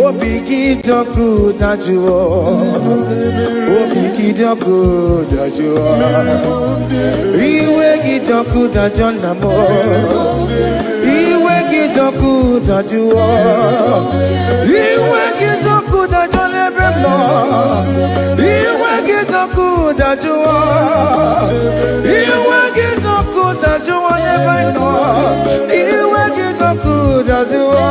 Obikidoku dajuo, Obikidoku dajuo, Iwekidoku dajonamo, Iwekidoku dajuo, Iwekidoku dajonebremo, Iwekidoku dajuo, Iwekidoku dajuo nebano, Iwekidoku dajuo.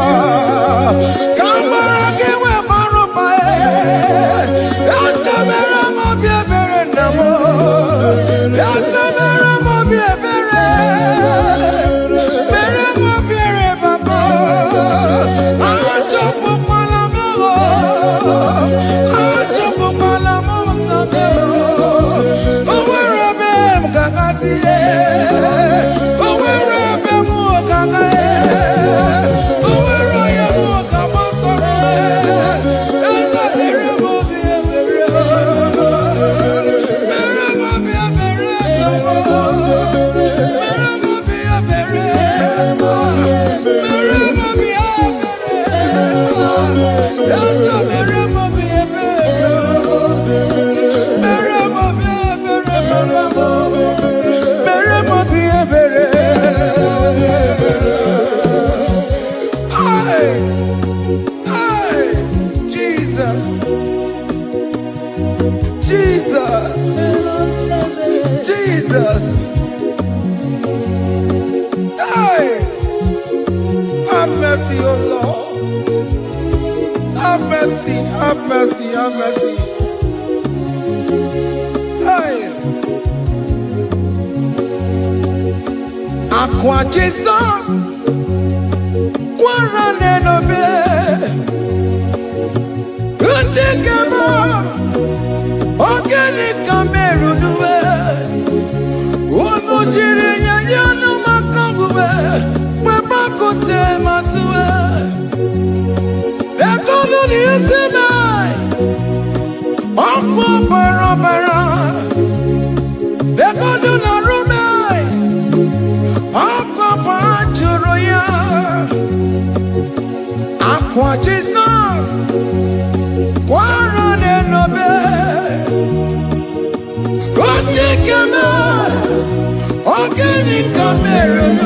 Jesus. Hey, have mercy, oh Lord. Have mercy, have mercy, have mercy. Hey, Aqua Jesus, Quarane no be, Undekamo, Organic Cameroon. Aqua Jesus, Quarane no be, Organic Cameroon.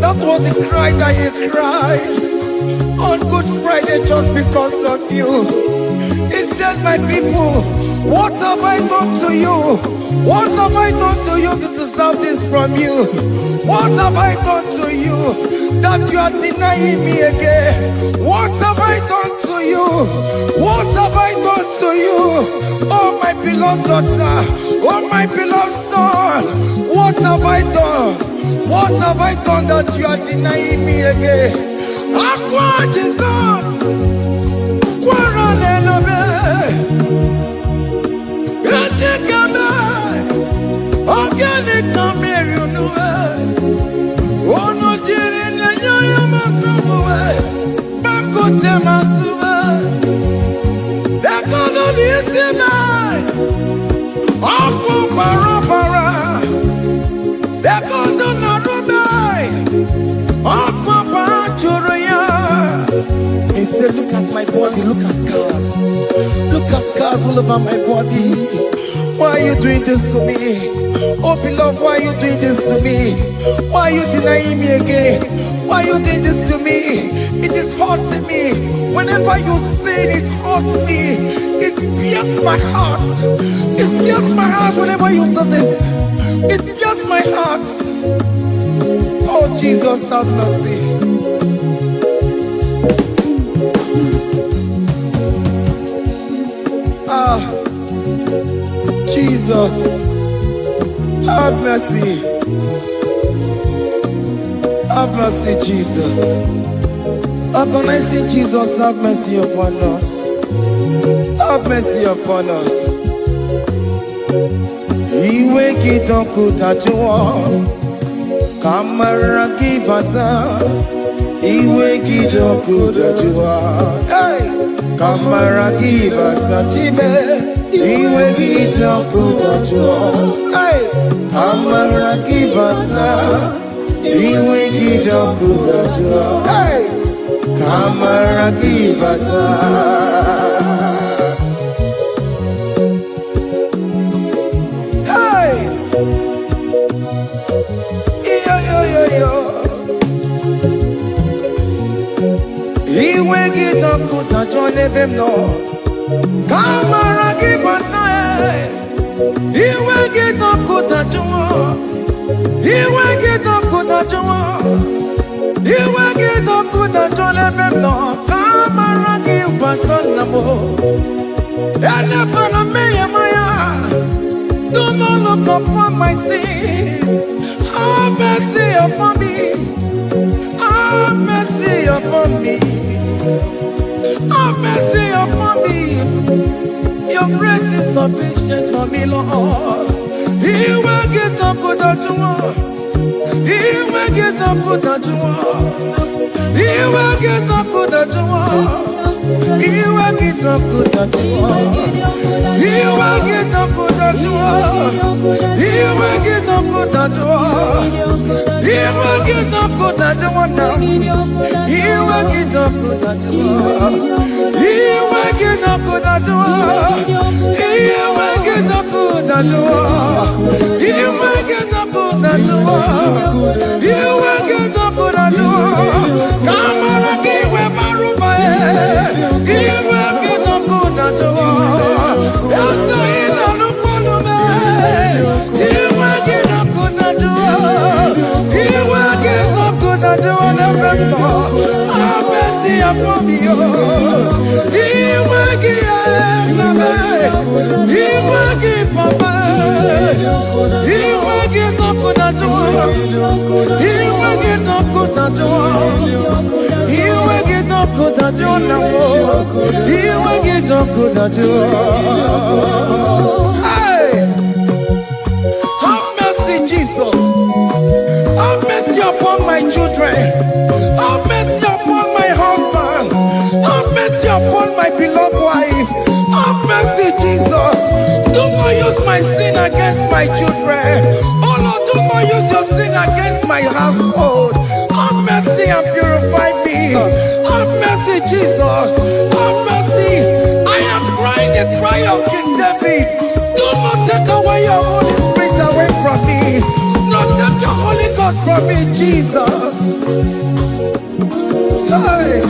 That was the cry that you cried on Good Friday just because of you. He said, my people, what have I done to you? What have I done to you to deserve this from you? What have I done to you that you are denying me again? What have I done to you? What have I done to you? Oh, my beloved daughter, oh, my beloved son, what have I done? What have I done that you are denying me again? Aqua Jesus, Quarane no be, Undekamo, Organic Cameroon. Oh no, Jiri na nyoyo makabuwe, bakote masuwe. Dekono ni isime, Aqua para. Dekono na he said, look at my body, look at scars. Look at scars all over my body. Why are you doing this to me? Oh beloved, why are you doing this to me? Why are you denying me again? Why are you doing this to me? It is hurting me. Whenever you sin, it hurts me. It pierces my heart. It pierces my heart whenever you do this. It pierces my heart. Oh Jesus, have mercy. Jesus, have mercy. Have mercy, Jesus. Agonizing Jesus, have mercy upon us. Have mercy upon us. Iwe kitoko tajua Kamara kibata Iwe kitoko tajua Kamara kibata Chime Iwe kitoko tajua Kamara kibata Iwe kitoko tajua Kamara kibata Iwe kitoko tajua nebemno Kamara kibata Iwe kitoko tajua Iwe kitoko tajua Iwe kitoko tajua nebemno Kamara kibata namo Ene pana meye maya Do not look upon my sin Have mercy upon me Have mercy upon me Have mercy upon me Your grace is sufficient for me, Lord. He will get up good at you. He will get up good at you. He will get up good at you. He will get up good at you. He will get up good at you. He will get up good at you. He will get up good at you now. He will get up good at you. He will get up good at you. He will get up good at you. He will get up good at you. He will get up good at you. Come on, give me Baruba. He will get up good at you. That's the end of the problem. He will get up good at you. He will get up good at you. Have mercy upon me. He will get He will give Papa. He will get up good at you. He will get up good at you. He will get up good at you now. He will get up good at you. Hey, have mercy, Jesus. Have mercy upon my children. Have mercy upon my husband. Have mercy upon my beloved wife. Have mercy, Jesus. Do not use my sin against my children. Oh Lord, do not use your sin against my household. Have mercy and purify me. Have mercy, Jesus. Have mercy. I am crying the cry of King David. Do not take away your Holy Spirit away from me. Not take your Holy Ghost from me, Jesus. Hey.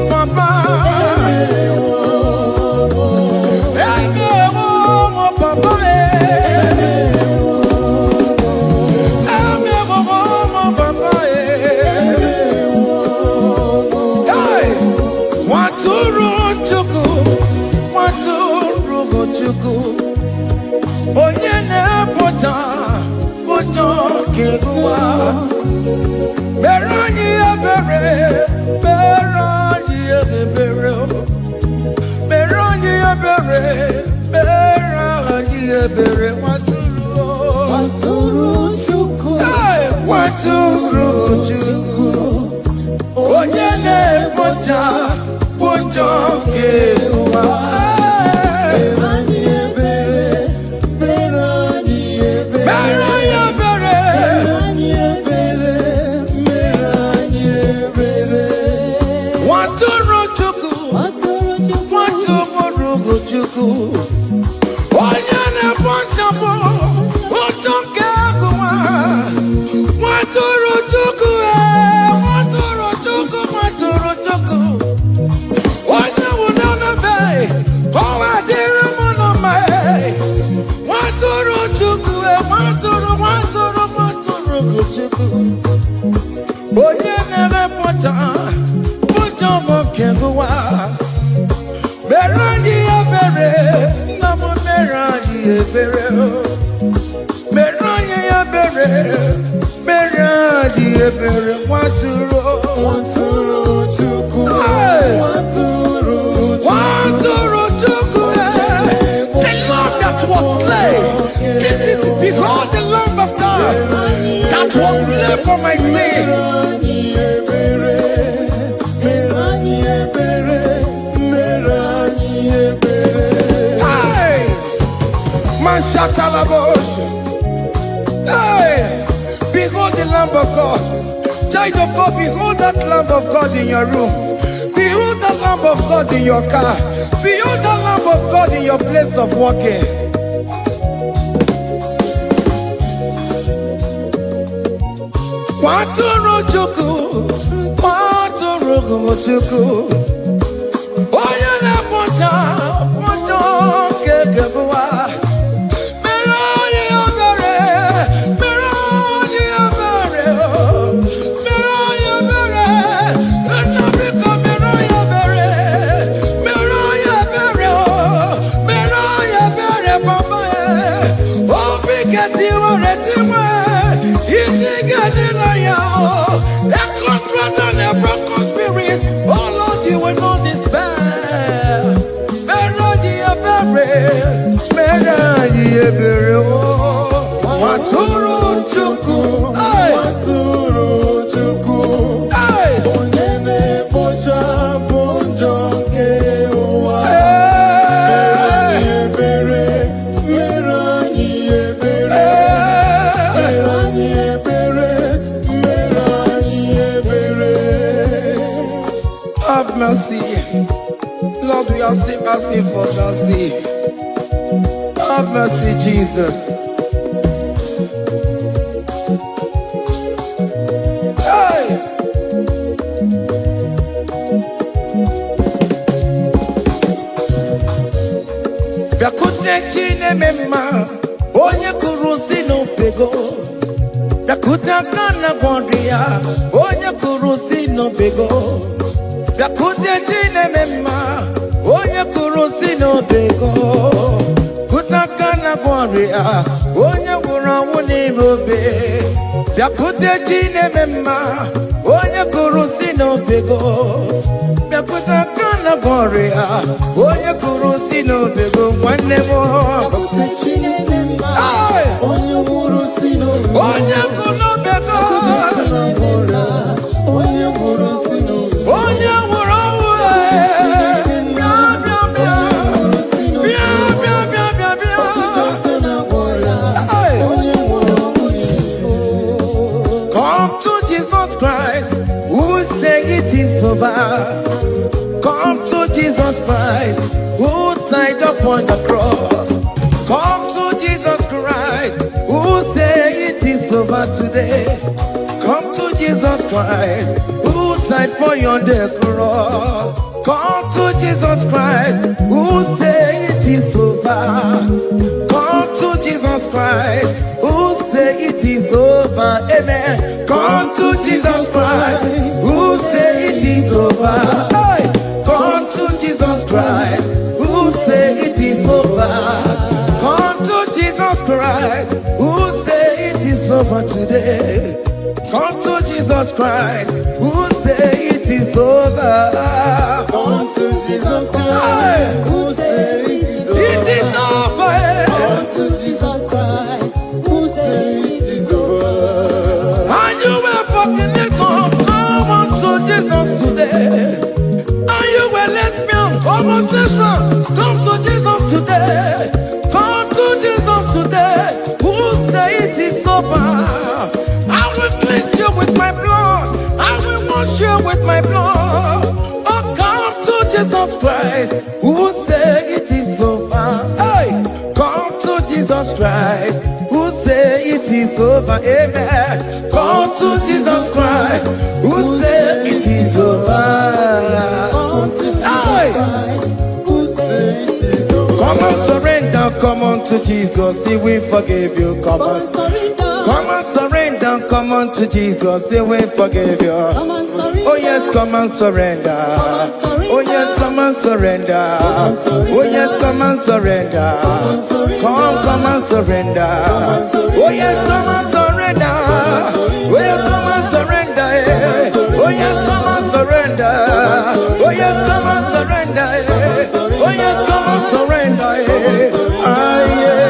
Papa. Chukwu, Nwatụrụ Chukwu, onye na-epụta ụjọ nke ụwa. Mere anyị ebere, mere anyị ebere, mere anyị ebere, mere anyị ebere, Nwatụrụ Chukwu, Nwatụrụ Chukwu, onye na-epụta ụjọ nke ụwa. Onye na-ekpochapụ ụjọ nke ụwa. Nwatụrụ Chukwu, Nwatụrụ Chukwu, Nwatụrụ Chukwu, onye nwụrụ n'ebe ọwa dịrị mụ na mma. Nwatụrụ Chukwu, Nwatụrụ Chukwu, onye na-emepụta ụjọ nke ụwa. Mere anyị ebere, nna m, mere anyị ebere, mere anyị ebere, mere anyị ebere, Nwatụrụ Chukwu, Nwatụrụ Chukwu, the Lamb that was slain. This is, behold, the Lamb of God that was slain for my sin. Hey, behold the Lamb of God. Child of God, behold that Lamb of God in your room. Behold that Lamb of God in your car. Behold that Lamb of God in your place of working. Nwatụrụ Chukwu, Nwatụrụ Chukwu, onye na-epụta ụjọ nke ụwa. Oh Lord, you will not despair. Nwatụrụ Chukwu, Nwatụrụ Chukwu, onye na-ekpochapụ ụjọ nke ụwa. Mere anyị ebere, mere anyị ebere, mere anyị ebere, mere anyị ebere. Have mercy, Lord, we are still asking for mercy. Have mercy, Jesus. Hey! Bịakute Chineke mma, onye kụrụ si n'obego. Bịakute aka na gwọrọ ya, onye kụrụ si n'obego. Bịakute Chineke mma, onye kụrụ si n'obego. Gloria, onye nwụrụ ọnwụ n'ime obe. Bịakute Chineke mma, onye kụrụ si n'obego. Bịakute kana Gloria, onye kụrụ si n'obego, nwanne m. Bịakute Chineke mma, onye nwụrụ si n'obego. Onye kụrụ n'obego. Onye nwụrụ si n'obego. Onye nwụrụ ọnwụ. Come to Jesus Christ, who died upon the cross. Come to Jesus Christ, who said it is over today. Come to Jesus Christ, who died for you on the cross. Come to Jesus Christ, who said it is over. Come to Jesus Christ, who said it is over. Amen. Come to Jesus Christ, who said it is over. Hey, come to Jesus Christ. over today. Come to Jesus Christ, who say it is over. Come to Jesus Christ, who say it is over. It is over. Come to Jesus Christ, who say it is over. And you were fucking it up. Come on to Jesus today. And you were lesbian, homosexual. Come to Jesus today. Come to Jesus today. Who say it is over? I will cleanse you with my blood. I will wash you with my blood. Oh, come to Jesus Christ. Who say it is over? Hey, come to Jesus Christ. Who say it is over? Amen. Come to Jesus Christ. Who say it is over? Come to Jesus Christ, who say it is over. Come and surrender, come on to Jesus, He will forgive you. Come on, come and surrender, come on to Jesus, He will forgive you. Oh yes, come and surrender. Oh yes, come and surrender. Oh yes, come and surrender. Come and surrender. Oh yes, come and surrender. Oh yes, come and surrender. Oh yes, come and surrender. Oh yes, come and surrender. Oh yes, come and surrender. Ah, yeah.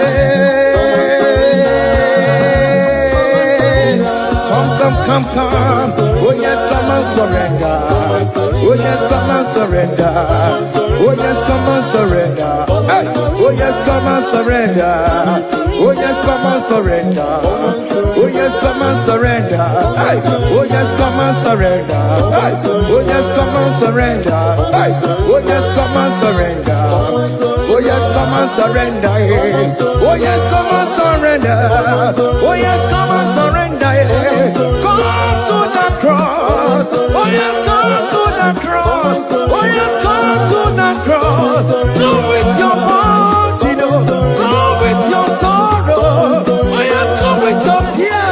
Come. Oh yes, come and surrender. Oh yes, come and surrender. Oh yes, come and surrender. Hey. Oh yes, come and surrender. Oh yes, come and surrender. Oh yes, come and surrender. Hey. Oh yes, come and surrender. Hey. Oh yes, come and surrender. Hey. Oh yes, come and surrender. Oh yes, come and surrender. Oh yes, come and surrender. Oh yes, come and surrender. Come to the cross. Oh yes, come to the cross. Oh yes, come to the cross. Go with your body, no. Go with your sorrow. Oh yes, come with your fear.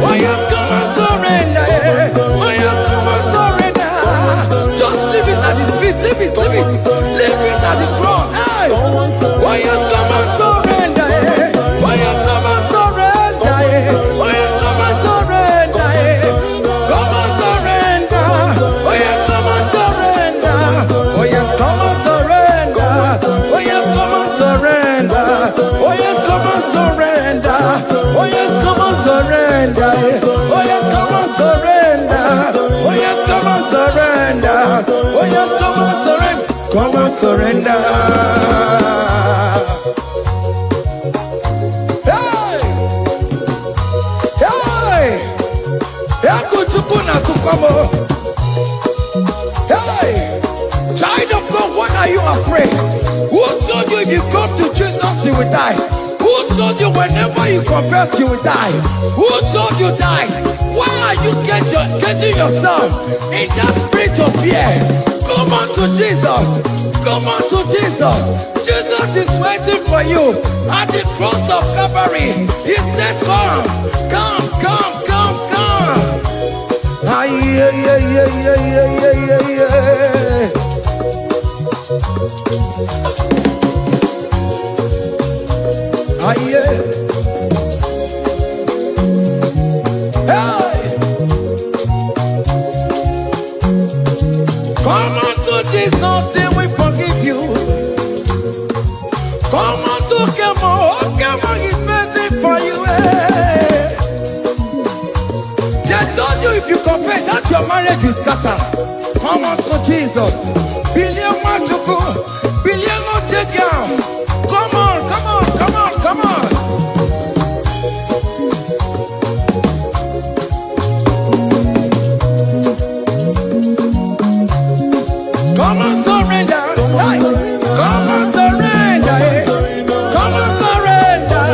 Oh yes, come and surrender. Oh yes, come and surrender. Just leave it at His feet. Leave it. Leave it at the cross. Hey. Oh yes, come and surrender. Oh yes, come and surrender. Oh yes, come and surrender. Come and surrender. Oh yes, come and surrender. Oh yes, come and surrender. Oh yes, come and surrender. Oh yes, come and surrender. Oh yes, come and surrender. Oh yes, come and surrender. Oh yes, come and surrender. Oh yes, come and surrender. Come and surrender. Hey! Hey! Hey! Child of God, why are you afraid? Who told you if you come to Jesus you will die? Who told you whenever you confess you will die? Who told you die? Why are you getting yourself in that spirit of fear? Come on to Jesus. Come on to Jesus. Jesus is waiting for you at the cross of Calvary. He said, come. Ah, yeah. Ah, yeah. Hey! Come on to Jesus, He will forgive you. Come on to Kemo, is waiting for you. Hey. They told you if you confess that your marriage will scatter. Come on to Jesus. Billion Machuku, billion Otegiam. Come on. Come and surrender. Hey. Come and surrender. Come and surrender.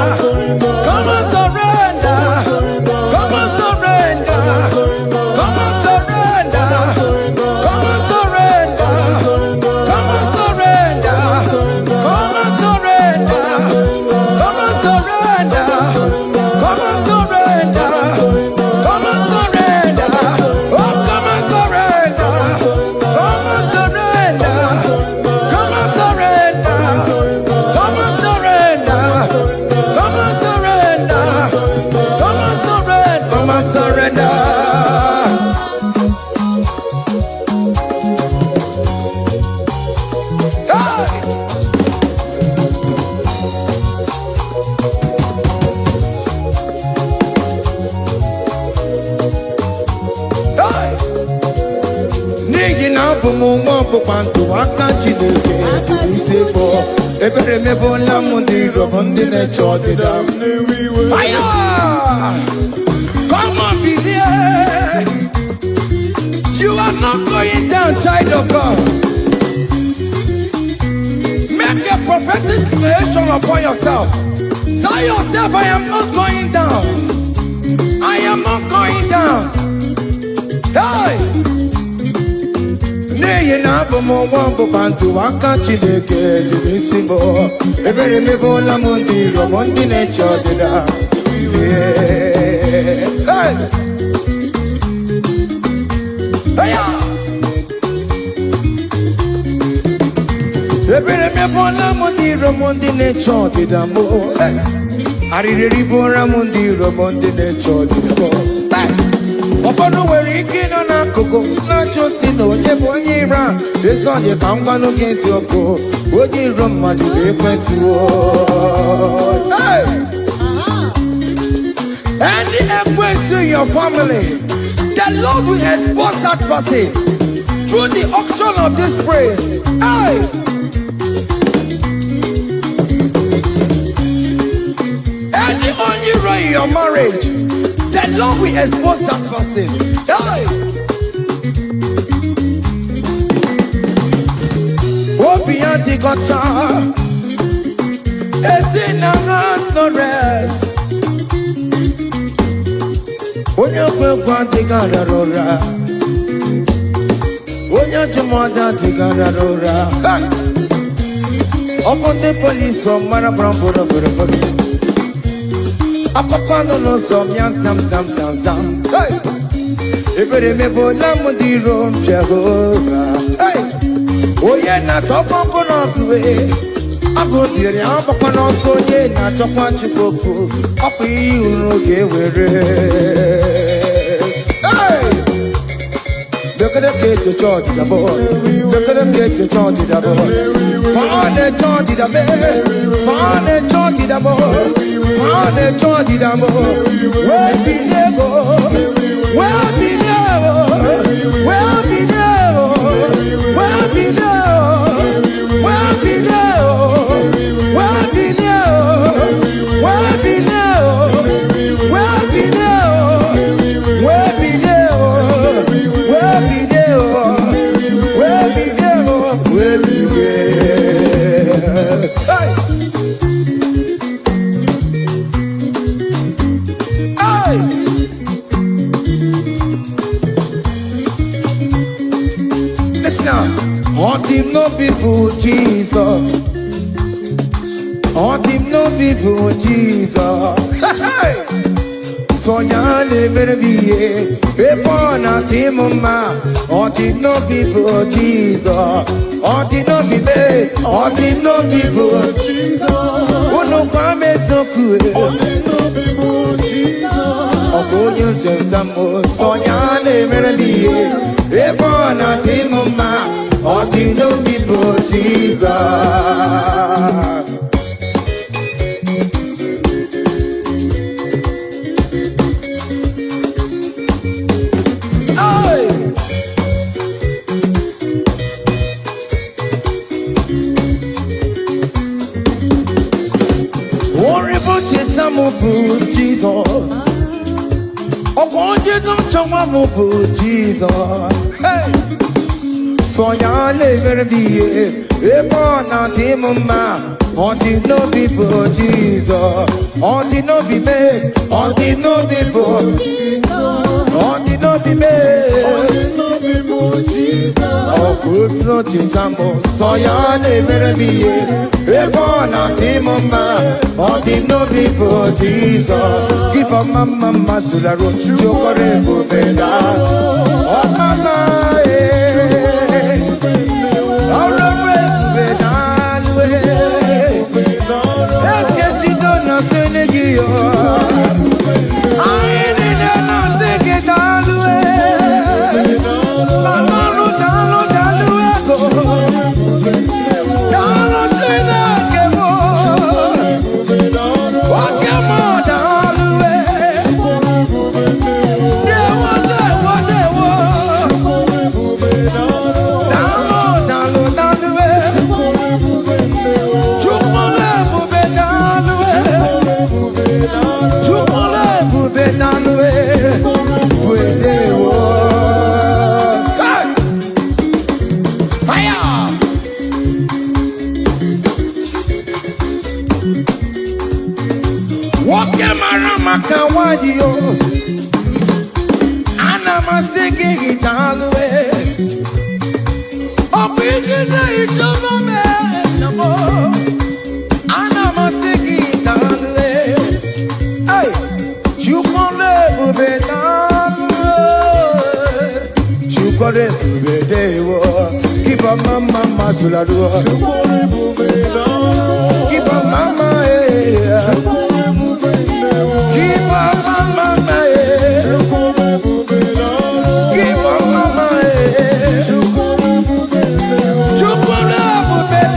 Come and surrender. Come and surrender. Come and surrender. Come and surrender. Come and surrender. wambo panto wakanchi deke Isebo ebere mebo lamundi robondi ne chodida Fire! Come on, be there. You are not going down, child of God. Make a prophetic declaration upon yourself. Tell yourself, I am not going down. I am not going down. Hey! Nay, na bomo wambo bantu wakanchi deke Isebo ebere mebo lamundi robondi ne chodida Hey! Ebere me bona mundi romondi ne chodi damo. Ariri bora mundi romondi ne chodi damo. Ofonu weri kino na koko na chosi no nye bonyira. Eso ye kamba no gensi oko. Oji roma di ekwensu. Hey! Any ekwensu in your family, the Lord will expose that person through the auction of this praise. Hey! Any only in your marriage, the Lord will expose that person. Hey! Obian the gotcha, it's in a hands no rest. Onya kwe kwante gararora, onya jumada te gararora. Often the police from Marabrambo. Akopano no som yan sam. Hey! Ebere me bola mundi rom Jehovah. Hey! Oye na topo kono kuwe. Ako dire apapano sonye na topo chukoko. Api uroge were. Hey! Look at the kids to charge the boy. Look at the kids to charge the boy. Fane charge the boy. Fane charge the boy. Fane charge the boy. Where be level? Where be level? Where be level? Where be level? Where be level? Where be level? Where be level? Where be level? Where be All team no people Jesus. All team no people Jesus. So ya le verbiye e bona team ma. All team no people Jesus. All team no people. All team no people Jesus. Uno kwame so kue. All team no people Jesus. Ogo yunjentamo. So ya le verbiye e bona team ma. All team no people Jesus. Jesus, oh, God, you don't show me Jesus. Hey, so ya live be a born out in my on the no people Jesus, on the no be made, on the no people, on the no be made, on the no people Jesus. Oh, good no Jesus, so ya live be a born out in my on the no people Jesus. Give a mama Masularo, Jokore Bubeda. Oh, mama, Marama Kawadio, Anama singing it all the way. Oh, bringing it over me, no more. Anama singing it all the way. Hey, you can live with it. You can live with it. Keep a mama, Masulado. Keep a mama, keep on mama, keep on mama, you put up with it.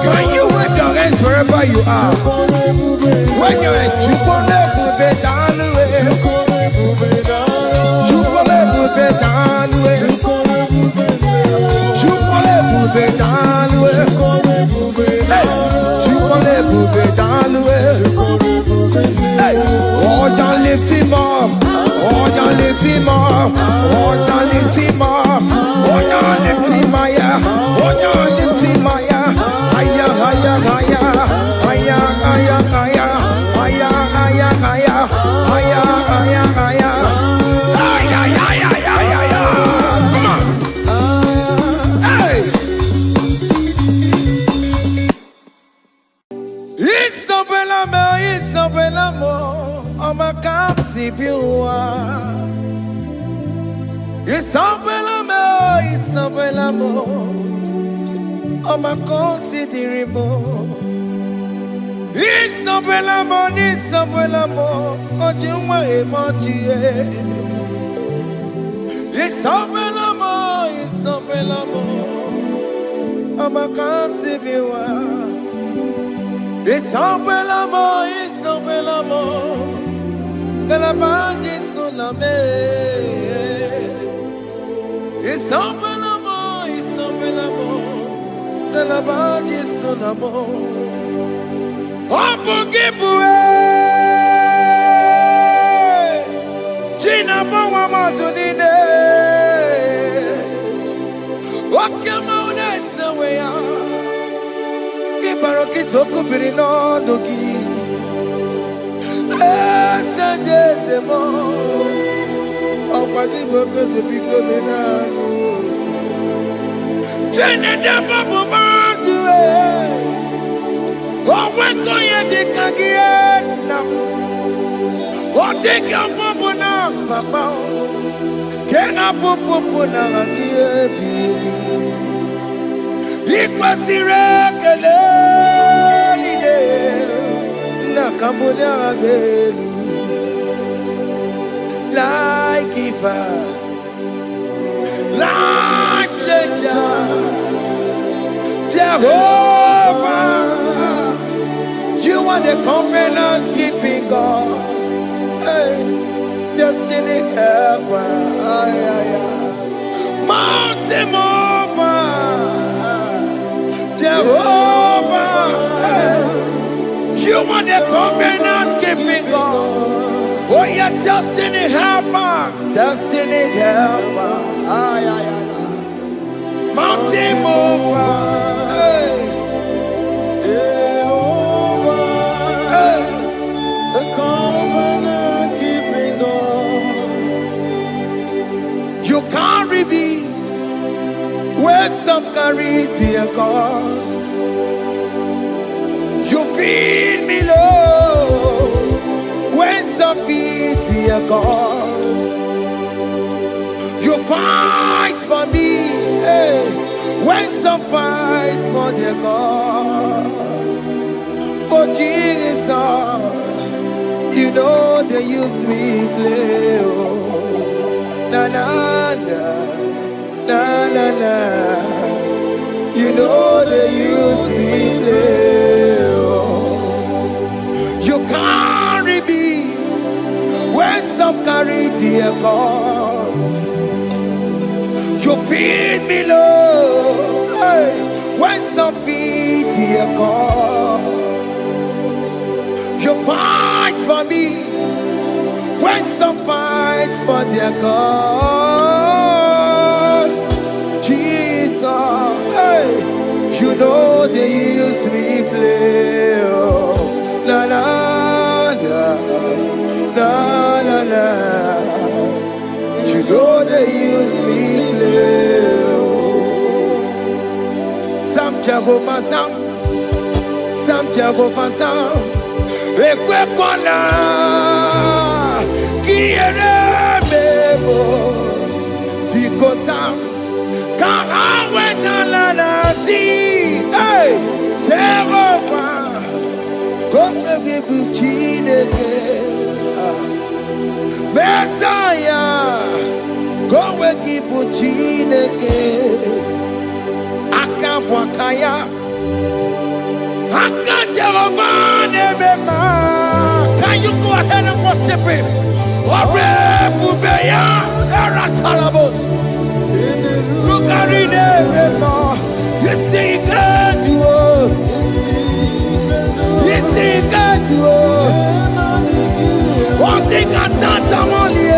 Can you wave your hands wherever you are? When you're at you put up with it. You put up with it. You put up with it. Hey, oh, y'all lift him up. Oh, y'all lift him up. Oh, y'all lift him up. Oh, y'all lift him higher. Oh, y'all lift him higher. Higher, higher, higher. Higher, higher, higher. Higher, higher, higher. Higher, higher, higher. Higher, higher, higher, higher. Come on. Hey. Isabellamo, Oma Capsibua. Isabellamo, Oma Considerimo. Isabellamo, Ojuma Emotie. Isabellamo, Oma Capsibua. Isabellamo, de la bande sur la mer. Isabellamo, de la bande sur la mer. Oh, pour Giboué, Gina Bawa Donine. Oh, come on, it's a way out. Ibarokito kupirino dogi. Sejezemo. Opagi boko te piko menano. Jene de babu mandue. Owe koye de kagiena. Ote kampopo na papa. Kena popo na agie bibi. Ikwasire kelelide na kambodia agelu like Eva, like Jehovah. You are the covenant keeping God. Hey, destiny helper. Mountain mover. Jehovah, you are the covenant keeping God. Oh, your destiny helper, mountain mover, Jehovah, the covenant keeping God. You carry me where some carry tear gas. You feed me low when some feed tear gas. You fight for me when some fight for their God. Oh Jesus, you know they use me play. Oh, na na na. Na na na, you know they use me play. Oh. You carry me when some carry their cups. You feed me low when some feed their cups. You fight for me when some fight for their God. Jesus, hey, you know they use me play. Oh. la la la la la. You know they use me play. Some Jehovah, some Jehovah, some. Ekwe kwana, kiere mebo, because I'm kahawe talanasi. Hey, Jehovah, come give you chineke. Messiah, come give you chineke. Akabwakaya. Can you go ahead and worship him? You see, you can do it. You see, you can do it. One thing I can't only.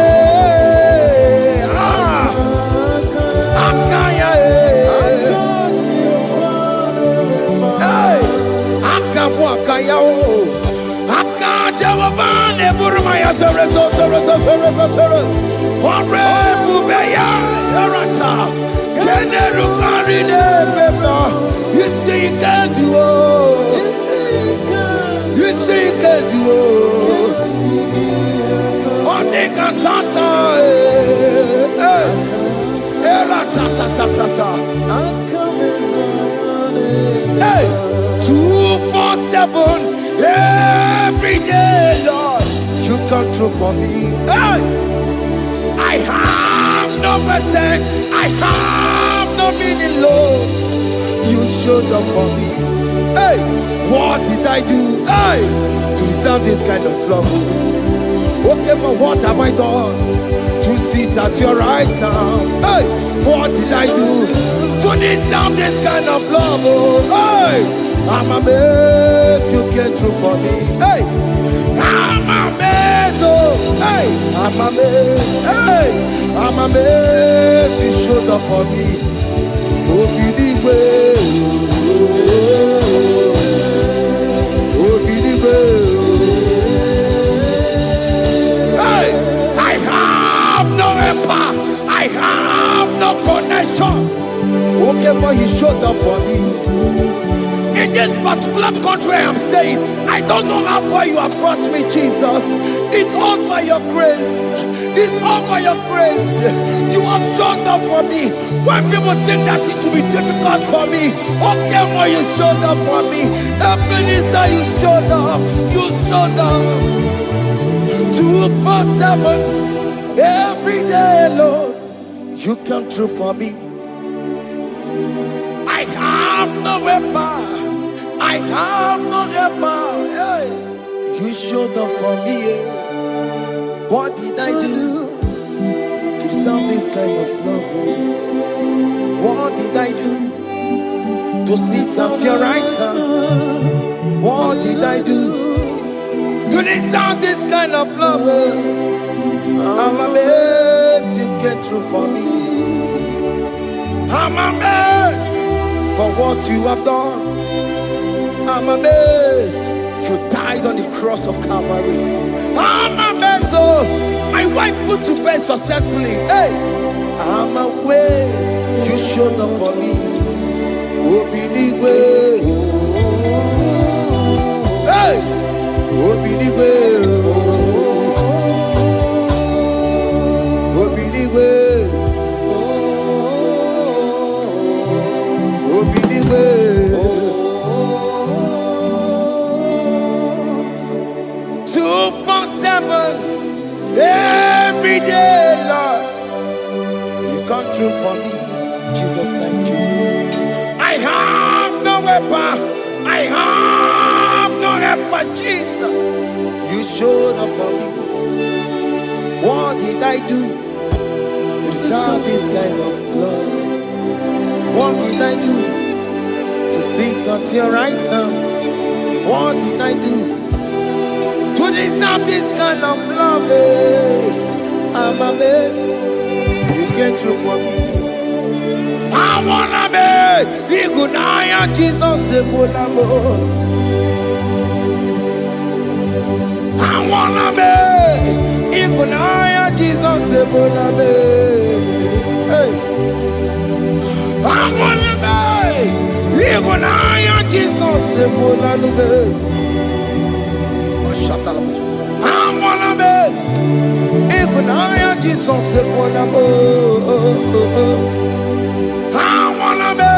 You see you can do it. You see you can do it. One day can tata. Hey, 247 every day, Lord, you come through for me. Hey, I have no message, I have no meaning, Lord. You showed up for me. Hey, what did I do? Hey, to deserve this kind of love? Okay, but what have I done to sit at your right hand? Hey, what did I do to deserve this kind of love? Oh, hey, I'm amazed you came through for me. Hey, I'm amazed. Oh, hey, I'm amazed. Hey, I'm amazed you showed up for me. Oh, Igbo. Oh, Igbo. Hey, I have no helper. I have no connection. Okay, but you showed up for me. In this particular country I'm staying, I don't know how far you have brought me, Jesus. It's all by your grace. It's all by your grace. You have showed up for me. When people think that it will be difficult for me, okay, well, you showed up for me. Ebenezer, you showed up. You showed up. 247 every day, Lord. You come through for me. I have no weapon. I have no helper. Hey. You showed up for me. What did I do to deserve this kind of love? What did I do to sit at your right hand? What did I do to deserve this kind of love? I'm amazed you came through for me. I'm amazed for what you have done. I'm amazed you died on the cross of Calvary. I'm amazed, oh, my wife put to bed successfully. Hey, I'm amazed you showed up for me. Obinigwe. Hey, Obinigwe. Obinigwe. Obinigwe. 247 every day, Lord. You come through for me. Jesus, thank you. I have no weapon. I have no helper, Jesus. You showed up for me. What did I do to deserve this kind of love? What did I do to sit at your right hand? What did I do to deserve this kind of love? I'm amazed you came through for me. I wanna be Igunaya Jesus Ebulamo. I wanna be. Ikunaya Jesus ebola be. Hey. I wanna be. Ikunaya Jesus ebola be. Shut up. I wanna be. Ikunaya Jesus ebola be. I wanna be.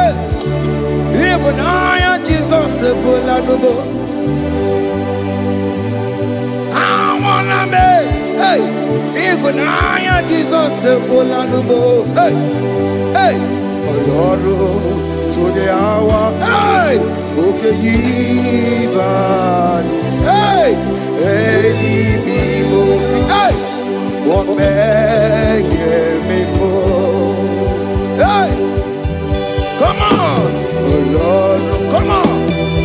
Ikunaya Jesus ebola be. I wanna be, hey, Igunaya Jesus Ebola. Hey, hey, Oloro to the hour, hey, okay, Yibani, hey, Igbo, hey, what may me for, hey, come on, Oloro, come on,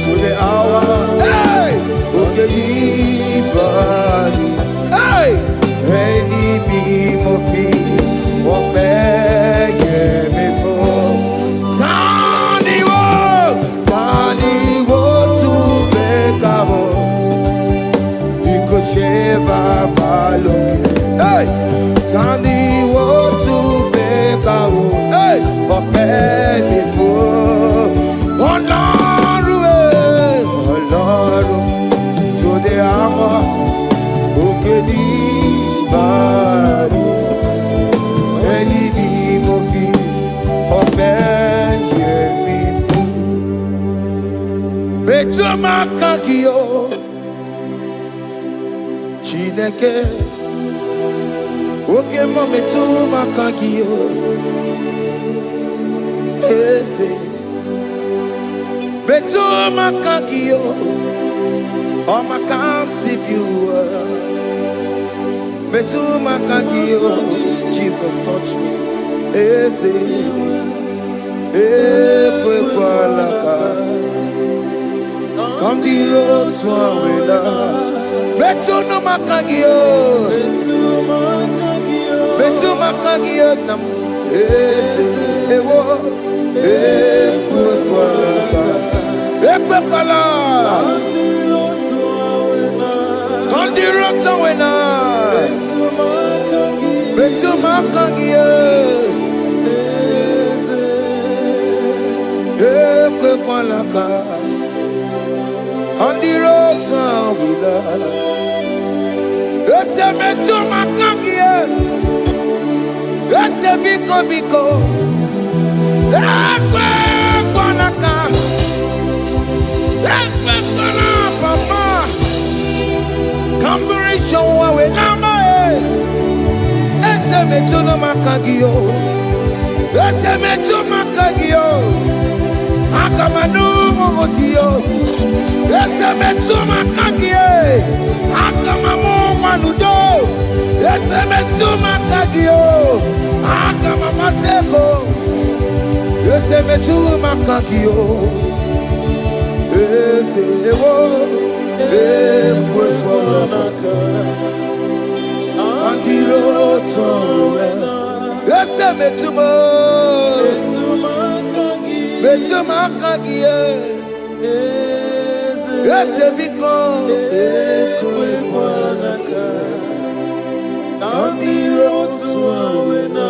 to the hour, hey, okay, Yibani. Hey, any me mofi, what may me for? Tani wo to be cabo, because Sheva Baloke. Hey, Tani wo to be cabo, hey, what may me for? Oloro, to the hour. Anybody, any mofi, or man, yeah, me fool. Betuma kakio, Chineke, okay, Betuma kakio, ese, Betuma kakio, oh, my can't see you. Betuma kakio, Jesus touch me. Ese, epe kwa laka. Come the road to awela. Betuma kakio, Betuma kakio nam. Ese, ewo, epe kwa laka. Epe kwa laka. Come the road to awela. Betuma kagia, ekwe kwalaka, on the road to wila. Ese betuma kagia, ese biko, ekwe kwalaka, ekwe kwalaka, papa. Kamburisho wawe nama. Ese metuna makagio, ese metuna makagio, akamanu mogotio, ese metuna makagio, akamamu manudo, ese metuna makagio, akamamateko, ese metuna makagio, ese ewo, ekwekolaka. Antiro towe, ese betuma kagie, ese biko, ekwe kwanaka. Antiro towe na,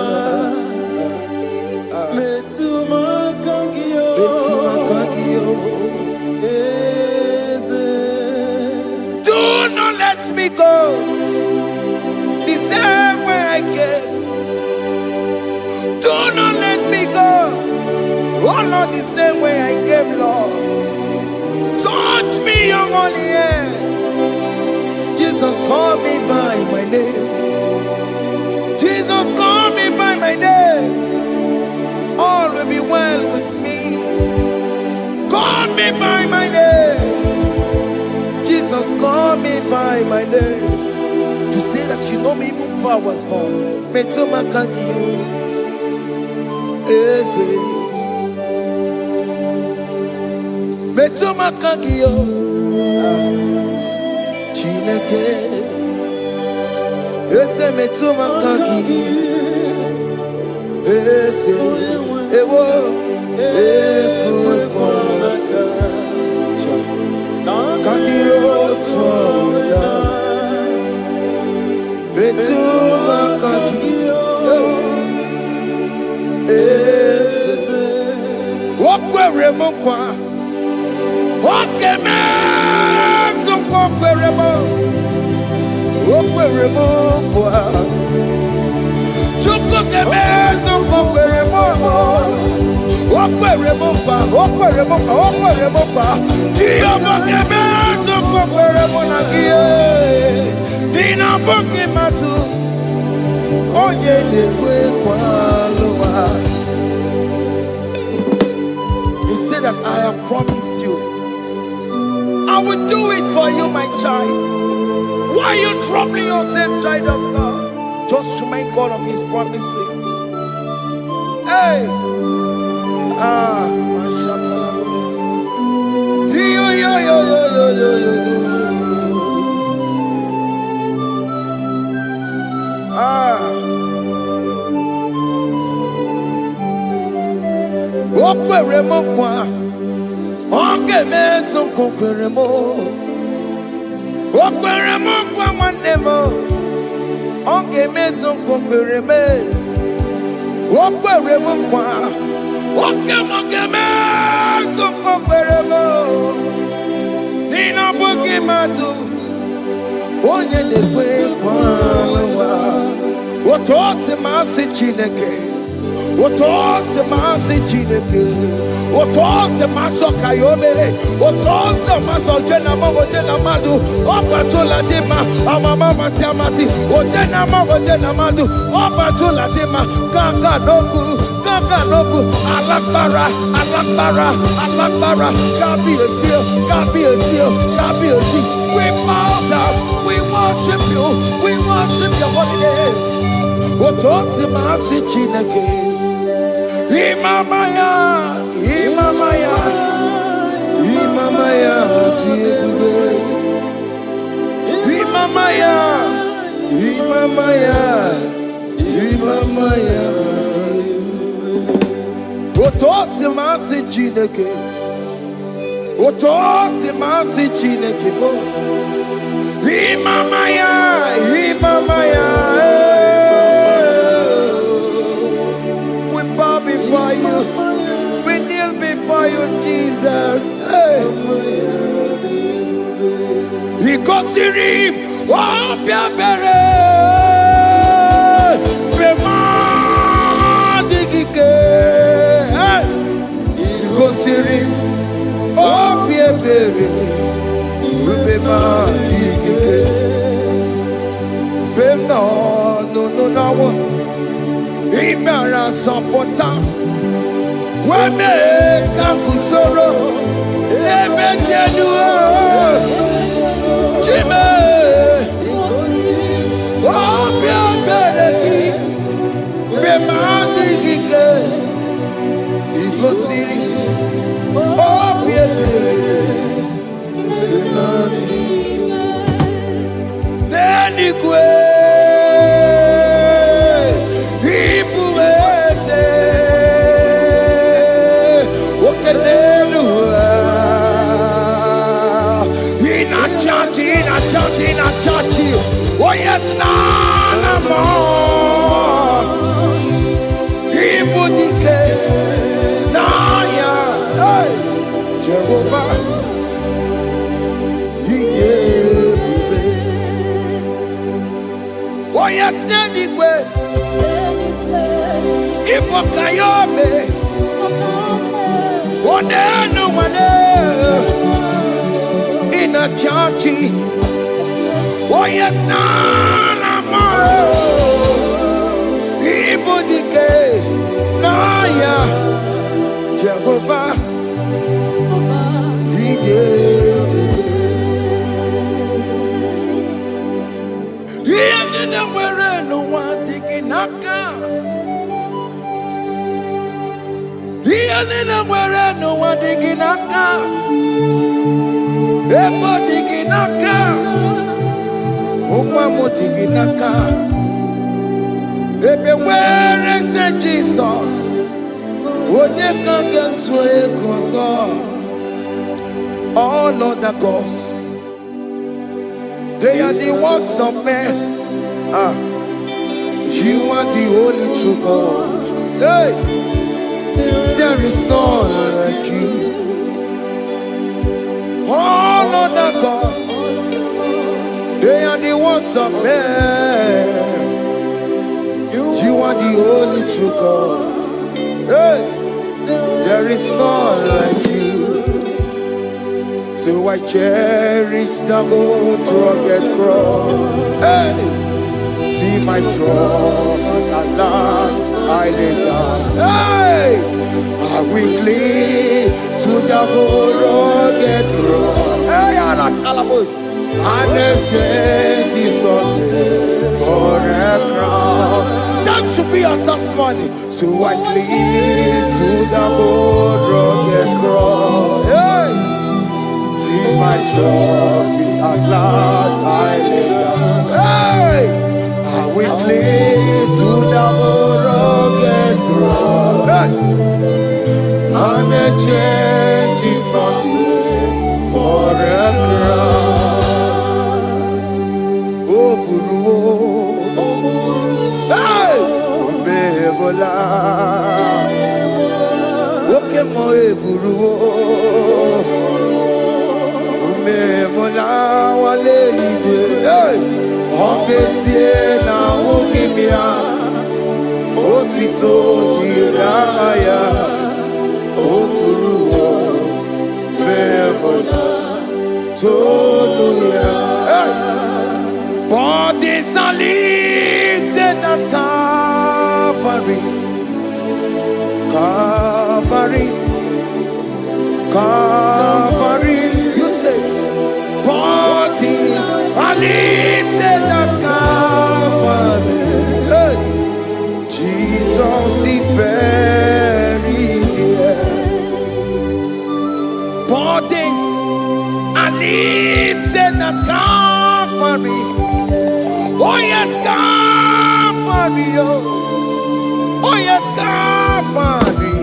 betuma kagio, do not let me go. The same way I came. Do not let me go. Oh Lord, the same way I came, Lord. Touch me, your holy hand. Jesus, call me by my name. Jesus, call me by my name. All will be well with me. Call me by my name. Jesus, call me by my name. You say that you know me even before I was born. Betuma kakio, ese. Betuma kakio, Chineke, ese betuma kakio, ese. Ewo, ekwe kwa kandiro twa. He said that I have promised you. I will do it for you, my child. Why are you troubling yourself, child of God? Just remind God of His promises. Hey! Mashatalabo. Yo, yo, yo, yo, yo, yo, yo, yo. Okwere mo kwa, oke meso kokwere mo. Okwere mo kwa mwane mo, oke meso kokwere me. Okwere mo kwa, oke meso kokwere mo. Nina boke matu, onye nekwe kwa lewa. Otote masi chineke. Otote masi chineke. Otote maso kayome. Otote maso jena madu. Opatola dima. Amama masi amasi. Ojena madu. Opatola dima. Gaga nogu. Alakbara. Gabi esi. We bow down. We worship your holy name. Otote masi chineke. Imamaya, tiebe. Imamaya, tiebe. Otosi masi chineke. Bo. Imamaya. Before you, we kneel before you, Jesus. Hey. Because you reap, oh, Piabere, because you reap, oh, Piabere, no. Imara sopota weme kakusoro ebe keduo chime obia bereki bemandigike ikosiri obia bereki nenikwe chachi. Oh yes, nana more. Ibudike naya, hey, Jehovah. Oh yes, nanigwe. Ibokayobe. Oh nenu wane. Ina chachi. Oh yes, nana more. Ibudike naya, Jehovah. He gave it. He didn't wear no one digging naka. He didn't wear no one digging naka. Eko digging naka. Umamo digging naka. Ebe where is the Jesus? Onye can get to a console. All other gods, they are the works of men. You are the only true God. Hey, there is none like you. because they are the ones of men. You are the only true God. Hey, there is none like you. So I cherish the old rugged cross. Hey, see my trouble, Allah, I lay down. Hey, I will cling to the old rugged cross. Hey, Allah, Talamus, and exchange this Sunday for a crown. That should be a testimony. So I cling to the old rugged cross. Hey, see my trophy at last I lay down. Hey, I will cling to the old rugged cross. Hey, and a change is Sunday for a crown. Oh, Buru. Hey, Omebola. Okay, my Buru. Omebola wale lide. Hey, Obesie na ukimia. Otito diraya. Okuru Omebola. Toluya. Hey, bodies are lifted at Calvary. Calvary. Calvary. You say, bodies are lifted at Calvary. Hey, Jesus is buried here. Bodies are lifted at Calvary. Oh yes, Calvary. Oh yes, Calvary.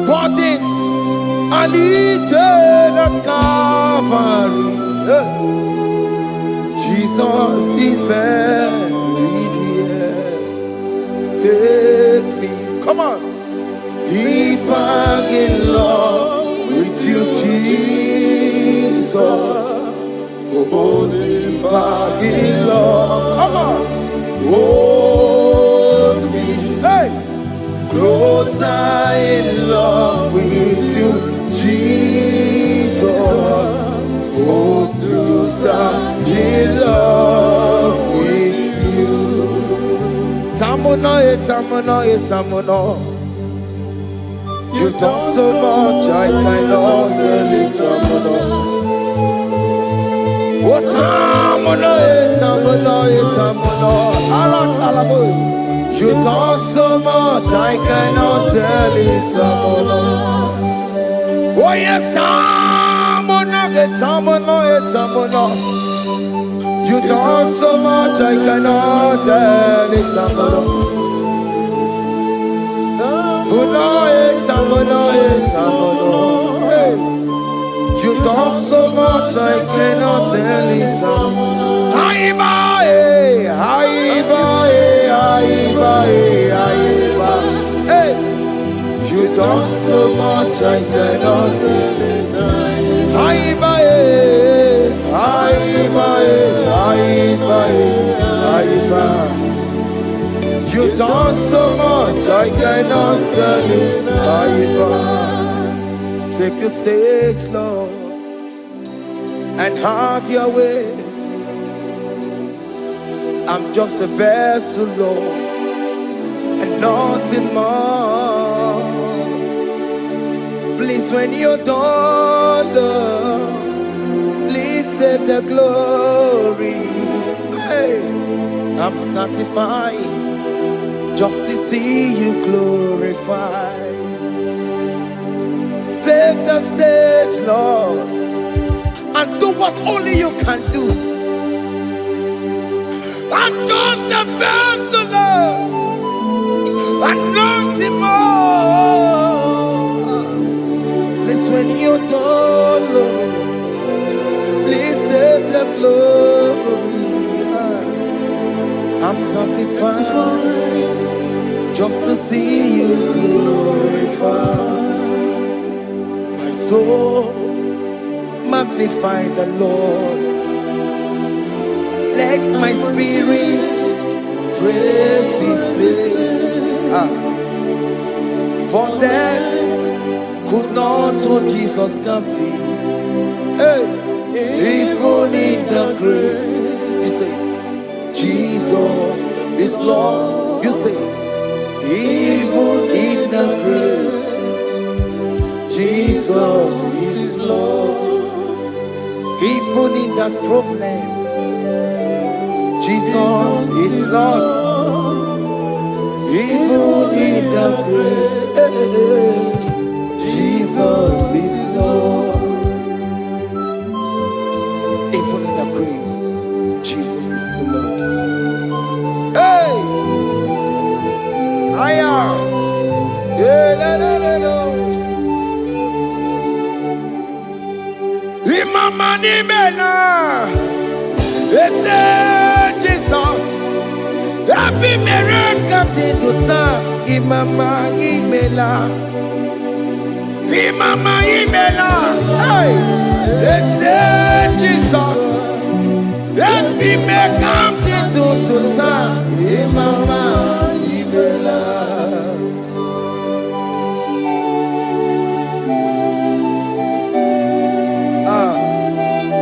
Bodies are lifted at Calvary. Jesus is buried here. Take me, come on, deeper in love with you, Jesus. Oh, deeper in love, come on, hold me, hey, closer in love with you, Jesus. Oh, closer in love with you. Tamuno, tamuno, tamuno. You've done so much, I cannot tell it, tamuno. Oh, tamuno, tamuno, tamuno. Arat alabos. You've done so much, I cannot tell it, tamuno. Oh yes, tamuno, tamuno, tamuno. You've done so much, I cannot tell it, tamuno. Tamuno, tamuno, tamuno. Hey, you've done so much, I cannot tell it, tamuno. Haiba, haiba, haiba, haiba. Hey, you've done so much, I cannot tell it. Haiba, haiba, haiba, haiba. You've done so much, I cannot tell it. Haiba. Take the stage, Lord, and have your way. I'm just a vessel, Lord, and nothing more. Please, when you're done, Lord, please take the glory. Hey, I'm satisfied just to see you glorified. Take the stage, Lord, and do what only you can do. I'm just a vessel, Lord, and nothing more. Please, when you're done, Lord, please take the glory. I'm satisfied just to see you glorified. My soul, my magnify the Lord. Let my spirit praise His name. For death could not hold Jesus captive. Hey, even in the grave, you say, Jesus is Lord. You say, even in the grave, Jesus is Lord. Even in that problem, Jesus is Lord. Even in the grave, Jesus is Lord. Even in the grave, Jesus is the Lord. Hey! I am. Imama ni mena, ese Jesus. Happy miracle de tuta, Imama imela, Imama imela. Hey, ese Jesus. Happy miracle de tuta, Imama imela.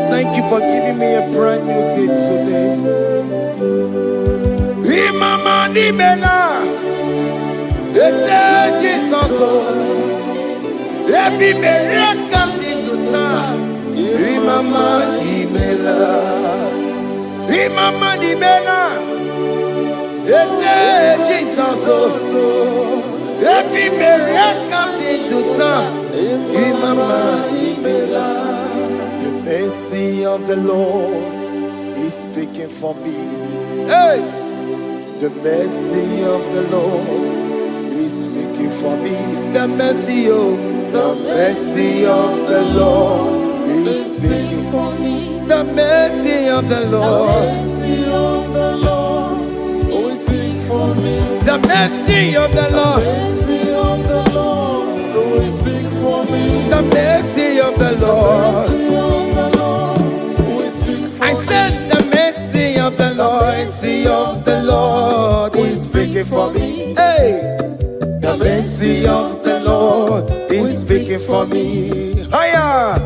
Thank you for giving me a brand new day today. Imama nimela, ese Jesus o, ebi mereka dituta. Imama nimela, Imama nimela, ese Jesus o, ebi mereka dituta. Imama nimela. The mercy of the Lord is speaking for me. Hey! The mercy of the Lord is speaking for me. The mercy of the Lord is speaking for me. The mercy of the Lord always speak for me. The mercy of the Lord Always speak for me. The mercy of the Lord I said the mercy of the Lord is speaking for me. Hey, the mercy of the Lord is speaking for me. Higher.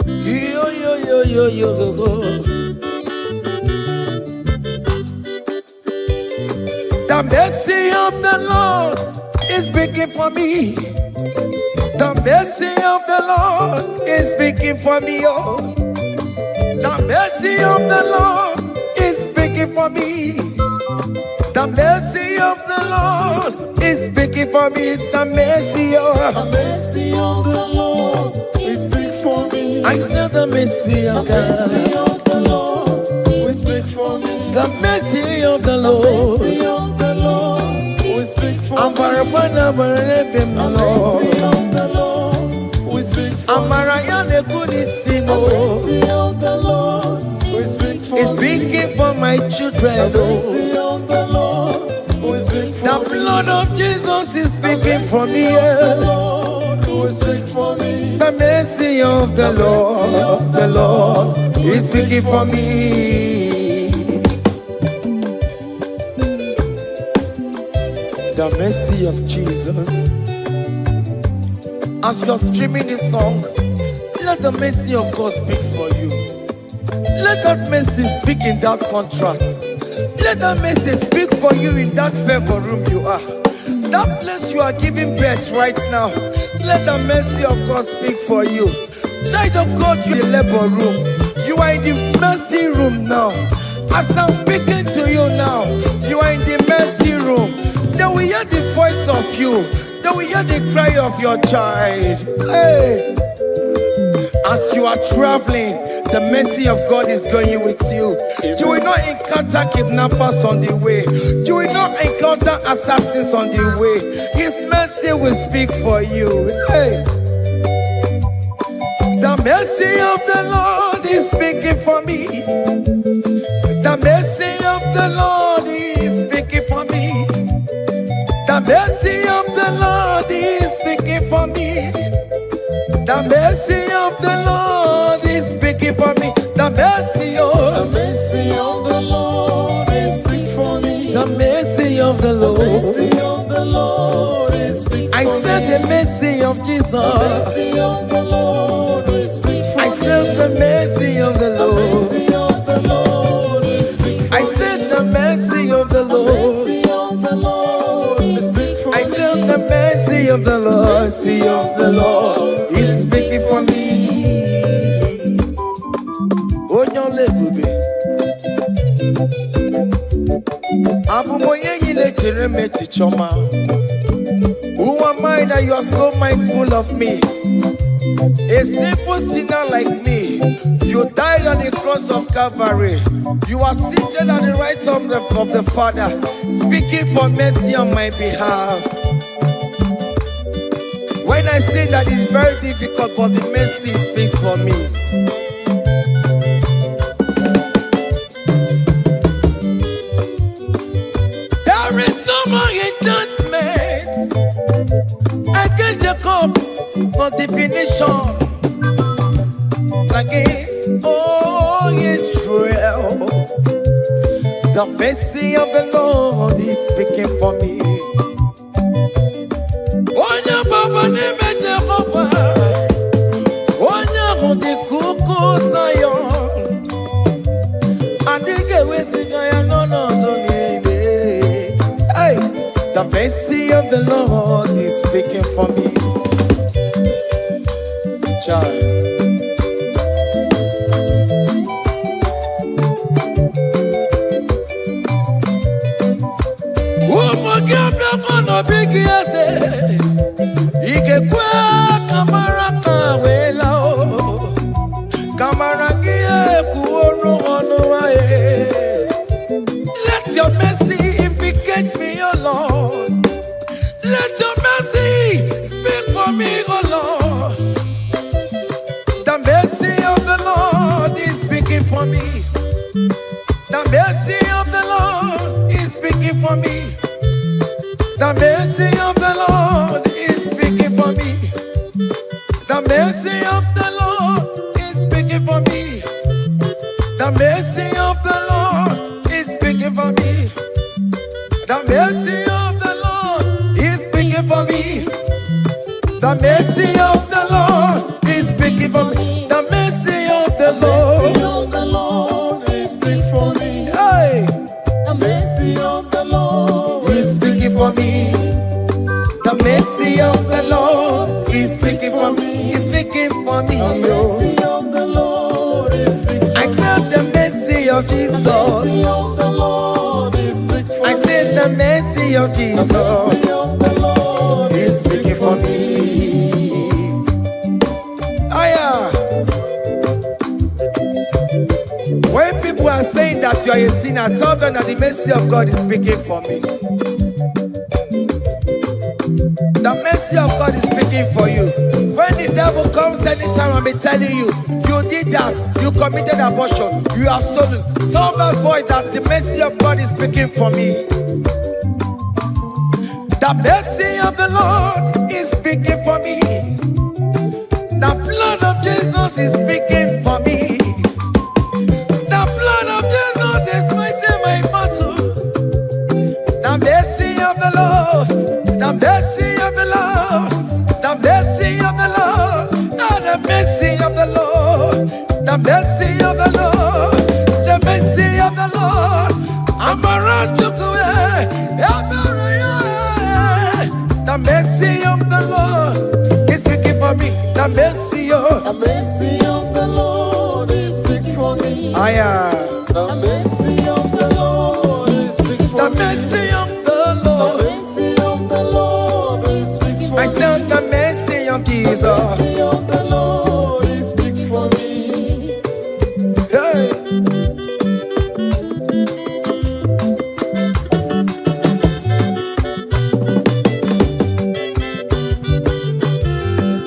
Yo yo yo yo yo yo. The mercy of the Lord is speaking for me. The mercy of the Lord is speaking for me. Oh, the mercy of the Lord is speaking for me. The mercy of the Lord is speaking for me. The mercy of the Lord is speak for me. I said the mercy of God. The Lord will speak for me. The mercy of the Lord. Will speak for I'm me. the Lord. The Lord will speak for I'm me. the Kunisimo. The Lord will speak for It's me. speaking for my children. Oh. The Lord will speak for The me. blood of Jesus is speaking for me. The Yeah. Lord will speak for me. The mercy of the Lord is speaking for me. The mercy of Jesus. As you are streaming this song, let the mercy of God speak for you. Let that mercy speak in that contract. Let that mercy speak for you in that favor room you are. That place you are giving birth right now. Let the mercy of God speak for you. Child of God, you are in the labor room. You are in the mercy room now. As I'm speaking to you now, you are in the mercy room. They will hear the voice of you. They will hear the cry of your child. Hey. As you are traveling, the mercy of God is going with you. You will not encounter kidnappers on the way. You will not encounter assassins on the way. His mercy will speak for you. Hey. The mercy of the Lord is speaking for me. mercy of the Lord is speaking for me. The mercy of the Lord is speaking for me. The mercy of the Lord. The mercy of the Lord is speaking for me. I said the mercy of Jesus. The mercy of the Lord is speaking for me. I said the mercy of the Lord. The mercy of the Lord is speaking for me. I said the mercy of the Lord. I said the mercy of the Lord. Mercy of the Lord is speaking for me. Oh, no, baby. Who am I that you are so mindful of me? A simple sinner like me. You died on the cross of Calvary. You are seated at the right hand of the Father, speaking for mercy on my behalf. When I say that it's very difficult, but the mercy speaks for me. There is no more enchantment against Jacob, no definition against Israel. The mercy of the Lord is speaking for me. Onya baba neme Jehovah, onya hundi kuku Zion. Adige wesigaya no zonile. Hey, the mercy of the Lord is speaking for me. Child. Big yes, Igekwe kamara kawela o kamara gie kuonu onuwaye. Let your mercy implicate me, O Lord. Let your mercy speak for me, O Lord. The mercy of the Lord is speaking for me. The mercy of the Lord is speaking for me. The mercy of the Lord is speaking for me. The mercy of the Lord is speaking for me. The mercy of the Lord is speaking for me. The mercy of the Lord is speaking for me. The mercy of the Lord is speaking for me. The mercy of the Lord is speaking for me. Hey. The mercy of the Lord is speaking for me. The mercy of the Lord is speaking for me. Is speaking for me. The mercy of the Lord is speaking for me. I said the mercy of Jesus. The mercy of the Lord is speaking for me. I said the mercy of Jesus. The mercy of the Lord is speaking for me. Aya. When people are saying that you are a sinner, tell them that the mercy of God is speaking for me. The mercy of God is speaking for you. When the devil comes anytime and be telling you, you did that, you committed abortion, you have stolen, tell that voice that the mercy of God is speaking for me. The mercy of the Lord is speaking for me. The blood of Jesus is speaking for me. The blood of Jesus is fighting my battle. The mercy of the Lord, the mercy of the Lord, the mercy of the Lord, oh, the mercy of the Lord, the mercy of the Lord, the mercy of the Lord. The mercy of the Lord is speaking for me. The mercy of the Lord is speaking for me. I am. The mercy of the Lord is speaking for The me. mercy of the Lord. The mercy of the Lord is speaking for I me. said the mercy of The Jesus. mercy of the Lord is speaking for me. Hey.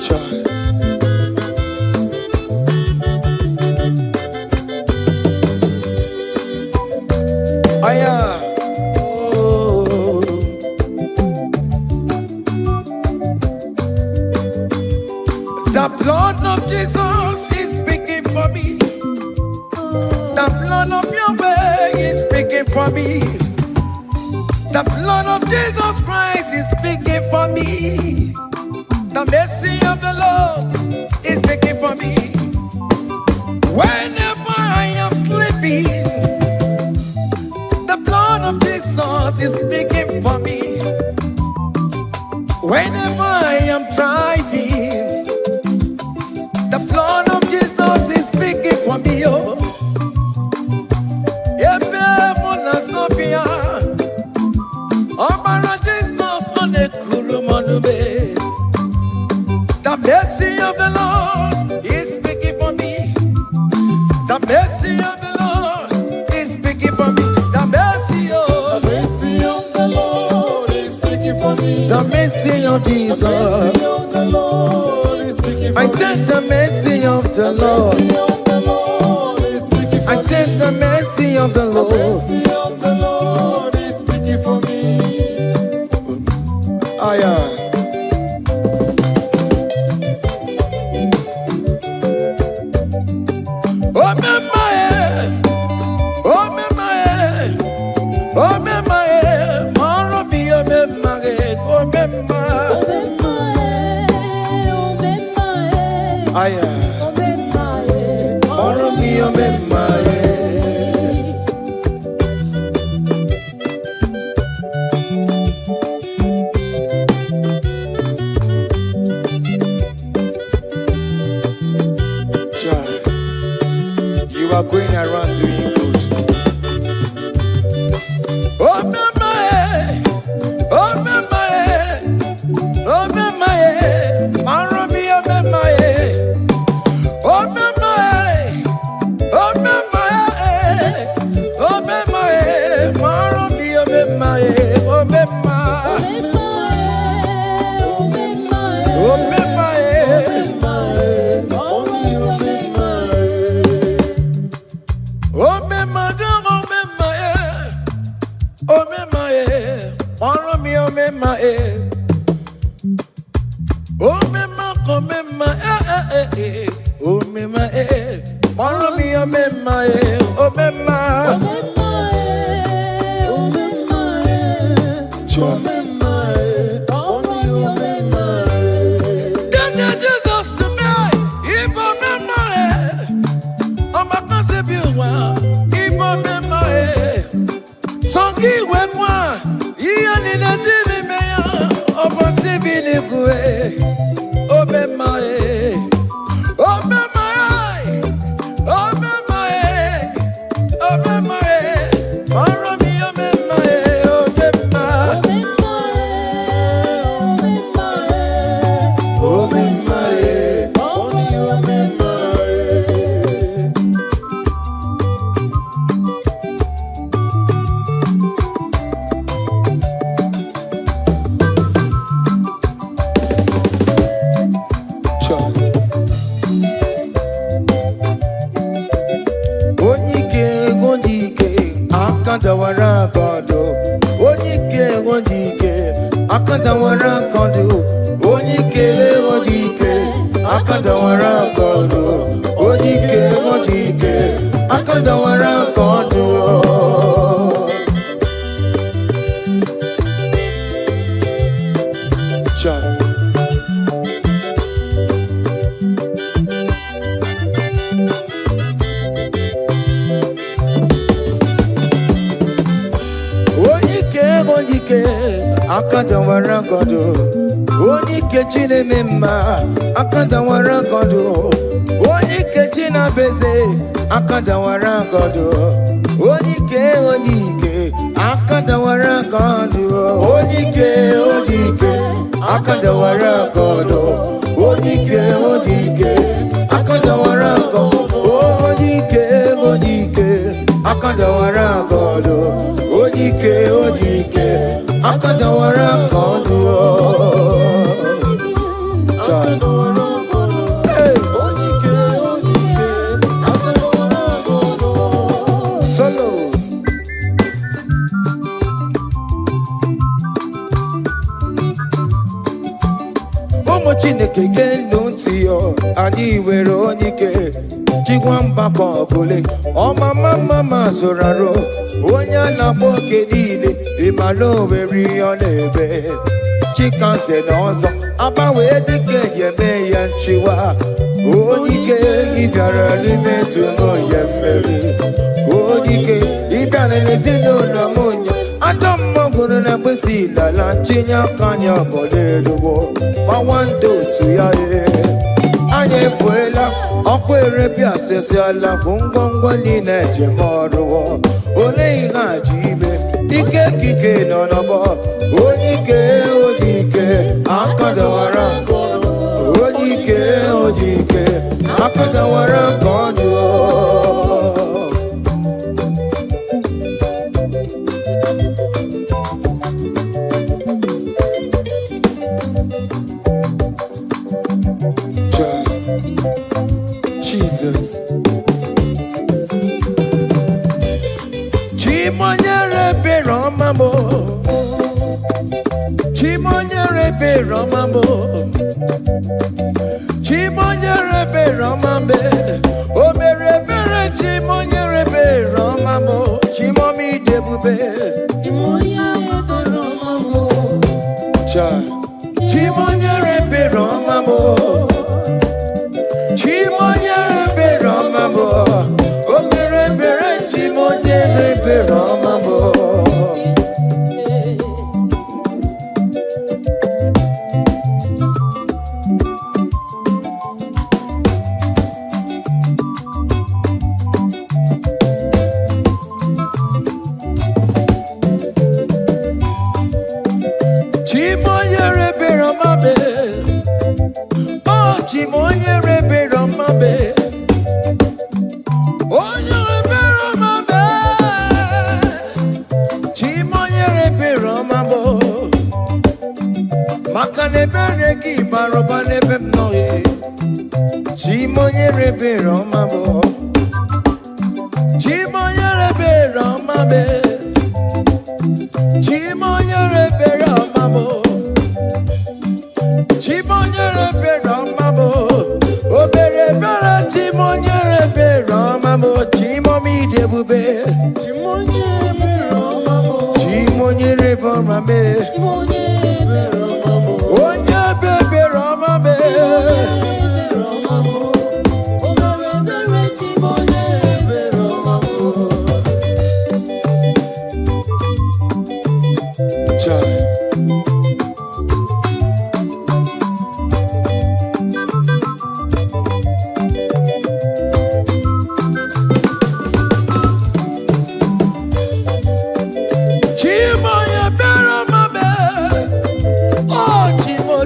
Child. for me. The blood of Jesus Christ is speaking for me. The mercy of the Lord is speaking for me. Whenever I am sleeping, the blood of Jesus is speaking for me. Whenever I am driving, the blood of Jesus is speaking for me. Oh, Sophia, oh, Jesus on the Kurumanube. The mercy of the Lord is speaking for me. The mercy of the Lord is speaking for me. The mercy of the Lord is speaking for me. The mercy of Jesus. The mercy of the Lord is speaking for I me. said the mercy of the Lord. The mercy of the Lord is speaking for I said the mercy of the The Lord. mercy of the Lord is speaking for me. Aya. Oh me mae, oh me mae, oh me mae, maro bi oh me mae, oh me mae. Aya, maro bi oh me mae. You are going around doing good. Oh me mae, oh me mae, oh me mae, maro bi oh me mae, oh me mae, oh me mae, oh me mae, maro bi oh me mae, oh me mae, oh me mae. Oh me madam, oh me mae, oh me mae, follow me, oh me mae, oh me ma, oh me mae, oh me mae, follow me, oh me mae, oh me ma, Then Jesus me, if oh me mae, oh my concept if oh me mae, songi we kwa, iya ni na dimi me ya, oh possible ni kue, oh me mae, oh me mae, oh me mae, oh me mae, maro mi oh me mae, oh me mae, oh me mae, sure. Onyike, akandawara kondo. Onyike, akandawara kondo. Onyike, akandawara kondo. Onyike, akandawara kondo. Sure. Onyike, akandawara kondo. Onyike chine mema, akandawara kondo. Onyike china beze, akandawara kondo. Onyike, akandawara kondo. Onyike, akandawara kondo. Onyike, akandawara kondo. Onyike, akandawara kondo. Onyike, akandawara kondo. Hey. Solo. Omo Chineke genu ntị yo, anyị were onyike. Chikwamba Kogole, oh mama Zoraro, Onya Naboke Dile, Imalo very on ebe. Chicken said also, Abba where the gay may and Chiwa. Onike, if you're living to know ye Mary. Onike, if you're listening to Namunya. Adam Moguna Basila, Lanchina Kanya Boledo, Pawando to Yae. Anye Fuela, Aquere Piazza, Sala, Bungongo Nina Gemoro, Ole Hajibe, Ike Kike Nonabo, Onike, Akadawara, Onike, Akadawara Kondo. Jesus. Chimonyere be Romamo. Chimonyere be Romamo. Chimonyere be Romambe. O mere bere chimonyere be Romamo. Chimomi debube. Chimonyere be Romamo. Cha. Chimonyere be Romamo. Chimonyere be Romamo. O mere bere chimonyere be Romamo. Chimonyere be Romambe. Oh, Chimonyere be Romambe. Oh, Nyere be Romambe. Chimonyere be Romambo. Makane beregi baroba nebem noye. Chimonyere be Romambo. Chimonyere be Romambe. Chimonyere be Romambo. Chimonyere be Romambo. O bere bere chimonyere be Romambo. Chimomi debube. Chimonyere be Romamo. Chimonyere be Romambe. Chimonyere be Romamo. Onya bebe Romambe. Romamo. O mere bere chimonyere be Romamo. Chai. Chimoye be Romambe. Oh, Chimo.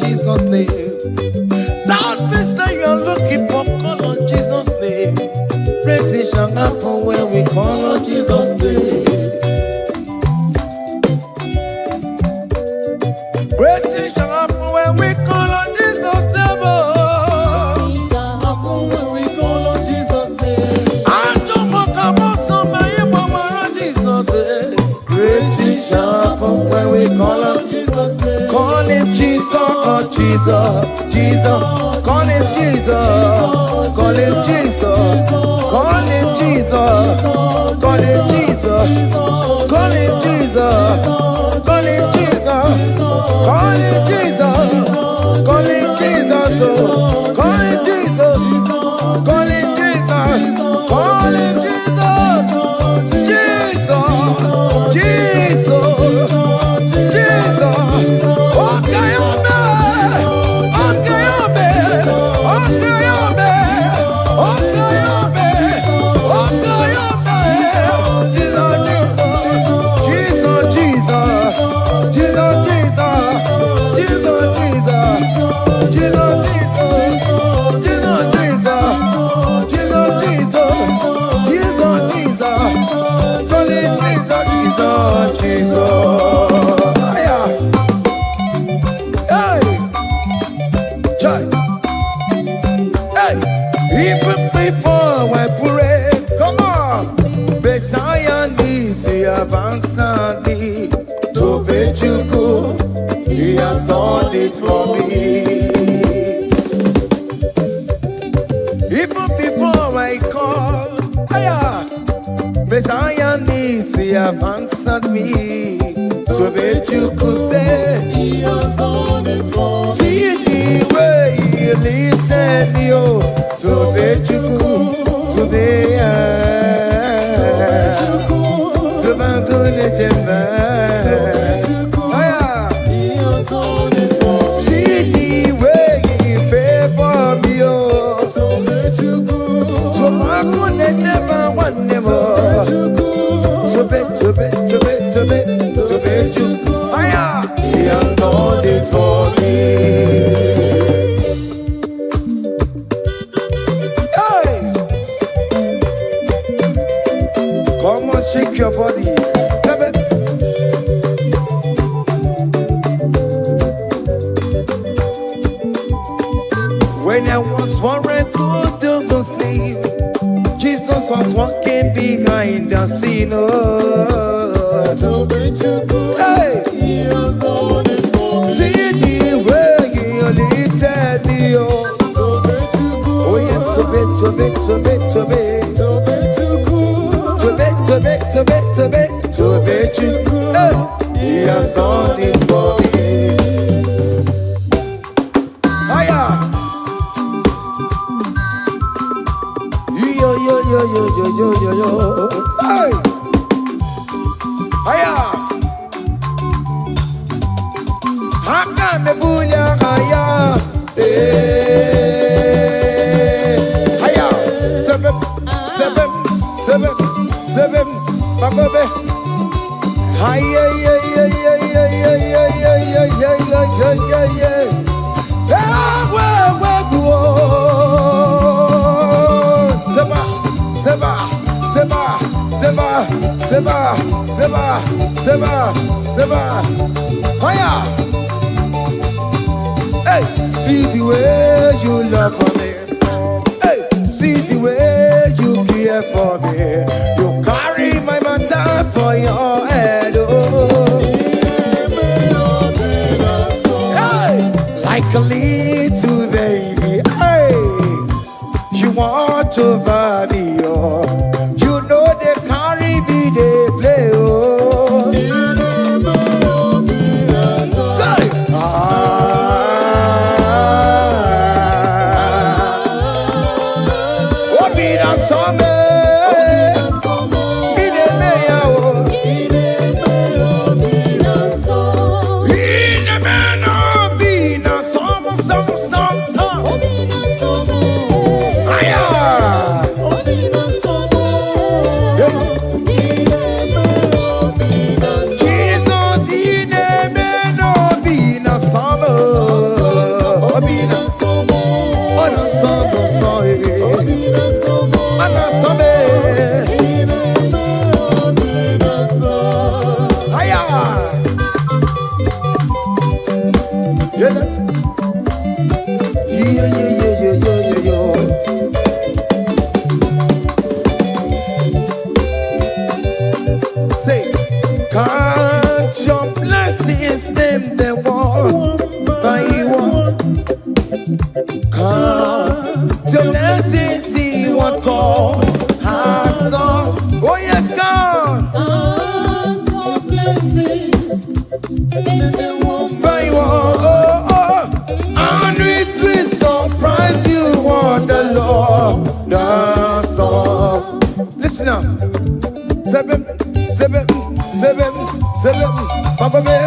Jesus' name. That mister you're looking for, call on Jesus' name. Great things shall happen when we call on Jesus' name. Great things shall happen when we call on Jesus' name. Things shall happen when we call on Jesus' name. I don't want to come on somebody, but on Jesus' name. Great things shall happen when we call on Jesus' name. Call him Jesus, oh Jesus, Jesus. Call him Jesus, call him Jesus, call him Jesus, call him Jesus, call him Jesus, call him Jesus, call him Jesus, call him Jesus, call him Jesus, call him Jesus, call him Jesus, Jesus, Jesus. Even before I pray, come on, Messiah needs the advance me to bet you go. He has done it for me. Even before I call, Messiah needs the advance me to bet you could say He has done it for me. see the way he lifted me up. To be chuku, to be to be good chemba. He has done it for me. See the way he favor me, oh. To be chuku, To be good chemba one more. To be chuku. He has done it for me. Come on, shake your body. When I was worried, couldn't sleep, Jesus was walking behind the scene. Oh. to be chuku, Hey, He has done it for me. see the way he lifted me. Oh, To be chuku, oh yes, to be. to be chuku, To bet you, he has done it for me. Hiya! Yo. Hey! Hiya! Haka me bunya hiya! Hiya! Seven, Bagobe! Hiya! Seba. Hiya! Hey, see the way you love for me. Hey, see the way you care for me. You carry my matter for your head. Oh. Hey, like a little baby. Hey, you want over me. Oh. You know they carry me, they play. Oh. Say, your blessings, see what God has done. Oh yes, God. By one, and it will surprise you what the Lord does done. Listen now. Seven. Bagobe.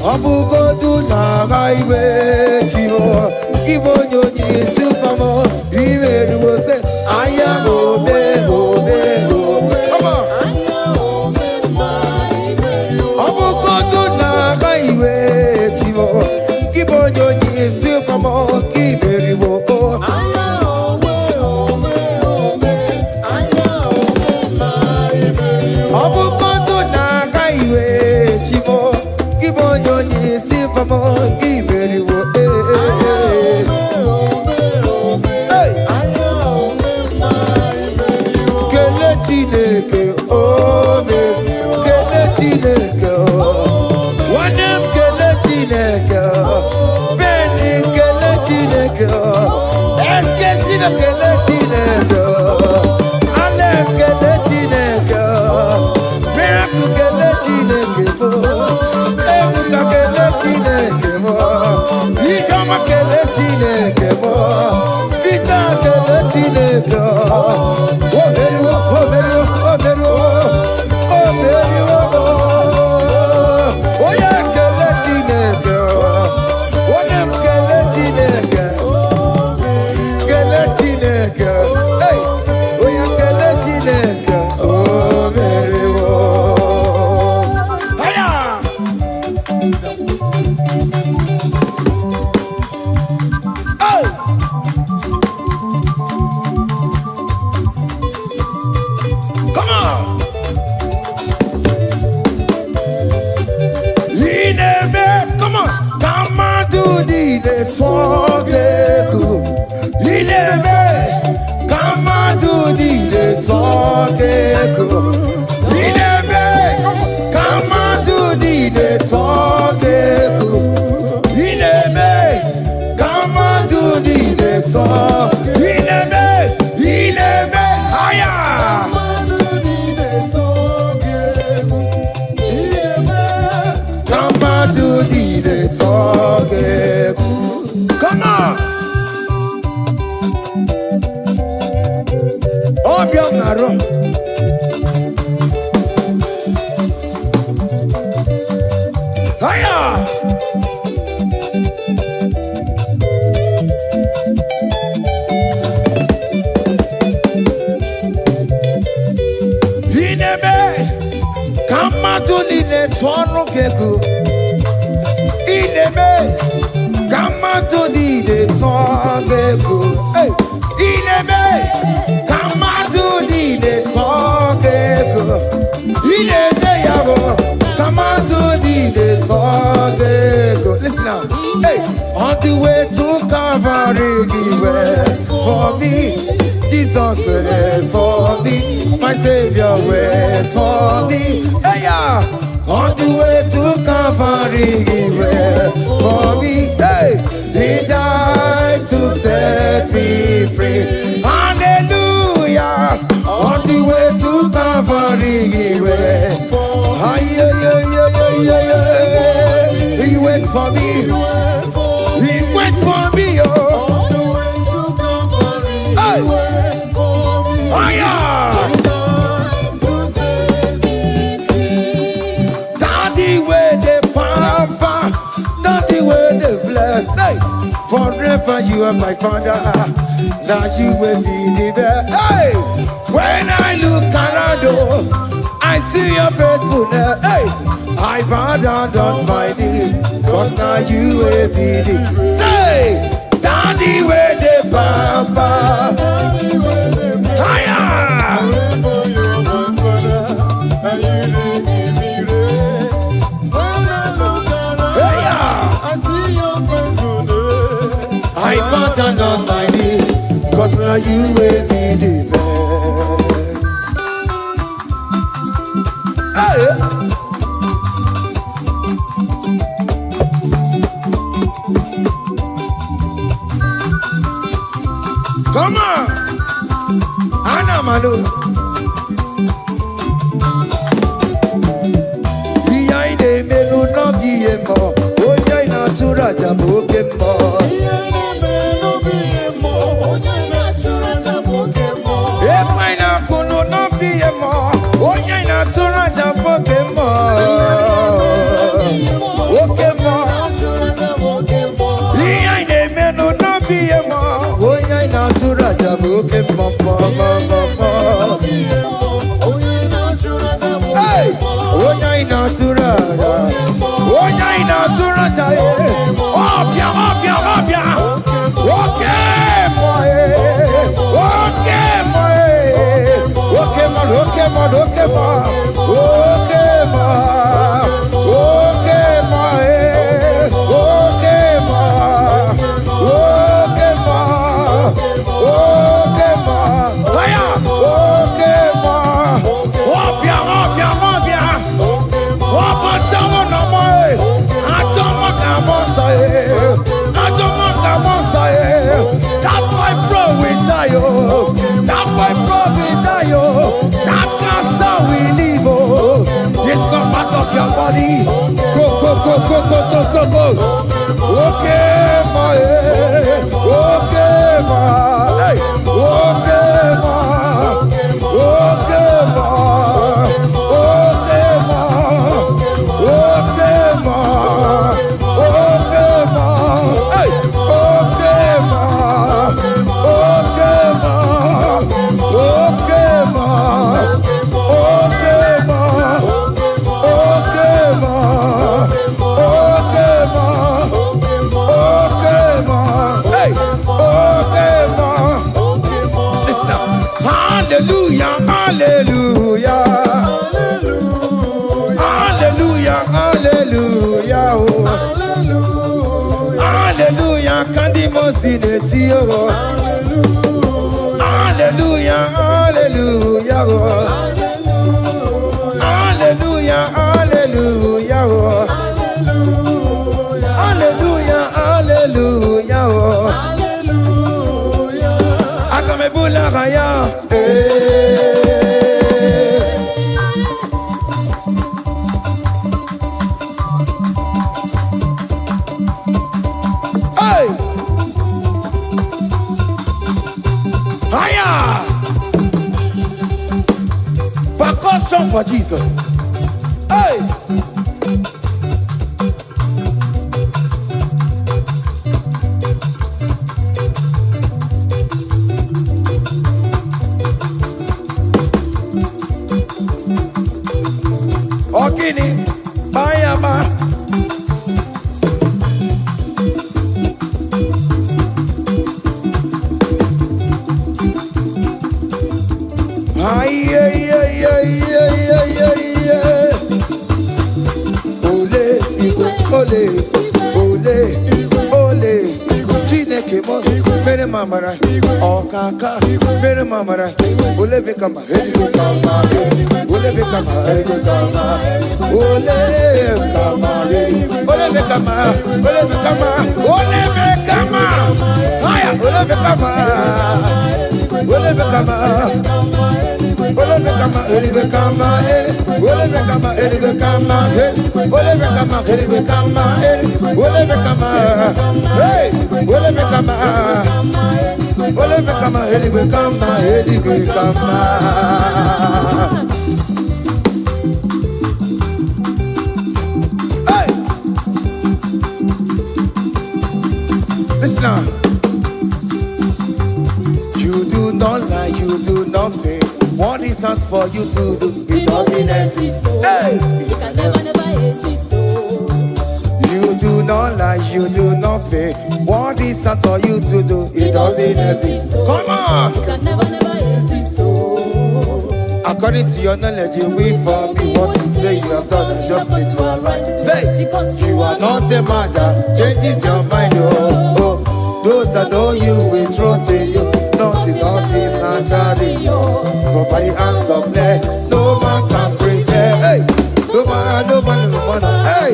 Abugodu na highway chivo. Ibonyo ni supamo. Imeru se aya obe. Come on. Abugodu na highway chivo. Ibonyo ni supamo. Imeru Abugodu na highway chivo. Ibonyo ni supamo. Imeru Chineke, oh, kele Chineke, oh, wanem kele Chineke, beni kele Chineke, eskesi kele Chineke, ales kele Chineke, miracle kele Chineke, ebuka kele Chineke, ikama kele Chineke, vita kele Chineke. Listen now. Hey, on the way to Calvary, he went for me. Jesus went for me. My Savior went for me. Hey, yeah. On the way to Calvary, he went for me. Hey, he died to set me free. Hallelujah. On the way to Calvary, he went. He waits for me. He waits for me, oh. Hey. Oh, yeah. Daddy, where the papa, daddy, where the bless. Hey. Forever you are my father. Now you will be the best. Hey. When I look around, I see your faithfulness. Hey. I bow down on my knees, cause now you will be the. Say, Daddy, where the papa. Higher. I bow down on my knees, cause now you will be the best. oke mmụọ. Ekwe na-akụnụ n'obi ihe mmụọ, onye na-atụrụ aja bụ oke mmụọ. Oke mmụọ. Ihe anyị na-emenụ n'obi ihe mmụọ, onye anyị na-atụrụ aja bụ oke mmụọ. Hey! Onye anyị na-atụrụ aja, onye anyị na-atụrụ aja, ọbịa, ọbịa, ọbịa. Oke mmụọ, oke mmụọ, oke mmụọ, oke mmụọ, oke mmụọ, oke mmụọ, oke mmụọ, oke mmụọ, oke mmụọ, oke mmụọ, aya, oke mmụọ, ọbịa, ọbịa, ọbịa, ọbata ụlọ m, ajọ mmụọ ka m nsọ, ajọ mmụọ ka m nsọ, that fibro will die, that fibro will die, that cancer will leave, it's not part of your body. Go, go, go, go, go, go, go, go. Okay, my, okay, my, hey, okay, my, okay, my, okay, my, okay, my, okay, my, hey, okay, my, okay, my, okay, my, okay, my, okay, ma, okay, ma, okay, ma, hey, okay, ma. Listen now. Hallelujah, hallelujah, hallelujah, hallelujah, oh. Hallelujah, kandi mosineti, oh. Hallelujah, hallelujah, oh. Hallelujah, hallelujah, oh. Hallelujah, hallelujah, oh. Akamebula raya, hey, haya, percussion for Jesus. Hey! Ogini, Bayama. Ay, ay, ay, ay, ay, ay, ay, ay. Ole, Igbo, ole, ole, ole. Chineke mo, mere mamara, okaka, mere mamara. Ole bekama, herigo kama, ole bekama, herigo kama, ole bekama, ole bekama, ole bekama, ole bekama. Haya, ole bekama, ole bekama. Ole bekama, ole bekama, ole bekama, ole bekama, ole bekama, ole bekama, ole bekama, hey, ole bekama, ole bekama, ole bekama, ole bekama. Hey, listen now. You do not lie, you do not fail. What is not for you to do? It doesn't exist. Hey! It can never exist. You do not lie, you do not fail. What is not for you to do? It doesn't exist. Come on! It can never exist. According to your knowledge, you will for me. What you say you have done, I just need to align. Hey! You are not a man that changes your mind, oh, oh. Those that know you will trust in you. Nothing else is naturally. But by the hands of man, no man can prepare. Hey, no man, no man, no man. Hey,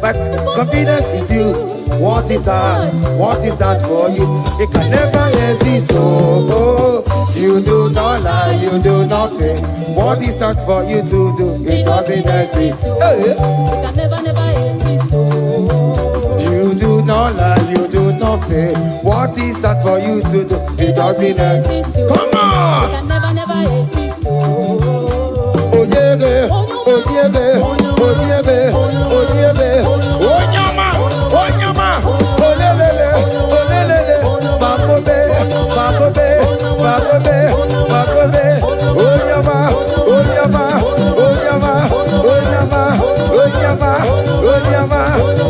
but confidence is you. What is that? What is that for you? It can never exist. Oh, you do not lie, you do not fail. What is that for you to do? It doesn't exist. Hey, it can never exist. you do not your life you do nothing. What is that for you to do? It doesn't exist. Come on! It can never exist. Oh yeah, oh yeah, oh yeah, oh yeah, oh nyama, oh lelele, babobe, oh nyama, oh nyama, oh nyama, oh nyama, oh nyama, oh nyama,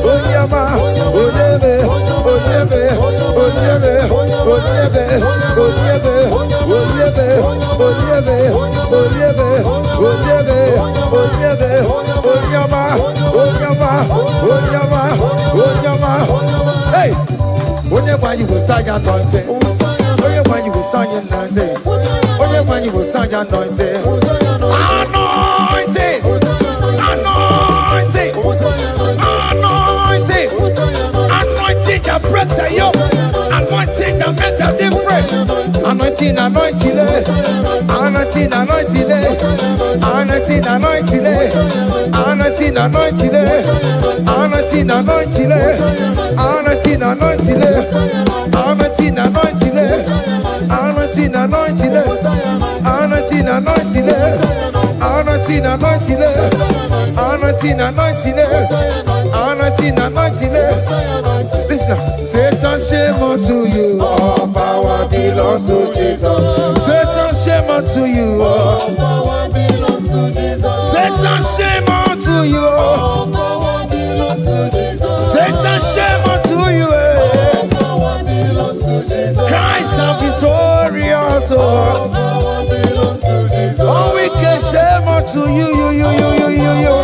oh nyama, oh lebe, oh lebe, oh lebe, oh lebe, oh lebe, oh lebe, oh lebe, oh lebe, oh lebe, oh lebe, oh nyama, oh nyama, oh nyama, oh nyama. Hey, whenever you will sign your anointing, whenever you will sign your anointing, whenever you will sign your anointing, anointing, anointing, anointing, anointing that breaks the yoke, anointing that makes a difference, anointing, anointing, anointing, anointing, anointing, anointing, anointing, anointing, anointing, anointing, anointing, anointing, anointing, anointing, anointing, anointing, anointing, anointing. Listen now. Satan, shame unto you. All power belongs to Jesus. Satan, shame unto you. All power belongs to Jesus. Satan, shame unto you. All power belongs to Jesus. Satan, shame unto you. All power belongs to Jesus. Christ is victorious. All power belongs to Jesus. Oh, we can shame unto you.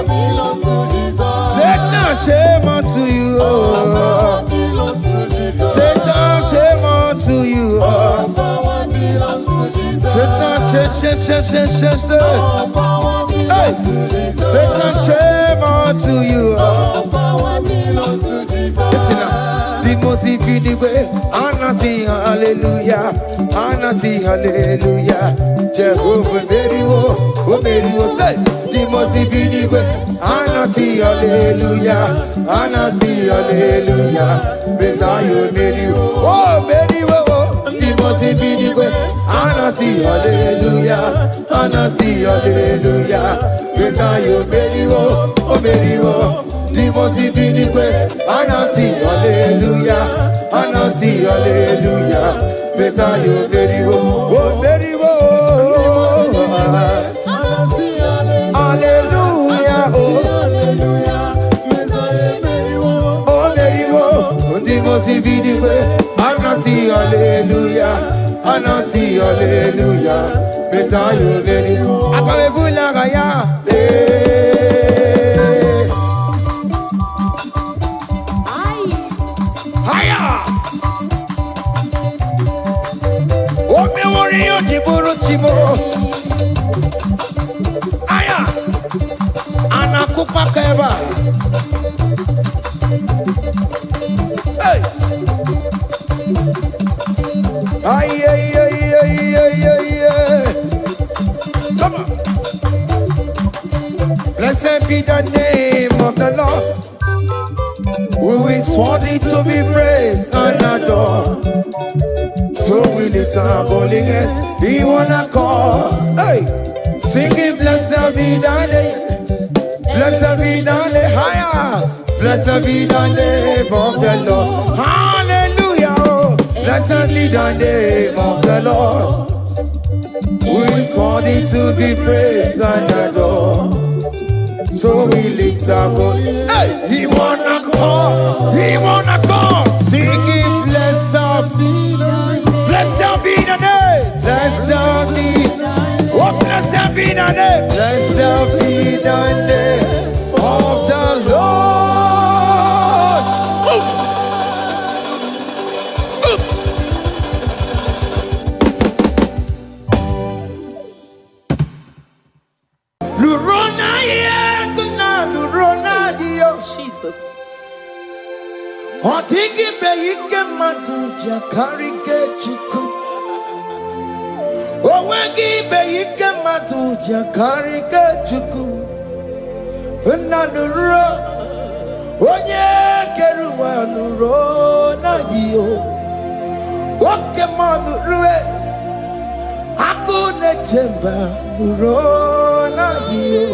Belongs to Jesus. Satan, shame unto you. Power belongs to Jesus. Satan, shame unto you. All power belongs to Jesus. Satan, shame. All power belongs to Jesus. Satan, shame unto you. All power belongs to Jesus. Listen now. The most infinite way. Anna sing hallelujah. Anna sing hallelujah. Jehovah very well. Say the most infinite way. Anna sing hallelujah. Anna sing hallelujah. Messiah very well. Oh very well. The most infinite way. Anna sing hallelujah. Anna sing hallelujah. Messiah very well. Oh very well. The most infinite way. Anna sing hallelujah. Anna sing hallelujah. Messiah very well. Oh very well. Hallelujah. Oh very well. The most infinite way. Anna sing hallelujah. Anna sing hallelujah. Messiah very well. Akamebula gaya. Aya, anakupa keba. Hey, ay. Come on. Blessed be the name of the Lord, who is worthy to be praised and adored. So we lift our holy hand, we wanna call. Hey, singing blessed be thy name, blessed be thy name, higher, blessed be the name of the Lord. Hallelujah, oh, blessed be the name of the Lord, who is worthy to be praised and adored. So we lift our holy hand, hey, he wanna call, singing blessed be thy name. Blessed be the name. Blessed be. Oh, blessed be the name. Blessed be the name of the Lord. Jesus. Otigi beike maduja karike chiku. Owegi beike maduja karike chiku. Unaduro, Onye keruwa nuro na jiyo. Oke manu rue. Akune chemba nuro na jiyo.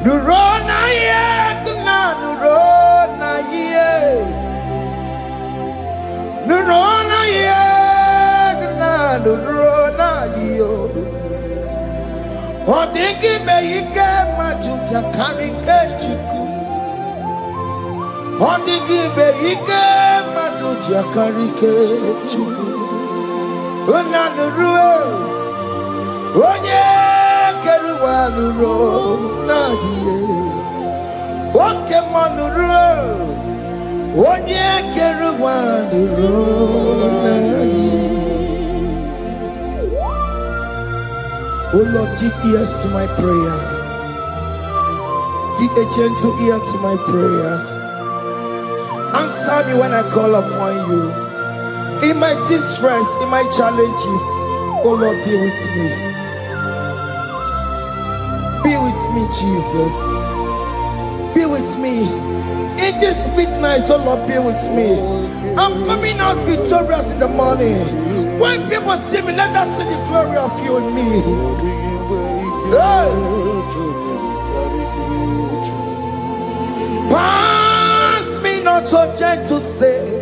Nuro na ye kuna nuro na ye. Nuro na ye kuna nuro na jiyo. Odingi me ike majuja karike chiku. Odingi me ike majuja karike chiku. Una nuro, onye keruwa nuro nadie. Oke manuro, onye keruwa nuro nadie. Oh Lord, give ears to my prayer. Give a gentle ear to my prayer. Answer me when I call upon you. In my distress, in my challenges, oh Lord, be with me. Be with me, Jesus. Be with me. In this midnight, oh Lord, be with me. I'm coming out victorious in the morning. When people see me, let us see the glory of you in me. Hey. Pass me not so gentle say.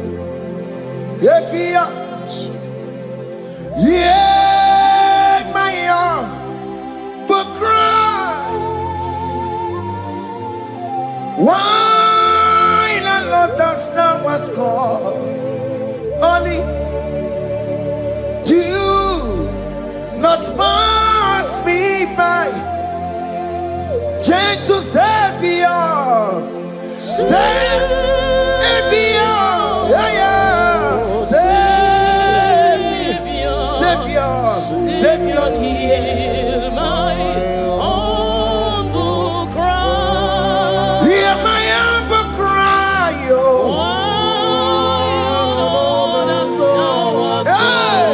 Jesus. Yeah, my arm, but cry. Why not understand what's called? Only do not pass me by. Gentle Savior, Savior, yeah, yeah. Savior, hear my humble cry. Hear my humble cry, oh. Hey.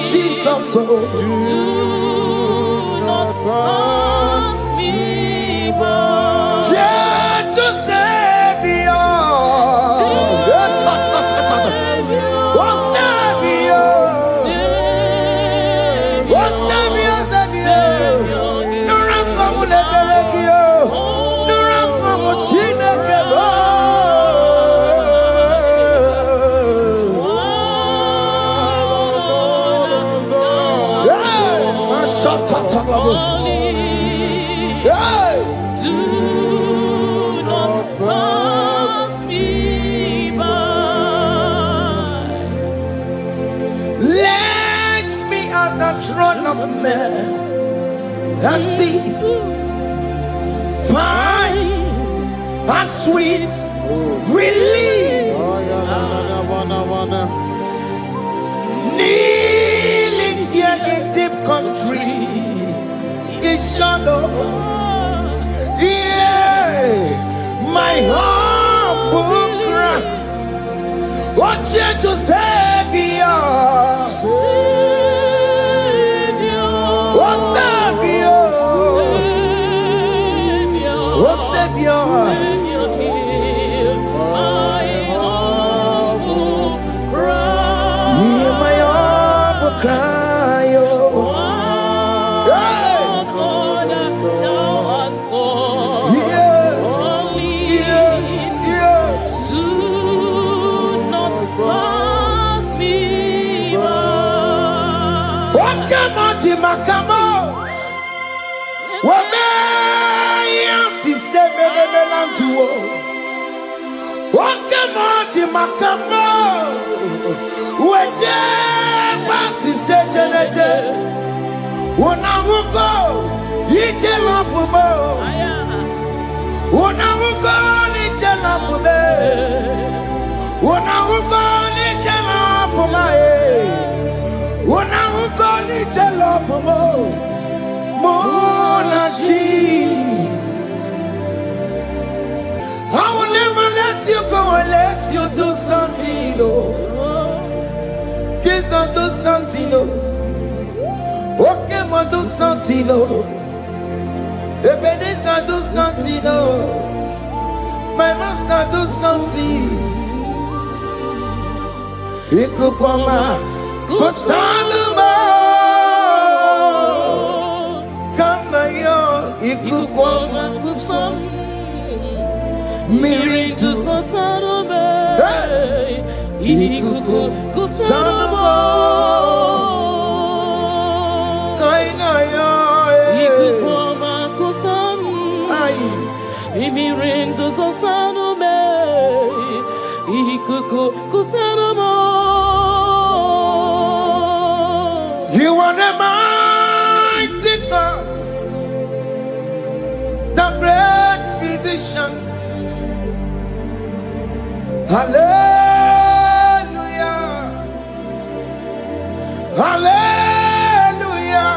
Jesus, oh. Do not pass me by. Gentle Savior. Do not pass me by. Let me at the throne of men and see, find a sweet relief. Kneeling here in deep country is shadow. Yeah, my humble cry. Oh, gentle Savior, oh Savior, oh Savior, hear my humble cry. Hear my humble cry, oh. Makamo, wame yansi sebe de melanduo. Wakamo di makamo, weje wasi sejeneje. Unahugo ije lafumo, unahugo nije lafume, unahugo nije lafume. Unahugo nije lafumo, monaji. I will never let you go unless you do something, oh. Just don't do something, oh. Okay, mo do something, oh. Ebenezer, do something, oh. My master, do something. Ikukoma, kusanuma. Kama yo, ikukoma, kusam. Mirintu sasanuma. Ikuku kusanuma. Kaina yo, Ikukoma kusam. Mirintu sasanuma. Ikuku kusanuma. You are the mighty God, the great physician. Hallelujah, hallelujah.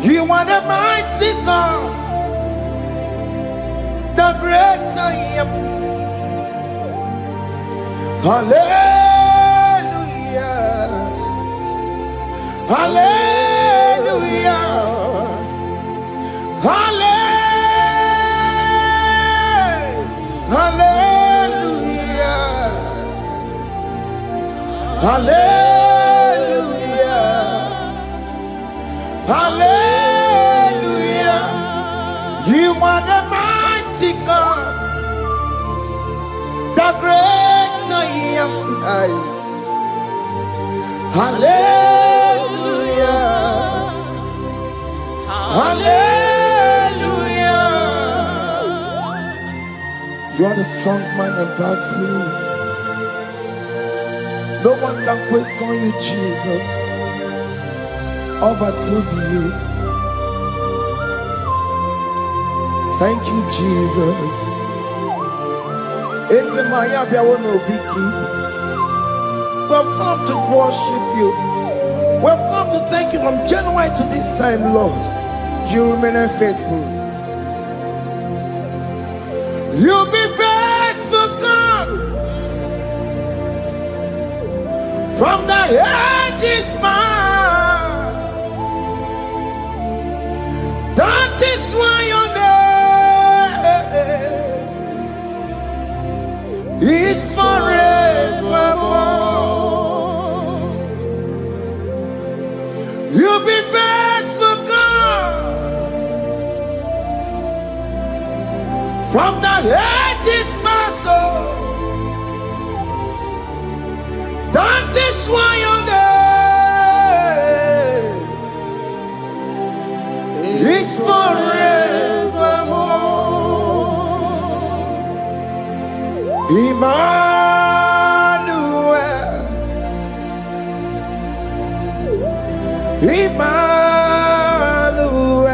You are the mighty God, the great I am. Hallelujah, hallelujah, hallelujah, hallelujah, hallelujah. You are the mighty God, the great I am. Hallelujah, hallelujah. You are the strong man in battle. No one can question you, Jesus. All but to be you. Thank you, Jesus. We've come to worship you. We've come to thank you from January to this time, Lord. You remain faithful. You be faithful, God. From the ages past. That is why your name is forevermore. You be faithful, God. From the ages past, that is why your name is forevermore. Emmanuel, Emmanuel,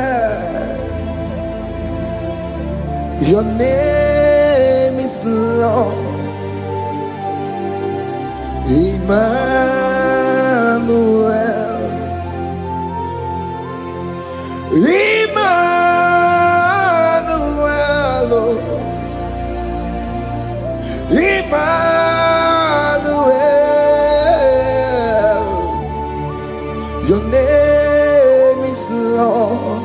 your name is Lord. Emmanuel, Emmanuel, Emmanuel, your name is Lord.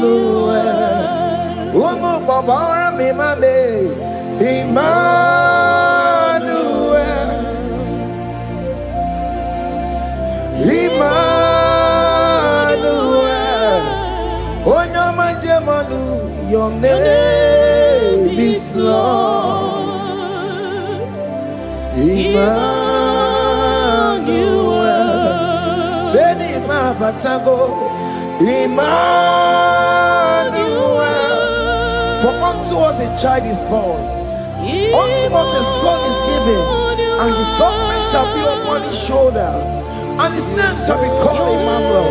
Emmanuel, Umu Baba Mimame, Emmanuel, Emmanuel, Onyama Jemanu, your name is Lord. Emmanuel, Beni Mabatago, Emmanuel. For unto us a child is born, unto us a son is given, and his government shall be upon his shoulder, and his name shall be called Emmanuel,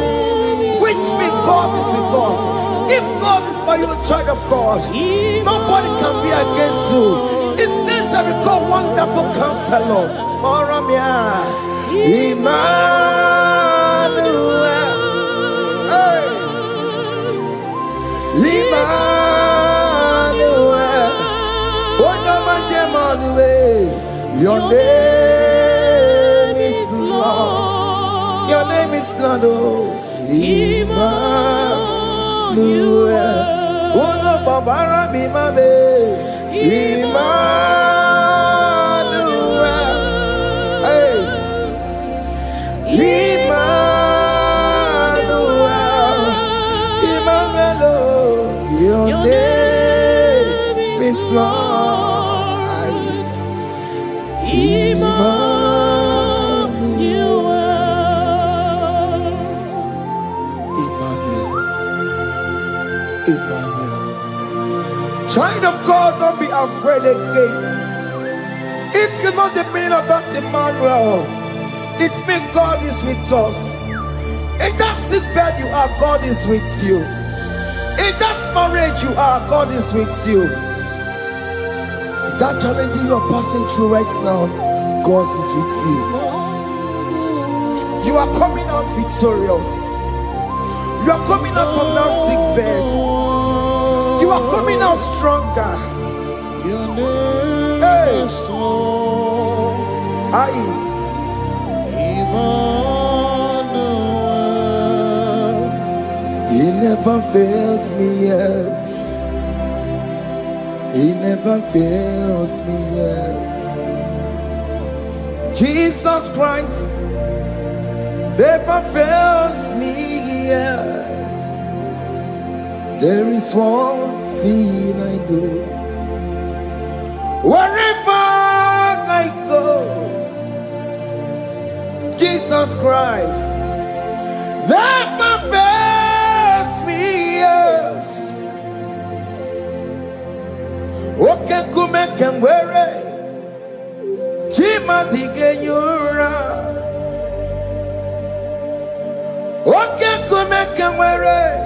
which means God is with us. If God is for you, child of God, nobody can be against you. His name shall be called Wonderful Counselor. Emmanuel, hey. Emmanuel, your name is Lord. Your name is Lord, oh, Emmanuel. Uno babara mi mame, Emmanuel. Hey, Emmanuel, Emmanuel. Your name is Lord, Emmanuel. Child of God, don't be afraid again. If you know the meaning of that Emmanuel, it means God is with us. In that sick bed you are, God is with you. In that marriage you are, God is with you. In that challenge you are passing through right now, God is with you. You are coming out victorious. You are coming out from that sick bed. You are coming out stronger. Hey, He never fails me, yes. He never fails me, yes. Jesus Christ never fails me, yes. There is one thing I know. Wherever I go, Jesus Christ never fails me, yes. Okay, come and wear it. Jima dige yura. Okay, come and wear it.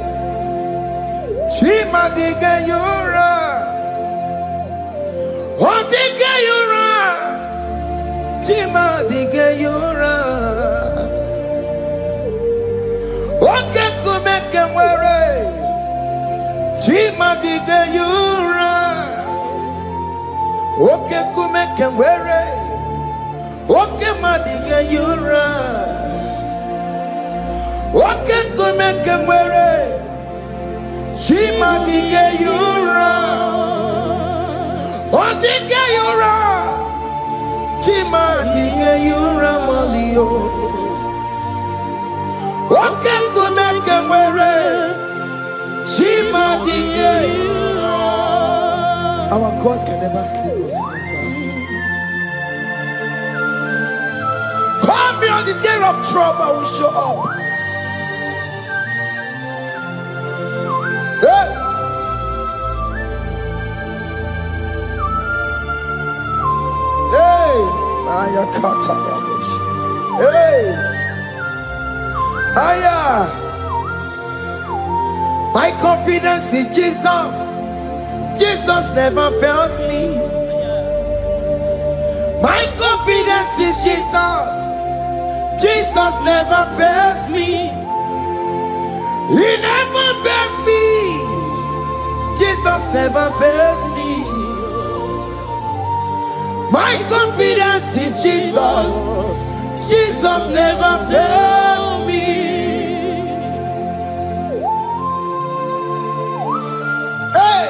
Jima dige yura. Oh, dige yura. Jima dige yura. Okay, come and wear it. Jima dige yura. Okay, come and wear it. Okay, ma dige yura. Okay, come and wear it. Jima dige yura. Oh, dige yura. Jima dige yura malio. Okay, come and wear it. Jima dige yura. Our God can never sleep nor slumber. Call me on the day of trouble, I will show up. Hey! Hey! Aya kata rabosh. Hey! Aya! My confidence in Jesus. Jesus never fails me. My confidence is Jesus. Jesus never fails me. He never fails me. Jesus never fails me. My confidence is Jesus. Jesus never fails me. Hey!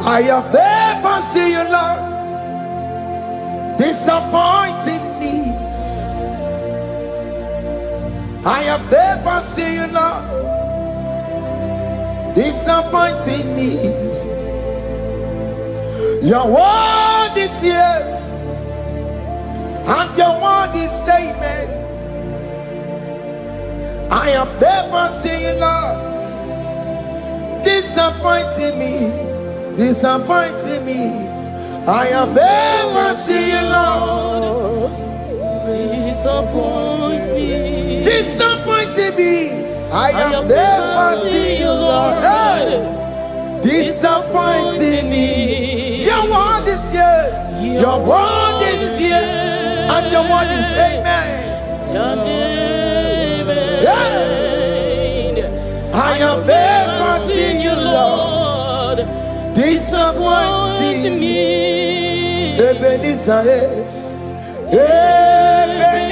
I have never seen you, Lord, disappointing me. I have never seen you, Lord, disappointing me. Your word is yes, and your word is amen. I have never seen you, Lord, disappointing me. Disappointing me. I have never seen you, Lord, disappoint me. Disappointing me. I have never seen you, Lord, hey, disappointing me. Your word is yes, your word is yes, and your word is amen. Yeah. I have never seen you, Lord, me. Ebenezer, Ebenezer,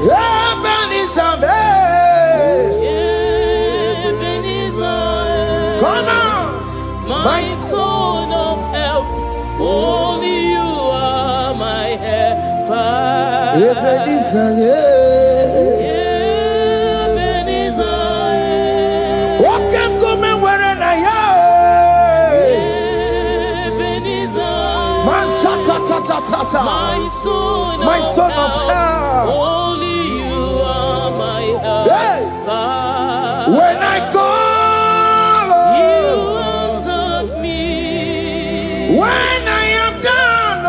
Ebenezer, Ebenezer, come on, my stone of help. Only you are my helper. Ebenezer, Ebenezer, what can come and where I Ebenezer, my stone of help. Only you are my helper. When I call, You answered me. when I am down,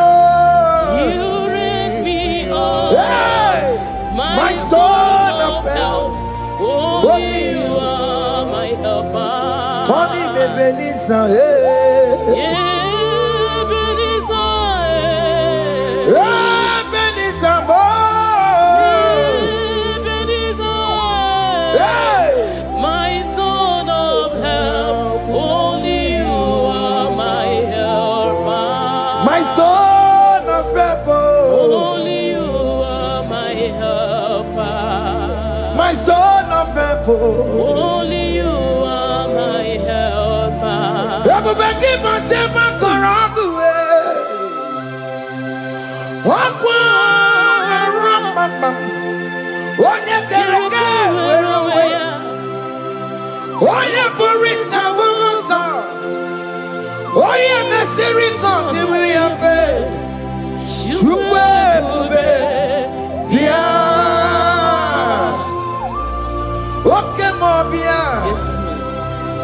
You raise me up. hey, my stone of help. Only you are my helper. Call him Ebenezer, Ebenezer, hey, My stone of help. Only you are my helper. my stone of help, Only you are my helper. my stone of help. Only you are my helper. Everybody keep on taking my corrupt way.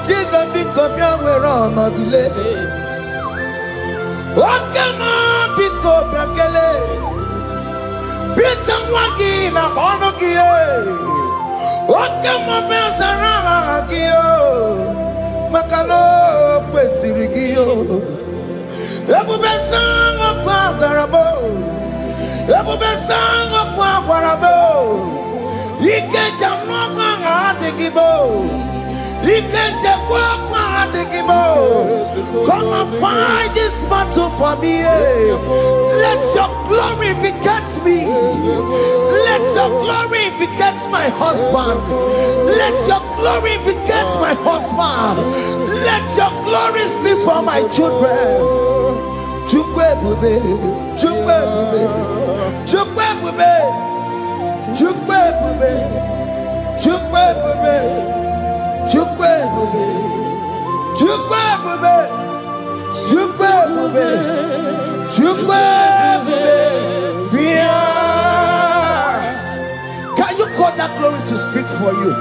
Jesus become your way on a delay. Oh, come on, pick up your keles. Beat and waggy na bonogi. Oh, come on, Besaragio. Macalo, Pesirigio. Ebu Besang of Quatarabo. Ebu Besang of Quatarabo. He can't jump on the gibo. He can't jump on the gibo. Come and fight this battle for me. Let your glory beget me. Let your glory beget my husband. Let your glory beget my husband. Let your glory speak for my children. Chukwe bube, chukwe bube, chukwe bube, chukwe bube, chukwe bube, chukwe bube, chukwe bube, chukwe bube, chukwe bube. Can you call that glory to speak for you?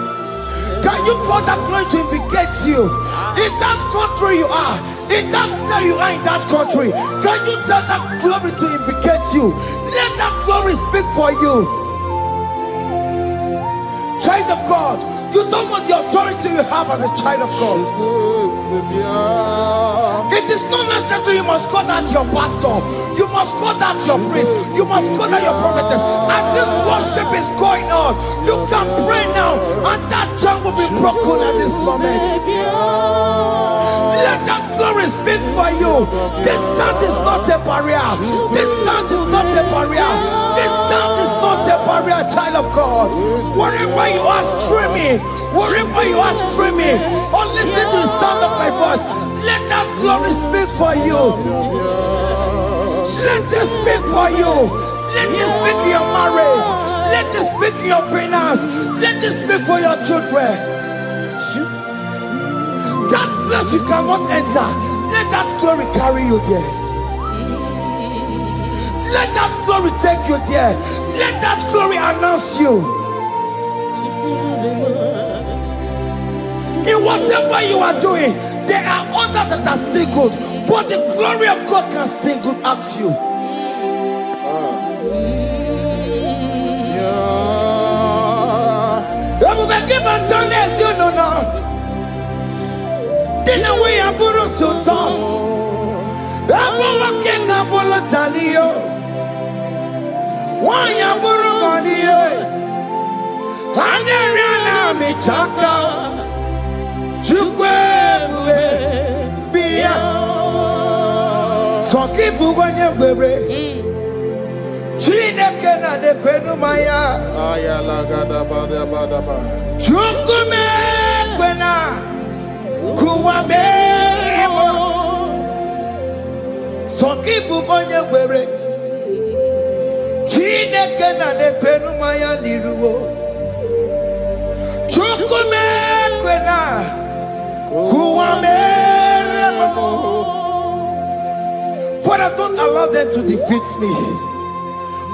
Can you call that glory to indicate you? In that country you are, in that cell you are in that country, can you tell that glory to indicate you? Let that glory speak for you. Child of God, you don't want the authority you have as a child of God. It is not necessary you must call that your pastor, you must call that your priest, you must call that your prophetess. And this worship is going on. You can pray now, and that chain will be broken at this moment. Let that glory speak for you. Distance is not a barrier. Distance is not a barrier. Distance is not a barrier, child of God. Wherever you are streaming, wherever you are streaming, or listening to the sound of my voice, let that glory speak for you. Let it speak for you. Let it speak in your marriage. Let it speak in your finance. Let it speak for your children. That place you cannot enter, let that glory carry you there. Let that glory take you there. Let that glory announce you. In whatever you are doing, there are others that are still good, but the glory of God can still good at you. You know now. Dina we aburu sultan. Abu wakeka bolo talio. Wanya buru ganiye. Hanyariana michaka. Chukwe bube. kibu wanye were. Chineke na de kwenu maya. Ayala gada bada bada ba. Chukume kwena kuwa meremo. So kibu wanye were. Chineke na de kwenu maya niruo. Chukume kwena kuwa meremo. Father, don't allow them to defeat me.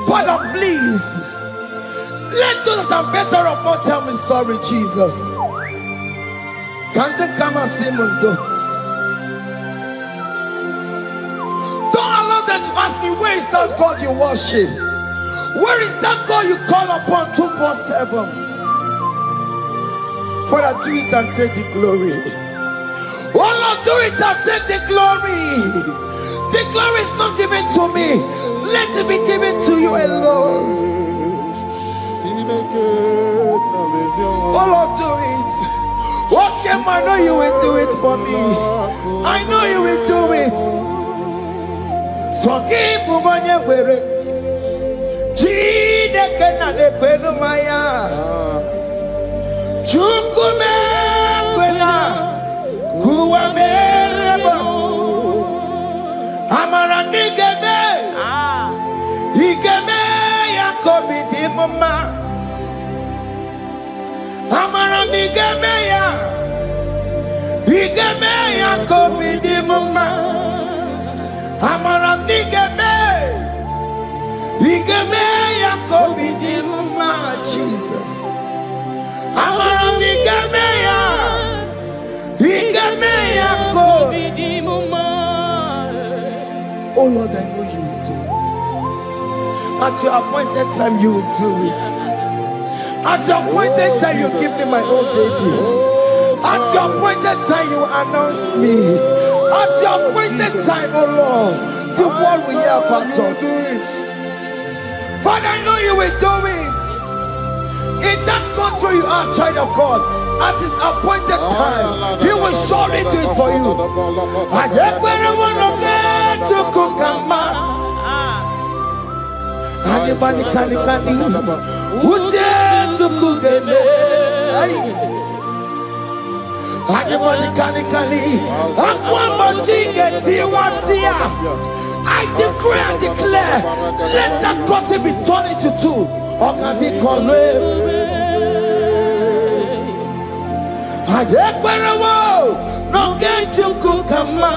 Father, please, let those that are better off not tell me sorry, Jesus. Can't they come and see Mundo? Don't allow them to ask me, where is that God you worship? Where is that God you call upon 247? Father, do it and take the glory. Oh Lord, do it and take the glory. The glory is not given to me. Let it be given to you alone. Oh Lord, do it. What can I know you will do it for me? I know you will do it. So keep moving where it is. Chineke na de kwenu maya. Chukume kwena kuwa merebo. Amarani geme, igeme ya kobi di mama. Amarani geme ya, igeme ya kobi di mama. Amarani geme, igeme ya kobi di mama. Jesus. Amarani geme ya, igeme ya kobi di mama. Oh Lord, I know you will do it. At your appointed time, you will do it. At your appointed time, you give me my own baby. At your appointed time, you announce me. At your appointed time, oh Lord, the world will hear about us. Father, I know you will do it. In that country, you are a child of God. At his appointed time, he will surely do it for you. I just want to get to Kukama. Anybody can Uje to Kugeme. Anybody can I decree and declare, let that curtain be turned into two. Or can they call him? No get to Kukama.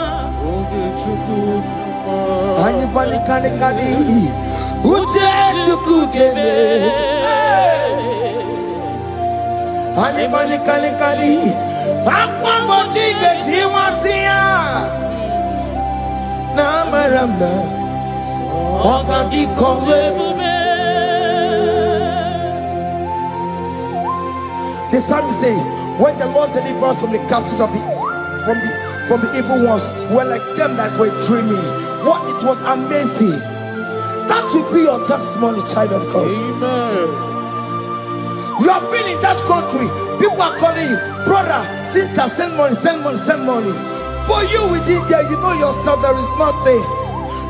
Anybody can Uje to Kugeme. Anybody can Aquabody get him was here. Namaramna. Or can they call him? The psalmist say, when the Lord delivers us from the captives of from the evil ones, were like them that were dreaming. What it was amazing. That will be your testimony, child of God. Amen. You have been in that country. People are calling you, brother, sister, send money, send money, send money. But you within there, you know yourself, there is nothing.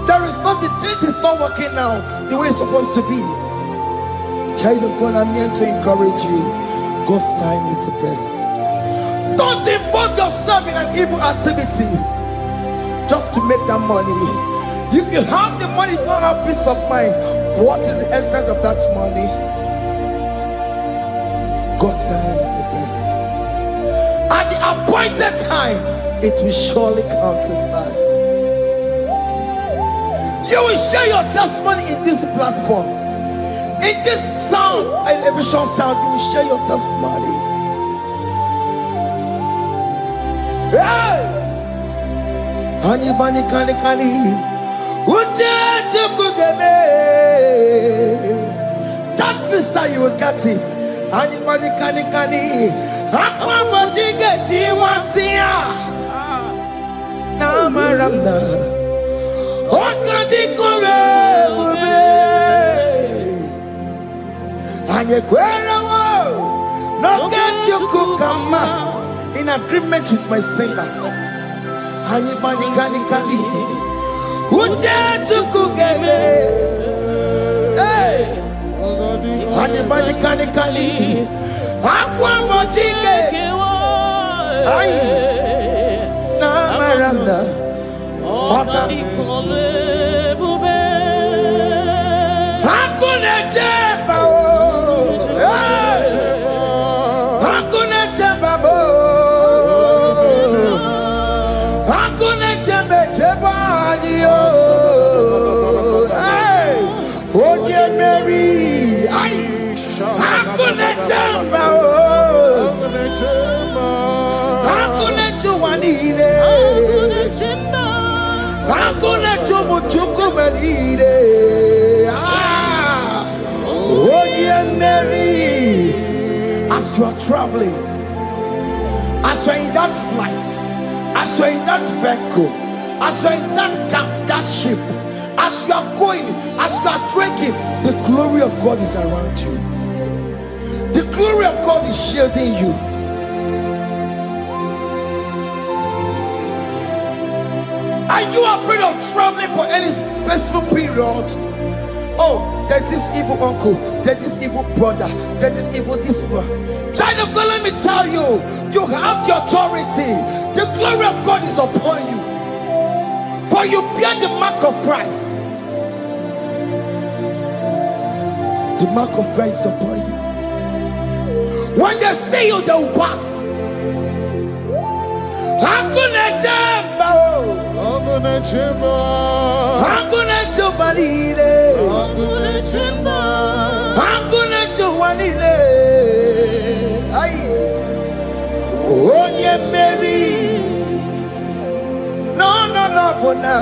There is nothing. This is not working out the way it's supposed to be. Child of God, I'm here to encourage you. God's time is the best. Don't involve yourself in an evil activity just to make that money. If you have the money, you don't have peace of mind. What is the essence of that money? God's time is the best. At the appointed time, it will surely come to pass. You will share your testimony in this platform. In this sound, elevation sound, you will share your testimony. Hey! Anybody can that visa you will get it. Anybody can Aquabody get him was here. Namaramna. What can they call it? And you no get you Kukama in agreement with my singers. Anybody can Uche tukugeme. Hey. Hadi badi kani kani. Akwa mochike. Ay. Na maranda. Oka. Hakuna jeba o. Hakuna jeba bo. Hakuna jeba ni o. Hey, oh dear Mary. Ay. Hakuna jeba o. Hakuna juwanile. Hakuna jumuchukumanile. Oh dear Mary, as you are traveling, as you are in that flight, as you are in that vehicle, as you are in that cab, that ship, as you are going, as you are trekking, the glory of God is around you. The glory of God is shielding you. Are you afraid of traveling for any specific period? Oh, there's this evil uncle, there's this evil brother, there's this evil this evil. Child of God, let me tell you, you have the authority. The glory of God is upon you. For you bear the mark of Christ. The mark of Christ is upon you. When they see you, they will pass. Hakuna jamba, hakuna jamba, hakuna jubalile, hakuna jamba, hakuna jubalile. Ay, onye Mary, no bona.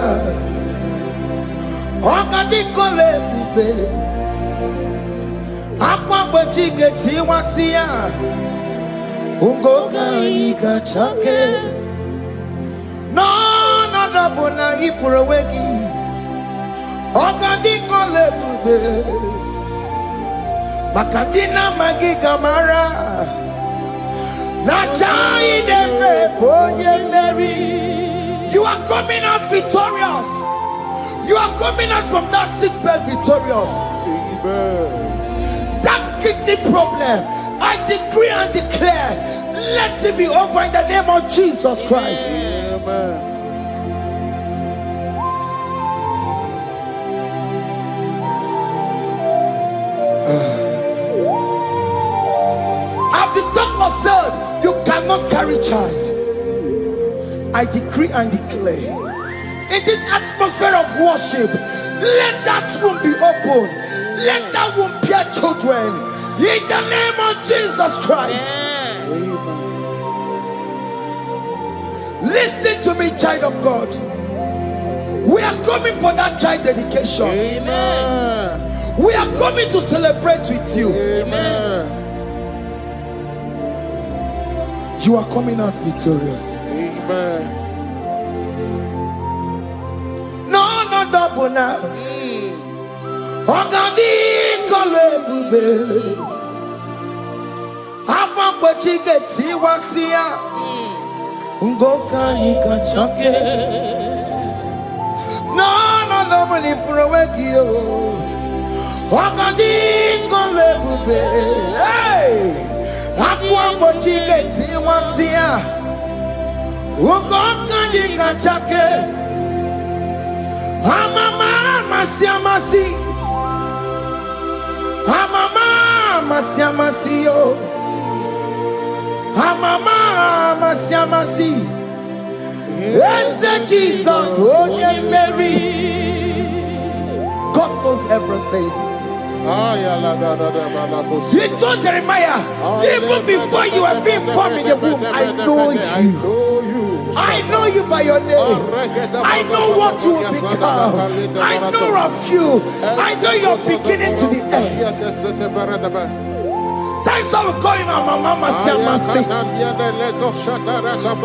Okadi kole bube, akwa bojige tiwasia, ungoka ika chake. No bona ifurewegi. Okadi kole bube, makandina magi kamara. Na chai neve bonye Mary. You are coming out victorious. You are coming out from that sick bed victorious. Amen. That kidney problem, I decree and declare, let it be over in the name of Jesus Christ. Amen. As the doctor said, you cannot carry child. I decree and declare, in the atmosphere of worship, let that womb be open. Let that womb bear children. In the name of Jesus Christ. Amen. Listen to me, child of God. We are coming for that child dedication. Amen. We are coming to celebrate with you. Amen. You are coming out victorious. Amen. No double now. Ogadi kole bube. Apa bojige tiwasia. Ngoka nika chake. No double ni furawegi yo. Ogadi kole bube. Hey. Akwa bojige tiwasia. Ngoka nika chake. Amama masiamasi. Amama masiamasi yo. Amama masiamasi. Yes, Jesus, oh dear Mary. God knows everything. He told Jeremiah, even before you were being formed in the womb, I know you. I know you by your name. I know what you will become. I know of you. I know your beginning to the end. That's how we call him our Mama Siamasi.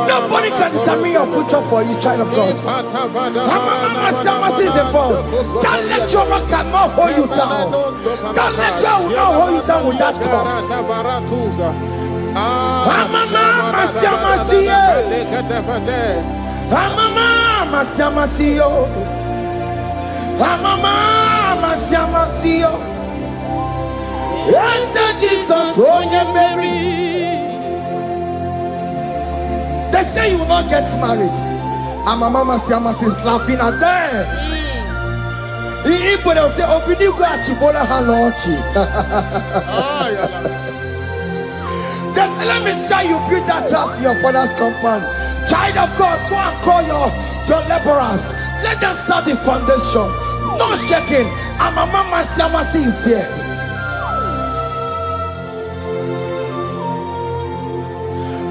Nobody can determine your future for you, child of God. Mama Siamasi is involved. Don't let your rock cannot hold you down. Don't let your not hold you down with that cross. Mama Siamasi. Mama Siamasi. Mama Siamasio. Yes, Jesus, oh, yeah, Mary. They say you will not get married. And my mama Siamasi is laughing at them. In Igbo, they'll say, open you go at Chibola Halochi. They say, let me say you build that house in your father's compound. Child of God, go and call your laborers. Let them start the foundation. No shaking. And my mama Siamasi is there.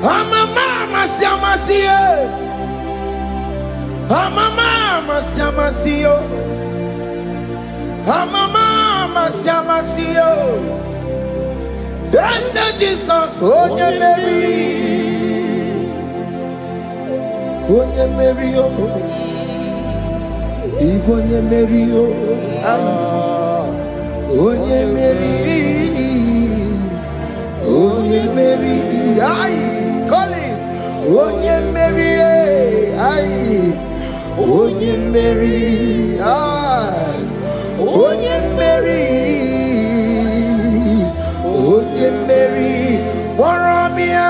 And my mama Siamasi. And my mama Siamasi. And my mama Siamasi. Yes, Jesus, oh, yeah, Mary. Oh, yeah, Mary, oh. Igbo nye Mary, oh. Oh, yeah, Mary. Oh, yeah, Mary. Aye, call him. Oh, yeah, Mary. Aye. Oh, yeah, Mary. Aye. Oh, yeah, Mary. Oh, yeah, Mary. Warramia.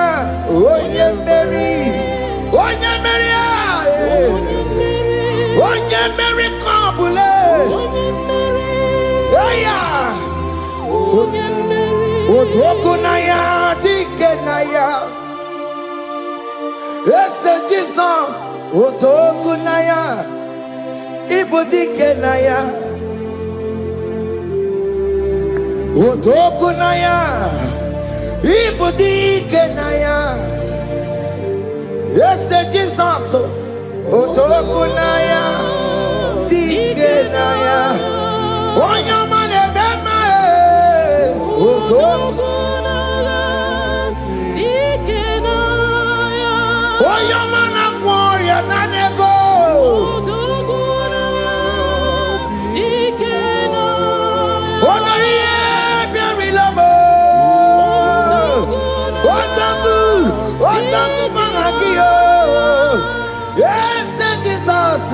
Oh, yeah, Mary. Oh, yeah, Mary. Oh, yeah, Mary. Kabule. Oh, yeah. Oh, yeah, Mary. Oh, Tokunaya. Dikenaya. Yes, Jesus. Oh, Tokunaya. Ibu Dikenaya. Otokunaya, Ibudikenaya. Yes, Jesus. Otokunaya, Dikenaya. Oyamane bema, Otokunaya, Dikenaya. Oyamana gloria nanego. Otokunaya, Dikenaya. Onaria. Yes, Jesus.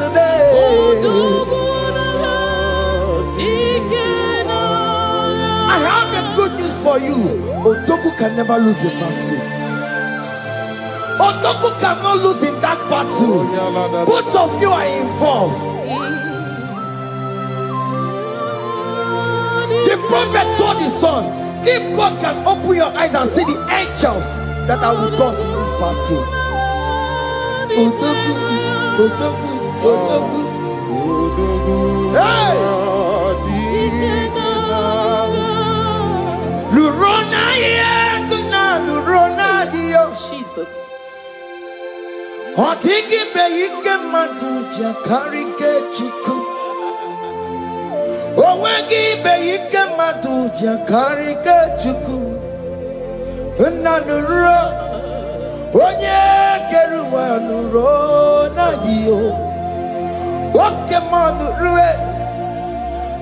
I have a good news for you. Otoku can never lose a battle. Otoku cannot lose in that battle. Both of you are involved. The prophet told his son, if God can open your eyes and see the angels that are with us in this battle. Otoku, Otoku, Otoku. Hey! Lurona yekuna, Lurona dio. Jesus. Otiki beyike maduja karike chiku. Owegi beyike maduja karike chiku. Nanuro. Onye keruwa nuro na dio. Oke manu rue.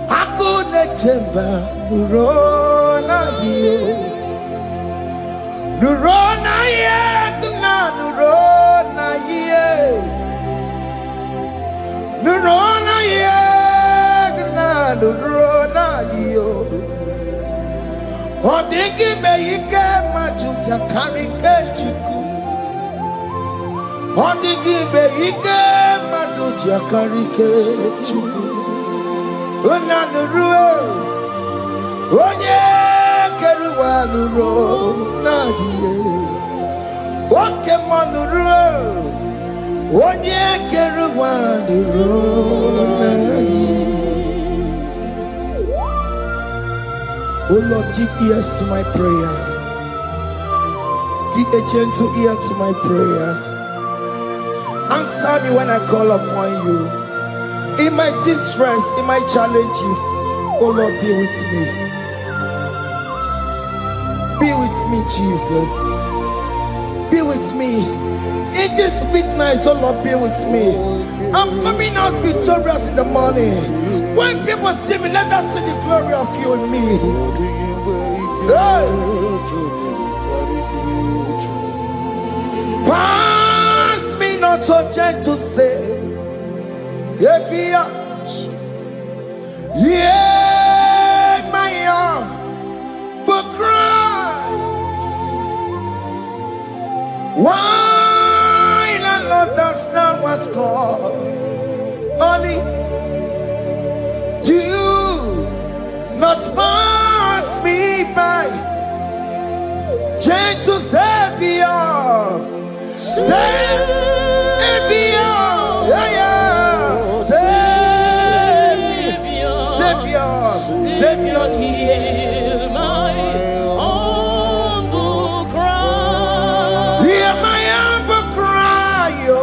Akune chemba nuro na dio. Nuro na ye kuna nuro na ye. Nuro na ye kuna nuro na dio. Odingi beyike majuja karike chiku. Odingi beyike majuja karike chiku. Unanurue onye keruwa nuro nadie. Oke manurue onye keruwa nuro nadie. Oh Lord, give ears to my prayer. Give a gentle ear to my prayer. Answer me when I call upon you. In my distress, in my challenges, oh Lord, be with me. Be with me, Jesus. Be with me. In this midnight, oh Lord, be with me. I'm coming out victorious in the morning. When people see me, let us see the glory of you in me. Hey. Pass me not to change to say, Jesus. not pass me by. Gentle Savior, Savior, yeah, yeah. Savior, hear my humble cry. hear my humble cry, oh.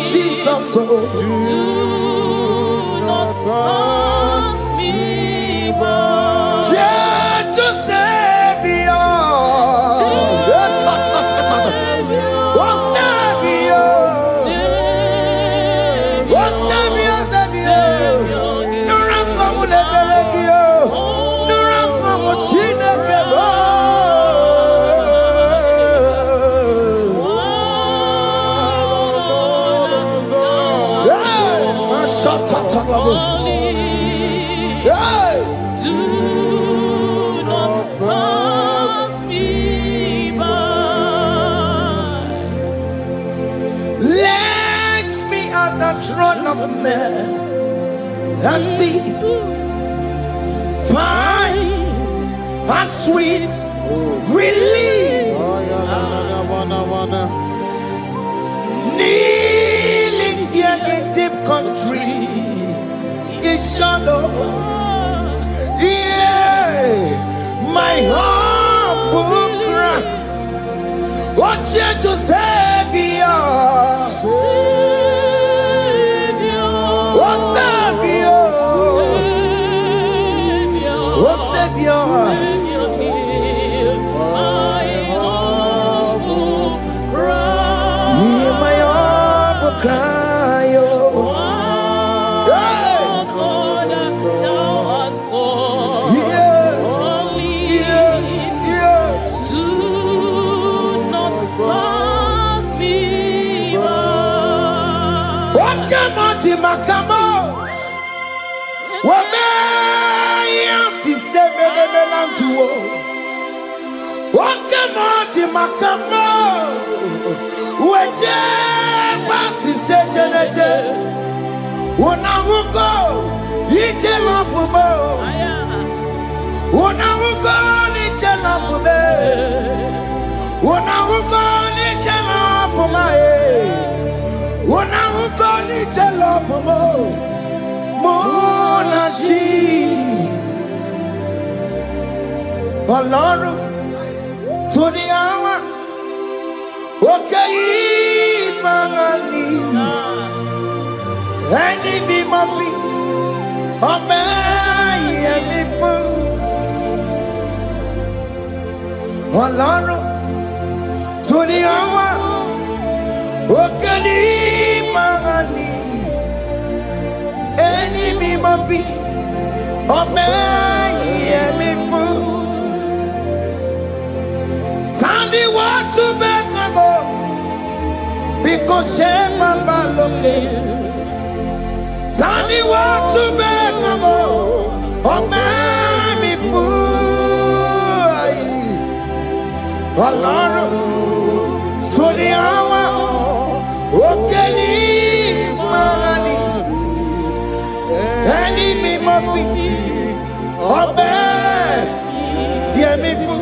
Jesus, oh. Do not pass me by. Gentle Savior, yes, oh Savior, oh Savior, no ram come the Belegio, no ram come Chineke, hey, Mashatatabu, hey. Do not pass me by. Let me at the throne of men. Let's see, fine and sweet relief. Kneeling here in deep country is shadow. Yeah, my humble cry. Oh, gentle Savior, oh Savior, oh Savior, Hear my humble cry. hear my humble cry, oh. Hey. All that thou art called. Yeah. Only Yes, yes. do not pass me by. What came on the Macamo? What may see seven and two? What came on the Macamo? What was he said? When I will go, he tell off for more. When I will go, he tell off for there. When I will go, he tell off for my head. When I will go, he tell off for more. Monachi. Ọlọ́run tó ní àwa òkè yìí máa ní ẹni mímọ́ bí ọmọ ẹ̀mí fún Ọlọ́run tó ní àwa òkè yìí máa ní ẹni mímọ́ bí ọmọ ẹ̀mí fún. Tani watu bekago because shema baloke. Tani watu bekago omemi fui. Ọlọ́run tuni awa okeni marani. Ẹni mímọ́ bí ọbẹ̀ yẹmi fún.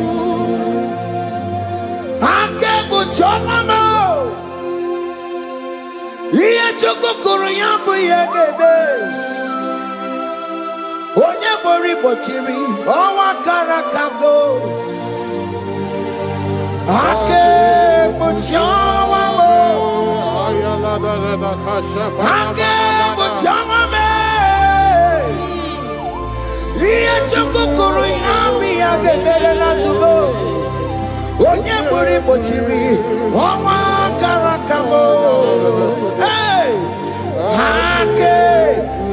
Chomamo, iye chukukuru yambu yegebe. Onye bori bochiri, owa karakago. Ake buchomamo, ake buchomame. Iye chukukuru yambu yegebe na tubo. Onye bori bochiri, owa karakamo. Hey, hake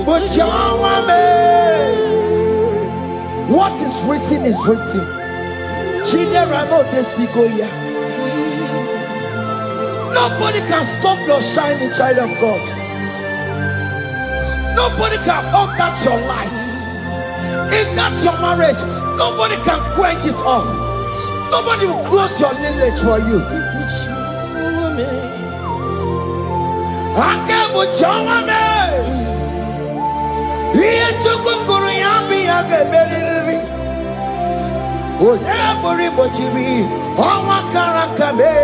bochawame. What is written is written. Chidera no desigoya. Nobody can stop your shining, child of God. Nobody can off that your light. In that your marriage, nobody can quench it off. Nobody will close your lineage for you. Akebo chawame. Iye chukukuru yambi ageberiri. Oye bori bochibi. Owa karakame.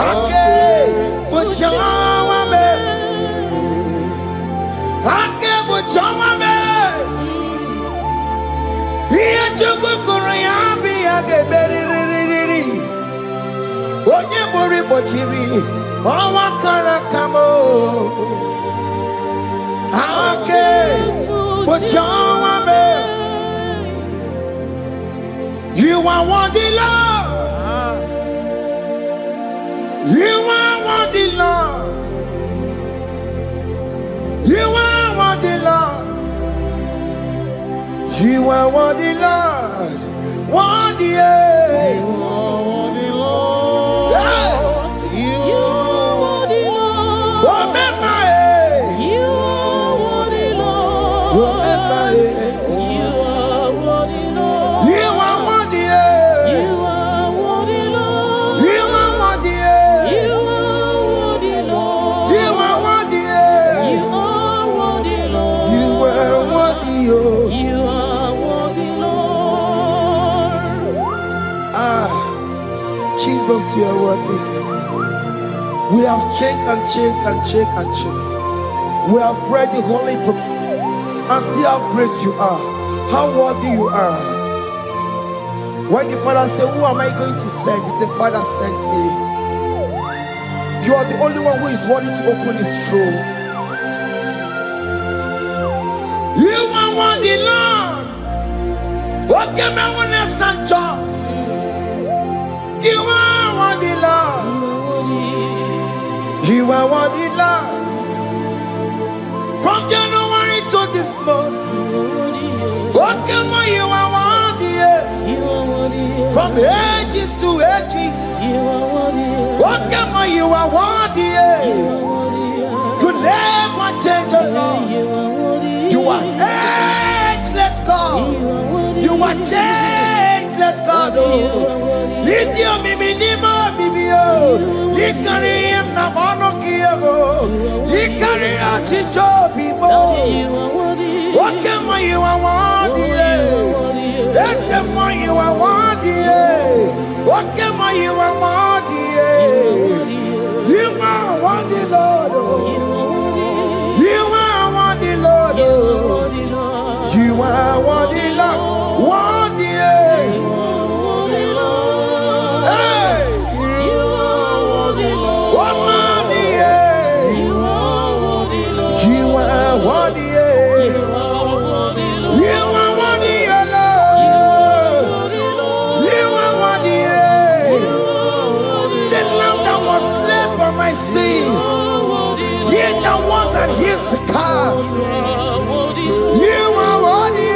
Akebo chawame. Akebo chawame. Iye chukukuru yambi ageberiri. Oye bori bochibi. Owa karakamo. You are worthy, Lord. You are worthy, Lord. You are worthy, Lord. You are worthy, Lord. Worthy, You are worthy, Lord. You are worthy, Lord. Remember, You are worthy, Lord. remember, You are worthy, Lord. you are worthy, You are worthy, Lord. you are worthy, You are worthy, Lord. you are worthy, You are worthy, Lord. you are worthy, oh. You are worthy, Lord. Ah, Jesus, you are worthy. We have checked and checked and checked and checked. We have read the holy books and see how great you are, how worthy you are. When the Father said, "Who am I going to send?" He said, "Father, send me." You are the only one who is worthy to open his throne. You are worthy, Lord. What can I want to send? You are worthy, Lord. You are worthy, Lord. From January to this month, what can you are worthy? From ages to ages, what can you are worthy? You never change, oh Lord. You are ageless God. You are changeless God. Lidio miminimo bibio. Likari him na monokio. Likari achicho bibo. What can you are worthy? That's the one you are worthy. What can you are worthy? You are worthy, Lord. You are worthy, Lord. You are worthy, Lord. Worthy. Hey. What money? You are worthy. You are worthy, Lord. You are worthy. The lamb that was slain for my sin. He that was and his car. You are worthy.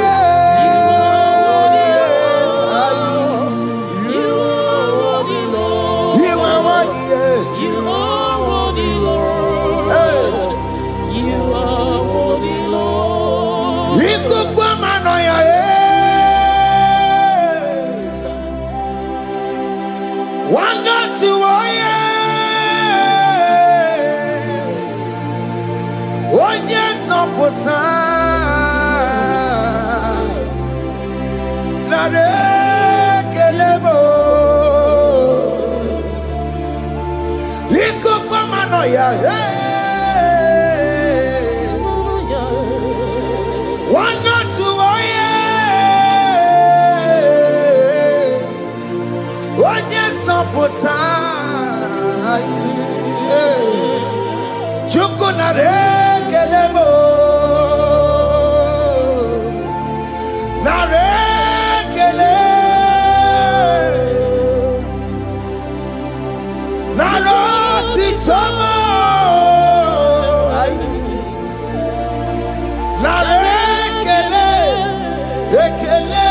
You are worthy. Ikukwamanoya, wonder to onye sọpụta nara ekele m. Ikukwamanoya, wonder to onye sọpụta Chukwu nara ekele m. Nara ekele. Nara otito m. Nara ekele. Ekele.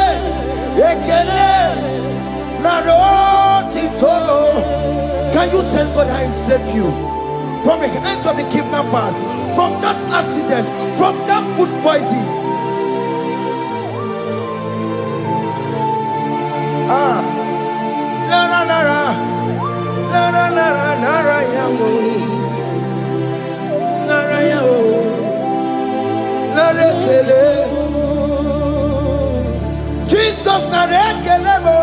Ekele. Nara otito m. Can you thank God how He saved you from the hands of the kidnappers, from that accident, from that food poisoning? Ah, na na na na na na na na na ya. mo. Naraya o. Narekele. Jesus narekele mo.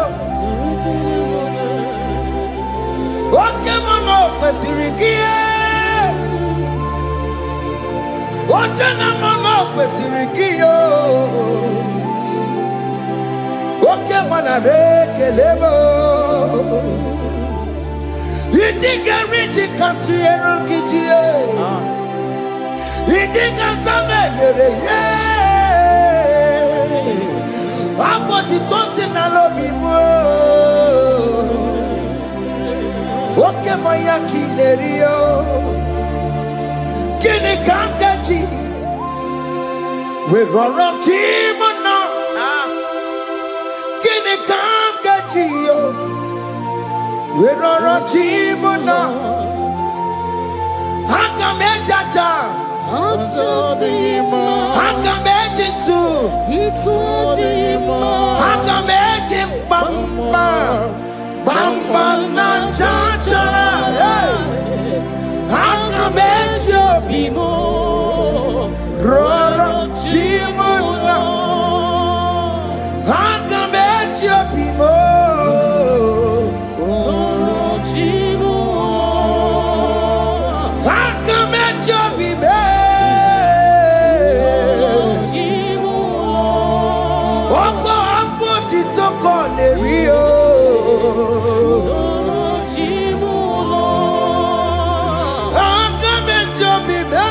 Oke mo no kwesirigie. Oje na mo no kwesirigie. Oke mo narekele mo. Idiga riti kasiero kijie. Idiga tame yere ye. Aboti tosi na lobi mo. Oke mo ya kinerio. Kini kangaji. We roram timo na. Kini kangaji yo. We roram timo na. Hanga mejaja. Hanga mejintu. Hanga mejim bamba. Bamba na jajara. Hanga mejo bimo. Roram timo na. Hanga mejo bimo. Hanga mejo bimo. Ogo apo titoko nerio. Hanga mejo bimo.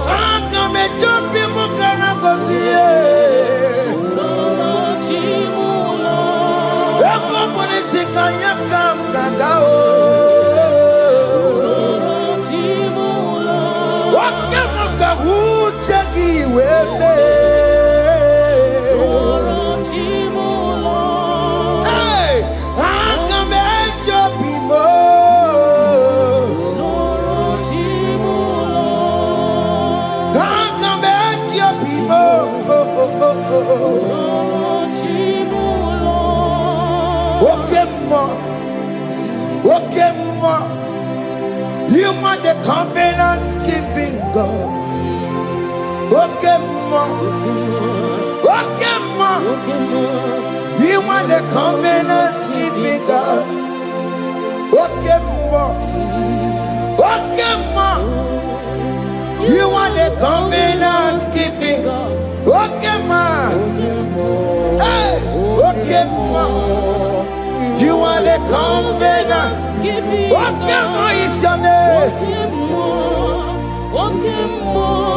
Hanga mejo bimo kana kozie. Epo ponisika yakam kangao. Wakamuka hujagi wele. Hey, hanga mejo bimo. Hanga mejo bimo. Okemo, you are the covenant keeping God. Okemo, you are the covenant keeping God. Okemo, you are the covenant keeping God. Okemo, hey, Okemo. You are the covenant. Okemo is your name.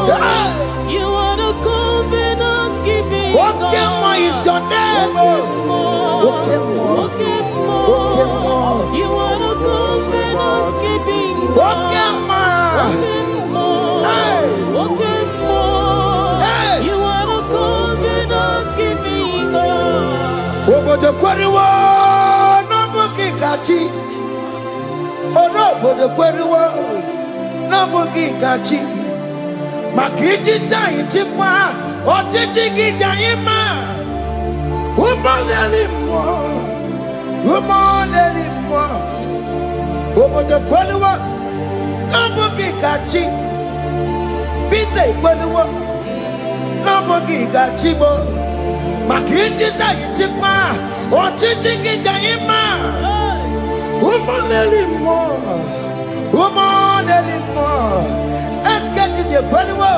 Yeah. You are the covenant keeping Okemo is your name. Okemo. You are the covenant keeping Okemo. Hey. Hey. You are the covenant keeping God. Obodo kwariwo no buki kachi. Obodo kwariwo no buki kachi. Makiji jai chikwa otiti gijai mas. Umoneli mo. Obodo kwariwo no buki kachi. Bite kwariwo no buki kachi bo. Makiji jai chikwa otiti gijai mas. Umoneli mo. Esketi de kweliwo,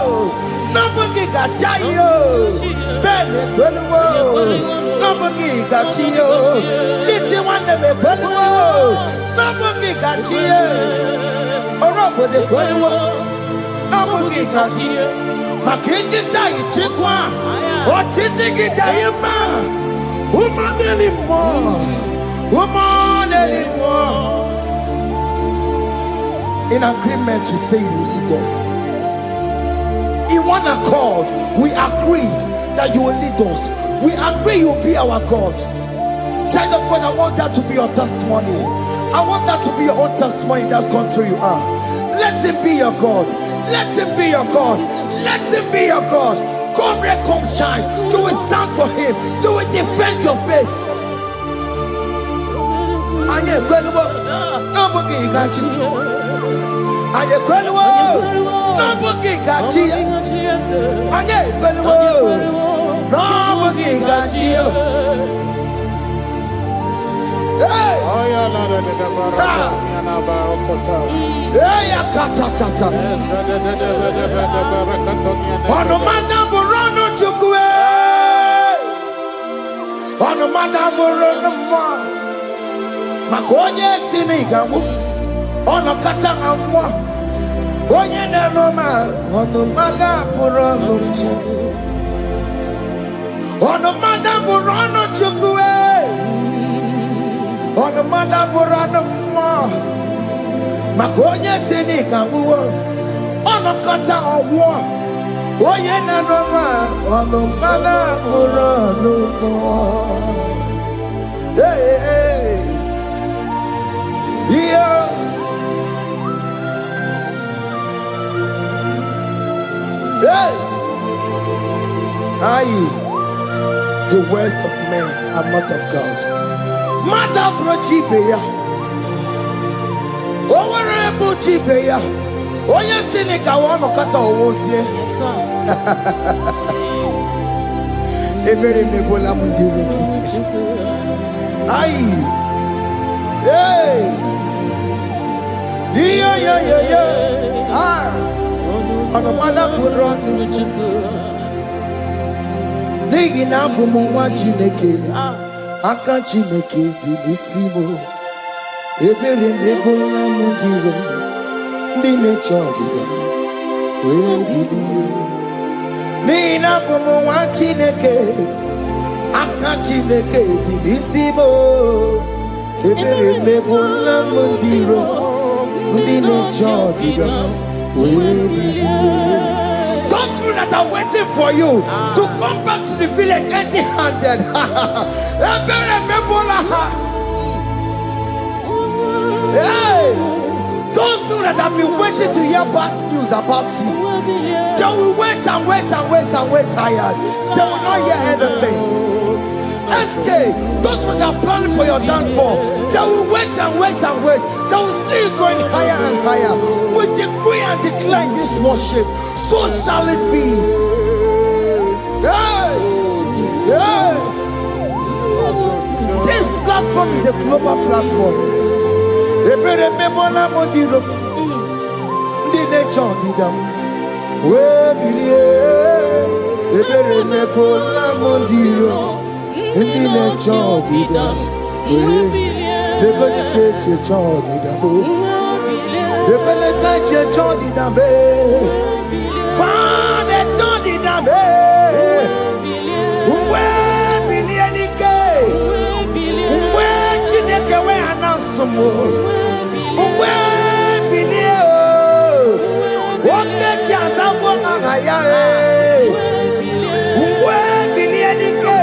nobugi gachayo. Bele kweliwo, nobugi gachiyo. Lisi wande me kweliwo, nobugi gachiyo. Orobo de kweliwo, nobugi gachiyo. Makiji jai chikwa, otiti gidayima. Umaneli mo. In agreement, we say you lead us. In one accord, we agree that you will lead us. We agree you will be our God. Child of God, I want that to be your testimony. I want that to be your own testimony in that country you are. Let him be your God. Let him be your God. Let him be your God. Come rain, come shine. You will stand for him. You will defend your faith. ekweluwo n'ọbụghị gachi anyị ekweluwo n'ọbụghị gachi anyị ekweluwo n'ọbụghị gachi ya katatata ọnụmada bụrụ ọnụ Chukwu ọnụmada bụrụ ọnụ mmụọ maka onye si n'ịgagbu ọnọkata na mmụọ onye na-eme ma ọnụmada bụrụ ọnụ mmụọ ọnụmada bụrụ ọnụ Chukwu ọnụmada bụrụ ọnụ mmụọ maka onye si n'ịgagbu ọnọkata ọgwụọ onye na-eme ma ọnụmada bụrụ ọnụ mmụọ. Yeah. Hey. The words of men are not of God. Mother brochi beya. Overable chibeya. Oya sinika wano kata owosie. Yes, sir. Ebere mebola mundiriki. Aye. Hey. Yeah. Ah. Ọnụmada bụrụ ọnụ n'ihi na abụ m nwa Chineke aka Chineke dị n'isi m ebere m ebola m ndị iro ndị na-eche ọdịda wee bilie n'ihi na abụ m nwa Chineke aka Chineke dị n'isi m ebere m ebola m ndị iro ndị na-eche ọdịda. Don't you that are waiting for you to come back to the village empty-handed. Hey, those people that have been waiting to hear bad news about you, they will wait and wait tired. They will not hear anything. SK, those ones are planning for your downfall. They will wait and wait. They will see you going higher and higher. We decree and declare in this worship, so shall it be. Yeah. This platform is a global platform. Ndị na-eche ọdịda they're gonna catch your ọdịda they're gonna catch your ọdịda find a ọdịda mgbe bilie n'ike mgbe Chineke wee anasụ m mgbe bilie nwoke ji azagbo aha ya mgbe bilie n'ike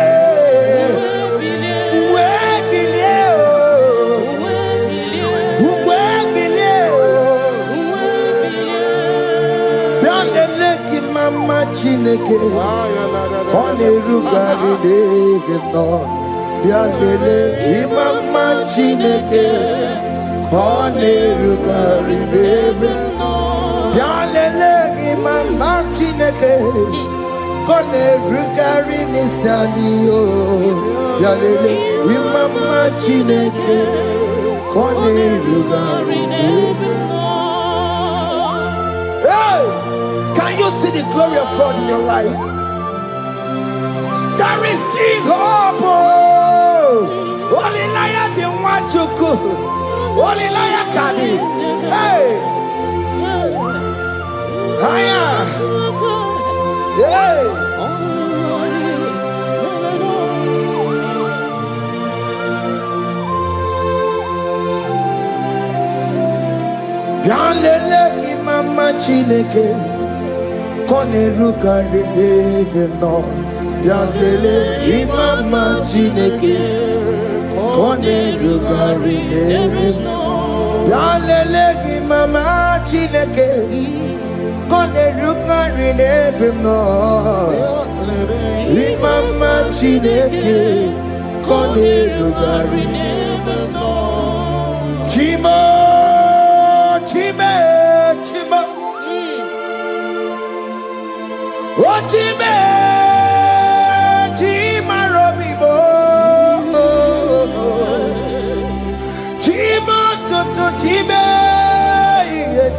Mama Chineke ọ na-erugharị n'ebe nọ bịa lelee Mama Chineke ka ọ na-erugharị n'ebe bịa lelee Mama Chineke ka ọ na-erugharị n'isi anyị bịa lelee Mama Chineke ka ọ na-erugharị n'ebe. Can you see the glory of God in your life? There is King Hope. Only liar the one to go. Only liar can. Hey. Higher. Hey. Bianlele ki Mama Chineke. Konerugari neve no Bianlele Mama Chineke Konerugari neve no Bianlele Mama Chineke Konerugari neve no Mama Chineke Konerugari neve no. Chimo, chime, chimo. Oh, chime, chima robibo. Chimo, toto, chime,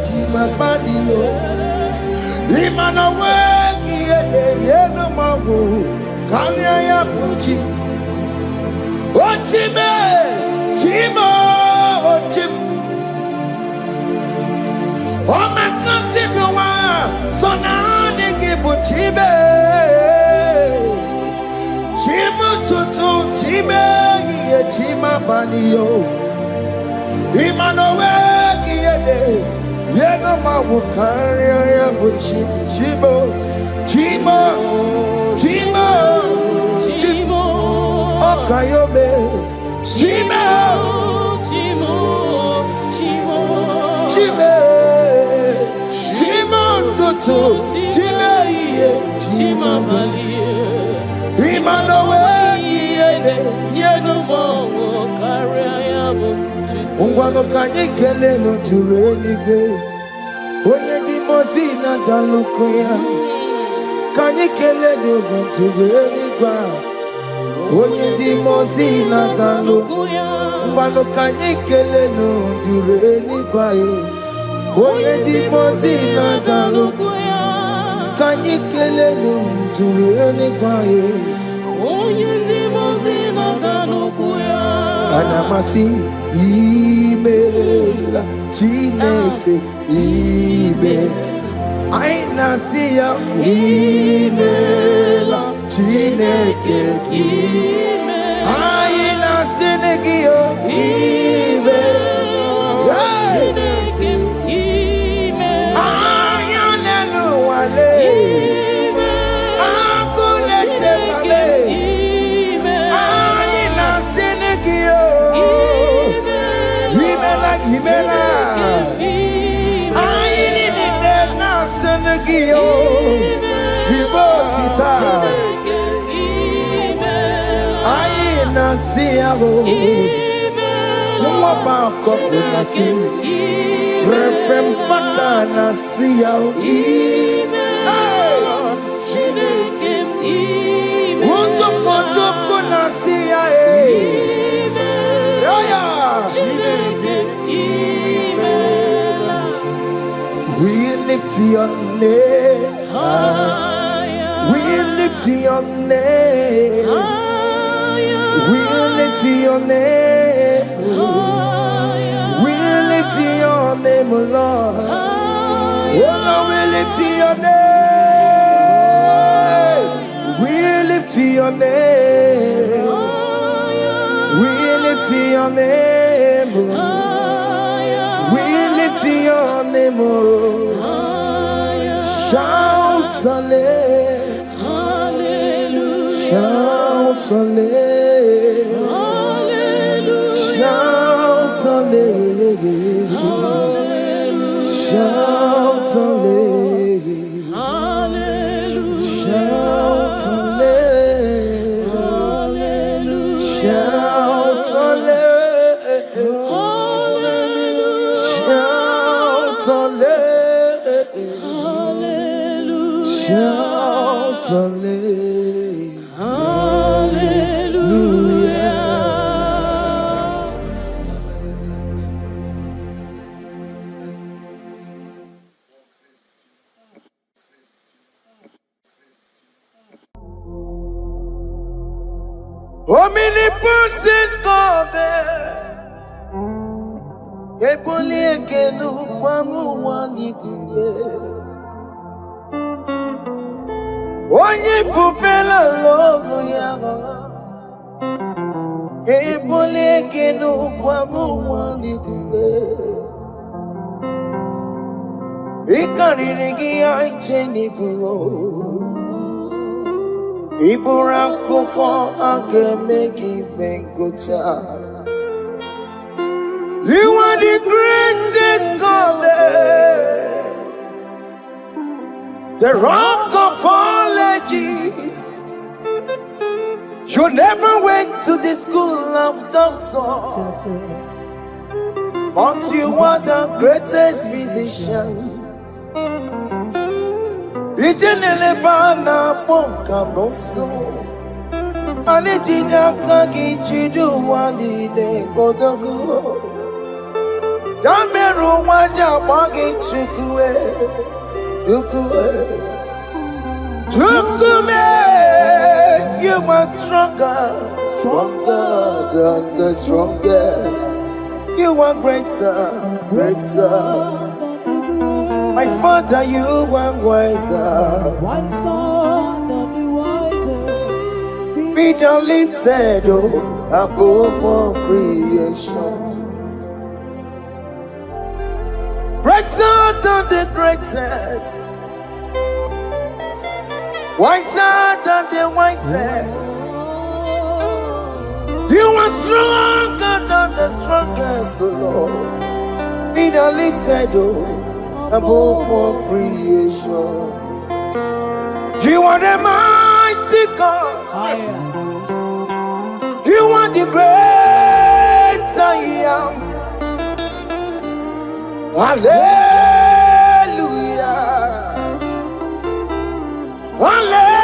chima badio. Imana weki, yeno mawu, kanya ya punchi. Oh, chime, chimo, oh, chim. Oh, my country, so now they give you chime. Chimo, toto, chime, chima badio. Imana weki, yeno mawu, kanya ya punchi. Chimo, chimo, chimo, chimo. Okayobe, chimo, chimo, chimo, chimo, chimo, toto, chimo, chimo, balie. Imanowe, yeno mawu, kanya ya punchi. Ungwano kanye kele no turenige. Oye di mozina dalukuya. Kanye kele no turenigwa. Oye di mozina dalukuya. Ungwano kanye kele no turenigwa. Oye di mozina dalukuya. Kanye kele no turenigwa. Oye di mozina dalukuya. Anamasi email Chineke email Aina siya email Chineke email Aina sinegio email Chineke email Ayanenu wale email Akule chepale email Aina sinegio Himela, I need it now, Senegio, Ribotita, I see a Mama Coconasi, Repempaka, see a Wonto Contocona, see a we lift your name higher. We lift your name higher. We lift your name higher. We lift your name, Lord. Oh no, we lift your name. We lift your name. We lift your name. We lift your name. Shout hallelujah. Shout hallelujah. Shout hallelujah. Shout hallelujah. Shout hallelujah. Shout hallelujah. Shout hallelujah. Shout hallelujah. Omnipotent God, Eboli ekelu kwangu wanikuye. Onye fufela logo yaga. Eboli ekelu kwangu wanikuye. Ikariri aicheni buo. Ibura koko akemeki bengocha. You are the greatest God there, the rock of all ages. You never went to the school of doctor. but you are the greatest physician. Ijenele bana bonka noso, anejida kagi jidu wani ne kodogo. Dameru waja bagi chukue, chukume, you are stronger than the strongest. You are greater. My Father, you are wiser. Be thou lifted above all creation. Greater than the greatest. Wiser than the wisest. You are stronger than the strongest, oh Lord. Be thou lifted above all creation. You are the mighty God. You are the great I am. Hallelujah. Hallelujah.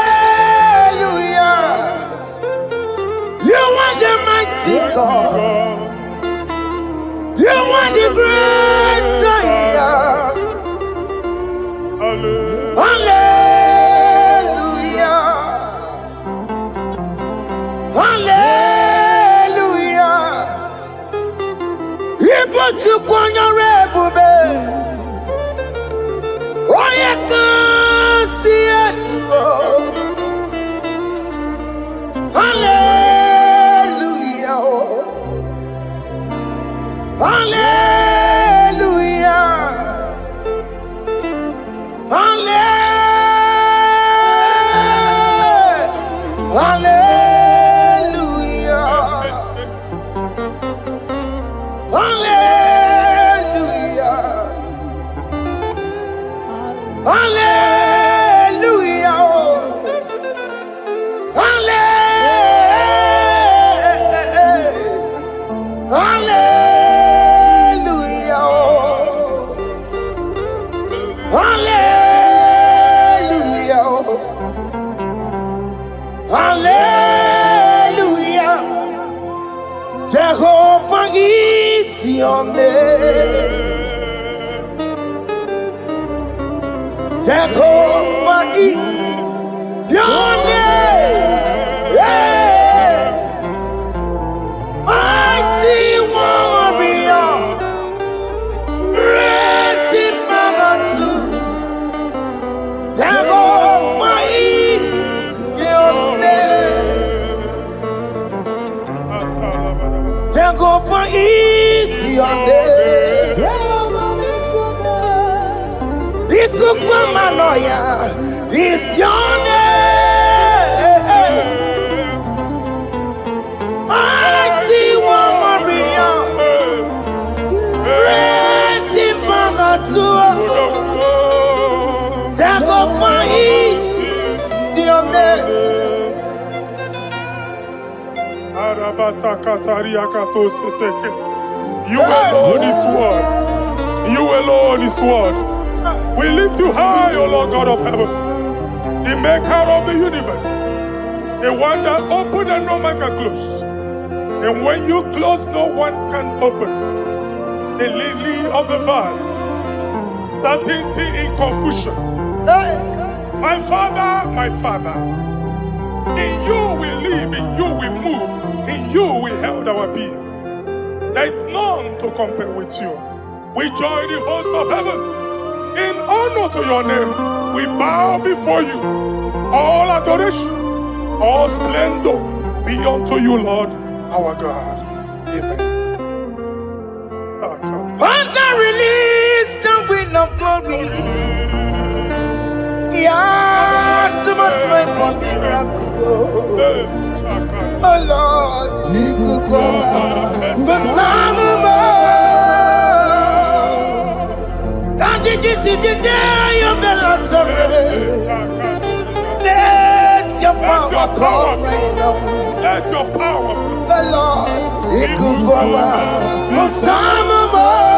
You are the mighty God. You are the great I am. Hallelujah. Hallelujah. Ibo chukwanya rebube. Oye kasi eno. Hallelujah. Hallelujah. Hallelujah. Hallelujah. Hallelujah. Hallelujah. Jehovah is your name. Jehovah is your name. Yeah. Mighty warrior, great in battle. Jehovah is your name. Jehovah is your name. Ikukumanoya is your name. Mighty warrior, great in battle. Jehovah is your name. You alone is word. You alone is word. We lift you high, O Lord God of heaven, the maker of the universe, the one that opened and no man can close. And when you close, no one can open. The lily of the valley, certainty in confusion. My Father, in you we live, in you we move, in you we held our being. There is none to compare with you. We join the host of heaven. In honor to your name, we bow before you. All adoration, all splendor be unto you, Lord, our God. Amen. Father, release the wind of glory. Yeah, so much my for miracle. Oh Lord, you could come out. The Son of Man. And this is the day of the Lord's rain. Let your power come right now. Let your power flow. The Lord, you could come out. The Son of Man.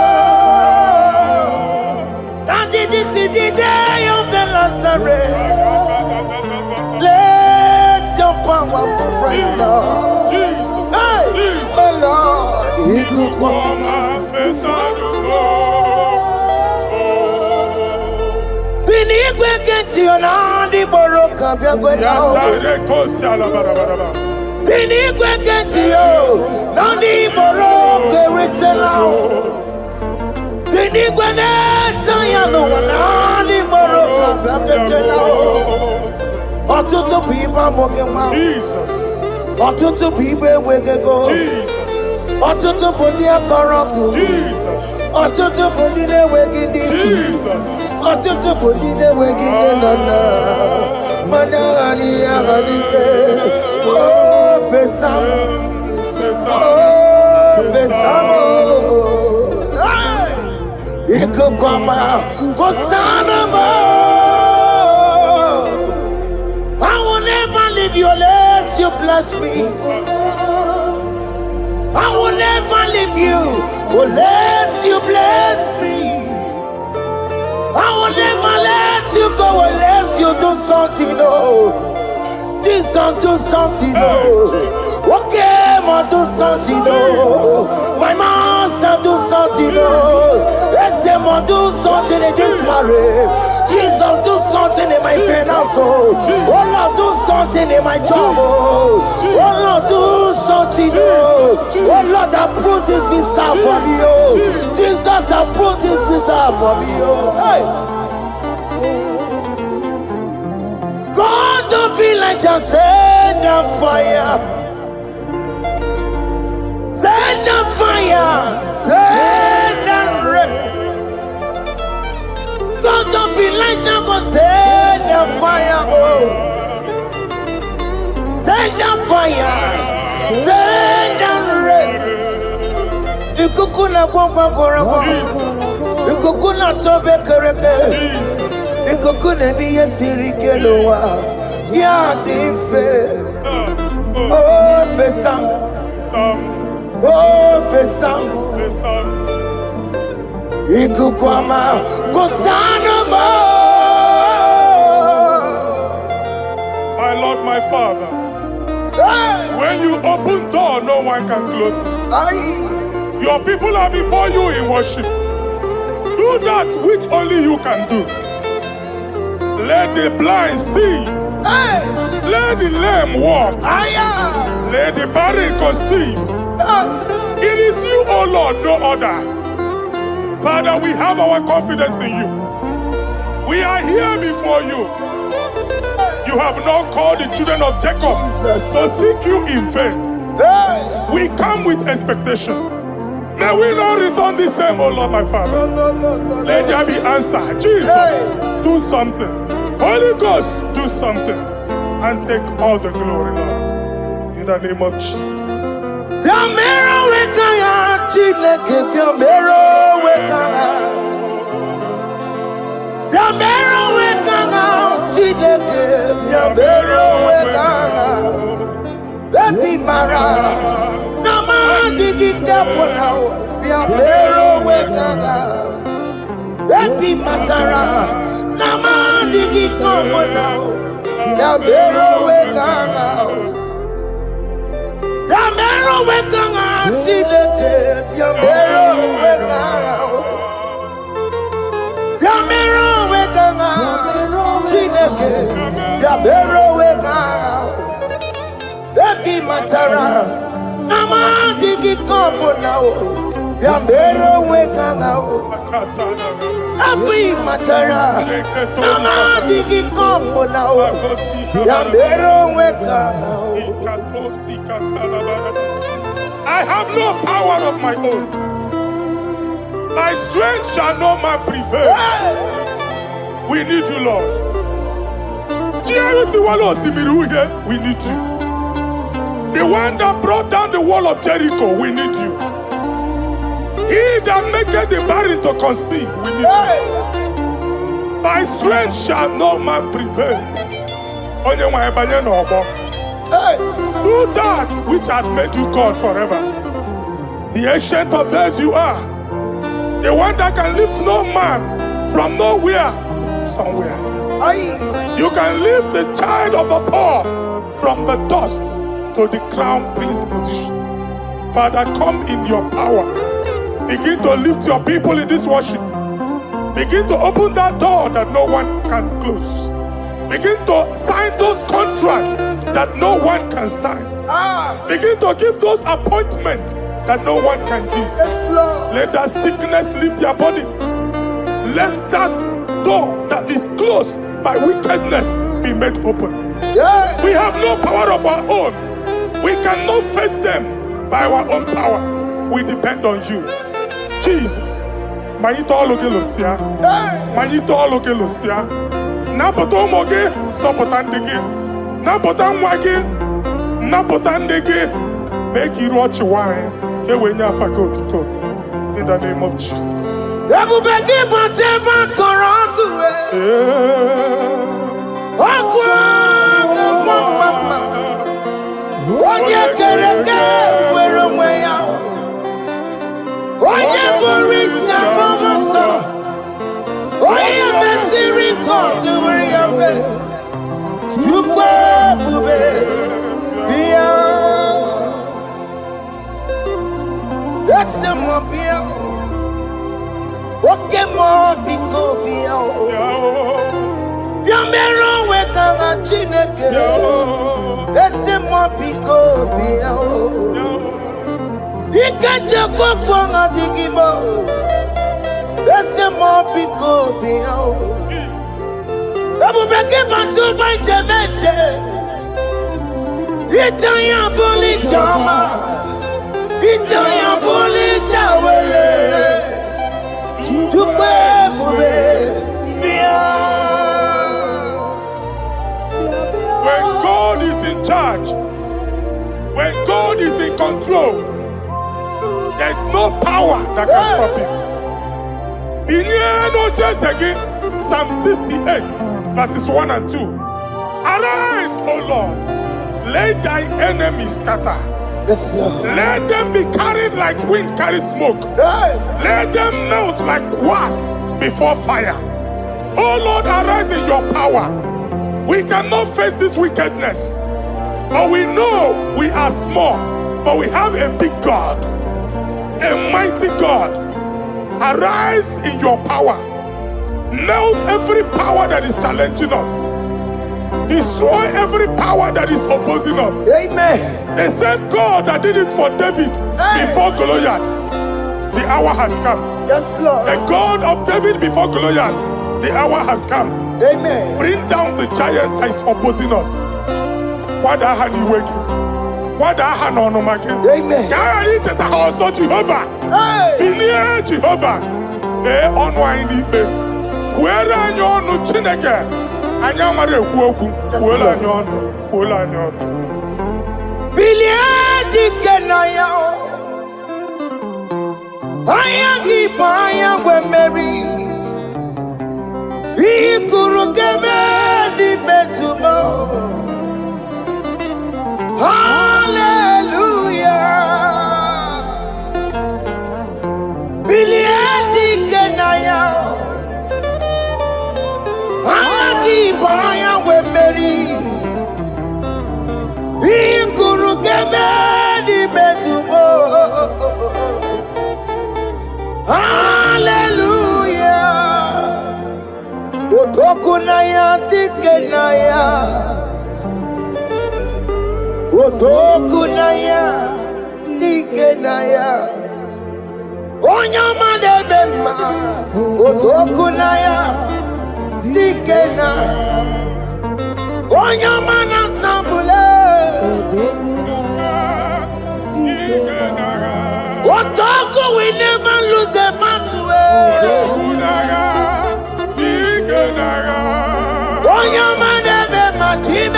right now. Jesus. Hey, Jesus. oh Lord, Ikukwama. Finigwe kenti onandi boroka biagwela. Finigwe kenti yo nandi boroka ritela. Finigwe neta ya no nandi boroka biagwela. Otutu pipa mokema. Jesus. Otutu pipa wegego. Jesus. Otutu bundi akoroku. Jesus. Otutu bundi ne wegidi. Jesus. Otutu bundi ne wegidi nana. Mana ani ahanike. Oh fesam. Oh fesam. Iko kwama kosana mo. I will never leave you unless you bless me. I will never leave you unless you bless me. I will never let you go unless you do something. Oh, Jesus, do something. Oh, okay, ma do something. Oh, my master, do something. Oh, let's say, ma do something in this marriage. Jesus, do something in my finance. Oh, Lord, do something in my job. Oh, Lord, do something. Oh, Lord, approve this visa for me. Oh, Jesus, approve this visa for me. Oh, hey. God, don't feel like just send on fire. Send on fire. Send on rain. God, don't feel like just go send on fire. Oh, send on fire. Send on rain. Ikukuna kwa korabo. Ikukuna tobe kereke. Ikukuna miye sirikelowa. Ya dife. Oh fesam. Oh fesam. Ikukwama kosana mo. My Lord, my Father, when you open door, no one can close it. Your people are before you in worship. Do that which only you can do. Let the blind see. Let the lame walk. Let the barren conceive. It is you, O Lord, no other. Father, we have our confidence in you. We are here before you. You have not called the children of Jacob to seek you in vain. We come with expectation. May we not return the same, O Lord, my Father. Let there be answer. Jesus, do something. Holy Ghost, do something. And take all the glory, Lord. In the name of Jesus. Baby Mara, Nama digi kaponao, Biambero wekanga. Baby Matara, Nama digi kaponao, Biambero wekanga. Biambero wekanga, Chileke, Biambero wekanga. Biambero wekanga, Chileke, Biambero wekanga. Baby Matara, Nama digi kombo nao, Biambero weka nao. Baby Matara, Nama digi kombo nao, Biambero weka nao. I have no power of my own. My strength shall no man prevail. We need you, Lord. We need you. The one that brought down the wall of Jericho, we need you. He that maketh the barren to conceive, we need you. By strength shall no man prevail. Do that which has made you God forever. The ancient of days you are. The one that can lift no man from nowhere, somewhere. You can lift the child of the poor from the dust to the crown prince position. Father, come in your power. Begin to lift your people in this worship. Begin to open that door that no one can close. Begin to sign those contracts that no one can sign. Begin to give those appointments that no one can give. Yes, Lord. Let that sickness leave their body. Let that door that is closed by wickedness be made open. Yeah. We have no power of our own. We cannot face them by our own power. We depend on you. Jesus. Manito loge losia. Manito loge losia. Napoto moge sopotandege. Napota mwage. Napotandege. Make you watch wine. In the name of Jesus. That's a mobile. Okay, more because you're married with a chineke. That's a more because you can't just go on a digimo. That's a more because I'm back to my temete. It's a young bully drama. Italian Bolita wele, when God is in charge, when God is in control, there's no power that can stop him. Psalm 68, verses 1 and 2. Arise, O Lord, let thy enemies scatter. Yes, Lord. Let them be carried like wind carries smoke. Let them melt like wax before fire. Oh Lord, arise in your power. We cannot face this wickedness. But we know we are small. But we have a big God. A mighty God. Arise in your power. Melt every power that is challenging us. Destroy every power that is opposing us. Amen. The same God that did it for David before Goliath. The hour has come. Yes, Lord. The God of David before Goliath. The hour has come. Amen. Bring down the giant that is opposing us. Amen. Jehovah. Jehovah. Hallelujah. Otokunaya dikenaya. Otokunaya dikenaya. Onyama debema. Otokunaya dikena. Onyama natambule. Otoko, we never lose a battle. Onyama debema time.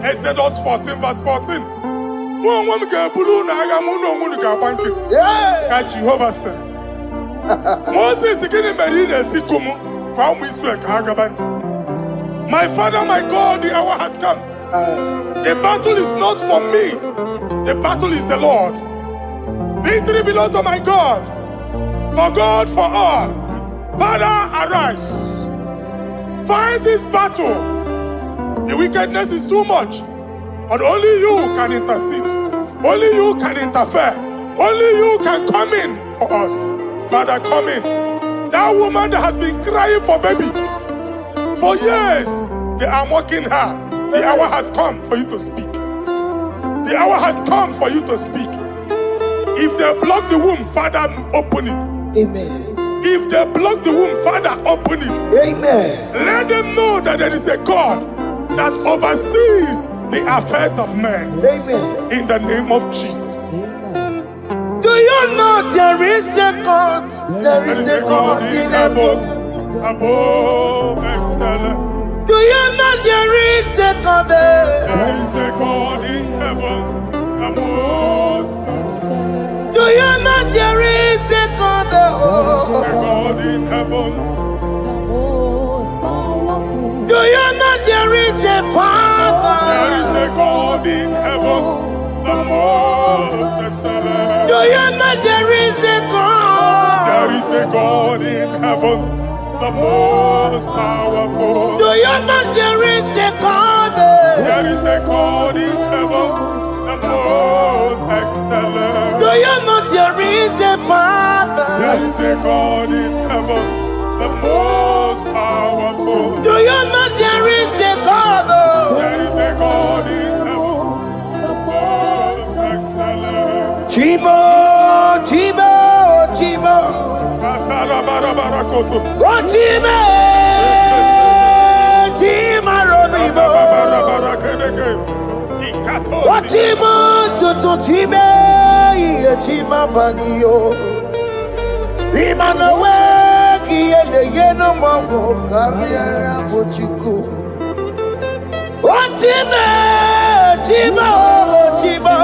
Exodus 14 verse 14. Jehovah said. Moses is getting married at Tikumu. My Father, my God, the hour has come. The battle is not for me. The battle is the Lord. Victory belongs to my God. For God, for all. Father, arise. Fight this battle. The wickedness is too much. But only you can intercede. Only you can interfere. Only you can come in for us. Father, come in. That woman that has been crying for baby for years, they are mocking her. The hour has come for you to speak. The hour has come for you to speak. If they block the womb, Father, open it. Amen. If they block the womb, Father, open it. Amen. Let them know that there is a God that oversees the affairs of men. Amen. In the name of Jesus. Do you know there is a God? There is a God in heaven. Above excellent. Do you know there is a God there? There is a God in heaven. The most excellent. Do you know there is a God there? A God in heaven. Do you know there is a Father? There is a God in heaven. The most excellent. Do you know there is a God? There is a God in heaven, the most powerful. Do you know there is a God? There is a God in heaven, the most excellent. Do you know there is a Father? There is a God in heaven, the most powerful. Do you know there is a God? There is a God in heaven, the most excellent. Chibo, Chibo, Chibo. Atarabarabarakotut. Oh, Chibo, Chibo, Robibo. Bababarabarakadeke. Ikato. Oh, Chibo, Tutu, Chibo, Chima Panio. Imanowe, Kiende, Yeno, Mongo, Carriera, Pochiku. Oh, Chibo, Chibo, Chibo.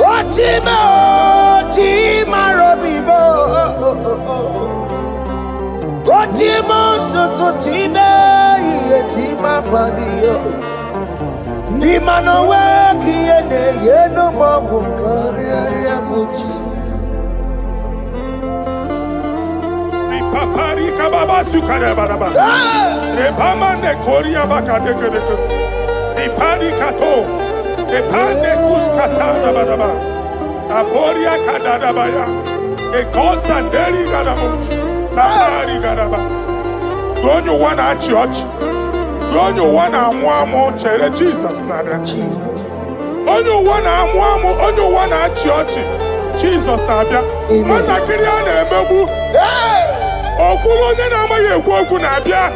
Ochimo, Ochimo, Robibo. Ochimo, Tututime, Yetima Padio. Nimano weki yene yeno mawu karia buchi. Papari kababa sukare baraba. Repama ne koria baka deke deke. Ipadi kato. Epane kuskata baraba. Aporia kadadabaya. Ekosandeli gadabo. Samari gadaba. Don't you wanna church? Don't you wanna mwamo chere Jesus nada? Jesus. Don't you wanna mwamo? Don't you wanna church? Jesus nabia. Mana kiri na emebu. Okulo onye na-amaghị ekwu okwu na-abịa.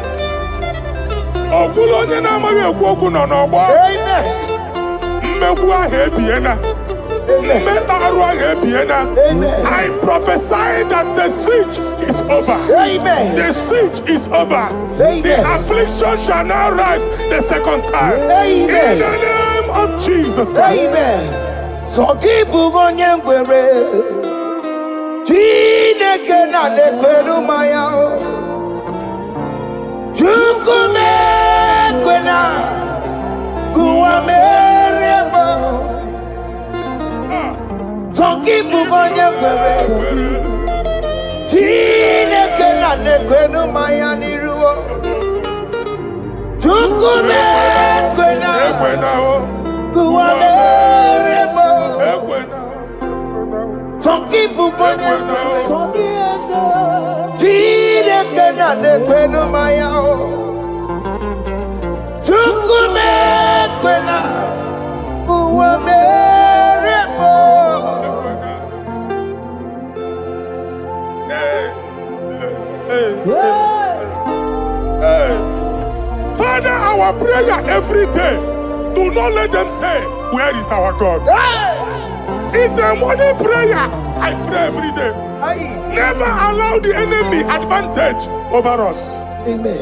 Okulo onye na-amaghị ekwu okwu nọ n'ọgbọ. Mmegbu ahụ ebiena. Mmeta arụ ahụ ebiena. I prophesy that the siege is over. Amen. The siege is over. The affliction shall not rise the second time. Amen. In the name of Jesus Christ. Amen. So keep on your way. Chineke na lekweru maya o Chukume kwena Kuwa mereba Zonkipu konye kwere Chineke na lekweru maya niruo Chukume kwena Kuwa mereba Zonkipu konye kwere Chineke na lekweru maya o Chukume kwena Uwa merebo Father, our prayer every day, do not let them say, where is our God? It's a morning prayer. I pray every day. Never allow the enemy advantage over us. Amen.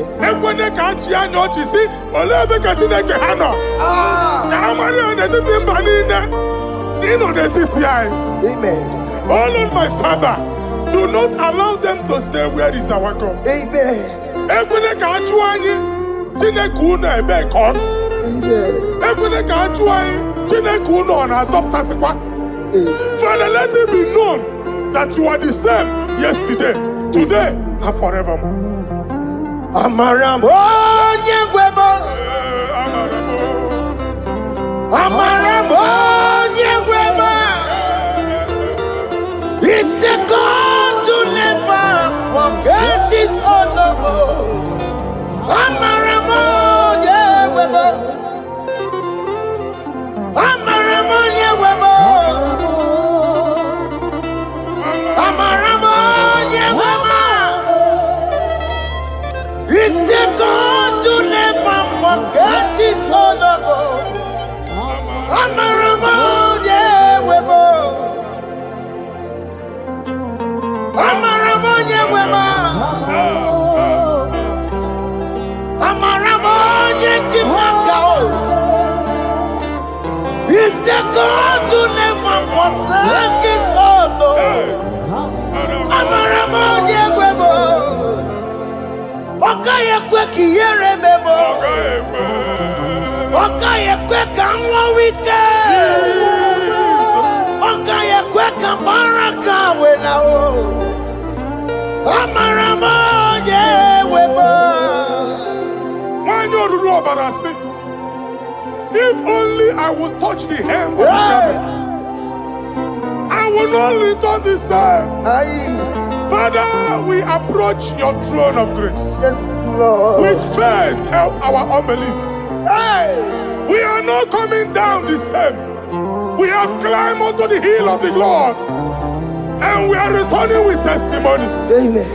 Amen. Oh Lord, my Father, do not allow them to say, where is our God? Amen. Ekwene ka ajụ anyị Chineke unu ebe ka ọ nọ. Ekwene ka ajụ anyị Chineke unu ọ na-azọpụtasịkwa. Father, let it be known that you are the same yesterday, today, and forevermore. Amaramo nyegwemo. Amaramo nyegwemo. It's the God to never forget his honorable. Amaramo nyegwemo. Amaramo nyegwemo. Amaramo nyegwemo. It's the God to never forget his honorable. Amaramo nyegwemo. Amaramo nyegwemo. Amaramo nyegwemo. It's the God to never forsake his honor. Amaramo nyegwemo. Okaye kwe kiyere memo. Okaye kwe kanwa wite. Okaye kwe kambaraka wenao. Amaramo nyegwemo. Wanyoruru obarasi. If only I would touch the hem of his garment, I will not return the same. Father, we approach your throne of grace. Yes, Lord. With faith, help our unbelief. We are not coming down the same. We have climbed onto the hill of the Lord, and we are returning with testimony. Amen.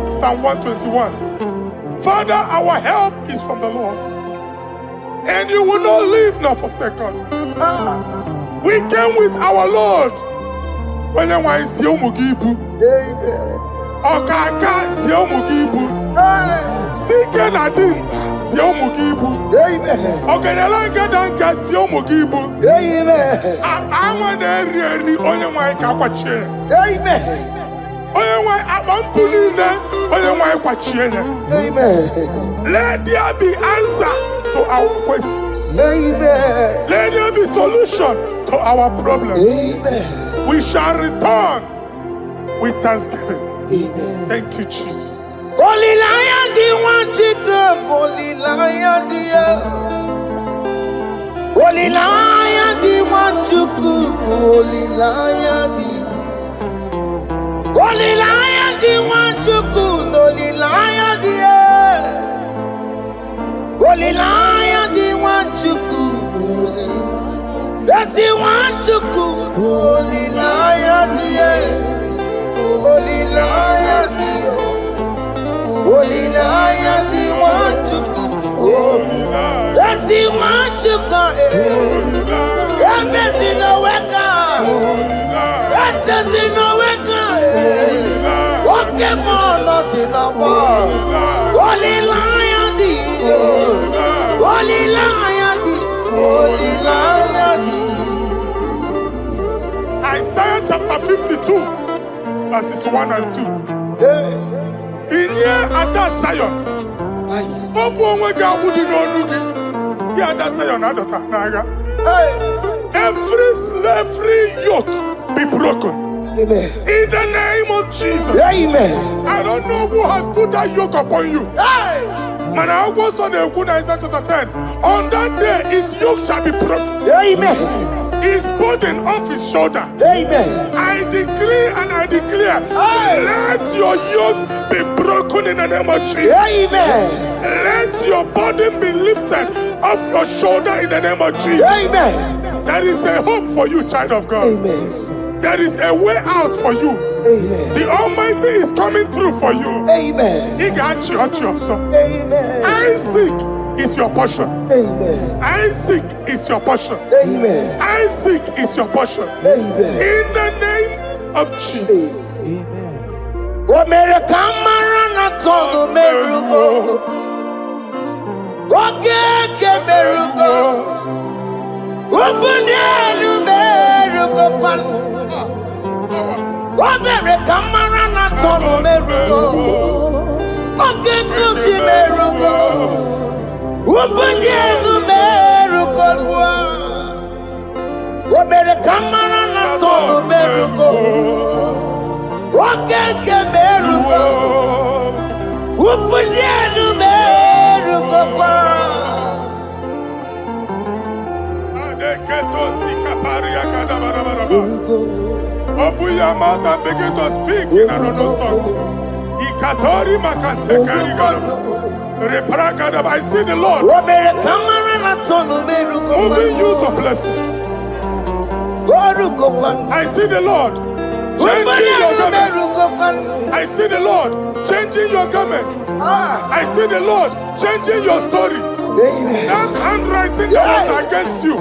Psalm 121. Father, our help is from the Lord, and you will not leave nor forsake us. We came with our Lord. Amen. Dike na dimba si ụmụ gị ibu. Ogenyelanga danka si ụmụ gị ibu. Anwa na-eri eri onye nwanyị ka akwachie ya. Onye nwanyị akpa mpụ niile onye nwanyị kwachie ya. Let there be answer to our questions. Let there be solution to our problems. We shall return with thanksgiving. Thank you, Jesus. Holy Lion, the one to come, Holy Lion, the Holy Lion, the one to come, Holy Lion, the Holy Lion, the one to come, Holy Lion, the Holy Lion, the one to come, that's the one to come, Holy Lion, the Holy Lion, the Holy Lion, the one to come. That's the one to come. That's in the wake. That's in the wake. What can on us in the world? Holy Lion, the Holy Lion, the Holy Lion, the Isaiah chapter 52, verses 1 and 2. Inye ada Zion. Obu onwe gị agbụdị n'onu gị. Gị ada Zion adọta n'agha. Every slavery yoke be broken. Amen. In the name of Jesus. Amen. I don't know who has put that yoke upon you. Man, I was on the Isaiah chapter 10. On that day, its yoke shall be broken. Amen. His burden off his shoulder. Amen. I decree and I declare, let your yokes be broken in the name of Jesus. Amen. Let your burden be lifted off your shoulder in the name of Jesus. Amen. There is a hope for you, child of God. Amen. There is a way out for you. Amen. The Almighty is coming through for you. Amen. He got you also. Amen. Isaac is your portion. Amen. Isaac is your portion. Amen. Isaac is your portion. Amen. In the name of Jesus. O mere ka mara na tọnụ merugo. O Oke kemerugo. Ubunelu merugo kwanu. Obere kamara na tonu merugo. Oke kusi merugo. Ubunelu merugo lwa. Obere kamara na tonu merugo. Oke kemerugo. Ubunelu merugo kwanu. Open your mouth and begin to speak in another tongue. Ikatori makasekari gado. Reprakadab. I see the Lord moving you to places. I see the Lord changing your garment. I see the Lord changing your garment. I see the Lord changing your story. That handwriting that was against you,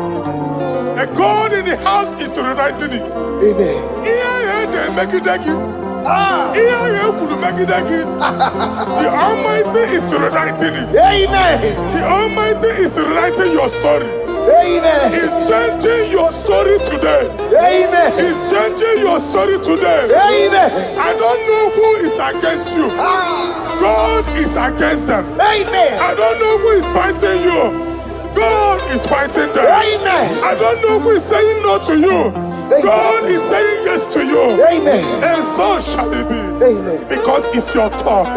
a God in the house is rewriting it. They make it again. The Almighty is rewriting it. The Almighty is rewriting your story. He's changing your story today. He's changing your story today. I don't know who is against you. God is against them. I don't know who is fighting you. God is fighting them. I don't know who is saying no to you. God is saying yes to you. And so shall it be. Because it's your turn.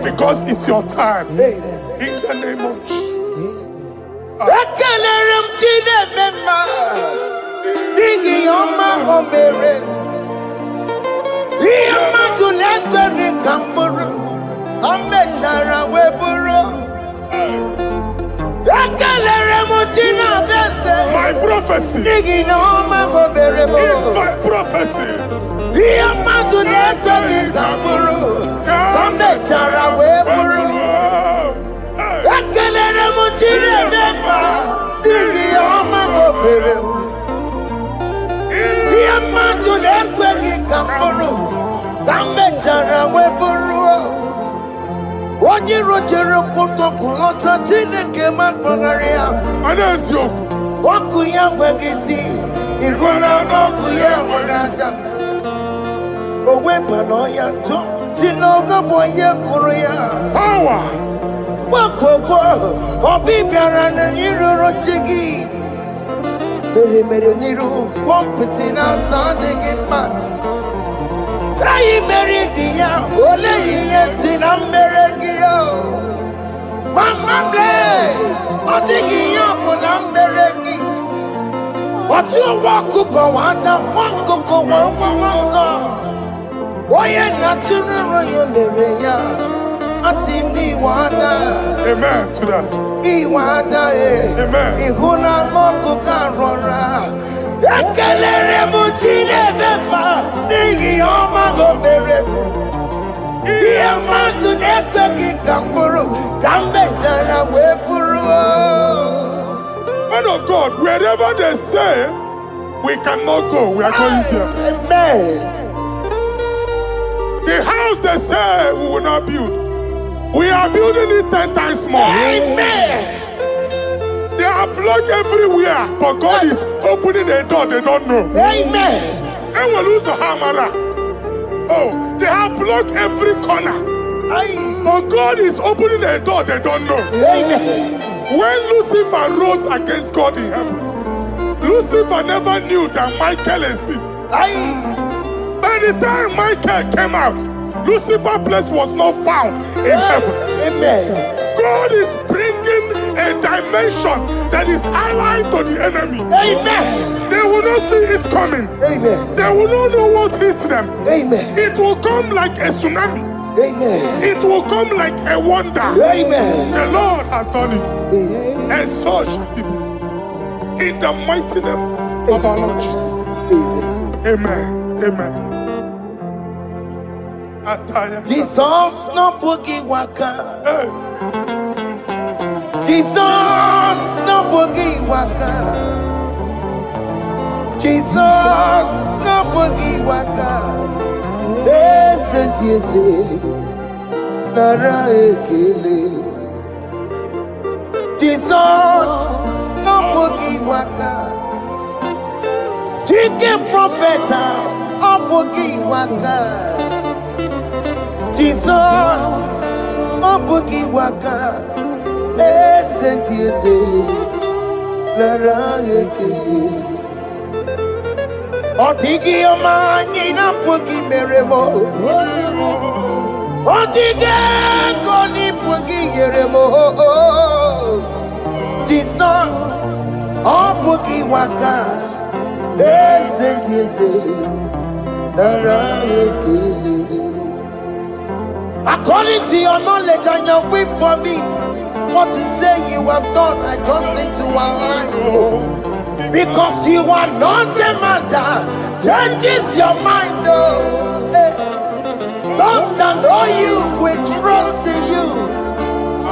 Because it's your time. In the name of Jesus. My prophecy is my prophecy. Onye rotere kutokulota Chineke matmagaria. Anaziokwu. Oku ya nwegisi, ihuna oku ya nwegasa. Owepa no ya to, sinoga boye kuru ya. Power. Wakoko, obi biara na niru rotigi. Mere niru, pompiti na sadigi man. Ayi meridia, ole yesi na meregia. Mama ble, odigi yako na meregi. Otu wakuko wada, wakuko wawawasa. Oye naturu yo mereya, asini wada. Amen to that. Iwada Amen. Ihuna moku karora. Ekelere mutine beba, nigi oma go merebo. Iya matu nekwe kikamburu, kambe jana wepuru. Man of God, wherever they say we cannot go, we are going there. Amen. The house they say we will not build, we are building it 10 times more. Amen. They are blocked everywhere, but God is opening a door they don't know. Amen. And we lose the hammer. Oh, they have blocked every corner, but God is opening a door they don't know. Amen. When Lucifer rose against God in heaven, Lucifer never knew that Michael exists. By the time Michael came out, Lucifer's place was not found in heaven. Amen. God is bringing a dimension that is allied to the enemy. Amen. They will not see it coming. Amen. They will not know what hits them. Amen. It will come like a tsunami. Amen. It will come like a wonder. Amen. The Lord has done it. Amen. And so shall it be. In the mighty name of our Lord Jesus. Amen. Amen. Amen. Ataya. Jesus no boogie waka. Hey. Jesus no boogie waka. Jesus no boogie waka. Nara ekele. Jesus, Obogi Waka. Chicken prophet, Obogi Waka. Jesus, Obogi Waka. Sentiese, Lara Ekele. Otigi Omani Napogi Meremo. Otige Koni Pogi Yeremo. Jesus, Obogi Waka. Sentiese, Lara Ekele. According to your knowledge and your will for me, what you say you have done, I just need to align. Because you are not a man that changes your mind. Those that know you will trust in you,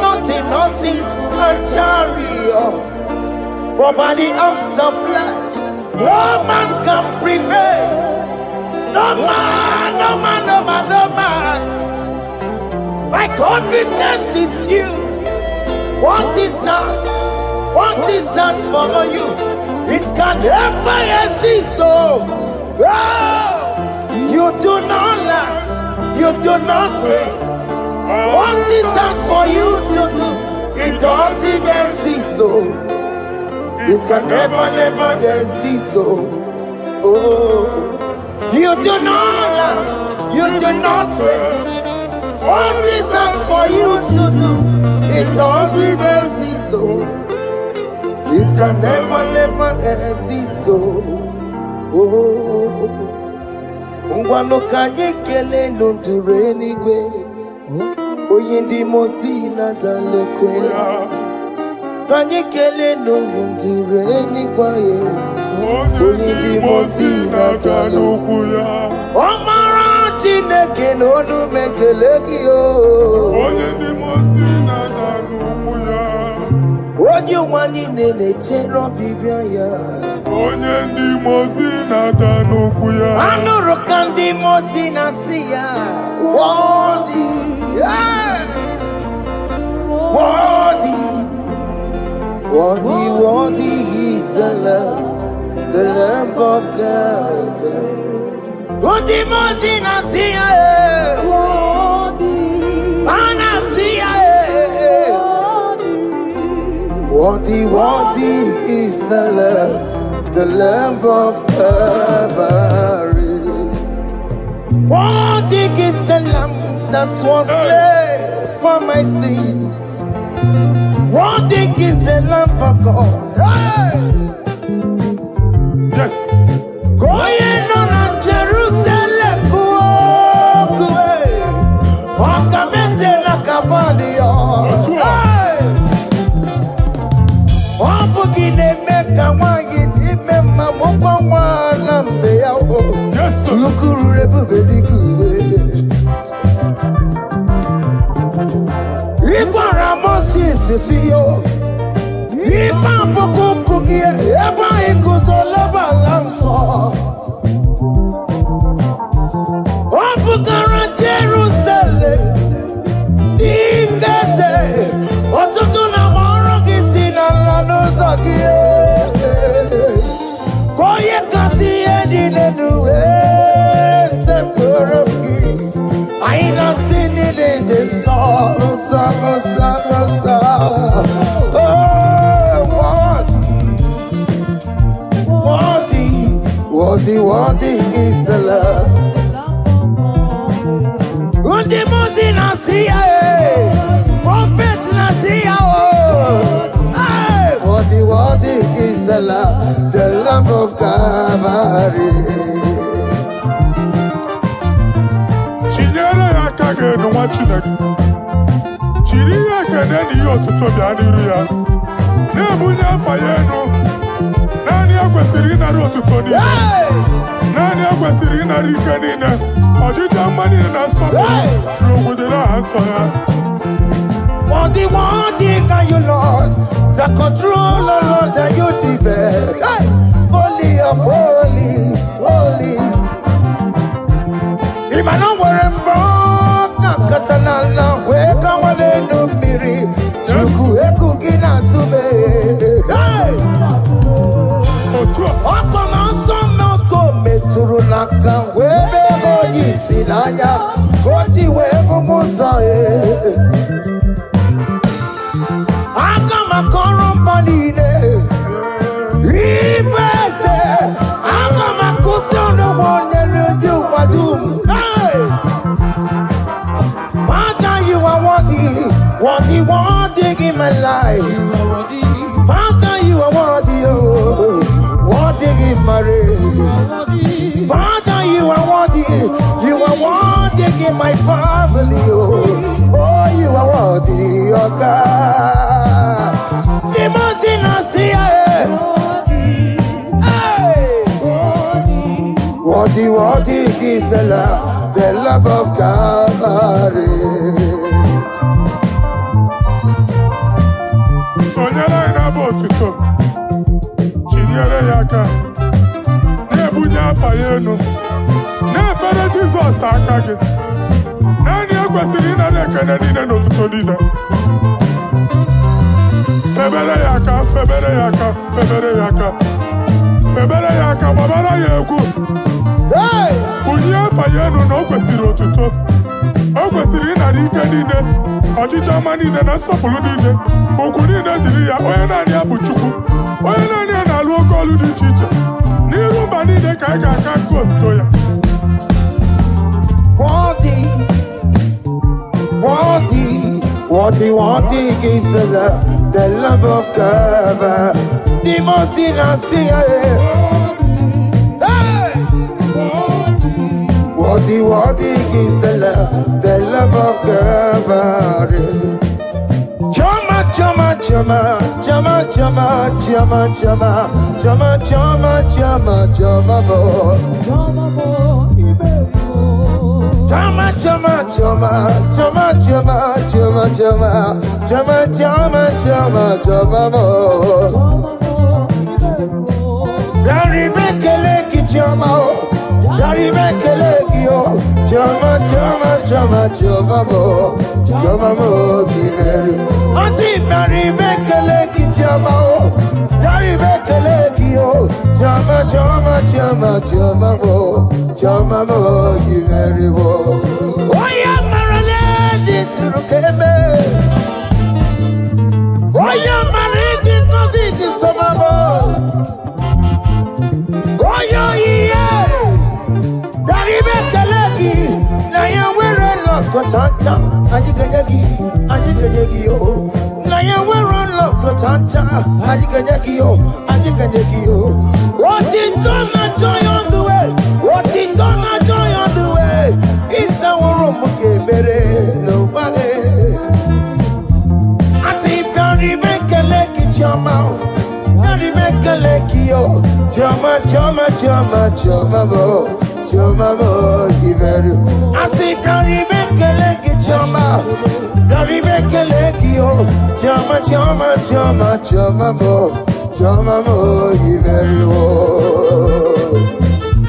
not in horses and chariot, but by the arms of flesh. No man can prevail. No man, no man, no man, no man. My confidence is you. What is that? What is that for you? It can never exist. So, you do not lie. You do not fail. What is that for you to do? It doesn't exist. So, it can never, never exist. So, you do not lie. You do not fail. What is that for you to do? It doesn't exist, so it can never, never exist, so Ngwano kanye kele nundure nigwe Oyindi mosi na dalokwe Kanye kele nundure nigwe Oyindi mosi na dalokwe Omara Chineke n'onu mekelegi o. Onye ndị mosi na-ada n'ukwu ya. Onye nwanyị na-eche n'ọbịbịa ya. Onye ndị mosi na-ada n'ukwu ya. Anụrụ ka ndị mosi na-asị ya. Worthy, yeah. Worthy, worthy, worthy is the Lamb of God. Undi moti na siya Ana siya Worthy is the Lamb of Calvary. Worthy is the Lamb that was slain for my sin. Worthy is the Lamb of God. Hey! Yes. Going on Jerusalem, kuwe, wakameze na kabandio. Wapugine meka wangi dime mamukwa wana mbeya o. Yes, sir. Lukuru rebubedi kuwe. Ikwa ramosi sisiyo. Ipa poku kukie, eba ikuzoleba lamso. Opukara Jerusalem, Ingese, Otutu na moro kisi na lano zakie. Koye kasi edi nenuwe, seporoki. Aina sini de sa. Worthy is the love. Undi muti nasiya, prophet nasiya. Worthy is the Lamb of Calvary. Chinyere ya kage n'ụwa Chineke. Chiri ya ekene n'ihe ọtụtụ bịa n'iru ya. Na-ebunye afa ya enu. Naanị ya kwesịrị ịnara otuto niile. Naanị ya kwesịrị ịnara ike niile. Ọjịja mma niile na nsọpụrụ n'obodo n'aha nsọ ya. Worthy are you, Lord. The control, Lord, that you develop. Hey! Holy of holies, holies. Imano werembo, katanala, weka wale no miri. Chuku eku gina tu sinanya koti we umusa akama korombanine ibese akama kusono wonelu duwadum Father, you are worthy in my life. Father, you are worthy, oh, worthy in my race. Father, you are worthy in my family, oh, you are worthy, oh God. The mountain I see, worthy is the love of Calvary. Sonyala ina botuto Chinyere yaka Nebunya fayenu Nefere Jesus akage Nani ekwesiri na nekene nine notuto nine Febere yaka Febere yaka babara yegu Bunya fayenu na okwesiri otuto Okwesiri na rike nine Ọchịchị ọma niile na nsọpụrụ niile okwu niile dịrị ya onye naanị ya bụ Chukwu onye naanị ya na-alụ oke ọlụ dị iche iche n'iru mba niile ka anyị ga-aka nkonto ya Worthy is the love of God. The mountain I see, worthy is the love of God. Chama,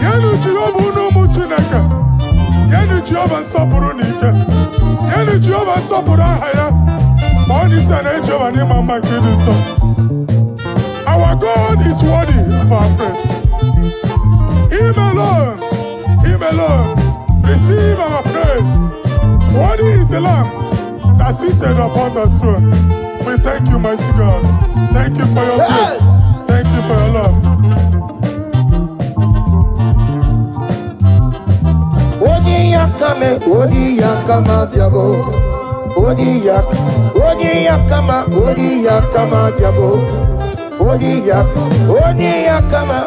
Yenu Jehova unumu Chineke Yenu Jehova nsọpụrụ n'ike Yenu Jehova nsọpụrụ aha ya ma ọ n'isi na Jehova n'ịma mma nke dị nsọ. Our God is worthy of our praise. Him alone receive our praise. Worthy is the Lamb that seated upon the throne. We thank you, mighty God. Thank you for your grace. Thank you for your love. Odi yakama biago. Odi yakama biago. Odi yakama biago. Odi yakama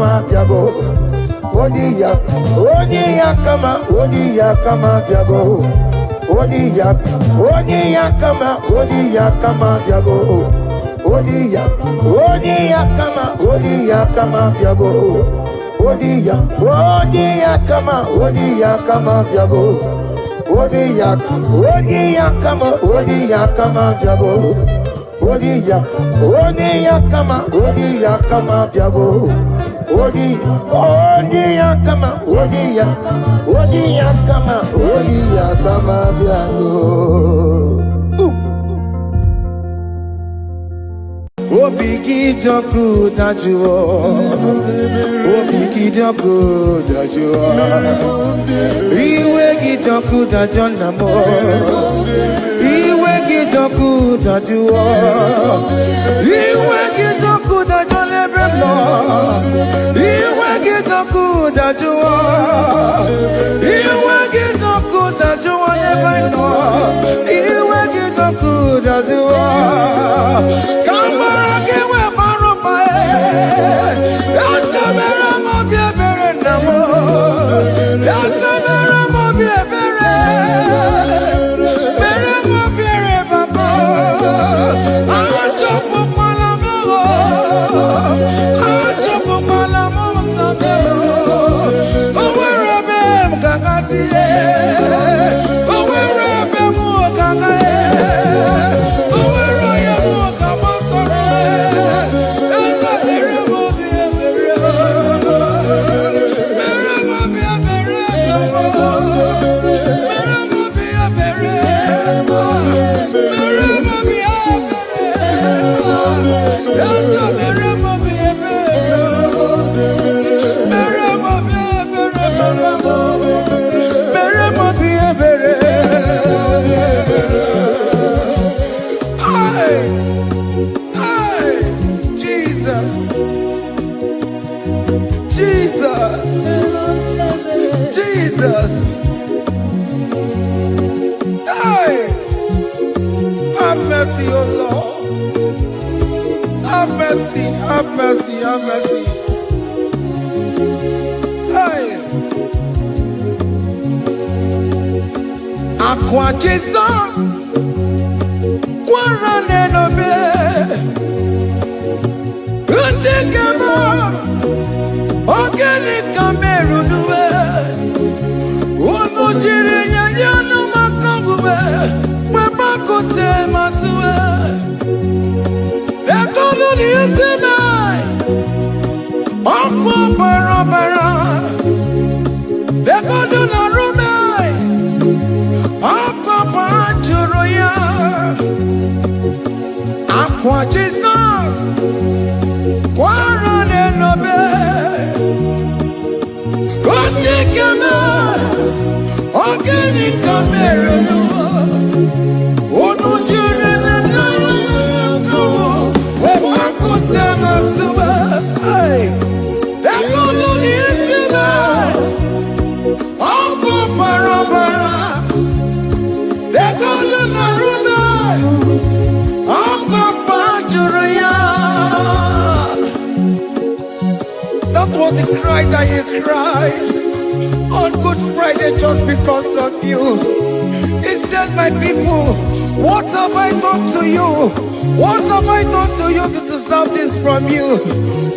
biago. Odi yakama biago. Odi yakama biago. Odi yakama biago. Odi yakama biago. Odi yakama biago. Odi yakama biago. Obigi doku dajuo. Obigi Gidoku Dajua. Iwe Gidoku Dajonamo. Iwe Gidoku Dajua. Iwe Gidoku Dajonebemo. Iwe Gidoku Dajua. Iwe Gidoku Dajua Nebeno. Iwe Gidoku Dajua. Kamara Giwe Barupae. Yasamera Mobiebere Namo. Yasamera Mobiebere. Mere Mobiere Baba. Ajopo Palamo. Ajopo Palamo Nabeo. Owerebe Mkakasiye. Owerebe Mukakaye. Oweroye Mukamasore. Yasamera Mobiebere. Mere Mobiebere Namo. Mere Mobiebere. Mere Mobiebere. Yasamera Mobiebere. Mere Mobiebere Baba. Mere Mobiebere. Hey, hey, Jesus, Jesus, Jesus. Hey, have mercy, oh Lord. Have mercy, have mercy, have mercy. Hey, Aqua Jesus, Quarane no be, Undekemo, Organic Cameru nuwe, Unujiri yano makangube, Webakote masue, Ekono ni esemai, Okwa barabara, Ekono na rumai, Okwa panchuroya, Aqua Jesus, Quarane no be, Undekemo, Organic Cameru nuwe, Unujiri yano Webakote masue, hey, Ekono ni esemai, Okwa barabara, Ekono na rumai, Okwa panchuroya. That was the cry that he cried on Good Friday just because of you. He said, my people, what have I done to you? What have I done to you to deserve this from you?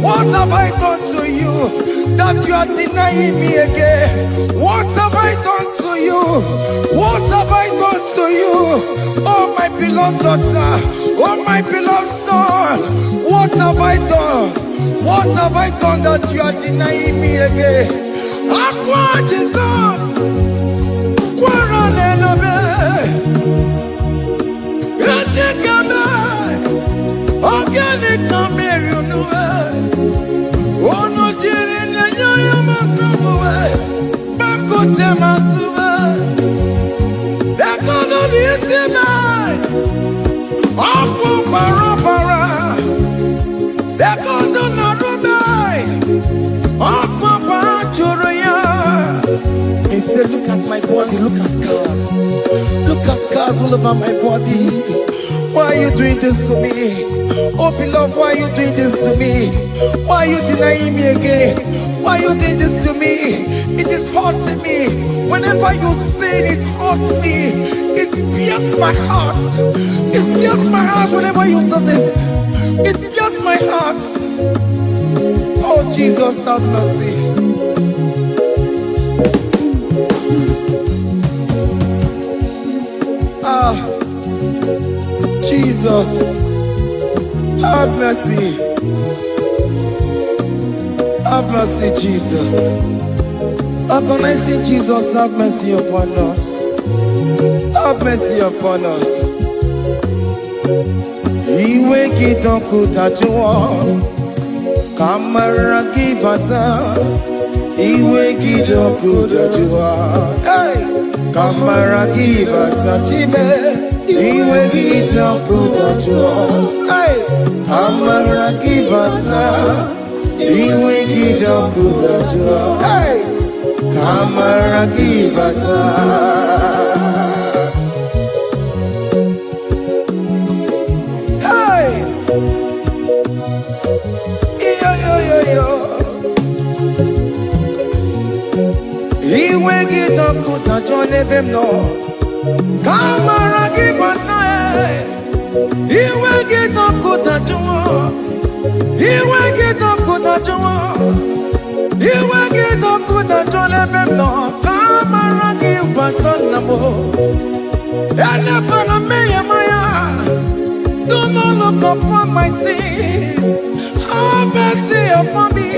What have I done to you that you are denying me again? What have I done to you? What have I done to you? Oh, my beloved daughter, oh, my beloved son, what have I done? What have I done that you are denying me again? Aqua Jesus, Quarane no be, Undekemo, Organic Cameru nuwe, Unujiri yano makangube, Bakote masue, Ekono ni esemai, Okwa barabara, Ekono na rumai, Okwa panchuroya. He said, look at my body, look at scars. Look at scars all over my body. Why are you doing this to me? Oh, beloved, why are you doing this to me? Why are you denying me again? Why are you doing this to me? It is hurting me. Whenever you sin, it hurts me. It pierces my heart. It pierces my heart whenever you do this. It pierces my heart. Oh, Jesus, have mercy. Ah, Jesus, have mercy. Have mercy, Jesus. How can I say, Jesus, have mercy upon us? Have mercy upon us. Iwe Gidoku Dajua, Kamara Gibata. iwe gidoku dajua. Hey, kamara gibata time, iwe gidoku dajua. Hey, kamara gibata, iwe gidoku dajua. Hey, kamara gibata. Hey, yo. Iwe gidoku dajua nebem no. Kamara gibata. Iwe gidoku dajua. Iwe gidoku dajua. Iwe gidoku dajua nebem no. Kamara gibata namo. Ene pana meya maya. Do not look upon my sin. Have mercy upon me.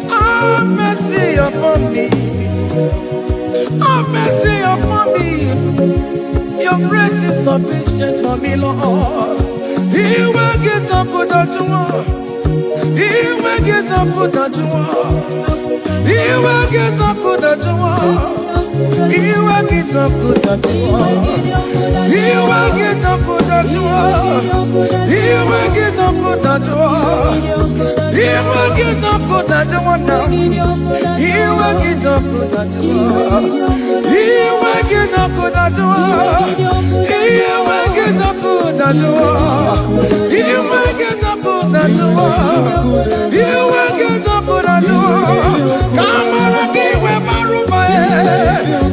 Have mercy upon me. Have mercy upon me. Your grace is sufficient for me, Lord. He will get up good at you. He will get up good at you. He will get up good at you. He will get up good at you. He will get up good at you. He will get up good at you. He will get up good at you now. He will get up good at you. He will get up good at you. He will get up good at you. He will get up good at you. He will get up good at you. Come on, give me my room.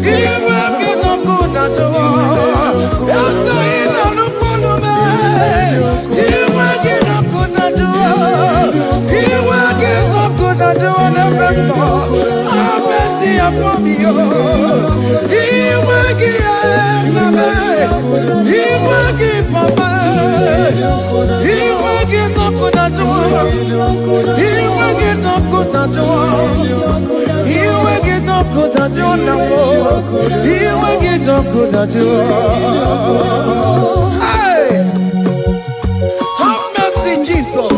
He will get up good at you. Yes, I know no man. He will get up good at you. He will get up good at you. Have mercy upon me. He will give me. He will give me. He will get up good at you. He will get up good at you. He will get up good at you now. He will get up good at you. Hey, have mercy, Jesus.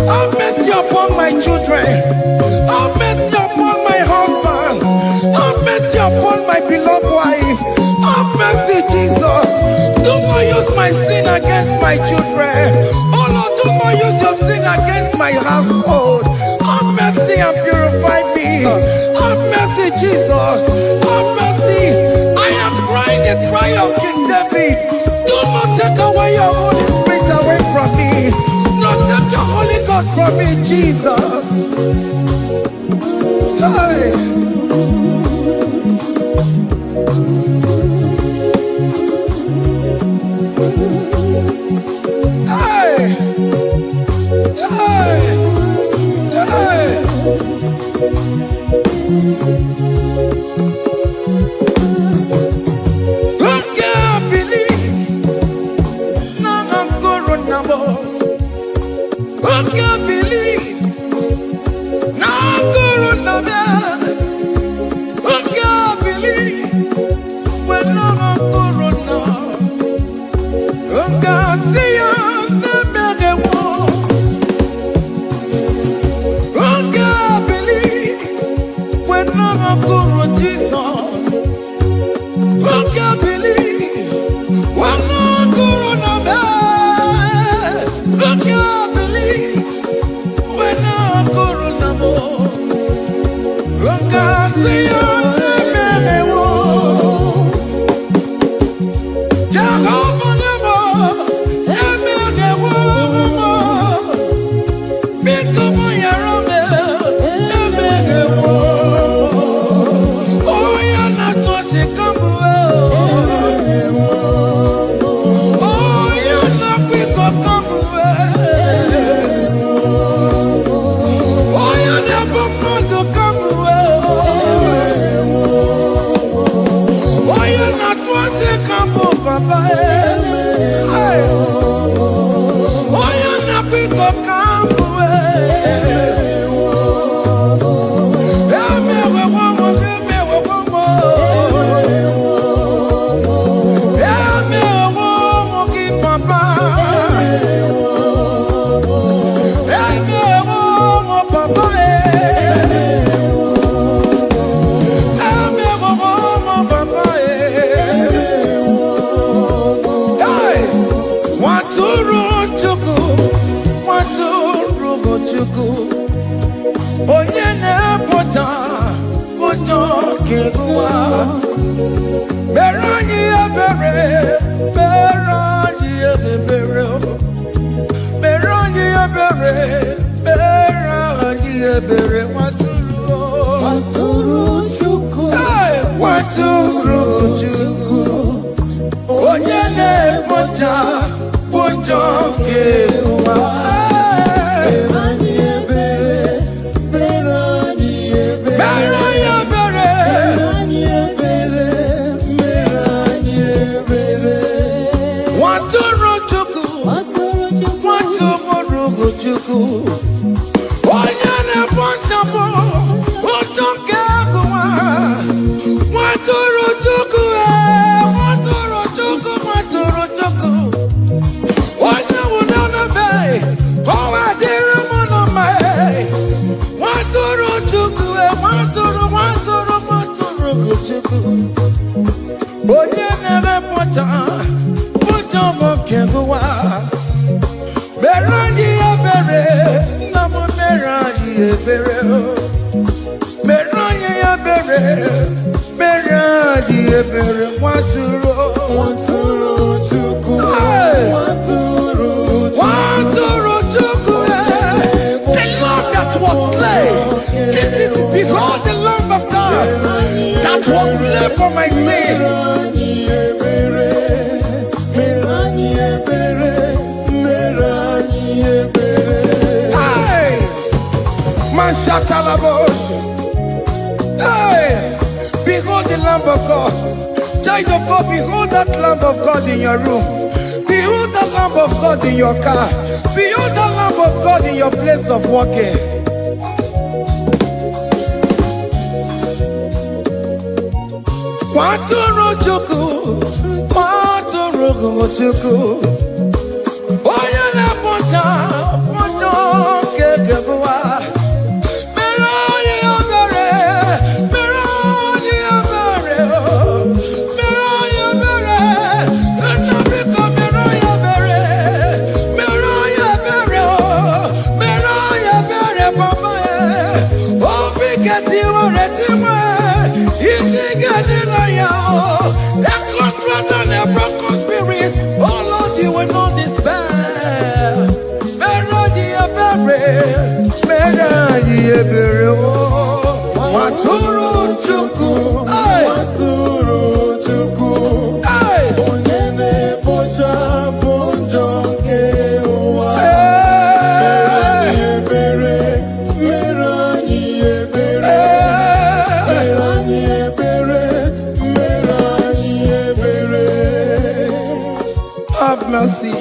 Have mercy upon my children. Have mercy upon my husband. Have mercy upon my beloved wife. Have mercy, Jesus. Do not use my sin against my children. Oh Lord, do not use your sin against my household. Have mercy and purify me. Have mercy, Jesus. Have mercy. I am crying the cry of King David. Do not take away your Holy Spirit away from me. Not take your Holy Ghost from me, Jesus. Hey. Hey. Hey. Hey. I can't believe now I'm corona more. I can't believe now I'm corona more. I can't believe when I'm corona. I can't see you never more. I can't believe when I'm corona, Jesus. I can't believe when I'm corona. I can't believe when I'm corona. I can't see you never more. Jehovah never, never more. Become my army, never more. Oh, you're not just a oh, you're not quick up oh, you never want to come away. kegua. Merani ebere, merani ebere, merani ebere, merani ebere. Waturu chuku, Waturu chuku. Onyene moja, moja kegua. Merani ebere, merani ebere, Merani ebere, merani ebere, merani ebere. Waturu chuku. Waturu chuku, Waturu chuku. Onyene moja, moja kegua. Waturu chuku, waturu chuku, waturu chuku. Onye wunana bay, kowa diri muna may. Waturu chuku, waturu chuku. Onye nebe pota, pota mokegua. Merandi ebere, namu merandi ebere. Merandi ebere, merandi ebere. Waturu, waturu chuku, Hey! waturu Waturu chuku. The lamb that was slain. This is behold the lamb of God that was slain for my sin. merani ebere, merani ebere, merani ebere. Hey! Mashatalabos. Hey! Behold the lamb of God. Child of God, behold that lamb of God in your room. Behold the lamb of God in your car. Behold the lamb of God in your place of working. Waturu chuku, waturu chuku. Oya na pota, pota kegua. Merani ebere, merani ebere, merani ebere. Kanabiko merani ebere, merani ebere, merani ebere, papa. Obi keti oreti me, iti gani na ya. The contract and the broken spirit, oh Lord, you will not despair. Merani ebere, merani ebere, oh. Waturu chuku, hey, Waturu chuku, hey, onyene bocha bonjo kewa. hey, Ebere, merani ebere, hey. merani ebere, merani ebere. Have mercy,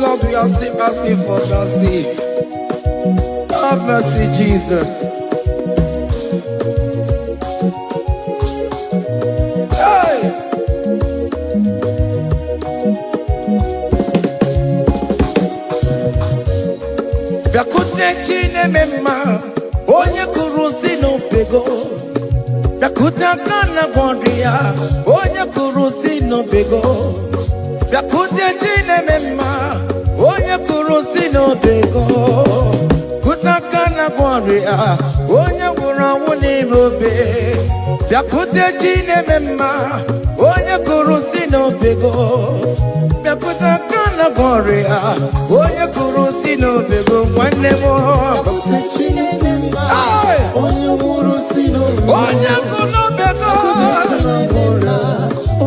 Lord, we are still asking for mercy. Have mercy, Jesus. Hey! Bịakute chine mema, onye kurusi n'obego. Bịakute aka na gwọrọ ya, onye kurusi n'obego. Bịakute chine mema, onye kurusi n'obego. Kute aka na gwọrọ ya, onye gwụrụ anwụ n'irobe. Bịakute chine mema, onye kurusi n'obego. Bịakute aka na gwọrọ ya, onye kurusi n'obego. Nwanne m, Akute Chineke mma, Hey! onye nwụrụ si n'obodo. onye gwụ n'obego. Ọbụla,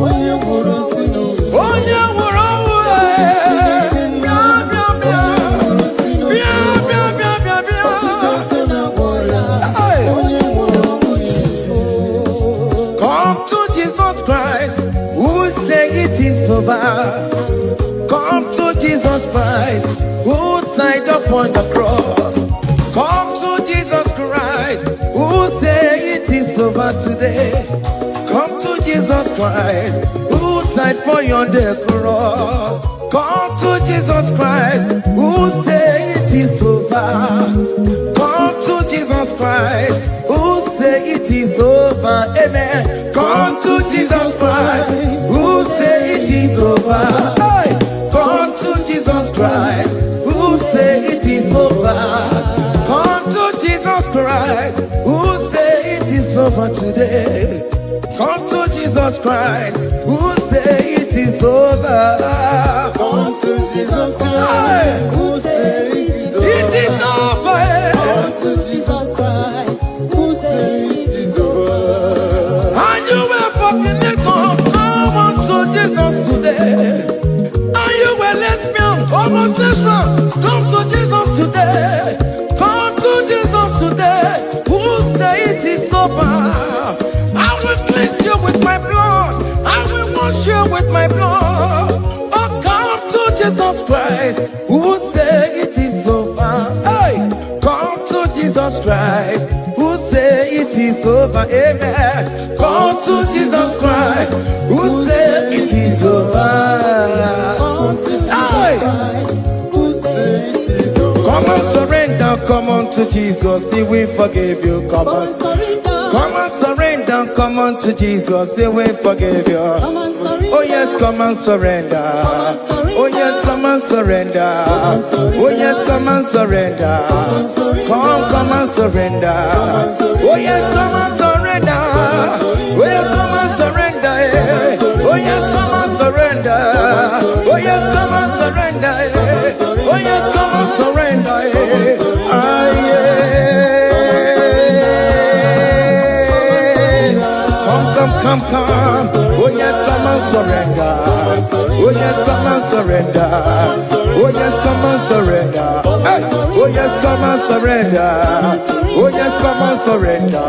onye nwụrụ si n'obodo. Onye gwụrụ ọnwụ, bịa bịa bịa. Bịa bịa bịa bịa bịa. Aka na-agwọla, Hey! onye nwụrụ ọnwụ n'Igbo. Come to Jesus Christ, who say it is over. Come to Jesus Christ, who died upon the cross. Come to Jesus Christ, who say it is over today. Come to Jesus Christ, who died for you on the cross. Come to Jesus Christ, who say it is over. Come to Jesus Christ, who say it is over. Amen. Come to Jesus Christ, who say it is over. Hey! Come to Jesus Christ, who say it is over. Come to Jesus Christ, who say it is over. over today. Come to Jesus Christ, who say it is over. Come to Jesus Hey. Christ, who say it is over. It is over. Come to Jesus Christ, who say it is over. And you were fucking it up. Come on to Jesus today. And you were lesbian, homosexual. Come to Jesus today. Come to Jesus today. Who say it is over? I will cleanse you with my blood. I will wash you with my blood. Oh, come to Jesus Christ. Who say it is over? Hey, come to Jesus Christ. Who say it is over? Amen. Come to Jesus Christ. Who say it is over? Come to Jesus Hey. Christ, who say it is over. Come and surrender, come on to Jesus, He will forgive you. Come on, come and surrender, come on to Jesus, He will forgive you. Oh yes, come and surrender. Oh yes, come and surrender. Oh yes, come and surrender. Come and surrender. Oh yes, come and surrender. Oh yes, come and surrender. Oh yes, come and surrender. Oh yes, come and surrender. Oh yes, come and surrender. Ah, yeah. Come. Oh yes, come and surrender. Oh yes, come and surrender. Oh yes, come and surrender. Hey. Oh yes, come and surrender. Oh yes, come and surrender.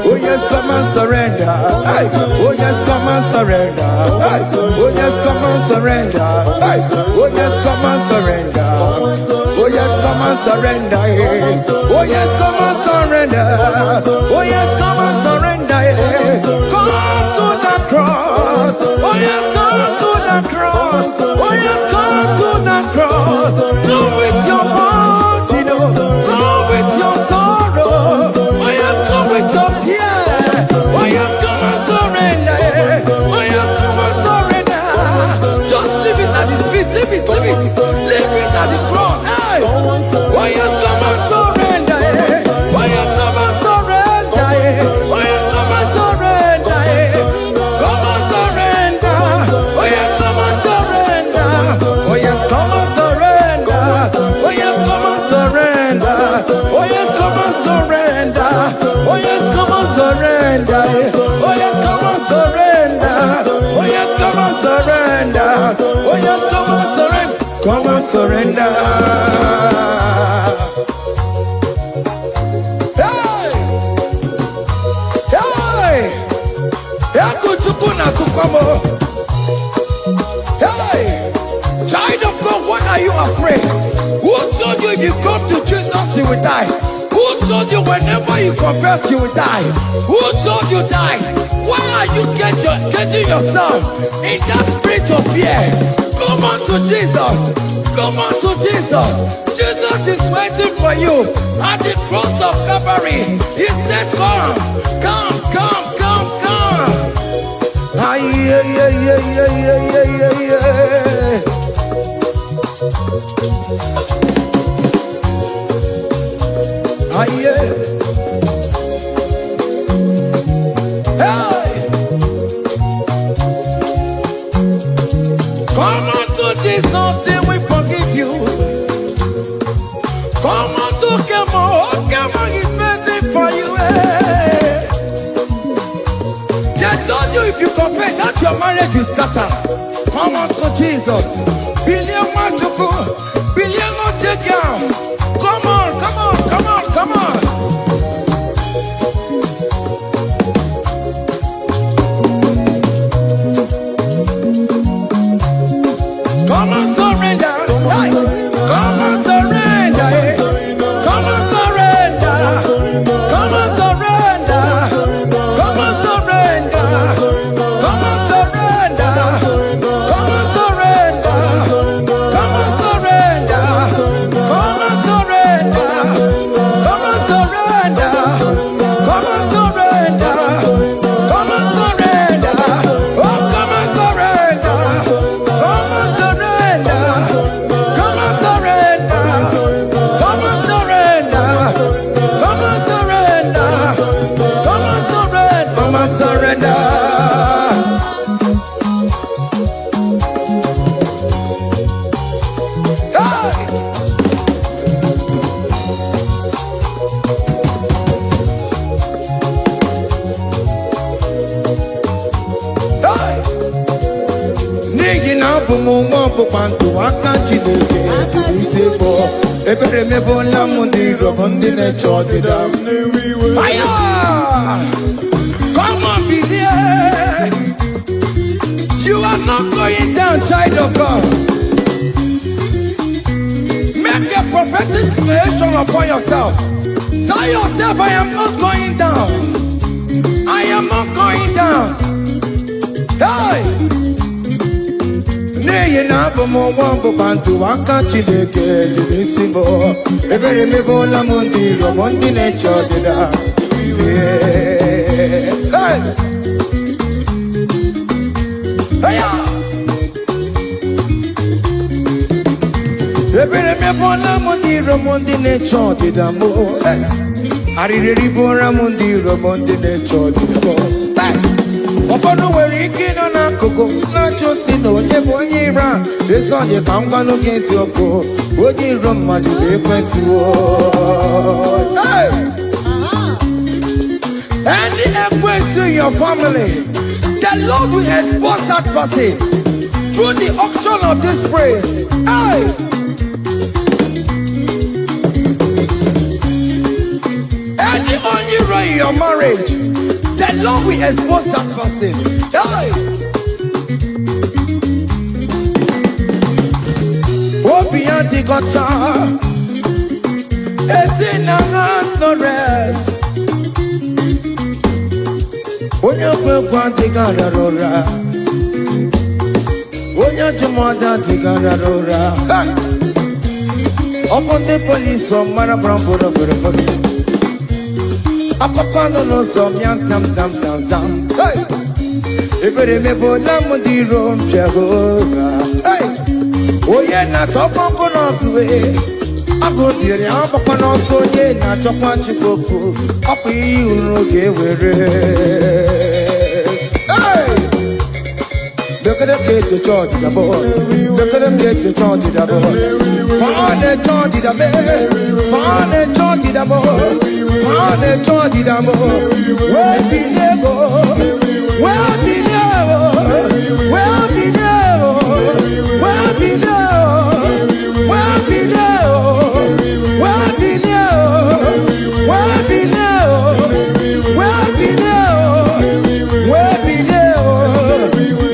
Oh yes, come and surrender. Hey. Oh yes, come and surrender. Hey. Oh yes, come and surrender. Hey. Oh yes, come and surrender. Oh yes, come and surrender. Oh yes, come and surrender. Oh yes, come and surrender. Come to the cross. Oh yes, come to the cross. Oh yes, come to the cross. Come with your body, no. Come with your sorrow. Oh yes, come with your fear. Oh yes, come and surrender. Oh yes, come and surrender. Just leave it at His feet. Leave it. Leave it at the cross. Hey. Oh yes, come and surrender. Oh yes, come and surrender. Oh yes, come and surrender. Come and surrender. Oh yes, come and surrender. Oh yes, come and surrender. Oh yes, come and surrender. Oh yes, come and surrender. Oh yes, come and surrender. Oh yes, come and surrender. Oh yes, come and surrender. Oh yes, come and surrender. Come and surrender. Hey! Hey! Hey! Child of God, why are you afraid? Who told you if you come to Jesus you will die? Who told you whenever you confess you will die? Who told you die? Why are you getting yourself in that spirit of fear? Come on to Jesus. Come on to Jesus. Jesus is waiting for you at the cross of Calvary. He said, come. Ah, yeah. Ah, yeah. Hey! Come on to Jesus, He will forgive you. Come on to Kemo, He's waiting for you. Hey. They told you if you confess that your marriage will scatter. Come on to Jesus. Billion Machuku, billion Otekiam. Come on. Come and surrender. Hey. Come and surrender. Come and surrender. Come and surrender. Come and surrender. Come and surrender. Come and surrender. abụmụnwa bụkwantu aka Chineke dị n'isi bụ ebere mebola m ndị rọbọ ndị na-eche ọdịda. Come on, believe. You are not going down, child of God. Make a prophetic declaration upon yourself. Tell yourself, I am not going down. I am not going down. Hey! Nay, na bomo wambo bantu waka Chineke jinisi bo. Ebere me bola mundi robondi ne chodida. Hey! Hey! Ebere me bola mundi robondi ne chodida mo. Arireri bora mundi robondi ne chodida mo. Ofono were ike nọ n'akụkụ na-achọ si na onye bụ onye Iran ezi onye ka m gwanụ gị eziokwu onye iro mmadụ na-ekwesịwo. Any ekwensu in your family, the Lord will expose that person through the auction of this praise. Any onyiro in your marriage, the Lord will expose that person. Obi anti-gota, esinangas no rest. Onye kwekwa anti-gararora, onye jumada anti-gararora. Upon the police from Marabrambo, Akopano no some yam sam. Hey! Ebere me bola mundi rom Jehovah. Hey! Oye na topo kono kuwe. Ako dire apokono so ye na chokwa chikoku. Api uroge were. Hey! Look at them get to church the boy. Look at them get to church the boy. Fane church the boy. Fane church the boy. Fane church the boy. Where be lebo? Where be lebo? Where be lebo? Where be lebo? Where be lebo? Where be lebo? Where be lebo? Where be lebo? Where be lebo?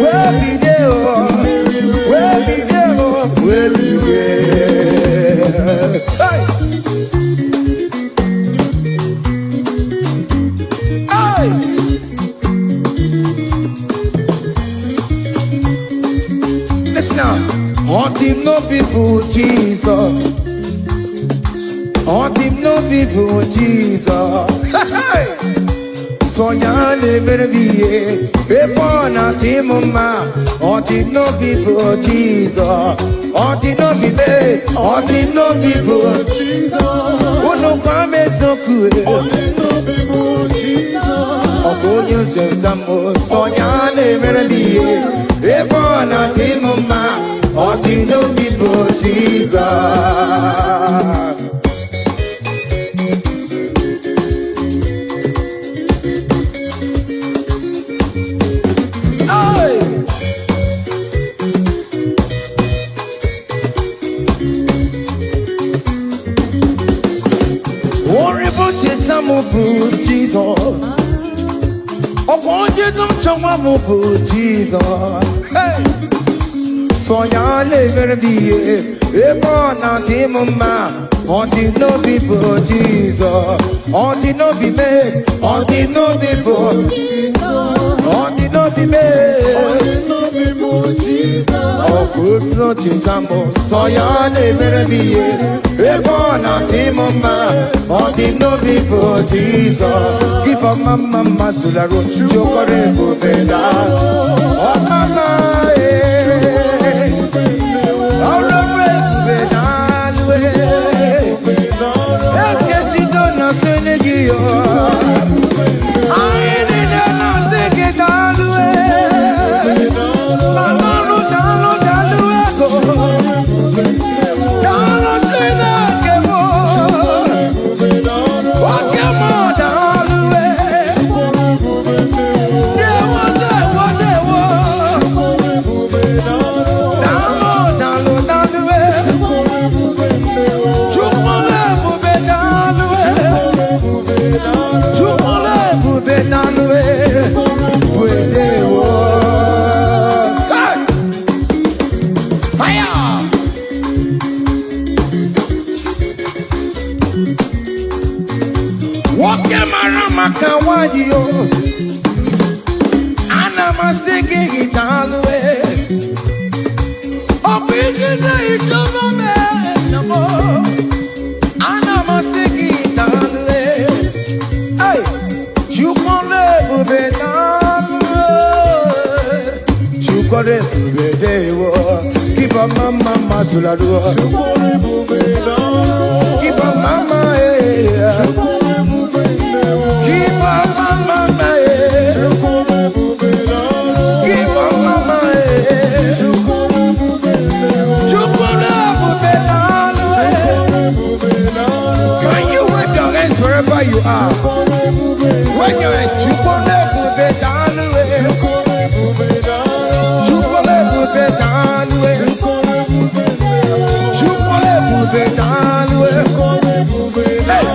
Where be lebo? Where be lebo? Where be lebo? Hey! Listen now. On him no people Jesus. On him no people Jesus. Hey! So ya never be a born at him ma. On him no people Jesus. On him no be me. On him no people Jesus. Oh no come so cool. Ogoyo jentamo so ya never be a born at him ma. On him no people Jesus. Jesus, oh, you don't Jesus. Hey, so ya never be a born at him, ma. On the no people, Jesus. On the no be made. On the no people. On the no be made. Oh, good Lord, Jesus. So ya never be a born at him, ma. On the no people, Jesus. Give up mama, masula, chokore, bubeda. Oh, mama, singing it all the way. Oh, big is it over me, no more. And I'm singing it all the way. Hey, you can never be done. You can never be there. Keep a mama, Sulado. Keep a mama, keep a mama, keep a mama, can you wave your hands wherever you are? Wave your hands. You can never be down the way. You can never be down the way. You can never be down the way. Hey,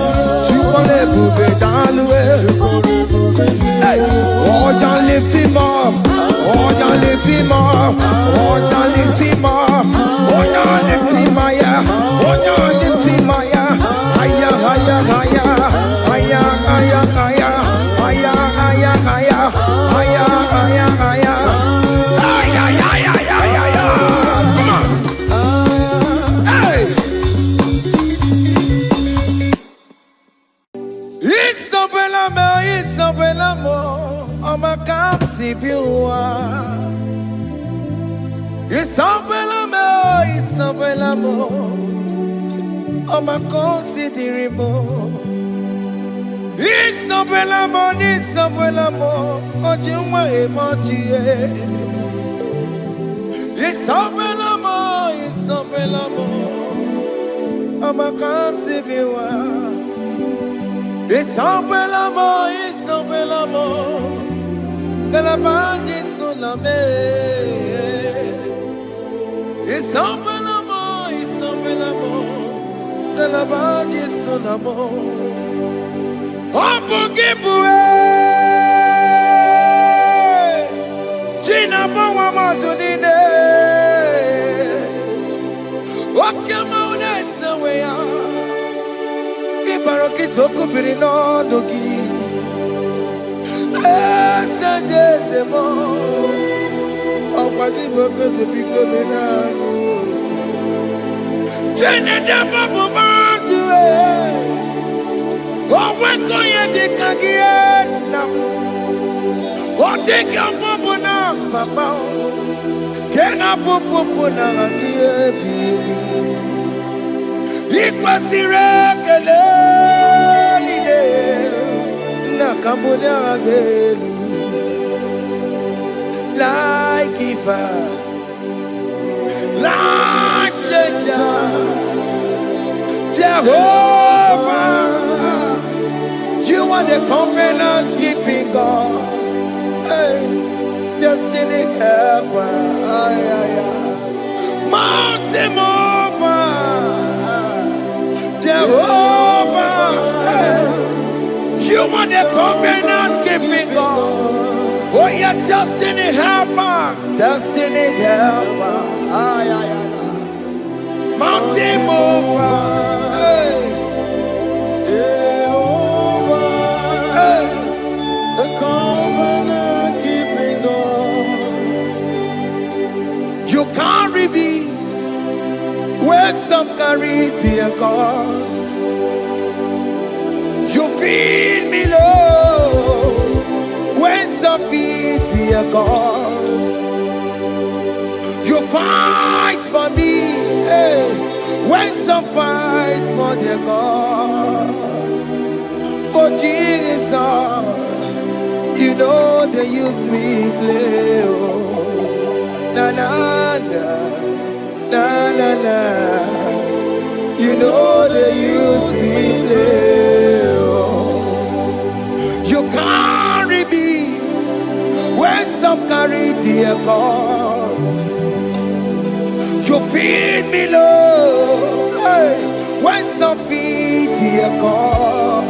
you can never be down the way. Hey, oh, John lift him up. Oh, John lift him up. Oh, John lift him up. Oh, John lift him higher. Oh, John lift him higher. Higher, higher, higher. Higher, higher, higher. Higher, higher, higher. Higher, higher, higher. Higher, higher, higher, higher. Come on. Hey. Isabella, I'm a capsi biwa. Isabella, I'm a considerable. Isabella, Ojuma emoji. Isabella, I'm a capsi biwa. Isabella, de la bande solame. Isabella, de la bande solamo. Opugibue, Gina Bawa Madunine. Okamoneta wea. Ibarokitoko birino dogi. Estadezemo. Opagiboko de Picominano. Jenna Babu Bandue. Oh, when go you take again? Oh, take your popo now, Papa. Can I popo now again, baby? Ikwasireke na Cambodia again. Like giver, like changer, Jehovah. You are the covenant keeping God. Hey, destiny helper. Mountain mover, Jehovah. Hey, you are the covenant keeping God. Oh, your destiny helper, destiny helper. Mountain mover. Hey. The covenant keeping God. You carry me where some carry tear gods. You feed me low when some feed tear gods. You fight for me when some fight for their God. Oh Jesus, you know they use me play. Oh, na na na, na na na. You know they use me play. Oh, you carry me when some carry their gods. You feed me low when some feed their God.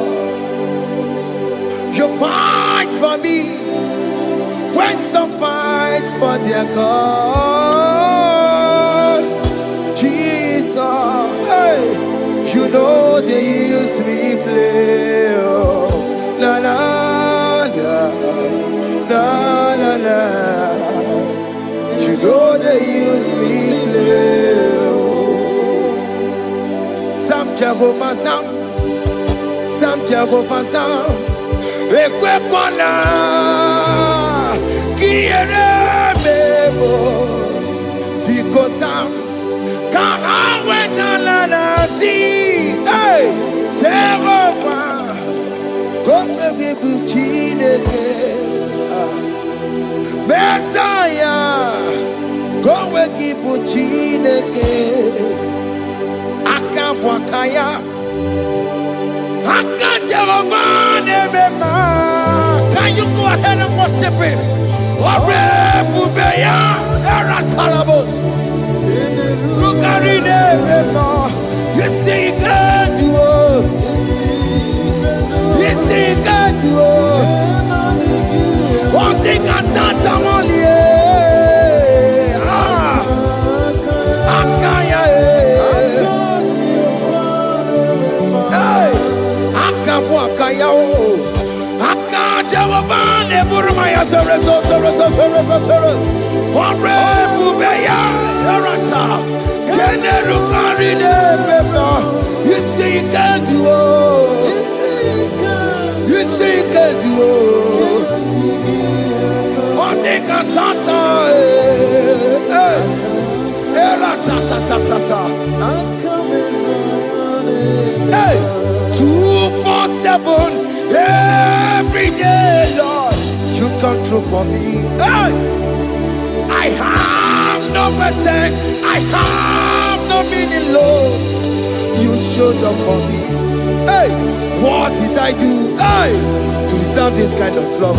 You fight for me when some fight for their God. Jesus, hey, you know they use me play. Oh, na na na na na na. Jehovah Sam, Sam Jehovah Sam. Ekwe kwana kiere mebo because Sam can't wait on see. Hey, Jehovah, come be buchineke. Messiah, go we keep buchineke. Akabwakaya, Jehovah nebema. Can you go ahead and worship him? Ore bubeya eratalabos. Rukarine mema. You see he can do it. You see he can do it. One thing I can't only. Akaya. Hey, Akabwakaya. Jehovah Neburmaya Sere Ore Bubeya Erata Generu Karine Beba. You see he can do it. You see he can do it. On the cantata Erata ta. Hey, 247 every day, Lord, you come through for me. Hey, I have no message, I have no meaning, Lord. You showed up for me. Hey, what did I do? Hey, to deserve this kind of love?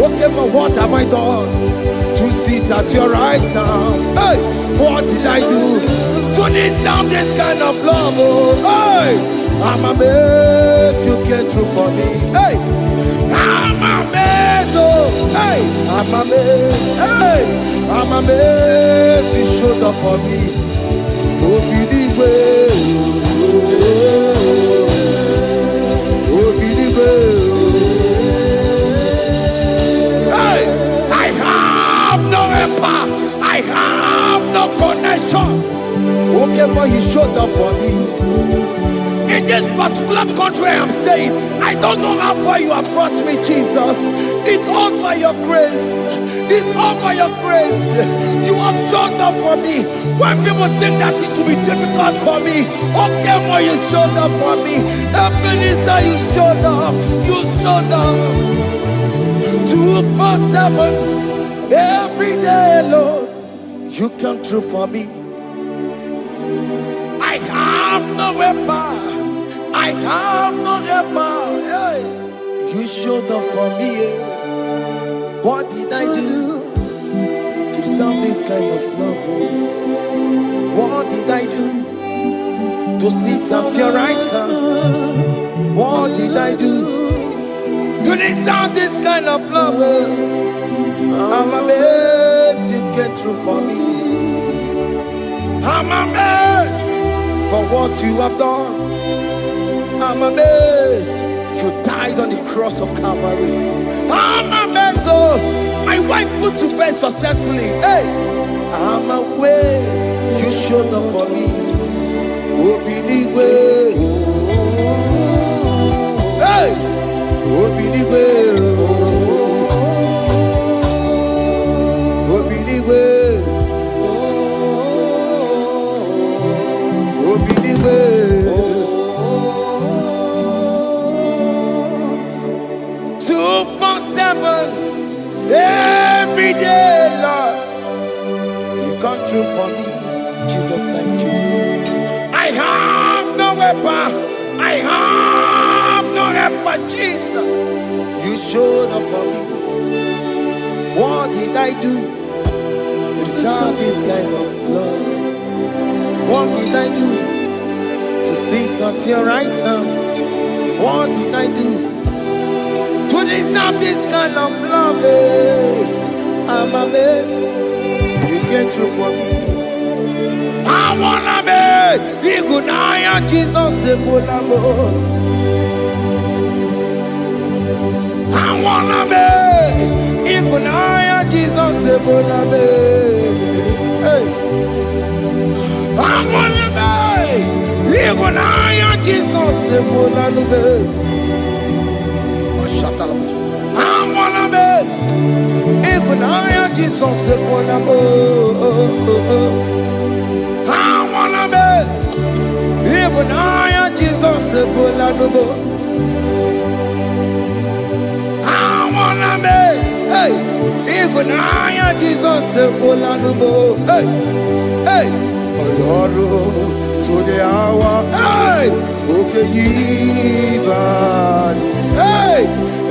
Okay, but what have I done to sit at your right hand? Hey, what did I do to deserve this kind of love? Hey, I'm amazed you came through for me. Hey, I'm amazed. Oh, hey, I'm amazed. Hey, I'm amazed you showed up for me. Obidigwe, Obidigwe. Hey, I have no empire. I have no connection. Okay, but you showed up for me. In this particular country I am staying, I don't know how far you have brought me, Jesus. It's all by your grace. It's all by your grace. You have showed up for me. When people think that it will be difficult for me, okay, well, you showed up for me. Ebenezer, you showed up. You showed up. 247 every day, Lord. You come through for me. I have no weapon. I have no helper. Hey, you showed up for me. What did I do to deserve this kind of love? What did I do to sit at your right hand? What did I do to deserve this kind of love? I'm amazed you came through for me. I'm amazed for what you have done. I'm amazed you died on the cross of Calvary. I'm amazed, oh, my wife put to bed successfully. Hey, I'm amazed you showed up for me. Obidigwe, hey, Obidigwe, Obidigwe, Obidigwe. 247 every day, Lord. You come through for me, Jesus. Thank you. I have no weapon. I have no weapon, Jesus. You showed up for me. What did I do to deserve this kind of love? What did I do to sit at your right hand? What did I do to deserve this kind of love? I'm amazed you came through for me. I wanna be Igunaya Jesus Sebulamo. I wanna be Igunaya Jesus Sebulamo. Hey, I wanna be Igunaya Jesus Ebulanube. Amwanabe. Igunaya Jesus Ebulabo. Amwanabe. Igunaya Jesus Ebulabo. Amwanabe. Hey. Igunaya Jesus Ebulabo. Hey. Hey. Oloro to the hour. Hey. Okay, Yibani. Hey.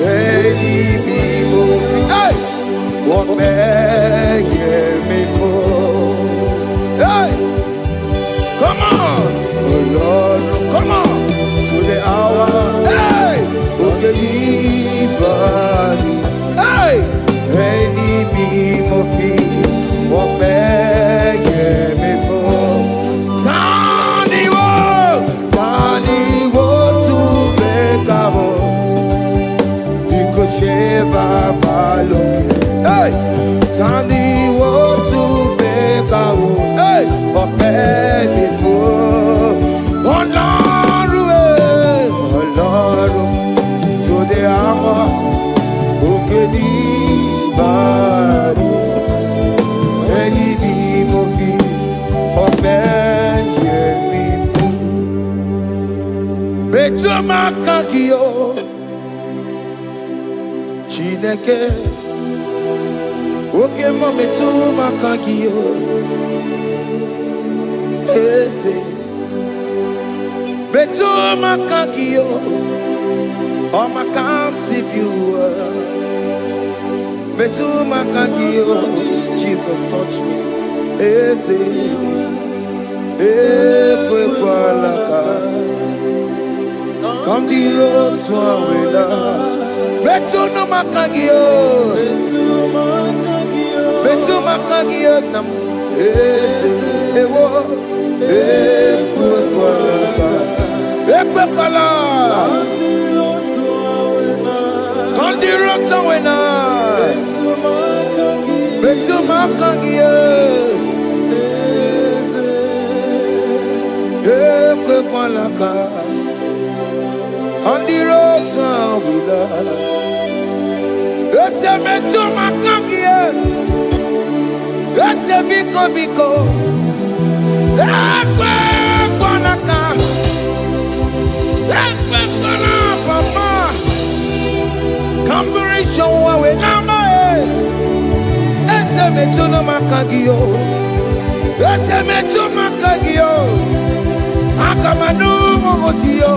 Any people. Hey. What may me for? Hey. Come on. Oh Lord, come on. To the hour. Hey. Okay, Yibani. Hey. Any people. What may me for? Hey, Tandi wo to beka wo. Hey, ọpẹ́ mi fún Ọlọ́run, Ọlọ́run to the hour. Òkè ní ìbàdí, ẹni bí mo fi ọpẹ́ yẹ mi fún. Mẹ́jọ máa kàn kí o. Chineke, oke mome tu makagio, ese, betu makagio, o makamsipiwa, betu makagio, Jesus touch me, ese, ekwe kwa laka, come the road to awela. Betu no makagio, betu makagio nam ese ewo ekwe kwala, kandiro tawena, betu makagio, ekwe kwala ka, kandiro tawena. Ese metu makagie, ese biko, ekwe kwanaka, ekwe kwana papa, kamburisho wawe nama ese metu no makagio, ese metu makagio, akamanu motio,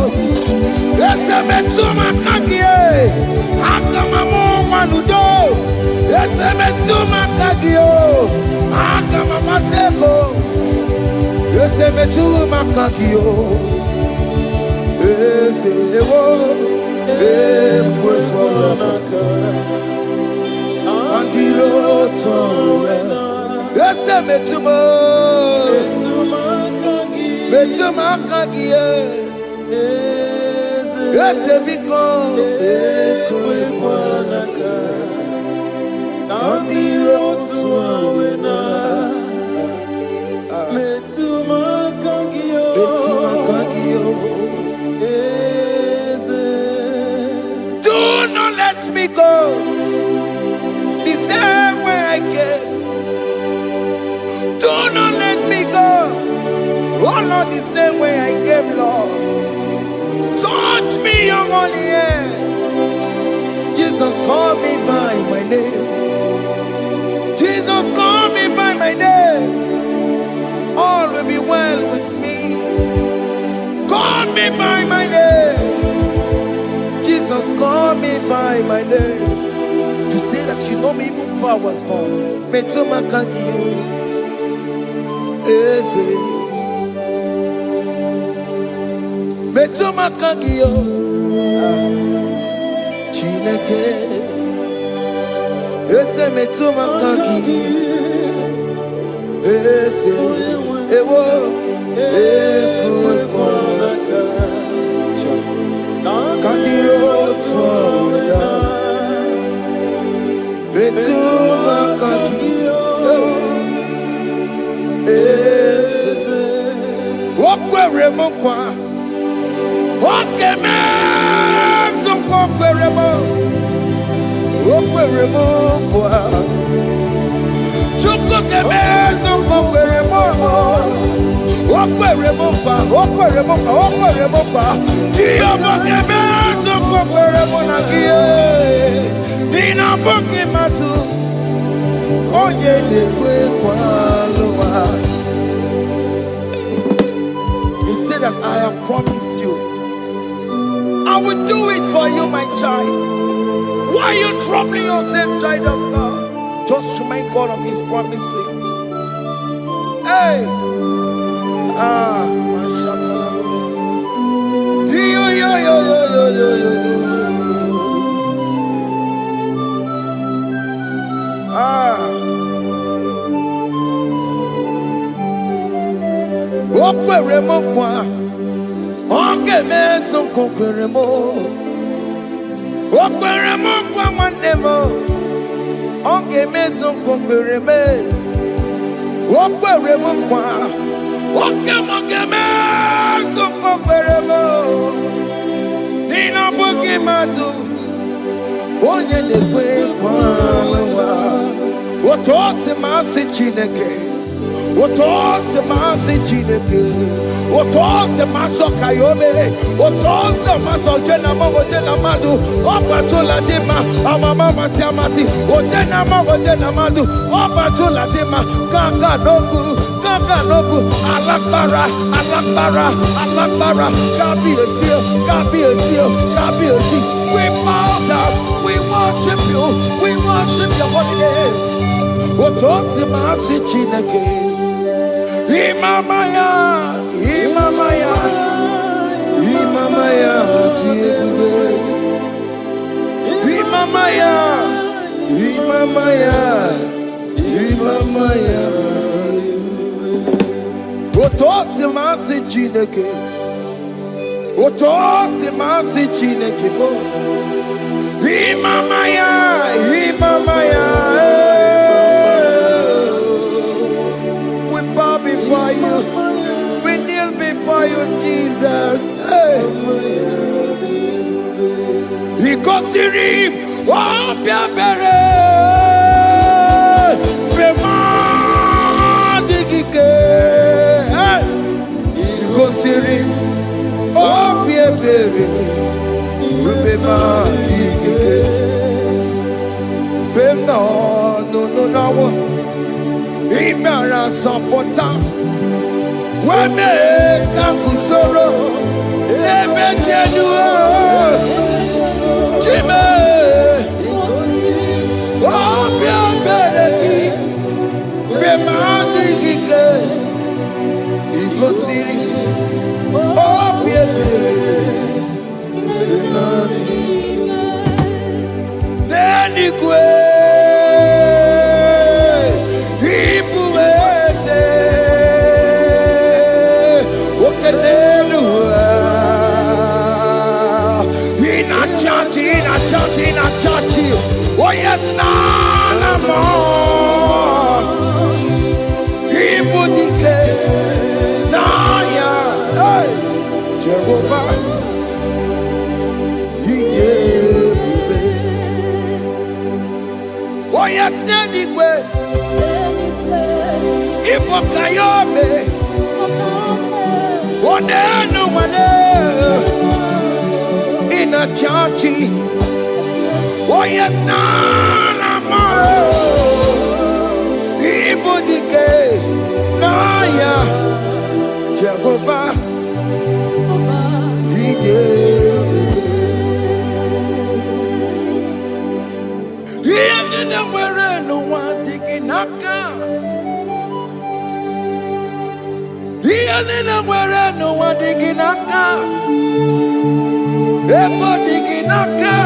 ese metu makagie, akamamu manudo, ese metu makagio, akamamateko, ese metu makagio, ese ewo, ekwe kolaka, andiro towe, ese metu makagio, ese biko, ekwe kolaka, andiro towe. Do not let me go the same way I came. Do not let me go, oh Lord, the same way I came, Lord. Touch me, your holy hand. Jesus, call me by my name. Jesus, call me by my name. All will be well with me. Call me by my name. Jesus, call me by my name. You say that you know me even before I was born. Metumakagio, eze. Metumakagio, Chineke, eze metumakagio, eze, ewo, ekwekwalaka, kandiro twaola, metumakagio, eze, wokwere mokwa. Okay, man, some he said that I have promised you. I will do it for you, my child. Why are you troubling yourself, child of God? Just remind God of His promises. Hey! Mashatalabo. Yo, yo, yo, yo, yo, yo, yo, yo. Okweremo kwa. Ogemeso kokweremo. Okweremo kwa manemo. Ogemeso kokwereme. Okweremo kwa. Ogemeso kokweremo. Nina bugimatu. Onye nekwe kwa lawa. Otote masi chineke. Otote masi chineke. Otote maso kayome. Otote maso jenama madu. Opatola dima. Amama siamasi. Otena madu. Opatola dima. Gaga nobu. Alakbara. Gabi esio. We bow down. We worship you. We worship your holy name. Otote masi chineke. Imamaya, Otosi masi chineke bo. Imamaya. We bow before you. We kneel before you, Jesus. Hey. Ikosirim, opiabere, bemadikike. Hey. Ikosirim, opiabere, bemadikike. Bemno, no. Imara sapota. Wame kakusoro. Nebe kedua. Chime. Obia bereki. Bemandi gike. Ikosiri. Obia bereki. Bemandi. Neni kwe. Oh yes, nana more. Ibudike, naya, hey, Jehovah, He gave you. Oh yes, nanigwe, Ibokayome, oh nenu mane, in a churchy. Oh yes, nana more. Ibudike, naya, Jehovah, He gave it. He didn't wear no one digging naka. He didn't wear no one digging naka. Ego digging naka.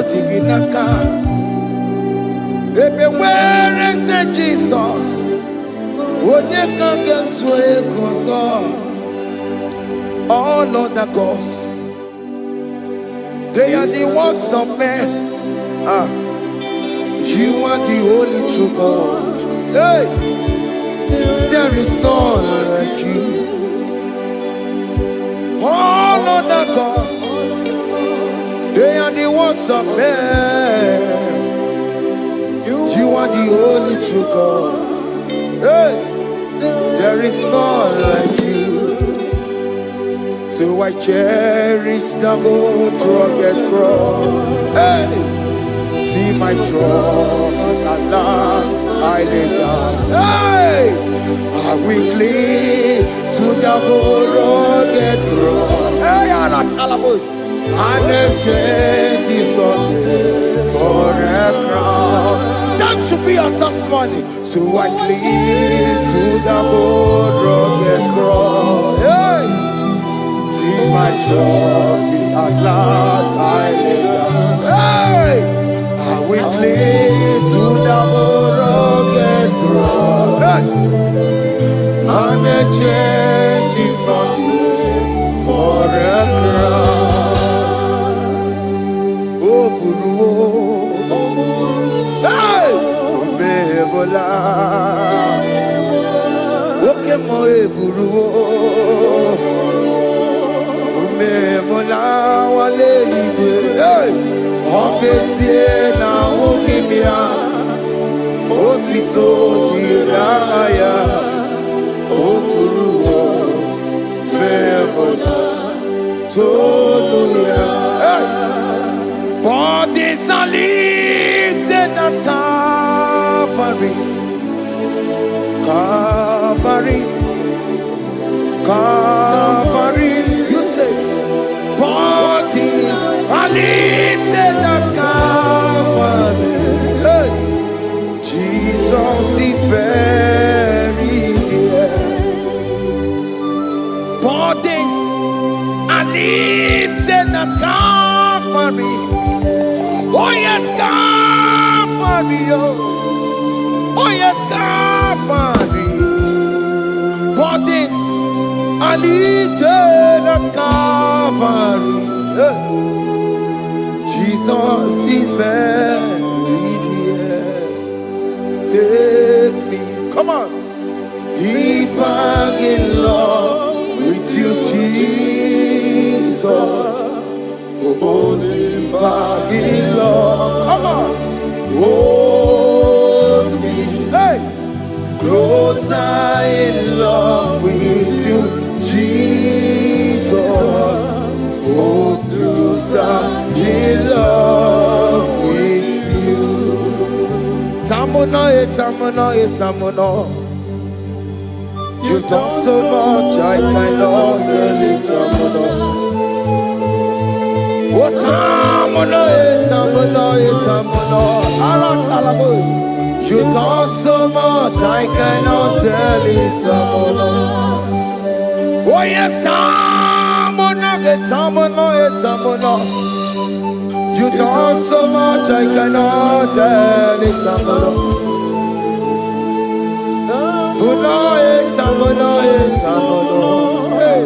Tiginaka. Where is the Jesus? When you can't get to all other gods, they are the works of men. You are the only true God. Hey, there is none like you. other gods, they are the works of men. You are the only true God. Hey, there is none like you. So I cherish the old rugged cross. Hey, see my throne, Allah, I lay down. Hey, I will cling to the old rugged cross. Hey, Allah, Talabos, and exchange is on for a crown. That should be our testimony. So I cling to the old rugged cross. Hey, see my trophy at last I lay down. Hey, I will cling to the old rugged cross. Hey, and the change is on for a crown. Oh, Guru. Hey, Omebola. Okay, my Guru. Omebola wale ligwe. Hey, Okesie na ukimia. Otito diraya. Okuru Omebola. Toluya. Hey, bodies are lifted at Calvary. Calvary. Calvary. You say, bodies are lifted at Calvary. Hey, Jesus is very near. Bodies are lifted at Calvary. Oh yes, Calvary. Oh yes, Calvary. Bodies are lifted at Calvary. Jesus is very dear. Take me, come on, deeper in love with you, Jesus. Oh, deeper in love, come on, hold me, hey, closer in love with you, Jesus. Oh, closer in love with you. Tamuno, tamuno, tamuno. You've done so much, I cannot tell it, tamuno. Oh, tamuno, tamuno, tamuno. Aratalabos. You've done so much, I cannot tell it, tamuno. Oh yes, tamuno, tamuno, tamuno. You've done so much, I cannot tell it, tamuno. Hey,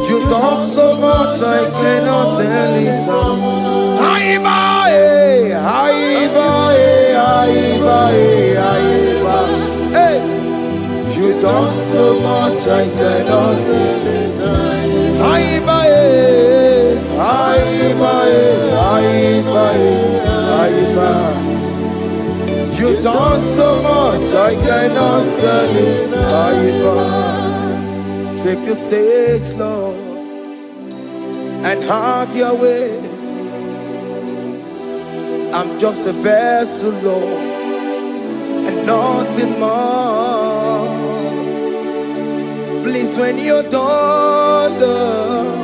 you done so much, I cannot tell it. Hey, you done so much, I cannot tell it. You done so much, I cannot tell it. Take the stage, Lord, and have your way. I'm just a vessel, Lord, and nothing more. Please, when you're done, Lord,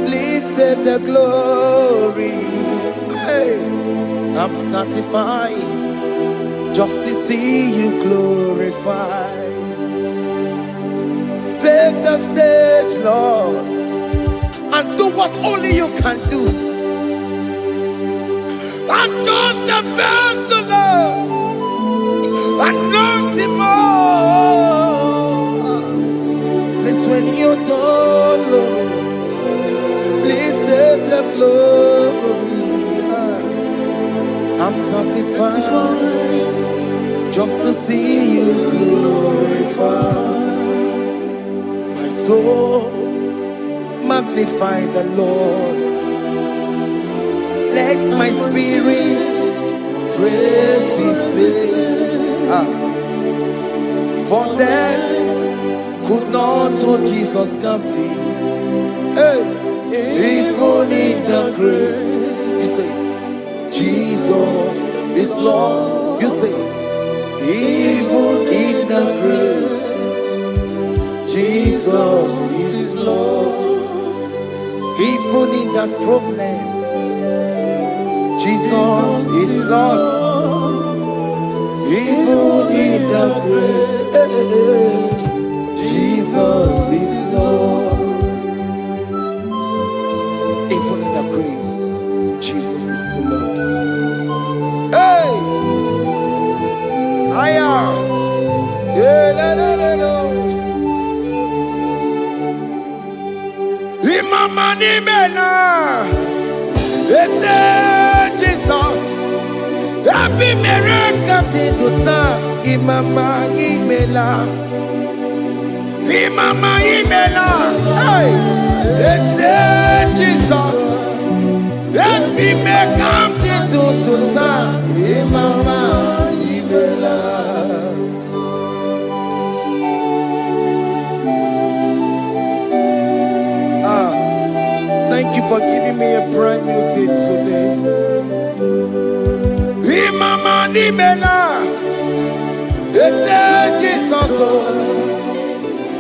please take the glory. Hey, I'm satisfied just to see you glorified. Take the stage, Lord, and do what only you can do. I'm just a vessel, Lord, and nothing more. Please, when you're done, Lord, please take the glory. I'm satisfied just to see you glorified. My soul, magnify the Lord. Let my spirit praise His name. For death could not hold Jesus captive. Hey, even in the grave, you say, Jesus is Lord. You say, even in the grave, Jesus is Lord. Even in that problem, Jesus is Lord. Even in the grave, Jesus is Lord. Even in the grave, Jesus is the Lord. Hey! Aya! Yeah, no, no, no, no. Imama ni mena, ese Jesus. Happy miracle de tuta, Imama imela, Imama imela. Hey, ese Jesus. Happy miracle de tuta, Imama imela. Thank you for giving me a brand new day today. Imama ni mena, ese Jesus o.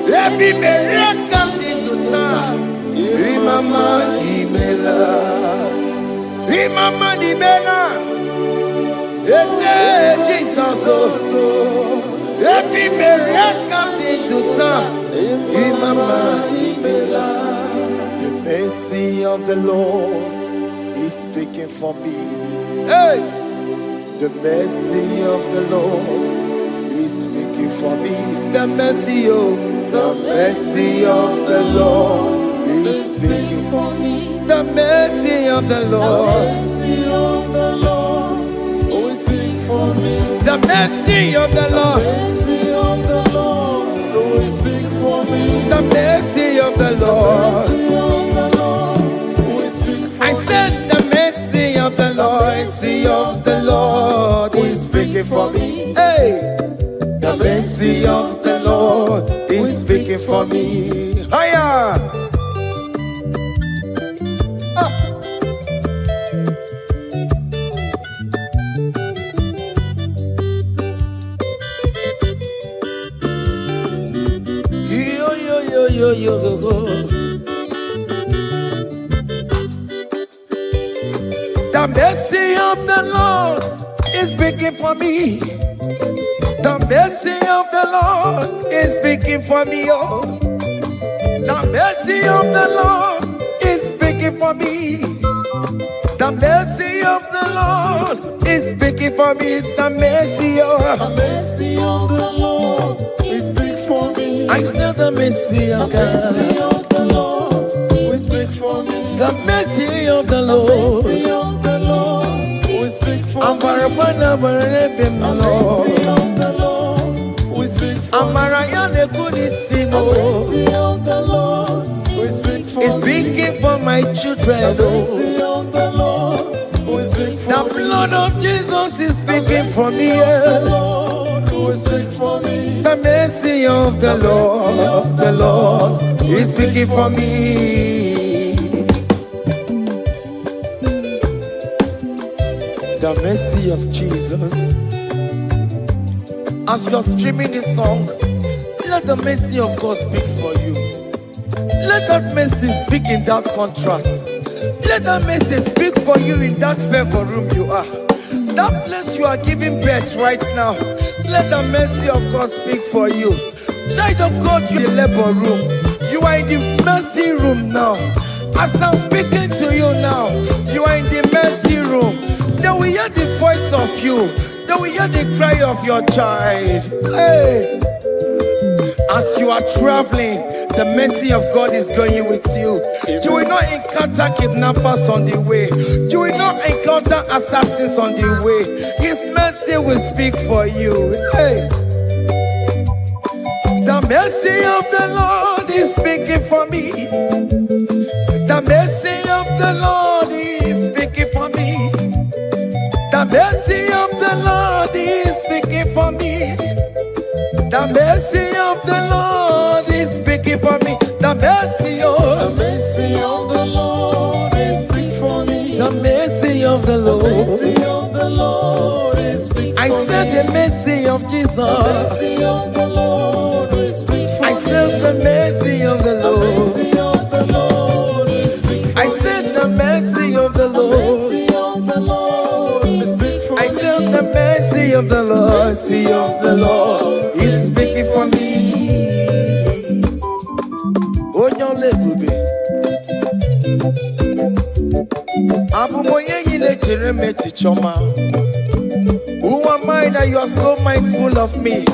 Ebi miracle di tuta. Imama ni mena, Imama ni mena, ese Jesus o. Ebi miracle di tuta. Imama ni mena. The mercy of the Lord is speaking for me. Hey! The mercy of the Lord is speaking for me. The mercy, oh, the mercy of the Lord is speaking for me. The mercy of the Lord, always speak for me. the mercy of the Lord, Mercy of the Lord, always speak for me. the mercy of the Lord. Mercy of the Lord, always speak for I me. said the mercy of the Lord, mercy of the Lord is speaking for me. Hey, the mercy of the Lord is speaking for me. Higher. Yo yo yo yo yo yo. The mercy of the Lord is speaking for me. The mercy of the Lord is speaking for me. Oh, the mercy of the Lord is speaking for me. The mercy of the Lord is speaking for me. The mercy of Mercy of the Lord, we speak for me. I still the mercy of Mercy God. of the Lord, we speak for me. The mercy of the Lord. Mercy of the Lord, we speak for me. Ambarabana barabim Lord. Mercy of the Lord, we speak for me. Amarayane kunisino. Mercy of the Lord, we speak for Is me. speaking for my children. Oh. Mercy of the Lord, we speak for The me. blood of Jesus is speaking for me. The Yeah. Lord, we speak for me. The mercy of the Lord is speaking for me. The mercy of Jesus. As you are streaming this song, let the mercy of God speak for you. Let that mercy speak in that contract. Let that mercy speak for you in that favor room you are. That place you are giving birth right now. Let the mercy of God speak for you. Child of God, you in the labor room. You are in the mercy room now. As I'm speaking to you now, you are in the mercy room. They will hear the voice of you. They will hear the cry of your child. Hey. As you are traveling, the mercy of God is going with you. You will not encounter kidnappers on the way. You will not encounter assassins on the way. His mercy will speak for you. Hey. The mercy of the Lord is speaking for me. The mercy of the Lord is speaking for me. The mercy of the Lord is speaking for me. The mercy of the Lord is speaking for me. the mercy of the Lord. Mercy of the Lord is speaking I for me. said the mercy of Jesus. Mercy of the Lord is speaking for I me. said the mercy of the Lord. Mercy of the Lord is speaking for I me. said the mercy of the Lord. Mercy of the Lord is speaking for I me. said the mercy of the Lord. Mercy of the Lord is speaking for me. Onyolebube. Abumoye yile jereme chichoma. Who am I that you are so mindful of me?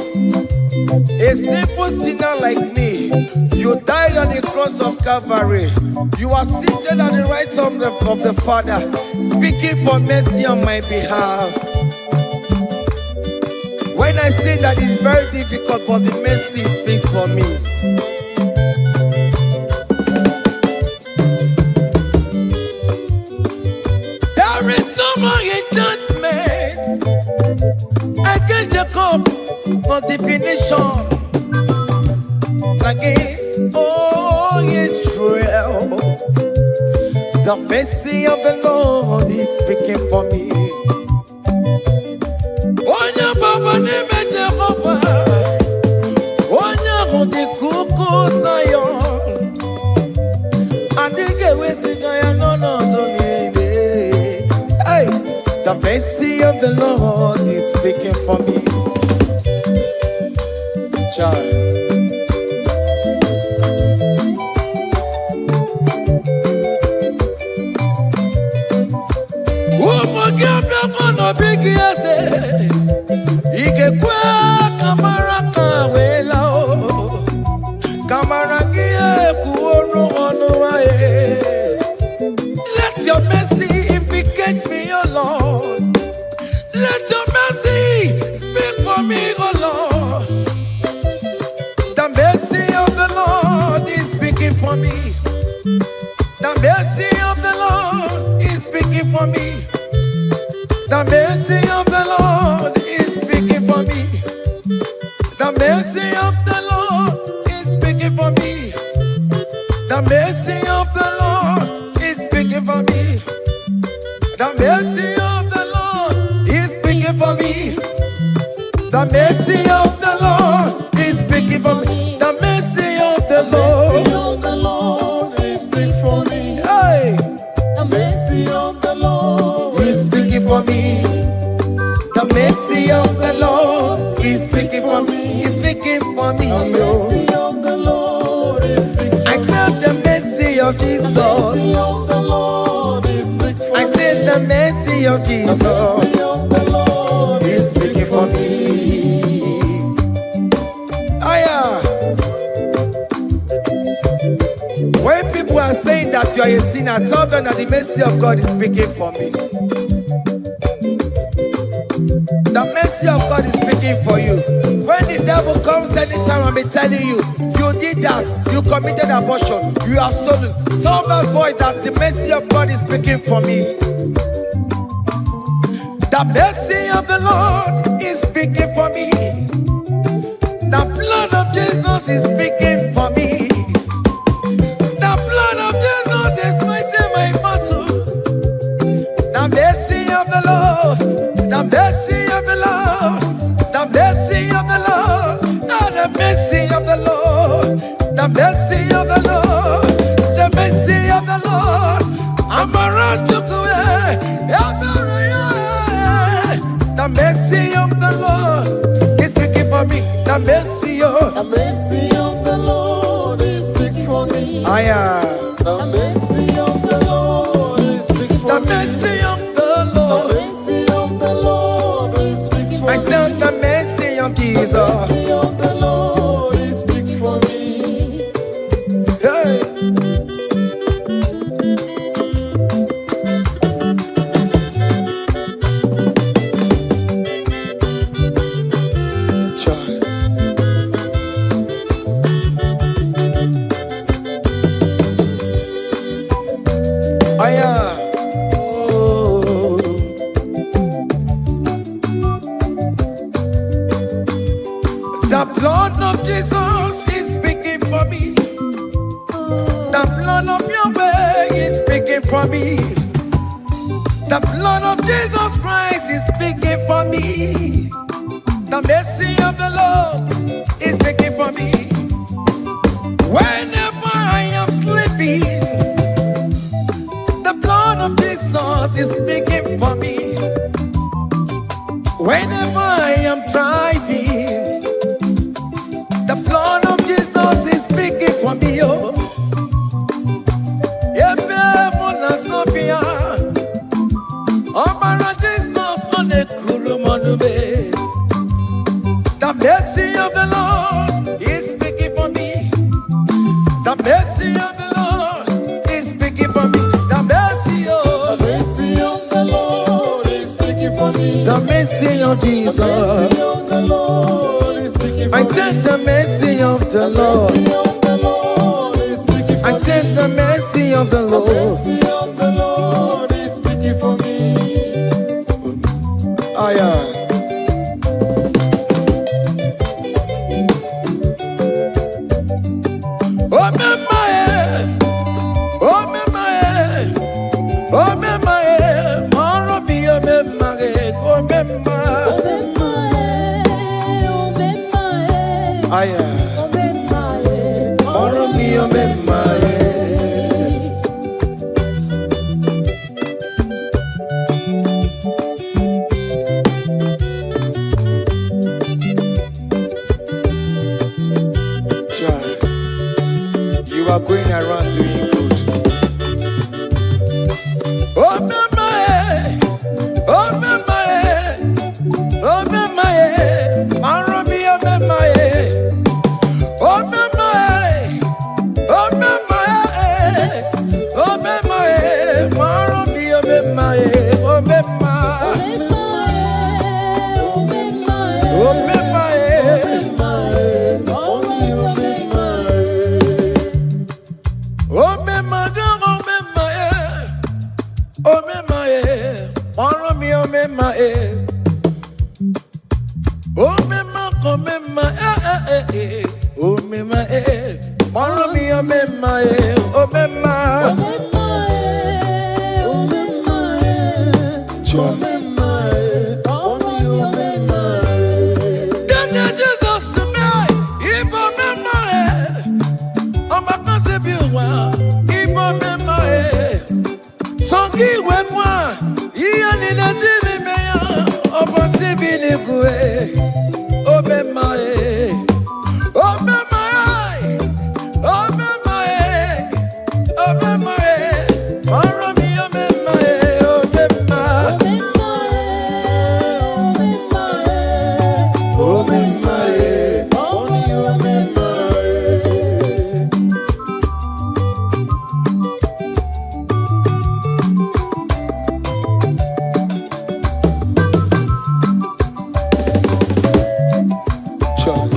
A simple sinner like me, you died on the cross of Calvary. You are seated at the right hand of the Father, speaking for mercy on my behalf. When I say that it's very difficult, but the mercy speaks for me. There is no more enchantment against Jacob, no definition against all Israel. The mercy of the Lord is speaking for me. Onya baba neme Jehovah, onya hodi kuku Zion. Adige wesigaya no tonile. Hey, the mercy of the Lord is speaking for me. Child. Let your mercy implicate me, O Lord. Let your mercy speak for me, O Lord. The mercy of the Lord is speaking for me. The mercy of the Lord is speaking for me. The mercy of the Lord is speaking for me. The mercy of the Lord is speaking for me. The mercy of the Lord is speaking for me. The mercy of the Lord is speaking for me. The mercy of the Lord is speaking for me. The mercy of the Lord is speaking for me. Hey, The mercy of the Lord is speaking for me. The mercy of the Lord is speaking for me. Is speaking for me. The mercy of the Lord is speaking for me. I said the mercy of The mercy Jesus. of the Lord is speaking for me. I said the mercy of The Jesus mercy of the Lord is speaking for me. Aya. When people are saying that you are a sinner, tell them that the mercy of God is speaking for me. The mercy of God is speaking for you. When the devil comes anytime and be telling you, you did that, you committed abortion, you have stolen, tell that voice that the mercy of God is speaking for me. The mercy of the Lord is speaking for me. The blood of Jesus is speaking for me. The blood of Jesus is fighting my battle. The mercy of the Lord, the mercy of the Lord, the mercy of the Lord, the mercy of the Lord, the mercy of the Lord, the mercy of the Lord. I'm around to go. The mercy of the Lord is speaking for me. The mercy of The mercy of the Lord is speaking for me. I am. The mercy of the Lord is speaking for The me. mercy of the The Lord. mercy of the Lord is speaking for I me. said the mercy of The Jesus. mercy of the Lord is speaking for me. Hey. Child. I am. Oh. The blood of Jesus is speaking for me. The blood of Yahweh is speaking for me. The blood of Jesus Christ is speaking for me. The mercy of the Lord is speaking for me. Whenever I am sleeping, the blood of Jesus is speaking for me. Whenever I am driving, the blood of Jesus is speaking for me. Oh, Ebe Mona Sophia, Obara Jesus on a Kurumanube. The mercy of the Lord is speaking for me. The mercy of the Lord is speaking for me. The mercy of the Lord is speaking for me. the mercy of Jesus. The mercy of the Lord is speaking for I me. said the mercy of the Lord. The mercy of the Lord is speaking for I said me. the mercy of the The Lord. mercy of the Lord is speaking for me. Aya. Oh me mae, oh me mae, oh me mae, maro bi oh me mae, oh me mae. Aya, maro bi oh me mae. You are going around doing good. Oh me mae, oh me mae, oh me mae, maro bi oh me mae, oh me mae, oh me mae, oh me mae, maro bi oh me mae, oh me mae, oh me mae. Oh me madam, oh me mae, oh me mae, maro mi oh me mae, oh me ma, oh me mae, oh me mae, maro mi oh me mae, oh me ma. Sure. Then Jesus me, Igbo me mae, oh my God be one, Igbo me mae. Songi we kwa, iya ni na dili me ya, obo si bini kue, oh me mae, oh me mae, oh me mae, oh me mae, maro mi oh me mae, oh me mae. Oh me mae, sure.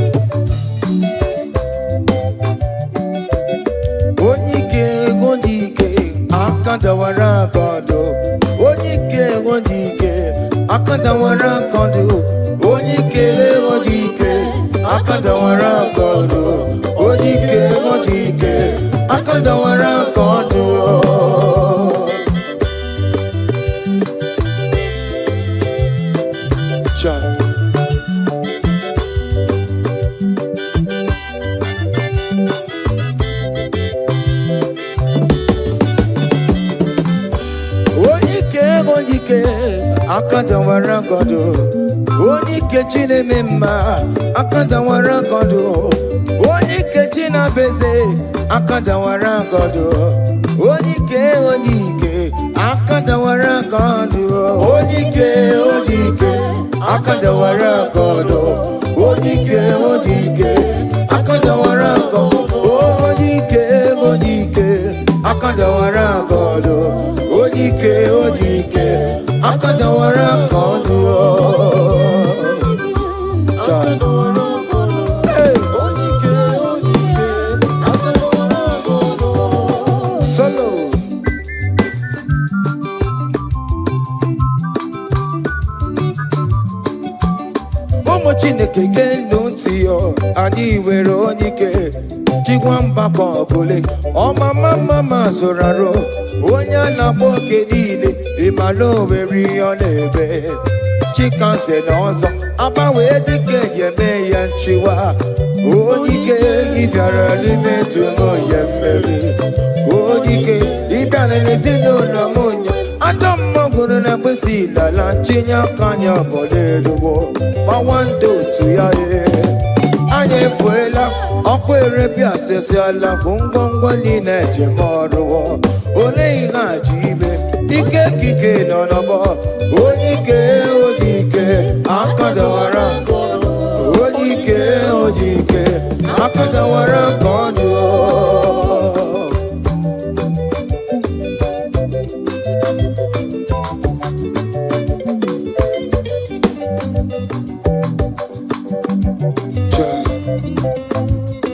Onyike, akadawara kodo. Onyike, akadawara kodo. Onyike, akadawara kodo. Onyike, akadawara kodo. Sure. Onyike, akadawara kodo. Onyike chineme mma, akadawara kodo. Onyike chinabeze, akadawara kodo. Onyike, akadawara kodo. Onyike, akadawara kodo. Onyike, akadawara kodo. Onyike, akadawara kodo. Onyike, akadawara kodo. Hey. Solo. Chineke genu ntị yo, anyị were onye ike chikwa mgbakọ ọbụle ọmama mama zụraro onye a na-agba oke niile ịmara owere ihe ọ na-ebe chikanse na ọzọ agbanwee dịka eme ya nchiwa onye ike ịbịara n'ime tụmụ ya mmeri onye ike ịbịara n'ezinụlọ m nya ajọ mmọgụrụ na mgbesi lala ntinye aka anya ọbọdọ eluwo gbawa ndị otu ya anyị efuela ọkụ erepịa asịsịala bụ ngwongwo niile ejem ọrụwọ ole ihe aji ime ike kike nọ n'ọgbọ onye ike oji ike akadawara onye ike oji ike akadawara nke ọnụ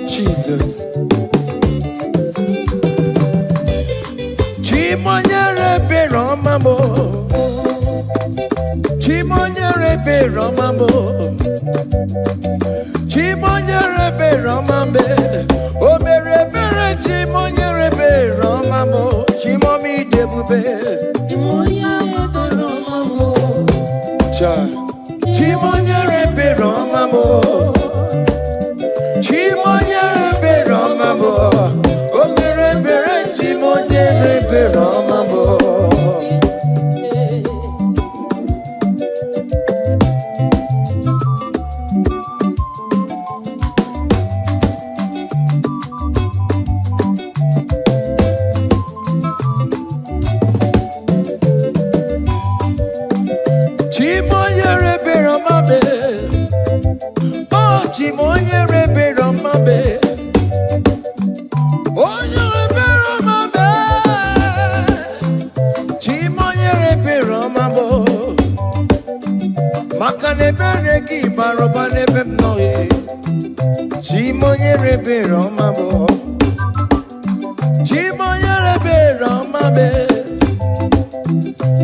Jesus. Chimonyere be Romamo. Chimonyere be Romamo. Chimonyere be Romambe. O mere bere chimonyere be Romamo. Chimomi debube. Chimonyere be Romamo. Cha. Chimonyere be Romamo. Chimonyere be Romamo, o mere bere chimonyere be Romamo. Chimonyere be Romamo, oh chimonyere be Romamo. Makanebere gi baroba nebe mnoye Chimonyere be Romabo Chimonyere be Romabe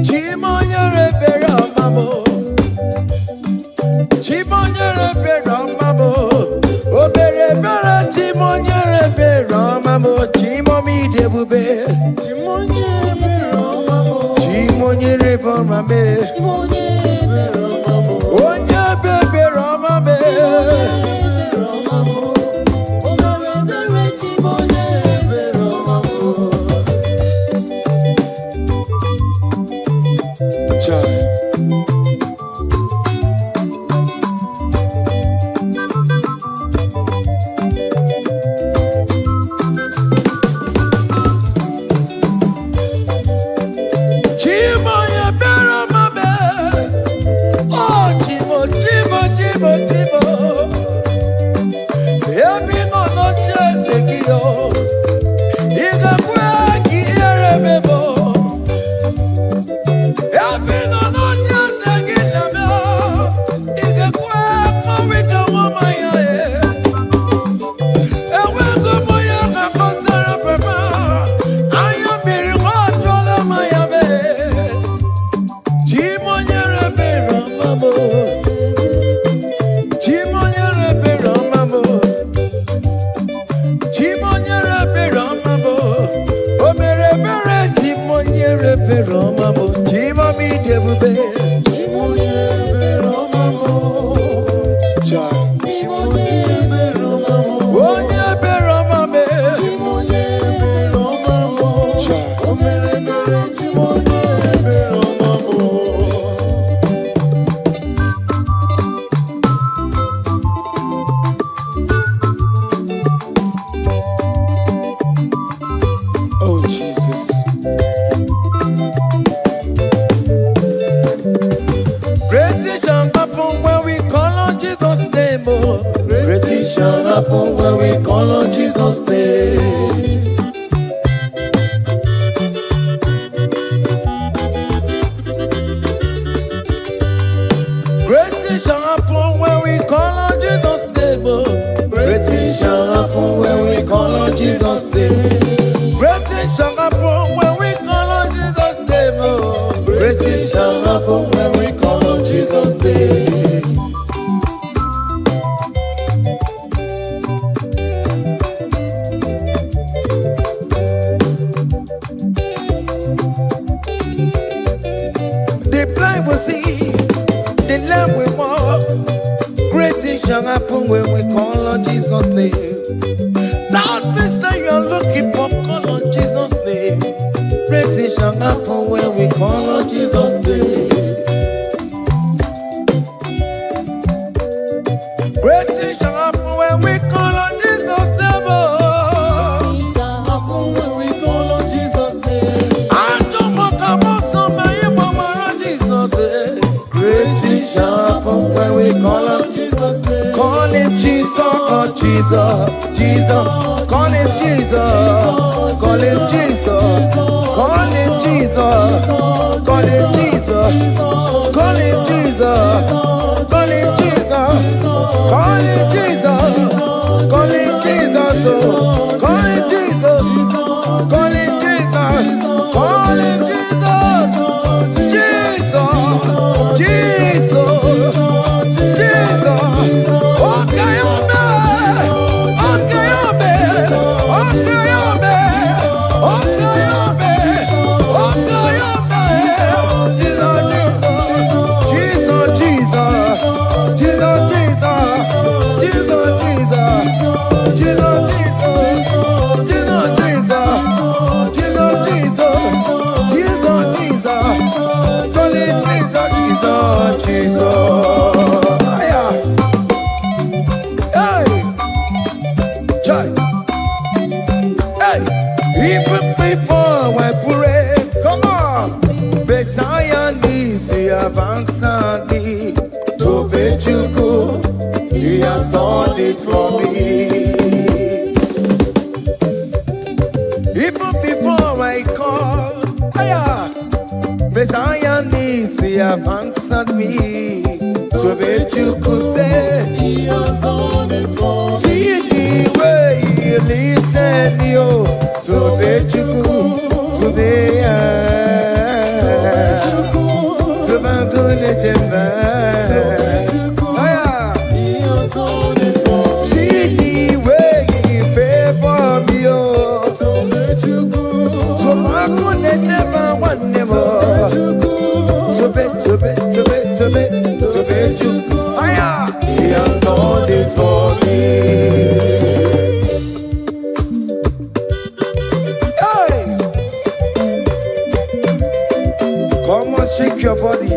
Chimonyere be Romabo Chimonyere be Romabo Obere bere Chimonyere be Romabo Chimomi debube Chimonyere be Romamo. Chimonyere be Romabe Onye bebe Romabe when we call on Jesus' name. Great things shall happen when we call on Jesus' name. Great things shall happen when we call on Jesus' name. Great things shall happen when we call on Jesus' name. Great things shall happen when we call on Jesus' name. and we walk. Great things shall happen when we call on Jesus' name. That means that you're looking for, call on Jesus' name. Great things shall happen when we call on Jesus' name. Great things shall happen when we call on Jesus' name. When we call him Jesus' name. Call him Jesus, oh Jesus, Jesus. Call him Jesus, call him Jesus, call him Jesus, call him Jesus, call him Jesus, call him Jesus, call him Jesus, call him Jesus, call him Jesus, call him Jesus, call him Jesus, Jesus, Jesus. Even before I pray, come on. Messiah needs the advance me to bet you go. He has done it for me. Even before I call, Messiah needs the advance me to bet you could say he has done it for me. See the way he lifted you. To be chuku, to be to be good chemba. See the way he favor me, to be chuku, to be good chemba one never. To be chuku, he has done it for me. Shake your body.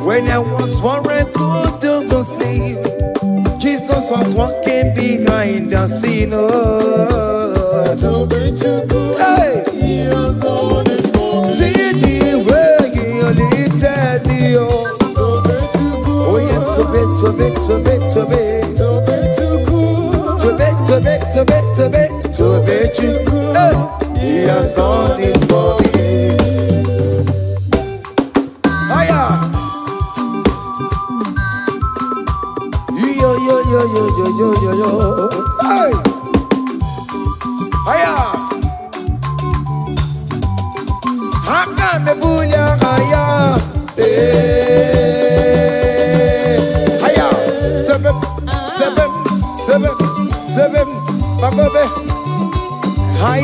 When I was worried, good to go sleep, Jesus was walking behind the scene. Hey. See the way he lifted me. Oh yes, to be. To bet you, he has done it for me. Hiya, yo. Hey, hiya, haka me bunya hiya, hiya, seven, bagobe. Hi,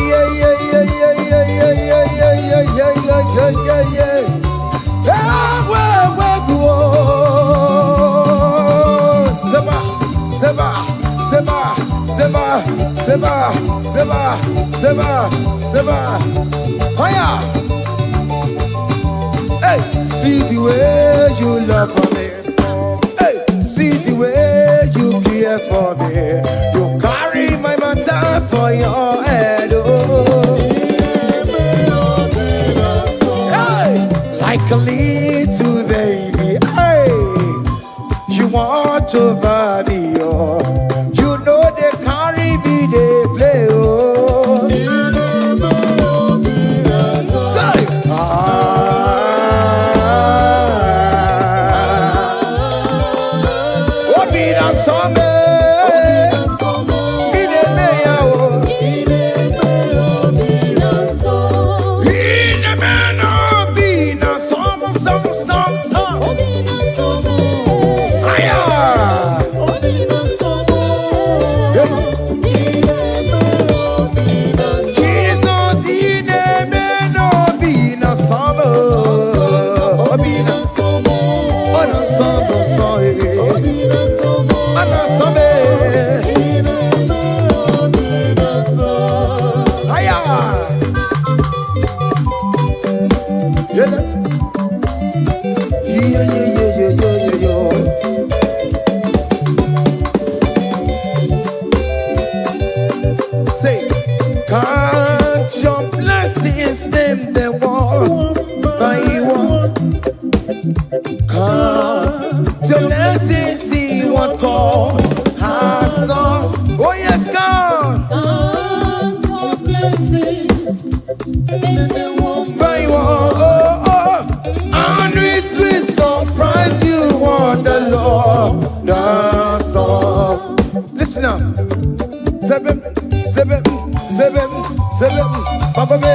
hey, see the way you love for me. Hey, see the way you care for me. You carry my matter for your head. Oh. Hey, like a little baby. Hey, you want over me. Oh. You know they carry me, they play. Oh. Say, oh, be that summer. Say, can't your blessings them the wall by one? Can't your blessings see what God has done? Oh yes, God. By one, and it will surprise you what the Lord does. Listen up. Seven. Bagome.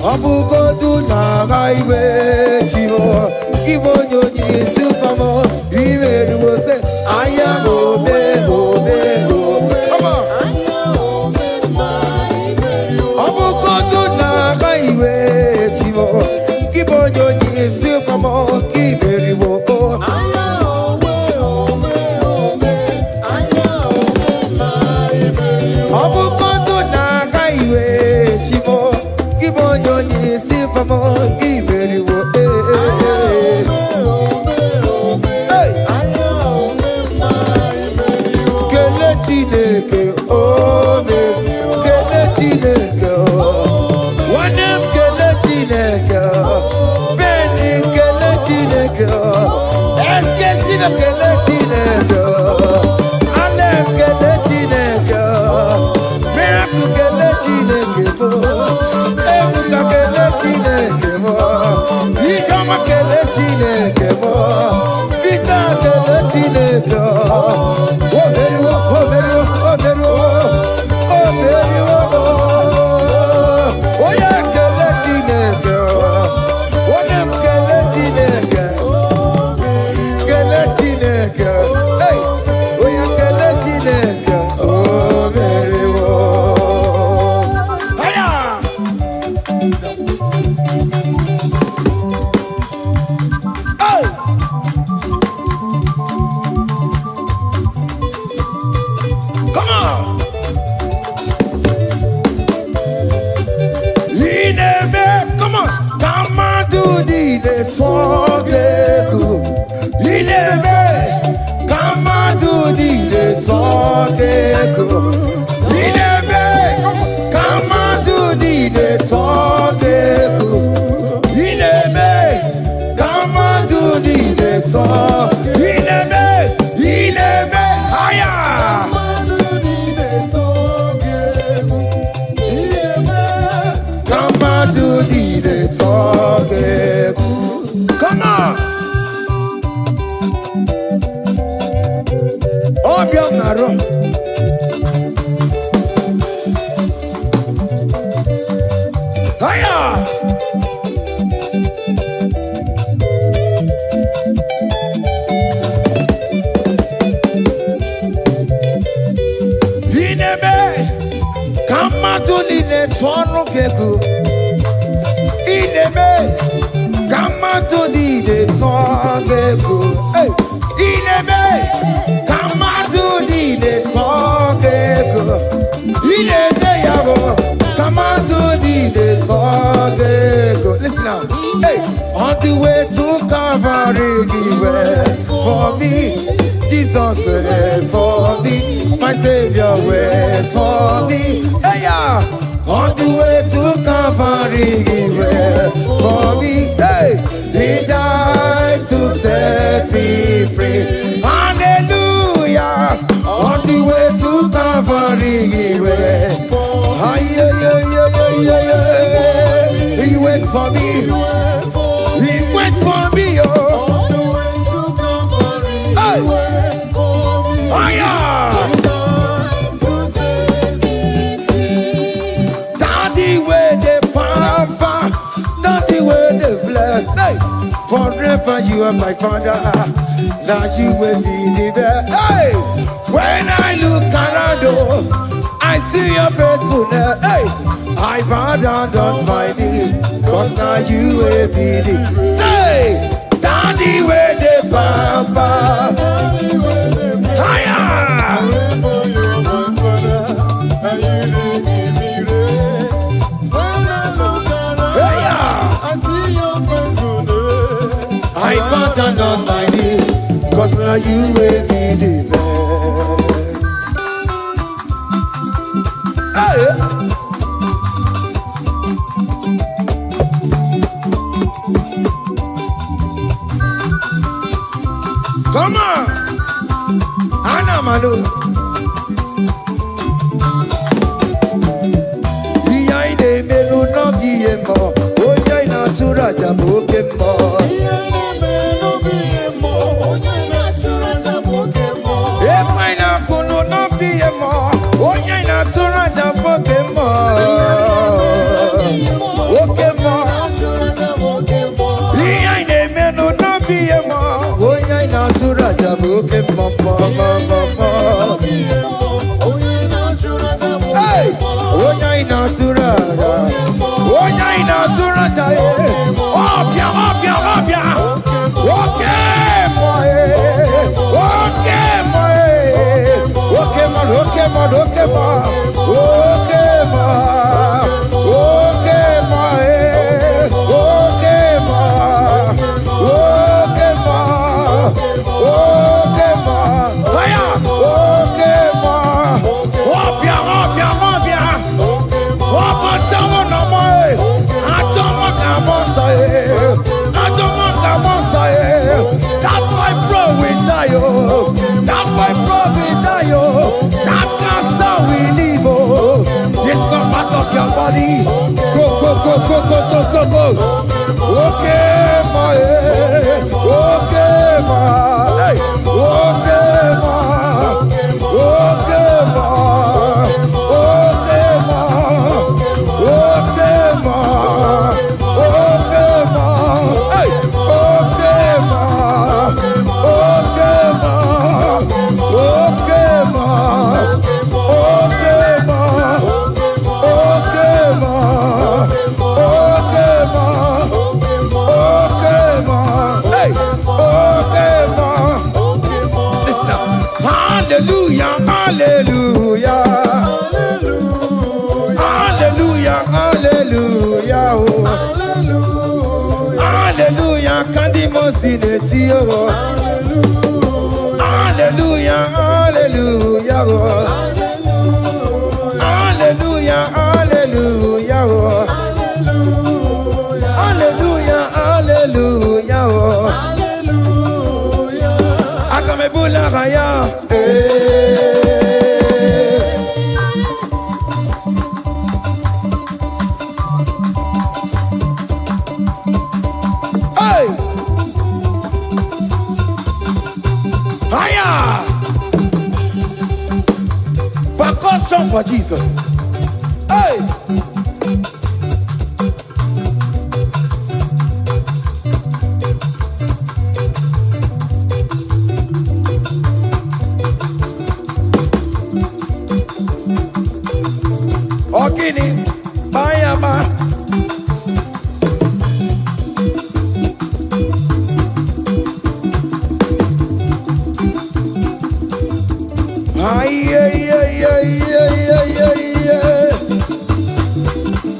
Abugo do na gaiwe chimo. Ibo nyonyi supamo. Imeru se ayamo be. Come on. Abugo do na gaiwe chimo. Ibo nyonyi supamo. Imeru listen now. Hey, on the way to Calvary, he went for me. Jesus went for me. My Savior went for me. Hey, yeah. On the way to Calvary, he went for me. Hey, he died to set me free. Hallelujah. On the way to Calvary, he went. He waits for me. He waits for me, oh. Hey. Oh, yeah. Daddy, where the pampa, daddy, where the bless. Hey. Forever you are my father. Now you will be the best. Hey. When I look around, I see your faithfulness. Hey. I bow down on my knees, cause now you will be the. Say, Daddy, where the pampa. Higher. now you will be the best. Hey. Come on, Anna Manu. Behind the melu no biemo, oya ina tura jabokemo. Epaina kuno no biemo, oya ina tura jabokemo. Okemo. Behind the melu no biemo, oya ina tura jabokemo. Hey, oya ina tura, oya ina tura jaye. Opia, opia, opia. Okay, boy. Okay, boy. Okay, man. Okay, man. Okay, man. Okay, man. Okay, man. Okay, man. Okay, man. Okay, man. Aya. Okay, man. Opia, opia, opia. Opa, tamo na moi. Atoma kamosaye. Atoma kamosaye. That's why bro we die, oh. That's why bro we die, oh. That cancer we live, oh. It's not part of your body. Go, go, go, go, go, go, go, go. Okay, ma, okay, ma, hey, okay, ma, okay, ma, okay, ma, okay, ma, okay, ma, hey, okay, ma, okay, ma, okay, ma, okay, ma, okay, ma, okay, ma, okay, ma, hey, okay, ma. Listen now. Hallelujah, hallelujah, hallelujah, hallelujah, oh. Hallelujah, kandi mosineti, oh. Hallelujah, hallelujah, oh. Hallelujah, hallelujah, oh. Hallelujah, hallelujah, oh. Akamebula raya, hey, higher, percussion for Jesus, hey. Ogini, Bayama. Ay, ay, ay, ay, ay, ay, ay, ay.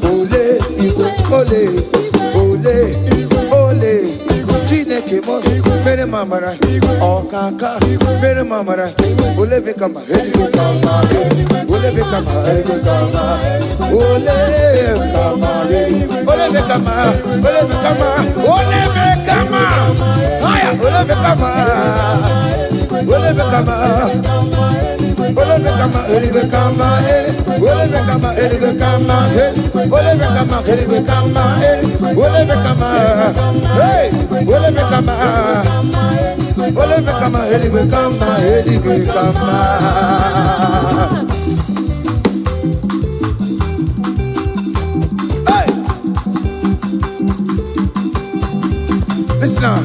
Ole, Igbo, ole, ole, ole. Chineke mo, mere mamara, okaka, mere mamara. Ole bekama, heli bekama, ole bekama, heli bekama, ole bekama, ole bekama, ole bekama, ole bekama. Haya, ole bekama, ole bekama. Ole bekama, ele bekama, ele. Ole bekama, ele bekama, ele. Ole bekama, ele bekama, ele. Ole bekama, hey. Ole bekama, ole bekama, ele bekama, ele bekama. Hey. Listen now.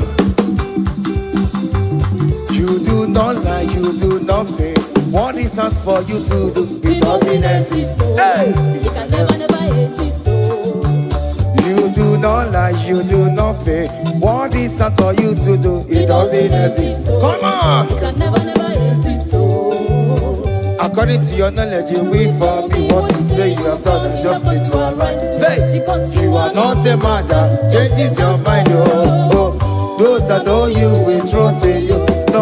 You do not lie, you do not fail. What is not for you to do? It doesn't exist. Hey! It can never exist. You do not lie, you do not fail. What is not for you to do? It doesn't exist. Come on! It can never exist. According to your knowledge, you will for me. What you say you have done, I just need to align. Say, you are not a mother, changes your mind, oh, oh. Those that know you will trust in you. No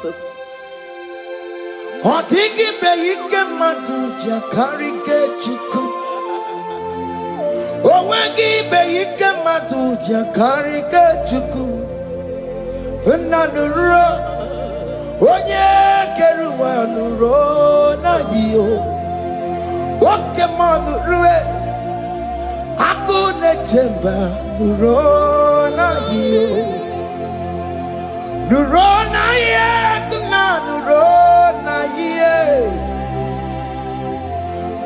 Jesus. Odigi be ike madu jakarike chuku. Owegi be ike madu jakarike chuku. Unanuro onye keruwa nuro na jiyo. Oke madu ruwe akune chemba nuro na jiyo. Nuro na ye kuna nuro na ye.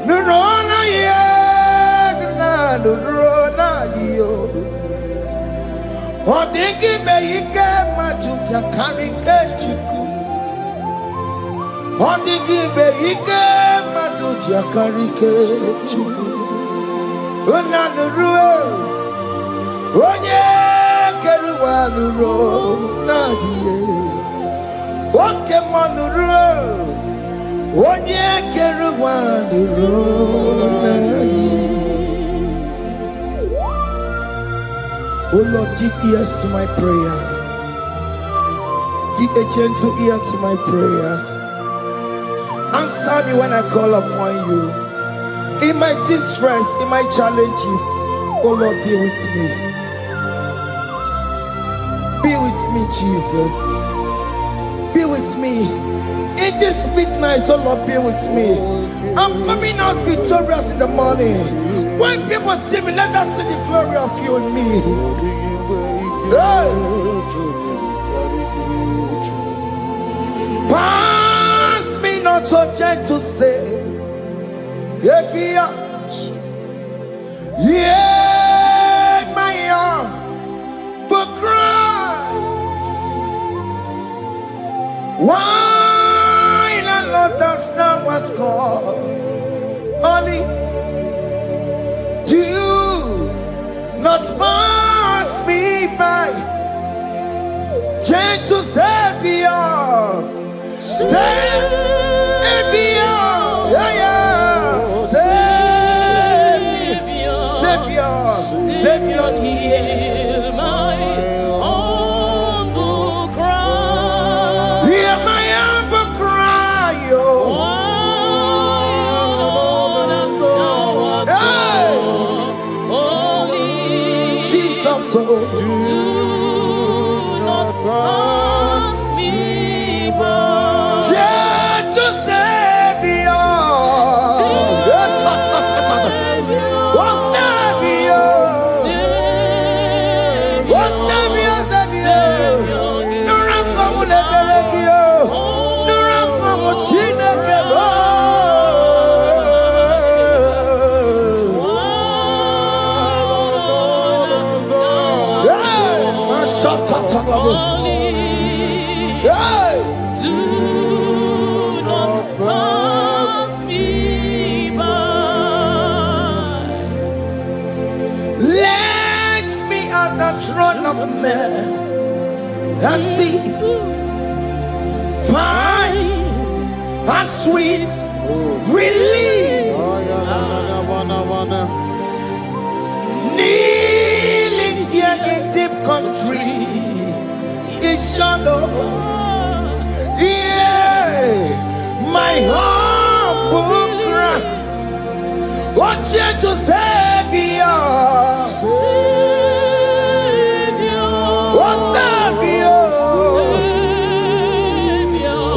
Nuro na ye kuna nuro na jiyo. Odigi be ike majuja karike chuku. Odigi be ike majuja karike chuku. Unanuru onye keruwa nuro nadie. Oke manuru onye keruwa nuro nadie. Oh Lord, give ears to my prayer. Give a gentle ear to my prayer. Answer me when I call upon you. In my distress, in my challenges, oh Lord, be with me. Be with me, Jesus. Be with me. In this midnight, oh Lord, be with me. I'm coming out victorious in the morning. When people see me, let us see the glory of you in me. Hey. Pass me not so gentle, say. Jesus. Yeah, my arm, but cry. Why not understand what's called? Only do not pass me by. Gentle Savior, Savior, yeah, yeah. Savior, hear my humble cry. Hear my humble cry, oh. Jesus, oh. Do not pass me by. Gentle Savior. Do not pass me by. Let me at the throne of men and see, find a sweet relief. Kneeling here in deep country is shadow. Yeah, my humble cry. What gentle Savior, what Savior,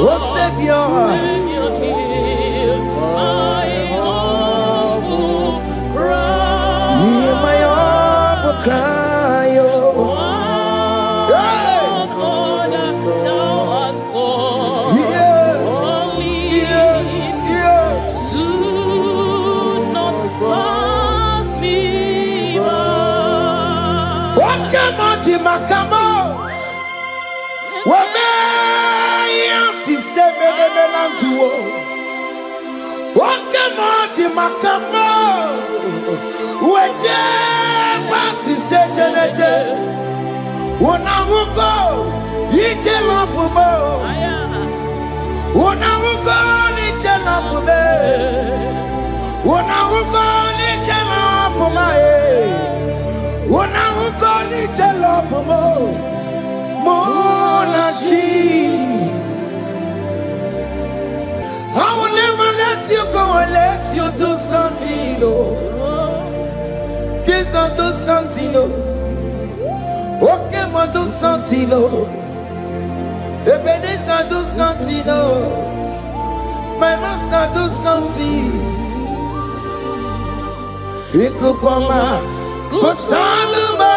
what Savior, hear my humble cry. hear my humble cry, oh. Makamo, wame yasi sebe de nantuo. Wakamo makamo, weje basi sejenete. Wona wugo ije lafumo. Wona wugo ije lafume. Wona wugo ije lafume. Wona wugo ije lafumo. Monachi santino. Okay, man do santino. Ebenezer do santino. My master do santino. Ikukwama kusaluma.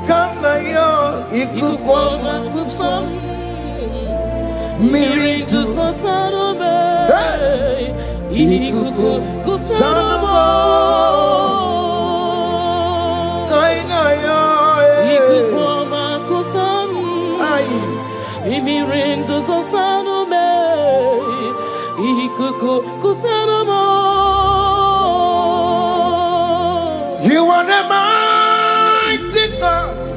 Kama yo ikukwama kusam miri tu sasalube ikuko kusaluma kaina yo ikukwama kusam miri tu sasalube ikuko kusaluma. You are the mighty God,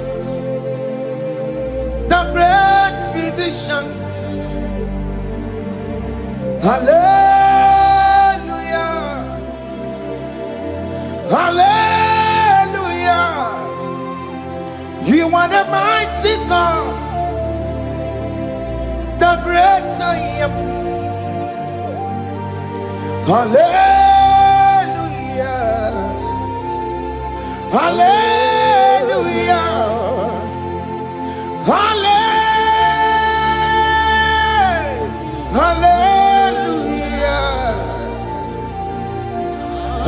the great physician. Hallelujah. Hallelujah. You are the mighty God, the great I am. Hallelujah. Hallelujah. Hallelujah.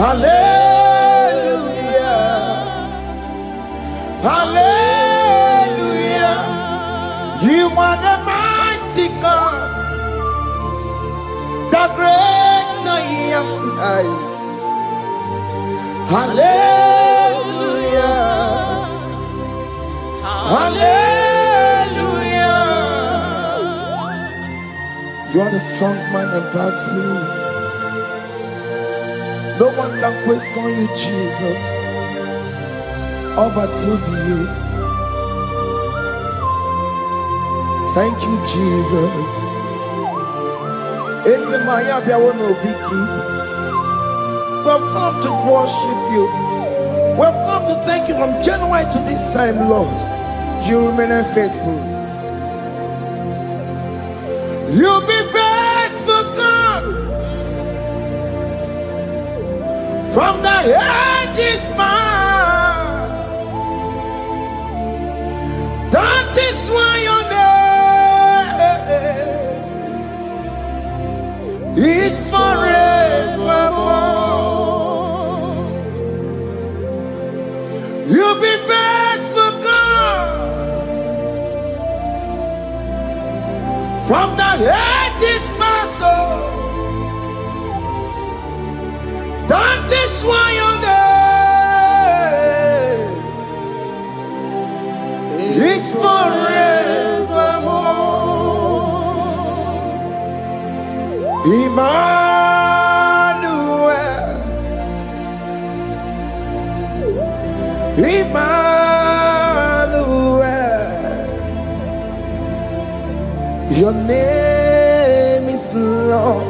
Hallelujah. Hallelujah. You are the mighty God, the great I am. Hallelujah. Hallelujah. You are the strong man in battle. No one can question you, Jesus. All but to be you. Thank you, Jesus. We've come to worship you. We've come to thank you from January to this time, Lord. You remain faithful. You be faithful, God. From the ages past. That is why your name is forevermore. You be faithful, God. From the ages past, that is why your name is forevermore. Emmanuel, Emmanuel, your name is Lord.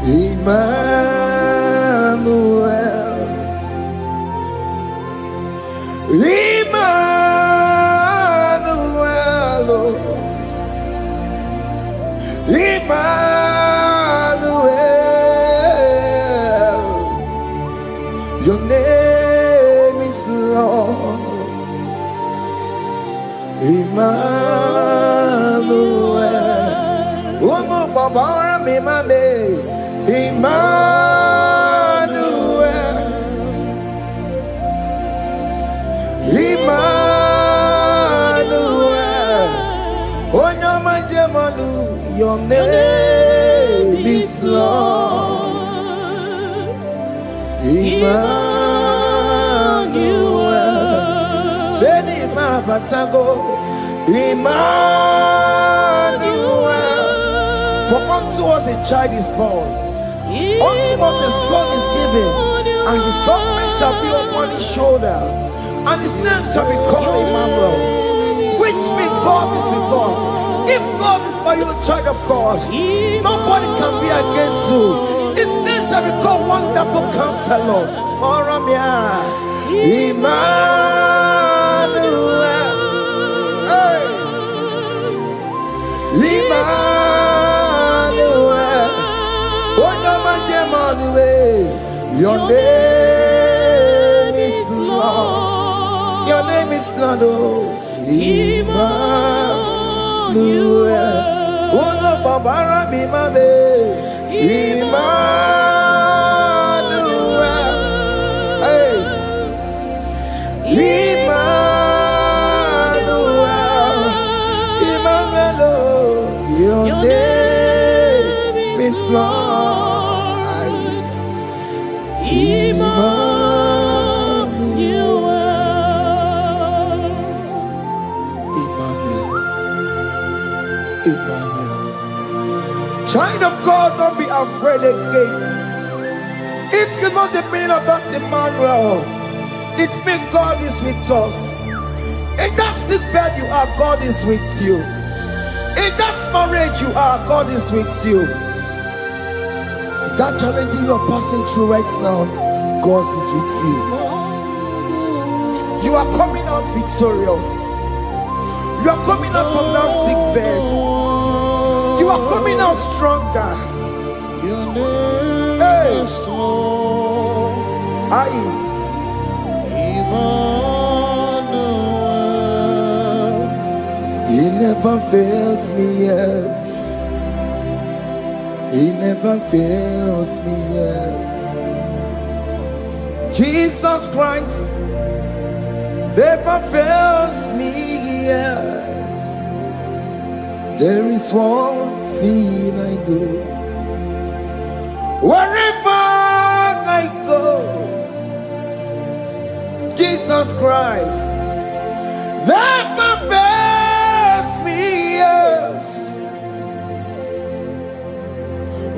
Emmanuel, Emmanuel, Emmanuel, your name is Lord. Emmanuel, Umo Babara Mimame, Emmanuel, Emmanuel, Onyama Jemanu, your name is Lord. Emmanuel, Benima Batago, Emmanuel, for unto us a child is born, unto us a son is given, and his government shall be upon his shoulder, and his name shall be called Emmanuel, which means God is with us. If God is for you, child of God, nobody can be against you. His name shall be called Wonderful Counselor. Oramia, Emmanuel, hey. Emmanuel, Onyama Jemanu, Your name is Lord. Your name is Lord. Oh, Emmanuel. Uno babara mi mabe. Emmanuel. Hey. Emmanuel. Emmanuel. Your name is Lord. Emmanuel. Child of God, don't be afraid again. If you know the meaning of that Emmanuel, it means God is with us. In that sick bed you are, God is with you. In that marriage you are, God is with you. In that challenge you are passing through right now, God is with you. You are coming out victorious. You are coming out from that sick bed. You are coming out stronger. Hey. He never fails me, yes. He never fails me, yes. Jesus Christ never fails me, yes. There is one thing I know. Wherever I go, Jesus Christ never fails me, yes.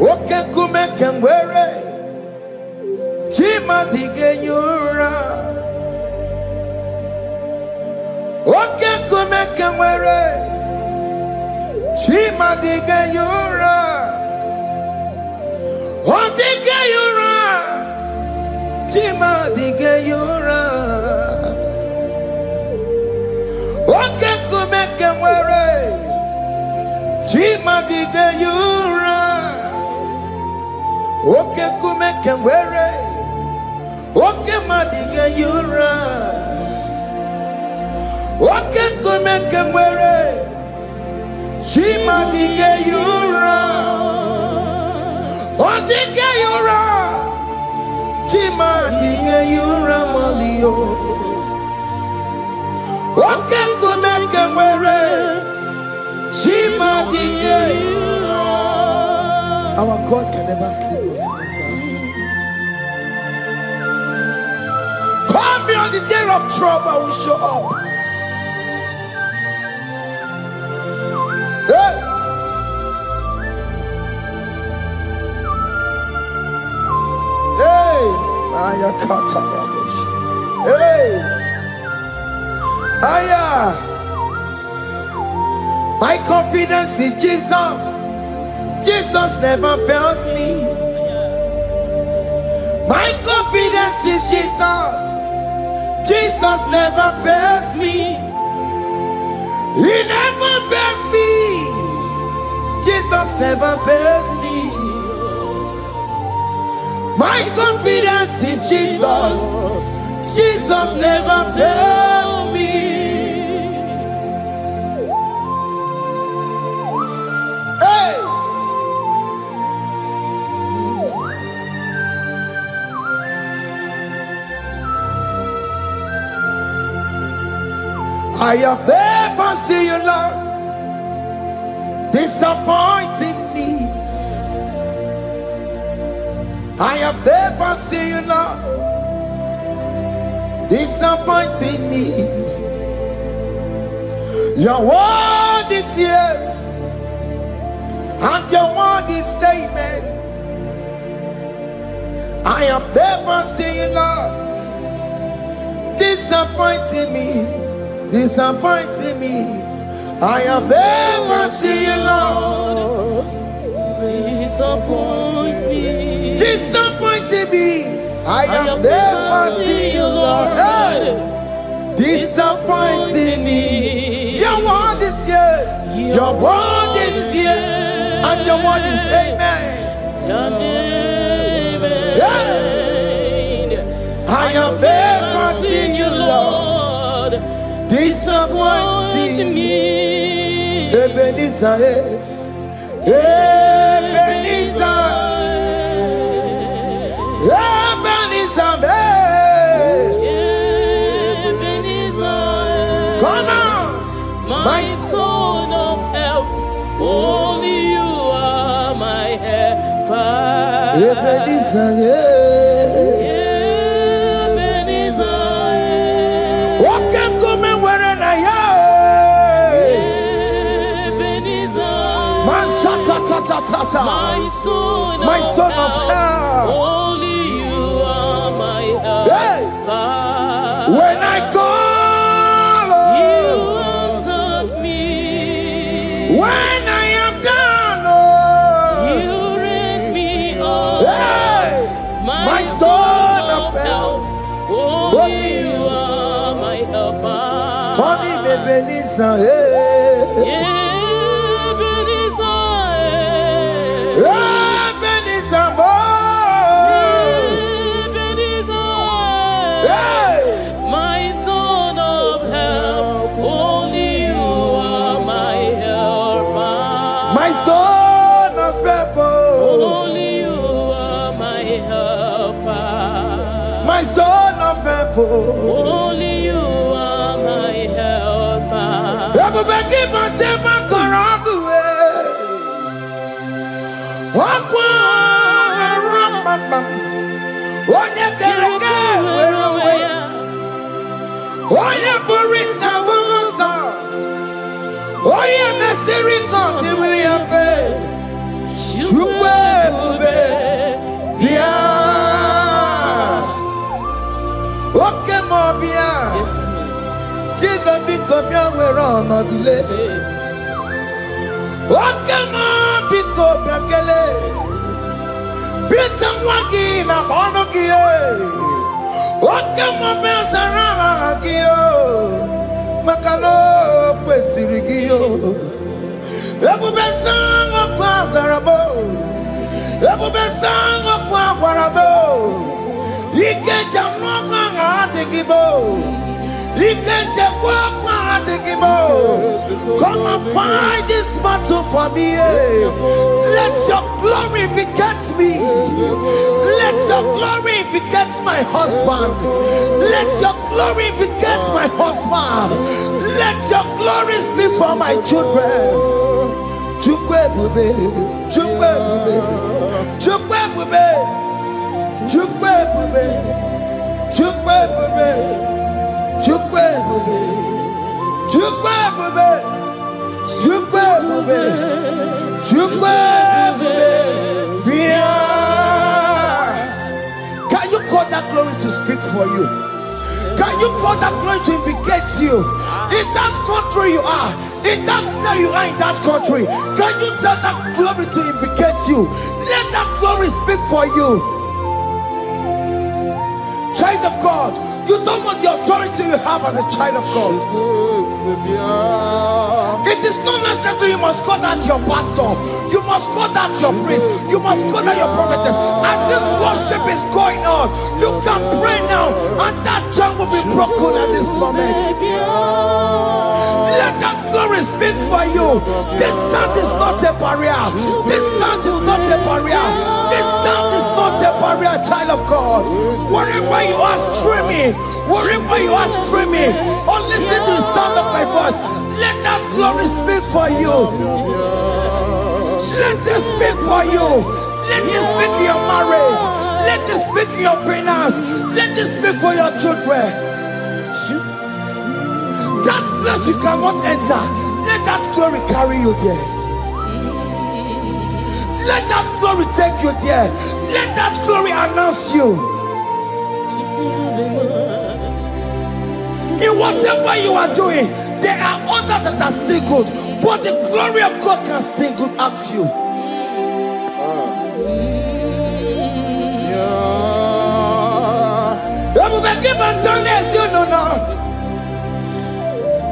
Okay, come and wear it. Jima dige yura. Okay, come and wear it. Jima dige yura. Oh, dige yura. Jima dige yura. Okay, come and wear it. Jima dige yura. Okay, come and wear it. Okay, madiga yura. Okay, come and wear it. Jima diga yura. Oh, diga yura. Jima diga yura malio. Okay, come and wear it. Jima diga yura. Our God can never sleep or slumber. Call me on the day of trouble, I will show up. Hey! Hey! Aya kata rabosh. Hey! Aya! My confidence in Jesus. Jesus never fails me. My confidence is Jesus. Jesus never fails me. He never fails me. Jesus never fails me. My confidence is Jesus. Jesus never fails me. I have never seen you, Lord, disappointing me. I have never seen you, Lord, disappointing me. Your word is yes, and your word is amen. I have never seen you, Lord, disappointing me. Disappointing me. I have never seen you, Lord. Disappoint me. Disappointing me. I have never seen you, Lord. Hey. Disappointing me. Your word is yes. Your word is yes. And your word is amen. Your name is Yeah. have never seen you, Lord, disappointing me. Ebenezer, Ebenezer, Ebenezer, Ebenezer. Come on, my stone of help, only you are my helper. Ebenezer, Ebenezer. What can come and where I Ebenezer. My stone of help, only you are my helper. Hey. When I call, you answered me. When I am down, you raise me up. Hey. My stone of help, only you are my helper. call him Ebenezer, my stone of help, only you are my helper. My stone of help, only you are my helper. My stone of help, only you are my helper. Everybody but take my corrupt way. Walk on, Onye kereke were onwe ya, onye bụrụ isi abụghị ụzọ, onye mesịrị ka ọ dịrị ya mfe, Chukwu ebube bịa, oke ma ọ bịa, Jizọs biko bịa were ọnọdụ lee, oke ma biko bịa kelee. Peter Wagi na bono kiyo, oke mobe sarama kiyo, makalo kwesiri kiyo, ebube sango kwa zarabo, ebube sango kwa warabo, ike jamwa kwa ngate kibo, ike jamwa kwa ngate kibo. Come and fight this battle for me. Let your glory beget me. Let your glory beget my husband. Let your glory beget my husband. Let your glory speak for my children. Chukwe bube, chukwe bube, chukwe bube, chukwe bube, chukwe bube, chukwe bube, chukwe bube, chukwe bube, chukwe bube. Can you call that glory to speak for you? Can you call that glory to indicate you? In that country you are, in that cell you are in that country, can you tell that glory to indicate you? Let that glory speak for you. Child of God, you don't want the authority you have as a child of God. It is not necessary you must call that your pastor, you must call that your priest, you must call that your prophetess. And this worship is going on. You can pray now, and that chain will be broken at this moment. Let that glory speak for you. Distance is not a barrier. Distance is not a barrier. Distance is not a barrier, child of God. Wherever you are streaming, wherever you are streaming, or listening to the sound of my voice, let that glory speak for you. Let it speak for you. Let it speak in your marriage. Let it speak in your finance. Let it speak for your children. That place you cannot enter, let that glory carry you there. Let that glory take you there. Let that glory announce you. In whatever you are doing, there are others that are still good, but the glory of God can single out you. You know now.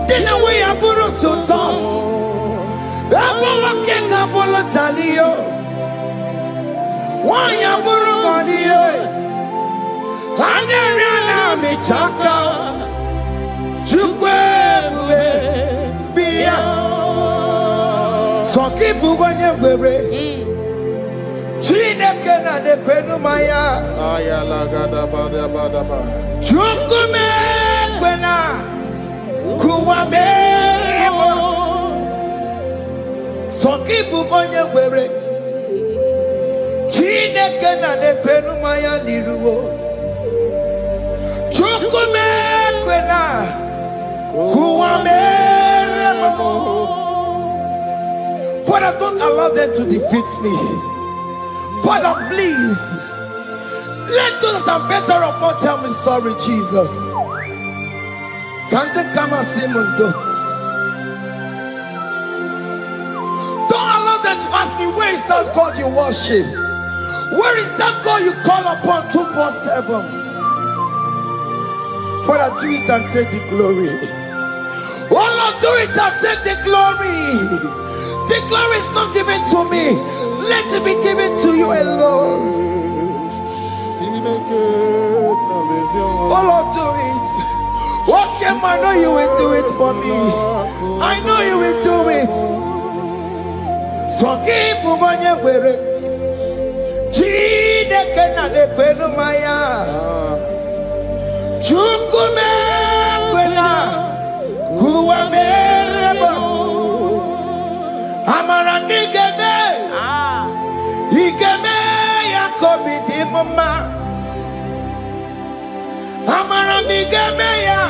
Dina we aburu sultan. Abo wake kabolo talio. Wanya buru goniye. Aneriana michaka Chukwe Bia Sonki Buganya Webre Chineke na de kwenu maya Ayala gada bada bada ba. Chukume kwena Kuwa merimo Sonki Buganya Webre Chineke na de kwenu maya liruwo Chukume kwena Kuwa merimo. Father, don't allow them to defeat me. Father, please, let those that are better off not tell me sorry, Jesus. Can't they come and see me? Don't allow them to ask me, where is that God you worship? Where is that God you call upon 247? Father, do it and take the glory. Oh Lord, do it and take the glory. The glory is not given to me. Let it be given to you alone. Oh Lord, do it. What can I know you will do it for me? I know you will do it. So keep moving where it is. Chukume kwena kuwa mereba amara nigeme igeme yakobi di mama amara nigeme ya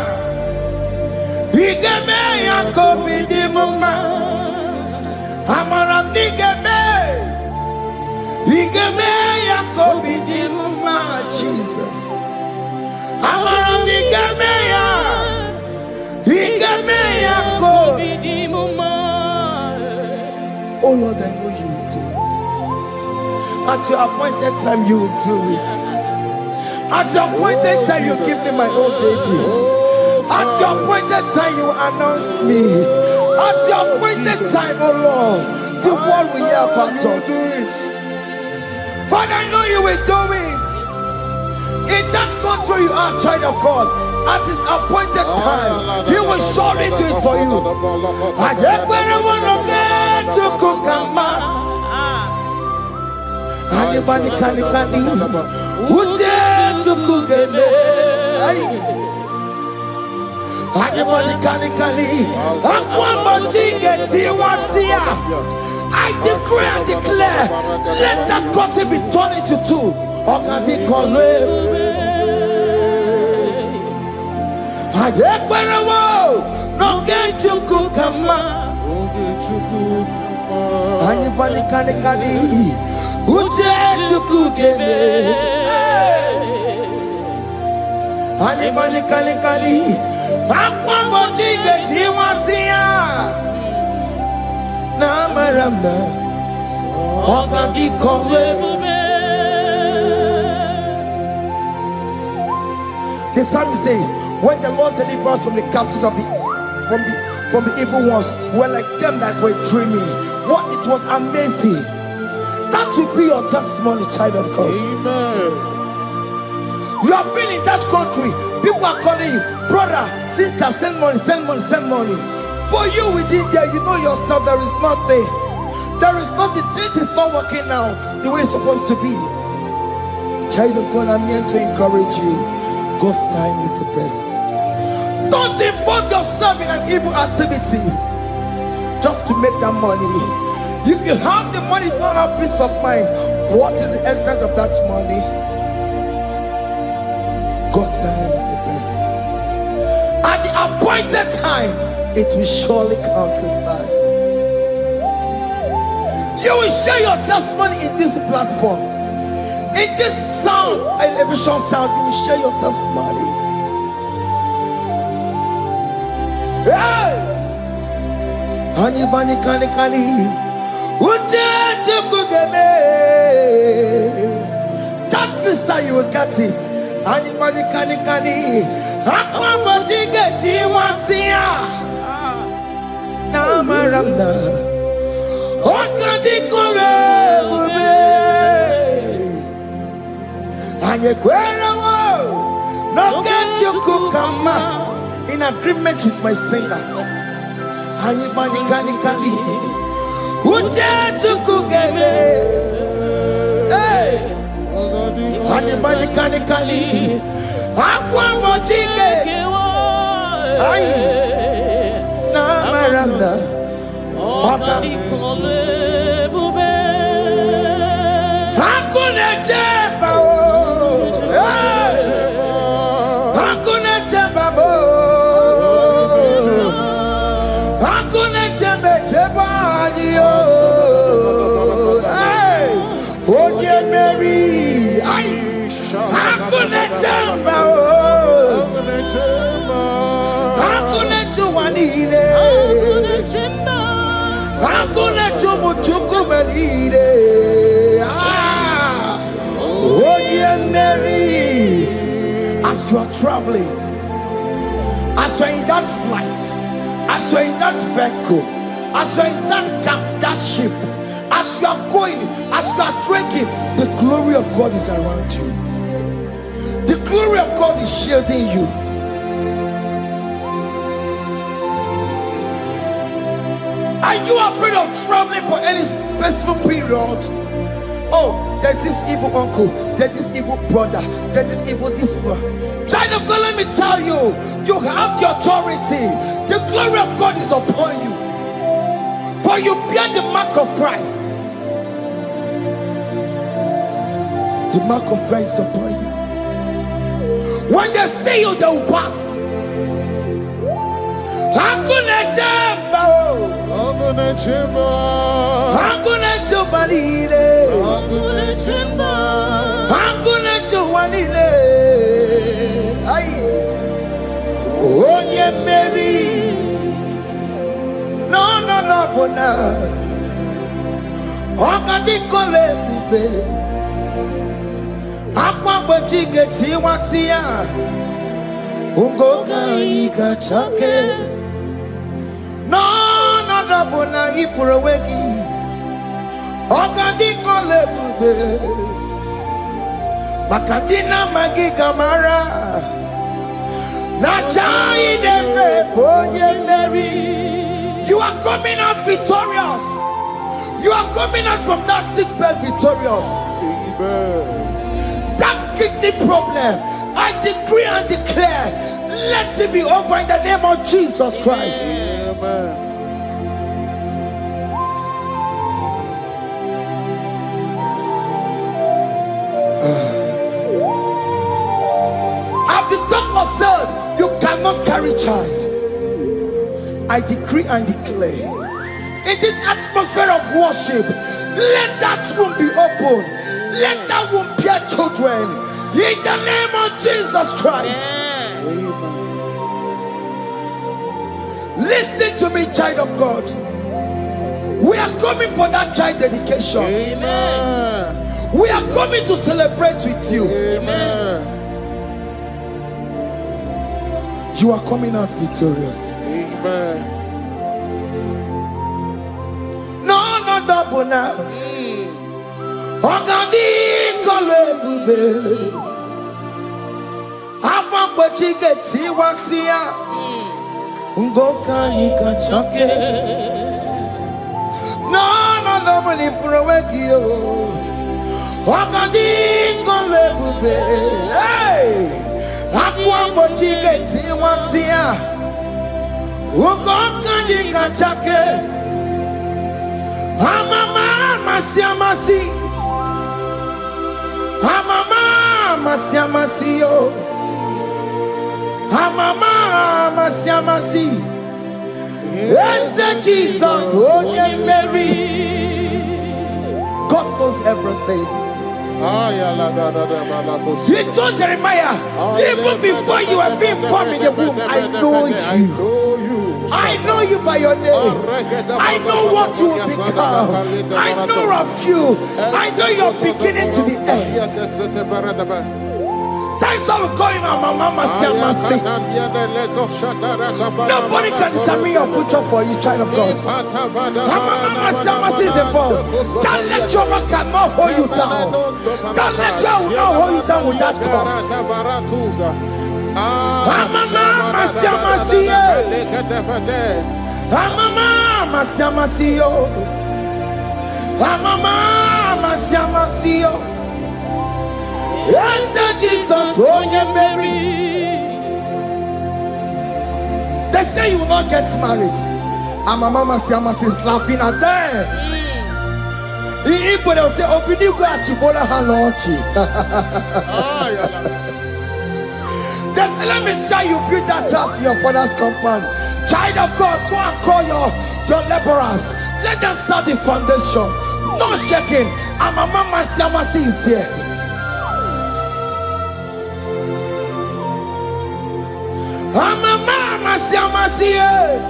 igeme yakobi di mama amara nigeme igeme yakobi di mama. Jesus amara nigeme ya igeme yakobi di mama. Oh Lord, I know you will do this. At your appointed time, you will do it. At your appointed time, you give me my own baby. At your appointed time, you announce me. At your appointed time, oh Lord, the world will hear about us. Father, I know you will do it. In that country, you are a child of God. At his appointed time, he will surely do it for you. I just want to get to Kukama. Anybody can Uje to Kugeme. Anybody can I decree and declare, let that curtain be torn into two. No get to Kukama. Anybody can Uje to Kugeme. Anybody can Aquabody get you was here. Namaramba. Okadi Kome. The psalmist say, when the Lord delivers us from the captives of from the evil ones, we're like them that were dreaming. What it was amazing. That will be your testimony, child of God. Amen. You have been in that country. People are calling you, brother, sister, send money, send money, send money. But you within there, you know yourself, there is nothing. There is nothing. This is not working out the way it's supposed to be. Child of God, I'm here to encourage you. God's time is the best. Don't involve yourself in an evil activity just to make that money. If you have the money, don't have peace of mind. What is the essence of that money? God's time is the best. At the appointed time, it will surely come to pass. You will share your testimony in this platform. In this sound, elevation sound, you will share your testimony. Hey! Anybody can that visa, you will get it. Anybody can Aquabody get you once here. Namaranda. Okadi Kome. And you No get you kukama. In agreement with my singers. Anybody can Uje tukugeme. Hey. Anybody can Aqua mochike. Ay. Na maranda. Oka. Hakuna jeba. Hakuna jeba. Hakuna jeba jeba. Hey. Oye Mary. Ay. Hakuna jeba. Hakuna juwanile. Hakuna jumuchukumelile. Oye Mary. As you are traveling, as you are in that flight, as you are in that vehicle, as you are in that cab, that ship, as you are going, as you are drinking, the glory of God is around you. The glory of God is shielding you. Are you afraid of traveling for any specific period? Oh, there's this evil uncle, there's this evil brother, there's this evil this one. Child of God, let me tell you, you have the authority. The glory of God is upon you. For you bear the mark of Christ. The mark of Christ is upon you. When they see you, they will pass. Hakuna jamba. Hakuna jamba. Hakuna jubalile. Hakuna jamba. Hakuna jubalile. Ay. Onye Mary. No, bona. Okadi kole bube. Akwa bojige tiwasia. Ungoka ika chake. No, bona ifurowegi. Okadi kole bube. Makadina magiga mara. Nachai deve bonye Mary. You are coming out victorious. You are coming out from that sick bed victorious. Amen. That kidney problem, I decree and declare, let it be over in the name of Jesus Christ. Amen. As the doctor said, you cannot carry child. I decree and declare, in this atmosphere of worship, let that womb be open. Let that womb bear children. In the name of Jesus Christ. Amen. Listen to me, child of God. We are coming for that child dedication. Amen. We are coming to celebrate with you. Amen. You are coming out victorious. Amen. No, double now. Ogadi kole bube. Apa bojige tiwasia. Ungoka nika chake. No, money for a wegio. Ogadi kole bube. Hey. Akwa bojige tiwasia. Ungoka nika chake. Amama masiamasi. Amama masiamasi yo. Amama masiamasi. Yes, Jesus, oh yeah, Mary. God knows everything. You told Jeremiah, even before you were being formed in the womb, I know you. I know you by your name. I know what you will become. I know of you. I know your beginning to the end. That's how we're going on, Mama. Nobody can determine your future for you, child of God. Mama is involved. Don't let your work not hold you down. Don't let your not hold you down with that cause. Amama siamasiye. Amama siamasiyo. Amama siamasiyo. Yes, Jesus, oh yeah, Mary. They say you will not get married. Amama siamasi is laughing at them. In Igbo, they'll say, open you go at Chibola Halochi. They say, let me say you build that house in your father's compound. Child of God, go and call your laborers. Let them start the foundation. No shaking. Amama siamasi is there. Amama siamasiye.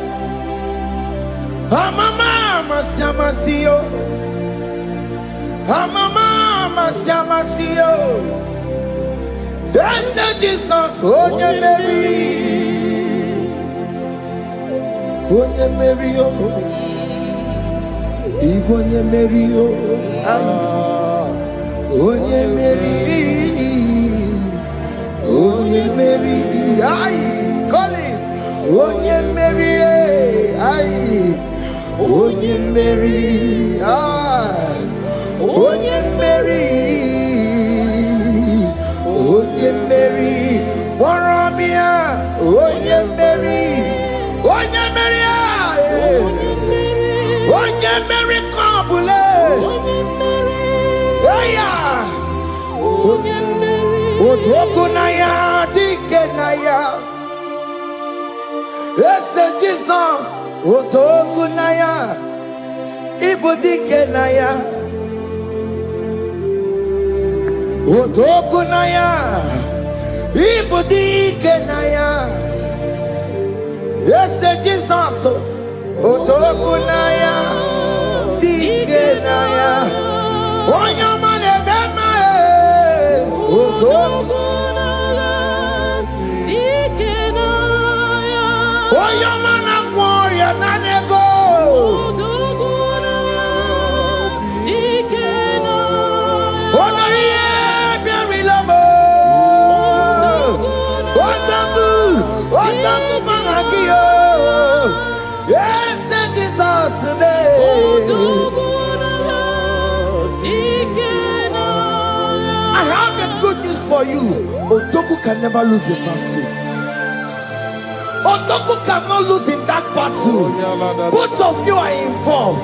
Amama siamasiyo. Amama siamasiyo. Yes, Jesus, oh yeah, Mary. Oh yeah, Mary, oh. Igbo yeah, Mary, oh. Oh yeah, Mary. Oh yeah, Mary. Aye, call him. Oh yeah, Mary. Aye. Oh yeah, Mary. Ah. Oh yeah, Mary. Oh yeah, Mary. Warramia. Oh yeah, Mary. Oh yeah, Mary. Oh yeah, Mary. Kabule. Yeah. Oh yeah, Mary. Otokunaya, dikenaya. Yes, Jesus. Otokunaya. Ibu dikenaya. Otokunaya. Ibu dikenaya. Yes, Jesus. Otokunaya. Dikenaya. Onyamane bema. Otokunaya, dikenaya. Oyamana gloria nanego. Otokunaya, dikenaya. Onaye biari lamo. Otaku managio. Yes, Jesus me. Otokunaya, dikenaya. I have a good news for you. Otoku can never lose a battle. Otoku cannot lose in that battle. Both of you are involved.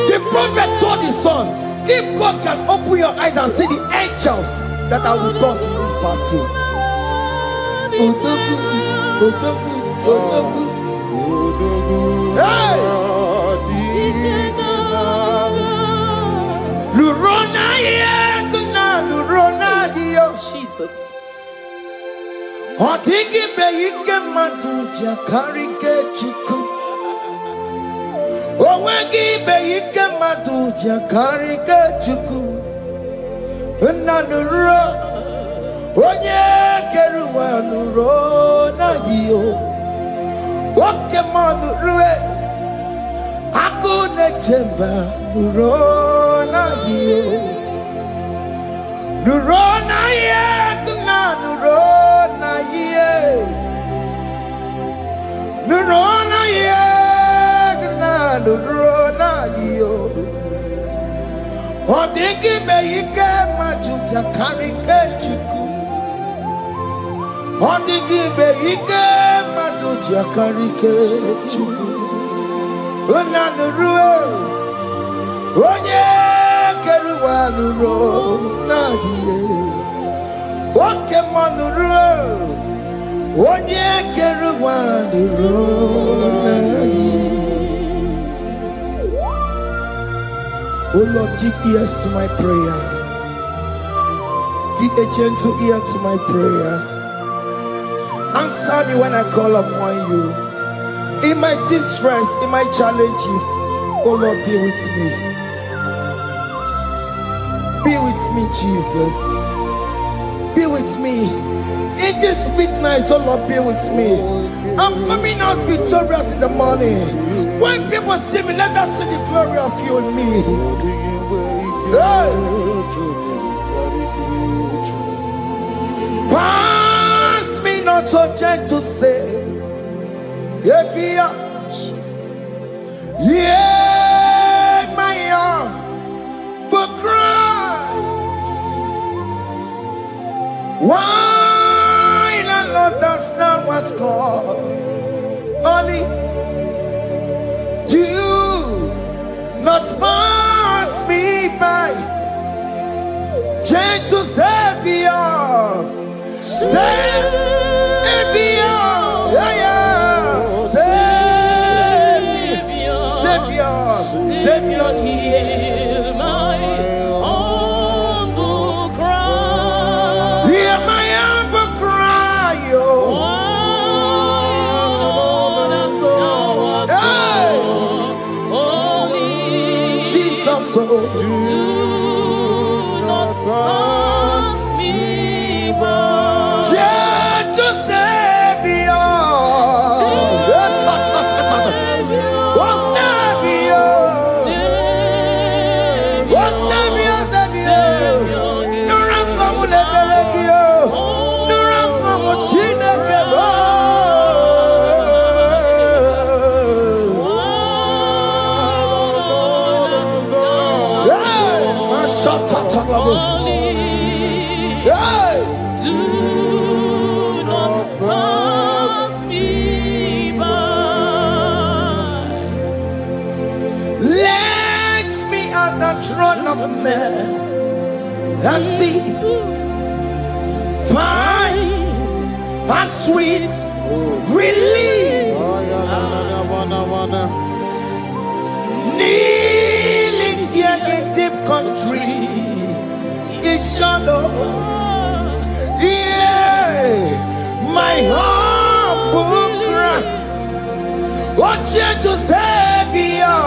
The prophet told his son, if God can open your eyes and see the angels that are with us in this battle. Otoku, Otoku, Otoku. Hey! Lurona yekuna, Lurona dio. Jesus. Otiki beyike maduja karike chuku. Owegi beyike maduja karike chuku. Nanuro, onye keruwa nuro na dio. Oke manurue, akune chemba nuro na dio. Nuro na yekuna, nuro na ye. Nuro na yekuna, nuro na dio. Odiki beyike majuja karike chuku. Odiki beyike majuja karike chuku. Onanurue, onye keruwa nuro nadie. Oke manurue, onye keruwa nuro nadie. Oh Lord, give ears to my prayer. Give a gentle ear to my prayer. Answer me when I call upon you. In my distress, in my challenges, oh Lord, be with me. Be with me, Jesus. Be with me. In this midnight, oh Lord, be with me. I'm coming out victorious in the morning. When people see me, let us see the glory of you in me. Hey. so gentle say, Evia, yeah, my arm, but cry. Why not Lord, that's not what's called? Only do not pass me by. Gentle Savior, Savior, yeah, yeah, Savior, hear my humble cry. Hear my humble cry, oh. Jesus, oh. Do not pass me by. Gentle Savior, yes, oh Savior, oh Savior, no run come with the Belegio, no run come with Chinekebo. Hey, my shot, hey. Do not pass me by. Let me at the throne of men and see, find a sweet relief. Kneeling here in deep country is shadow. Yeah, my humble cry. Oh, gentle Savior,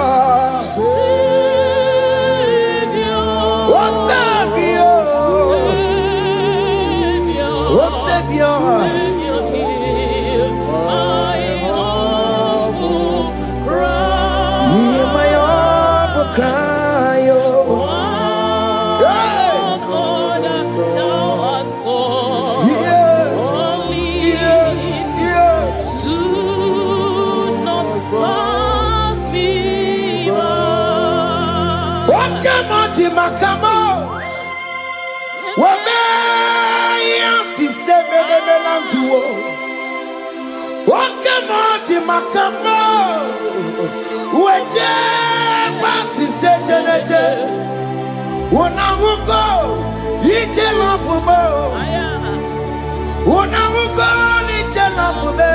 oh Savior, oh Savior, hear my humble cry, oh. Hey. Yeah, yeah. Do not pass me by. What came out in my camo? What may I see? Say, what came out in my camo? What you say, when I will go, you tell off for more. When I will go, you tell off for me.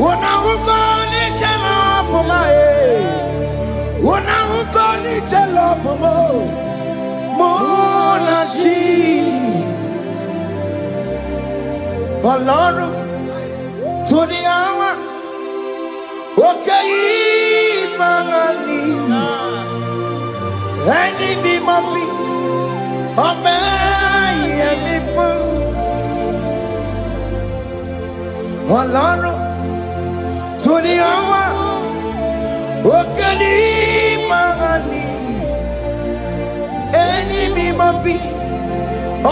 When I will go, you tell off for my head. When I will go, you tell off for more. Monachi. Ọlọ́run tó ní àwọn òkè yìí máa ní. Ẹni bí mo fi ọmọ ẹ̀yẹ mi fún. Ọlọ́run tó ní àwọn òkè ní máa ní. Ẹni bí mo fi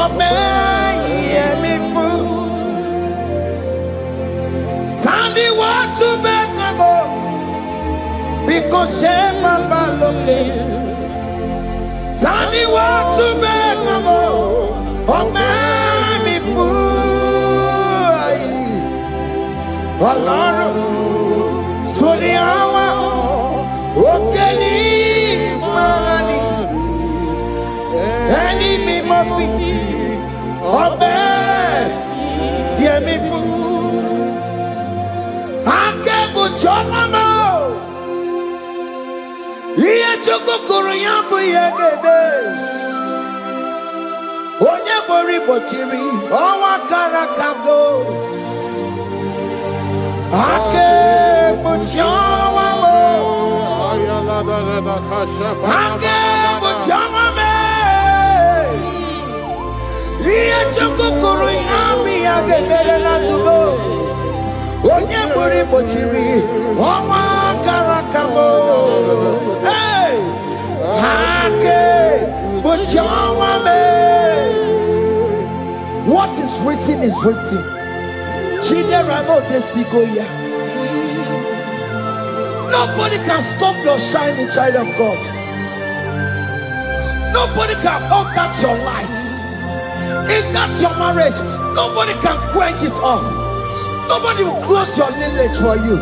ọmọ ẹ̀yẹ mi fún. Tani wọ́n tún bẹ́ẹ̀ kan bọ̀ bí kò ṣe máa bá lókè. Tani wọ́n tún bẹ́ẹ̀ kan bọ̀ ọmọ mi fún ayé. Ọlọ́run tó ní àwọn òkè ní máa ní. Ẹni mi mọ̀ bí ọmọ yẹ mi fún. Akẹ́bùjọ́ mọ́mọ́. Iye chukukuru ya bụ ihe gebe. Onye gbori gbochiri ọnwa kara kago. Akẹ́bùjọ́ ọnwa mọ. Akẹ́bùjọ́ mọ́mọ́. Iye chukukuru ya bụ ihe gebe na tubo. Onye gbori gbochiri ọnwa kara kago. What is written is written. Nobody can stop your shining, child of God. Nobody can off that your lights. In that your marriage, nobody can quench it off. Nobody will close your lineage for you.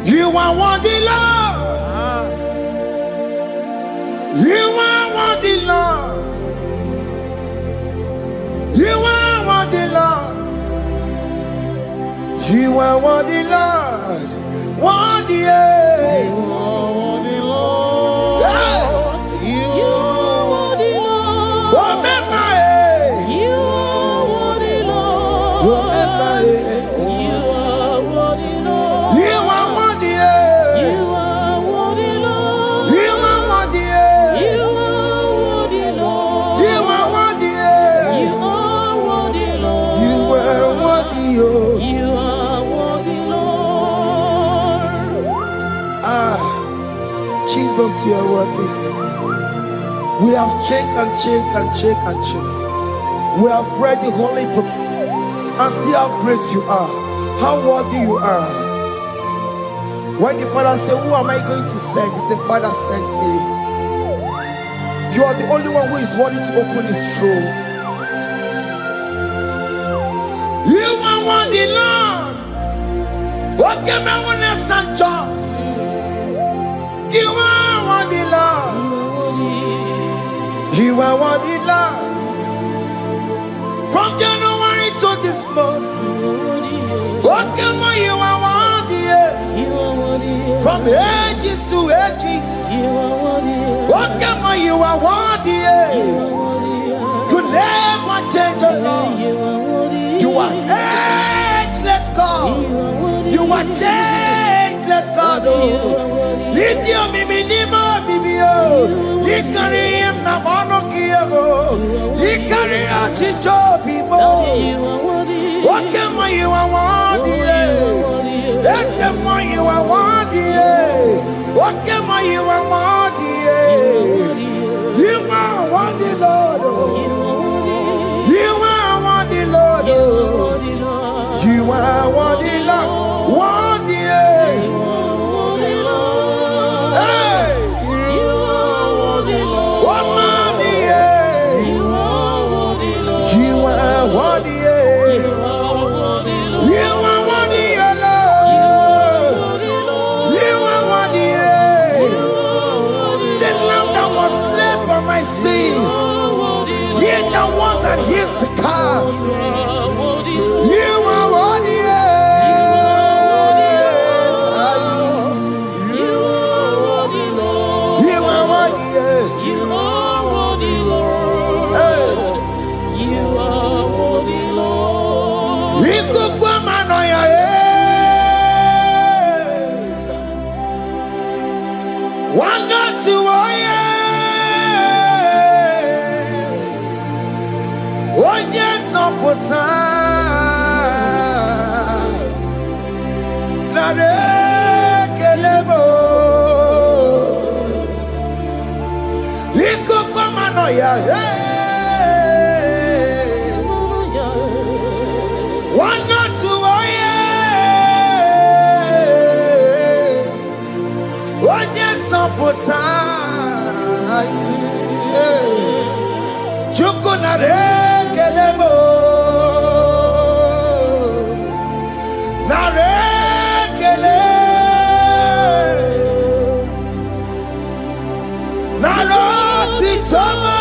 You are worthy, Lord. You are worthy, Lord. You are worthy, Lord. You are worthy, Lord. Worthy, You are worthy, Lord. You are worthy, Lord. You are worthy, Lord. You are worthy, Lord. You are worthy, You are worthy, Lord. you are worthy, You are worthy, Lord. you are worthy, You are worthy, Lord. you are worthy, oh. You are worthy, Lord. Ah, Jesus, you are worthy. We have checked and checked and checked and checked. We have read the holy books and see how great you are, how worthy you are. When the Father said, "Who am I going to send?" He said, "Father, send me." You are the only one who is worthy to open his throne. You are worthy, Lord. Okay, my one is you are worthy, Lord. You are worthy, Lord. From January to this month, okay, my you are worthy. From ages to ages, okay, my you are worthy. You never change, oh Lord. You are ageless God. You are changeless God. Lidio miminimo bibio. Likari him na mono kiyo. Likari achicho bibo. Wakema you are worthy. Esema you are worthy. Wakema you are worthy. You are worthy, Lord. You are worthy, Lord. You are worthy, Lord. Worthy. Hey. What money? You are worthy. You are worthy, Lord. You are worthy. The lamb that was slain for my sin. He that was and he's the car. You are worthy. You are worthy. One not to one yes on pota na de kelebo iko kwa mano ya one not to one yes on pota chuko na de kelebo na rekele na roti tomo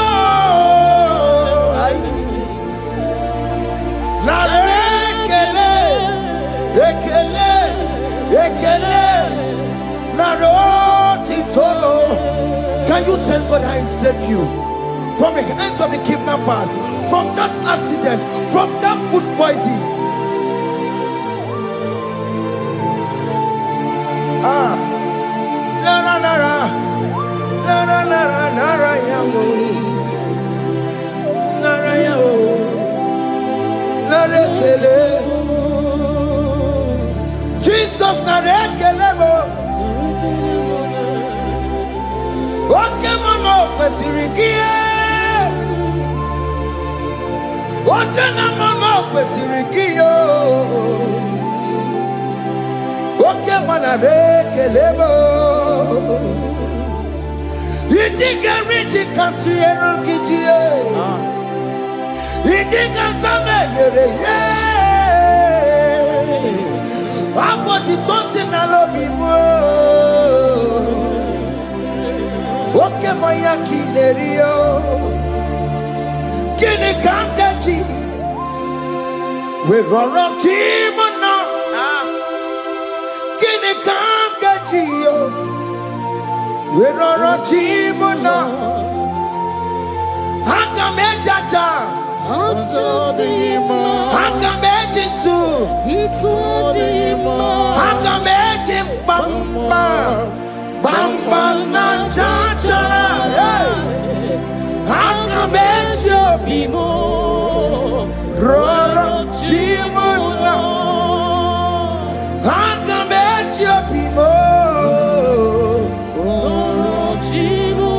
Can you tell God I saved you from the hands of the kidnappers, from that accident, from that food poisoning? Jesus okay, mama, kwesirigie. Otena mama, kwesirigio. Okay, mana rekelebo. Idiga riti kasiero kijie. Idiga tame yere ye. Aboti tosi na lobi mo. Oke maya kinerio kini kangaji we roro timona kini kangaji yo we roro timona hanga mejaja hanga mejintu hanga mejimbamba Bamba na chachara, hanga mejo bimo, roro chimona, hanga mejo bimo, roro chimo,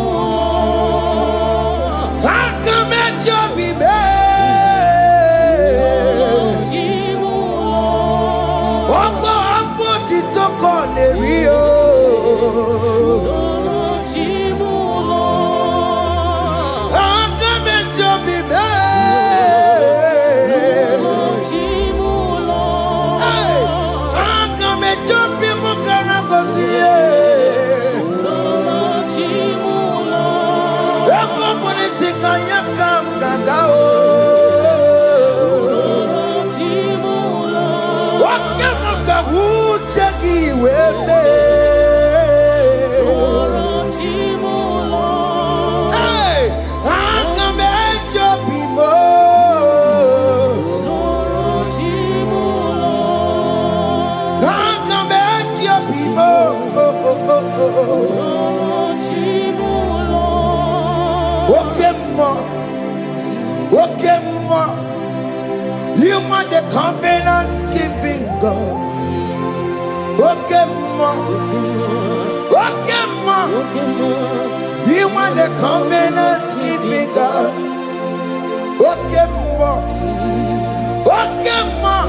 hanga mejo bime, chimo, ogo apo titoko nerio. You are the covenant keeping God. Okay, ma. You are the covenant keeping God. Okay, ma.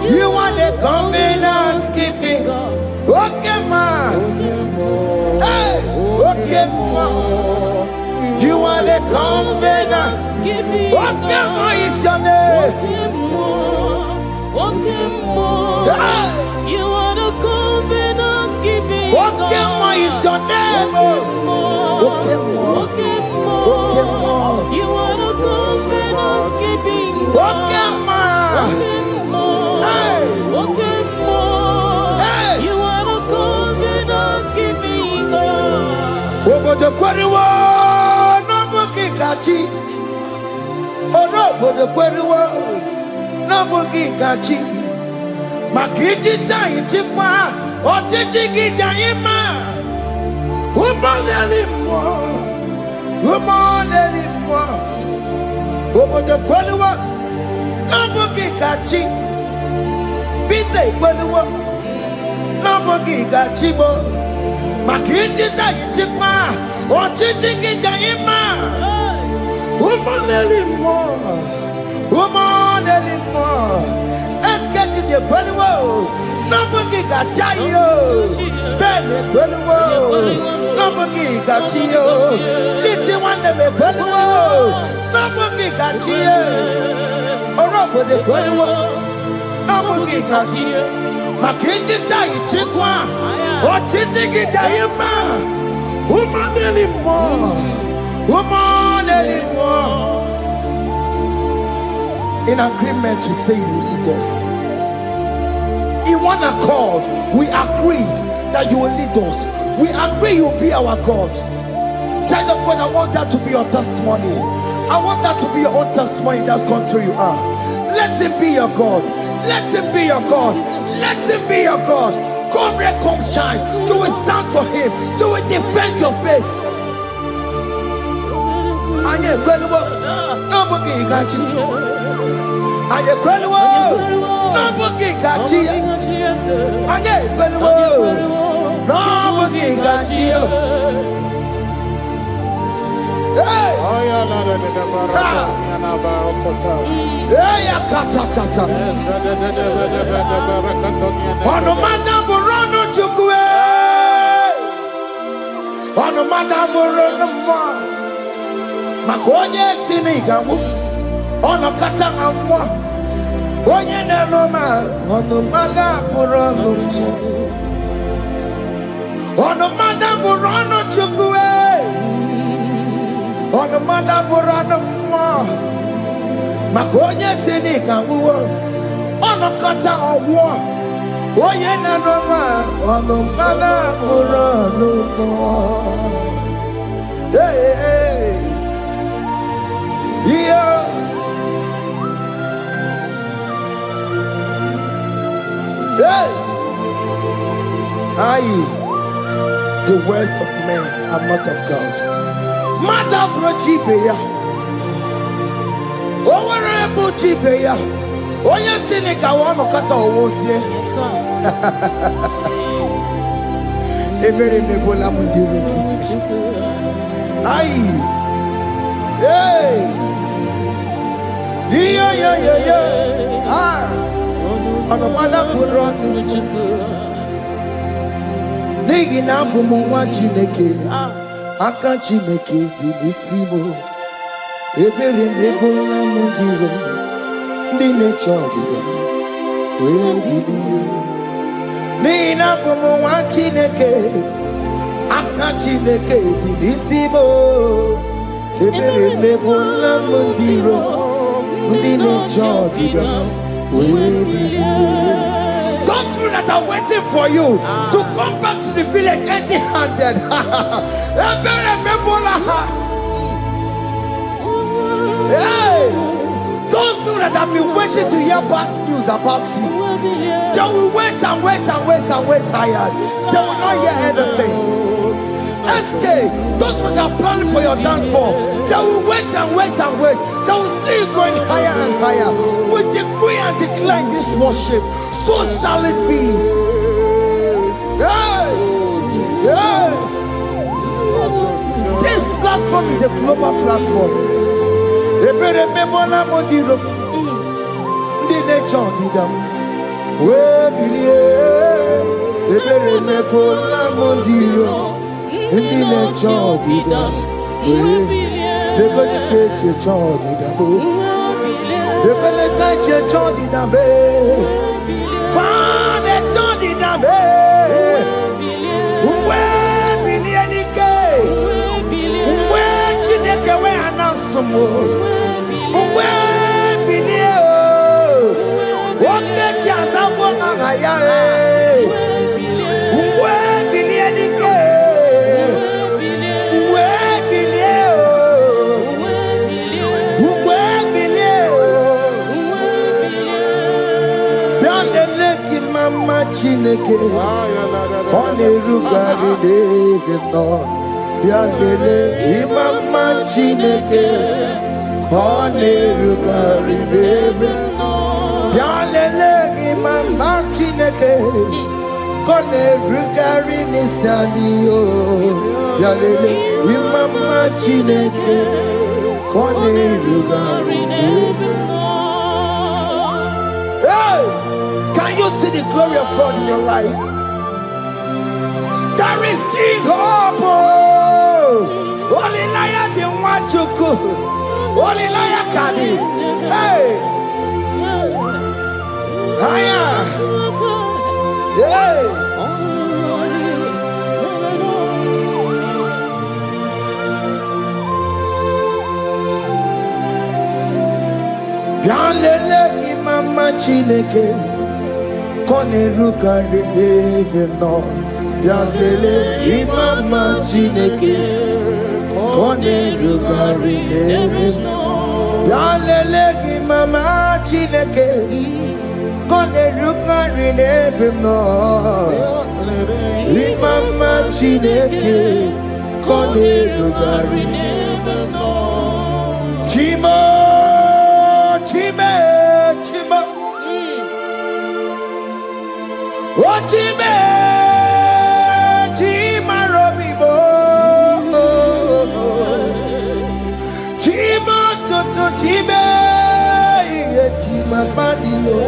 You are the covenant keeping God. Okay, ma. Hey, okay, ma. You are the covenant. What is your name? You are the covenant keeping What is your name? You are the covenant keeping What You are the covenant keeping God. Over the quarry Kachi, oh no, for the Queriwa, no boogie Kachi, Makiji Jai Chikwa, or Tiki Jaimas, woman anymore, over the Queriwa, no boogie Kachi, Pite Queriwa, no boogie Kachibo, Makiji Jai Chikwa, or Tiki Jaimas. Woman anymore. Escape to the Queliwo. Nobody got you. Ben Queliwo. Nobody got you. This is one that may Queliwo. Nobody got you. Or nobody Queliwo. Nobody got you. Makinji Jai Chikwa. Or Titi Jayama. Woman anymore. Woman anymore. In agreement, we say you lead us. in one accord, we agreed that you will lead us. We agree you will be our God. Child of God, I want that to be your testimony. I want that to be your own testimony in that country you are. Let him be your God. Let him be your God. Let him be your God. Come rain, come shine. You will stand for him. You will defend your faith. Anye kwelwo, nobody got you. Anye kwelwo, nobody got you. Anye kwelwo, nobody got you. Hey! Hey, akatata. Ono madam rono chukwe. Ono madam rono mwa. Makonye sini gamu. Ono katanga mwa. Onye nenoma. Ono madam rono chukwe. Ono madam rono chukwe. Ono madam rono mwa. Makonye sini gamu. Ono kata owo. Onye nenoma. Ono madam rono mwa. Hey, hey. Yeah. Hey. Aye. The words of men are not of God. Madam Brochibeya. Owerebo Chibeya. Oye sinika wano kata owosie. Yes, sir. Ebere nebola mundireki. Aye. Hey. Yeah. Ah. Ono mana buronu. Nigi na bumunwa Chineke. Aka Chineke di nisimo. Ebere mebola mundiro. Ndi neche odide. Webiliye. Nigi na bumunwa Chineke. Aka Chineke di nisimo. Ebere mebola mundiro. Ndi neche odide. Don't feel that I'm waiting for you to come back to the village empty-handed. Hey! Don't feel that I've been waiting to hear bad news about you. They will wait and wait tired. They will not hear anything. SK, those ones are planning for your downfall. They will wait and wait. They will see you going higher and higher. We decree and decline this worship. So shall it be. Hey! This platform is a global platform. Ndi ne chodi dam, de gole keche chodi dam, de gole keche chodi dam, fa de chodi dam, umwe bilieni ke, umwe chineke we anasumo, umwe bilie o, oke chiasa wonga haya umwe bilieni ke. Chineke kone rugari deve no biandele imama Chineke kone rugari deve no biandele imama Chineke kone rugari nisadio biandele imama Chineke kone rugari deve no. Can you see the glory of God in your life? There is King Hope. Only liar the Wachuku. Only liar Kadi. Hey. Hiya. Hey. Bianlele ki mama Chineke. Koneruka reneve no Yalele imama chineke Koneruka reneve no Yalele imama chineke Koneruka reneve no Imama chineke Koneruka reneve no Chimo Chime Chimo Ochime, Chima Robibo, Chima Toto Chime, Chima Badio,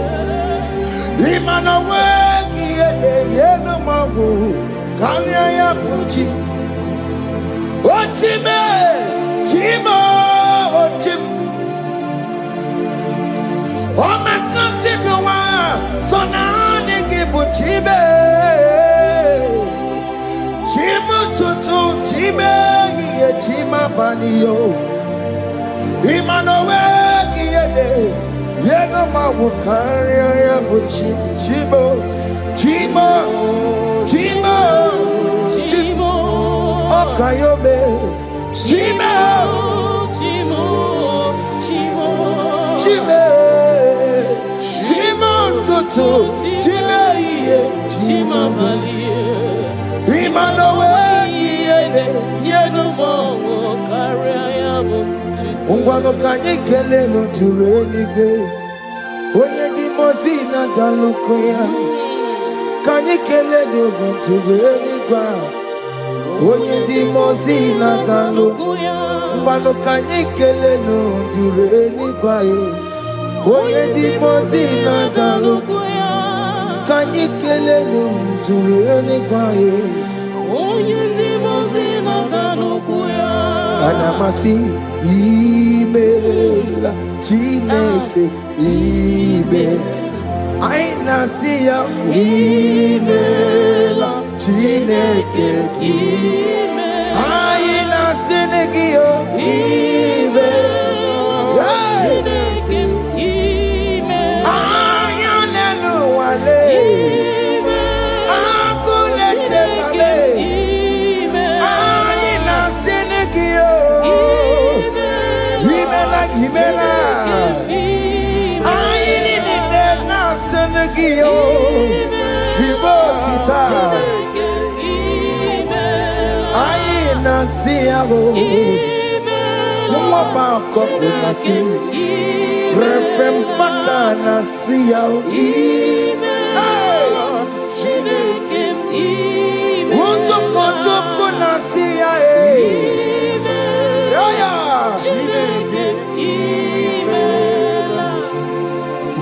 Imana Wegi, Yeno Mabu, Kanya Puchi, Ochime, Chima, Ochim, Oh my country, so now. Chibe, Chima tutu, Chime, Chima banio, Imanowe, Yeno Mawukaria, Buchi, Chimo, Chima, Chima, Chimo, Okayobe, Chima, Chimo, Chimo, Chime, Chimo tutu, Chime. Chima Malie, Imanowe, Yeno Mongo, Kariamu, Ungwano Kanyikele no Turenike, Oye di Mozina Dalukoya, Kanyikele no Turenika, Oye di Mozina Dalukoya, Ungwano Kanyikele no Turenika, Oye di Mozina Dalukoya. Kanyikele ntumtureni kwae Onyendi mozina tanukuya Anamasi imela Chineke ime Aina siya imela Chineke ime Aina sinegio ime Chineke ime Ayanenu wale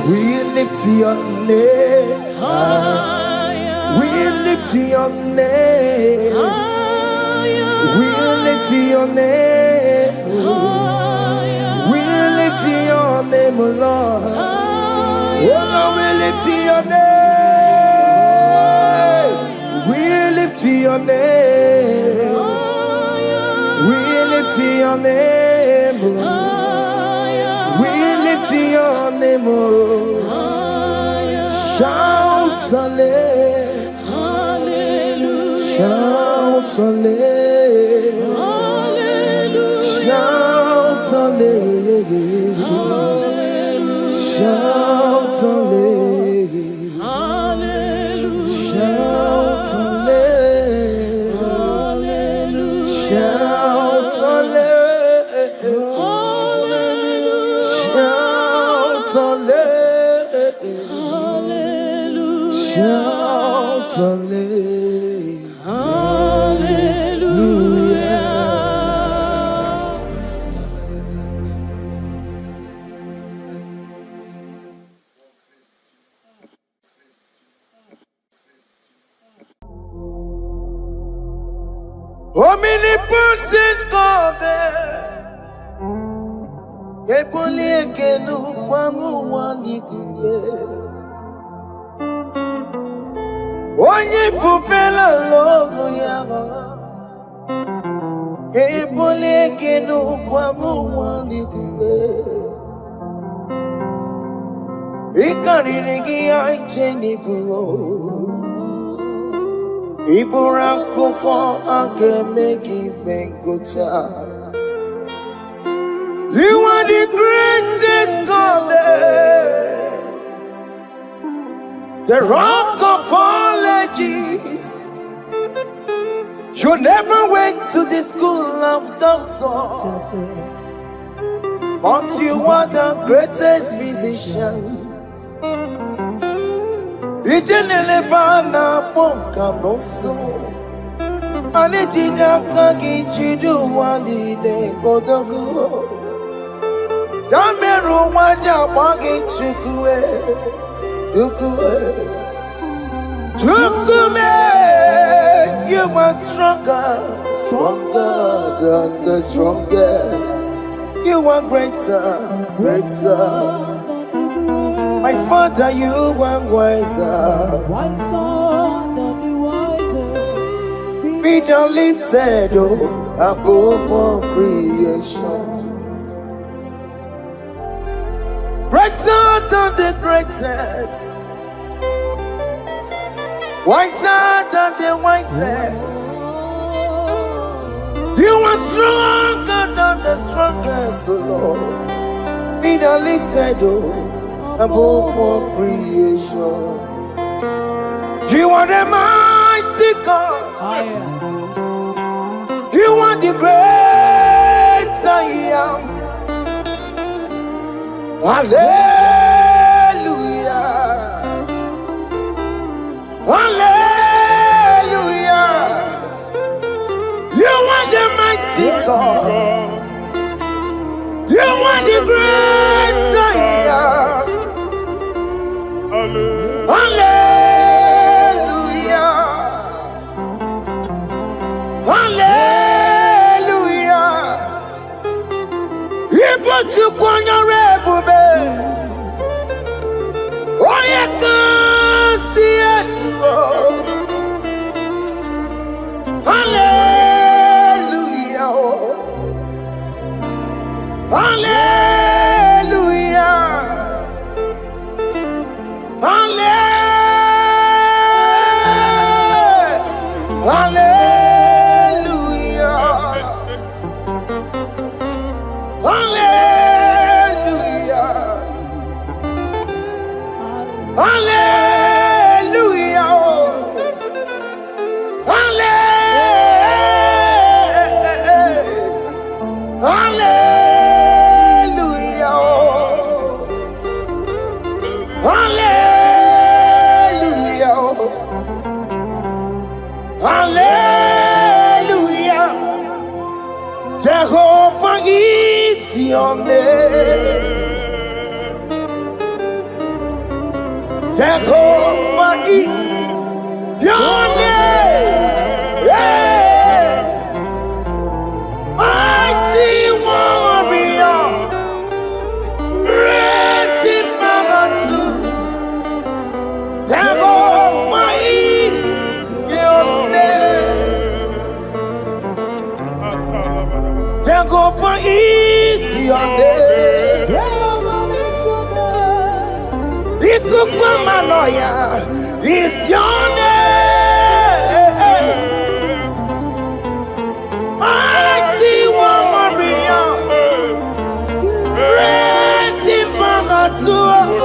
We lift your name. We lift your name. We lift your name. We lift your name, Lord. Oh Lord, we lift your name. We lift your name. We lift your name, Lord. We lift your name, Lord. Shout hallelujah. Shout hallelujah. Shout hallelujah. Shout hallelujah. Shout hallelujah. Shout hallelujah. Shout hallelujah. Shout hallelujah. Hallelujah. Omnipotent God, Epoliekenu kwangu wanikule. Onye fupela logo yaga, Epoliekenu kwangu wanikule. Ikariri aichenibu Iburakoko agemegi bengocha. You are the greatest God there, the rock of all ages. You never went to the school of doctor, but you are the greatest physician. Ijenele bana bonka noso, anejida kagi jidu wandi ne kodogu. Dameru waja wagi chukue, chukume. You are stronger than the strongest. You are greater. My Father, you are wiser. Be thou lifted above all creation. Greater than the greatest. Wiser than the wisest. You are stronger than the strongest, O Lord. Be thou lifted above all creation. You are the mighty God. You are the great I am. Hallelujah. Hallelujah. You are the mighty God. You are the great I am. Hallelujah. Hallelujah. Ibo chukwanya rebube. Oye kasi eluo. Hallelujah. Hallelujah. Hallelujah. Hallelujah. Hallelujah. Hallelujah. Jehovah is your name. Jehovah is your name. Yeah. Mighty warrior, great in battle. Jehovah is your name. Jehovah is your name. Ikukumanoya is your name. Mighty warrior, great in battle.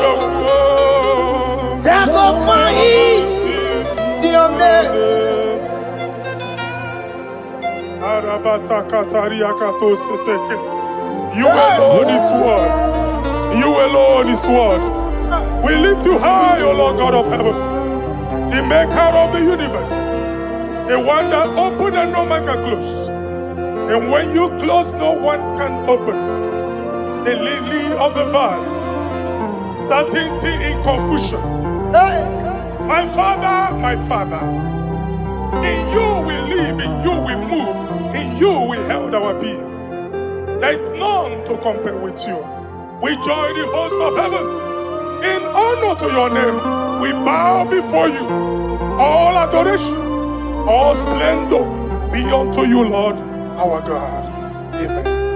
Jehovah is your name. You alone is word. You alone is word. We lift you high, O Lord God of heaven, the maker of the universe, the one that opened and no man can close. And when you close, no one can open. The lily of the valley, certainty in confusion. My Father, in you we live, in you we move, in you we held our being. There is none to compare with you. We join the host of heaven. In honor to your name, we bow before you. All adoration, all splendor be unto you, Lord, our God. Amen.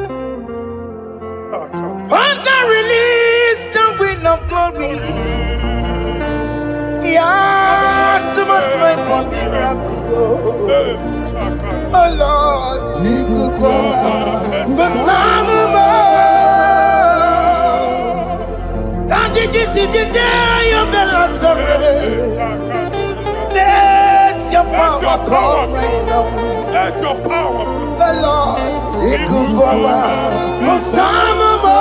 Father, release the wind of glory. Yeah, so much wait for miracle. Oh Lord, you could come out. The Son of God. And this is the day of the Lord's array. Let your power come right now. Let your power flow. The Lord, He could come out. The Son of God.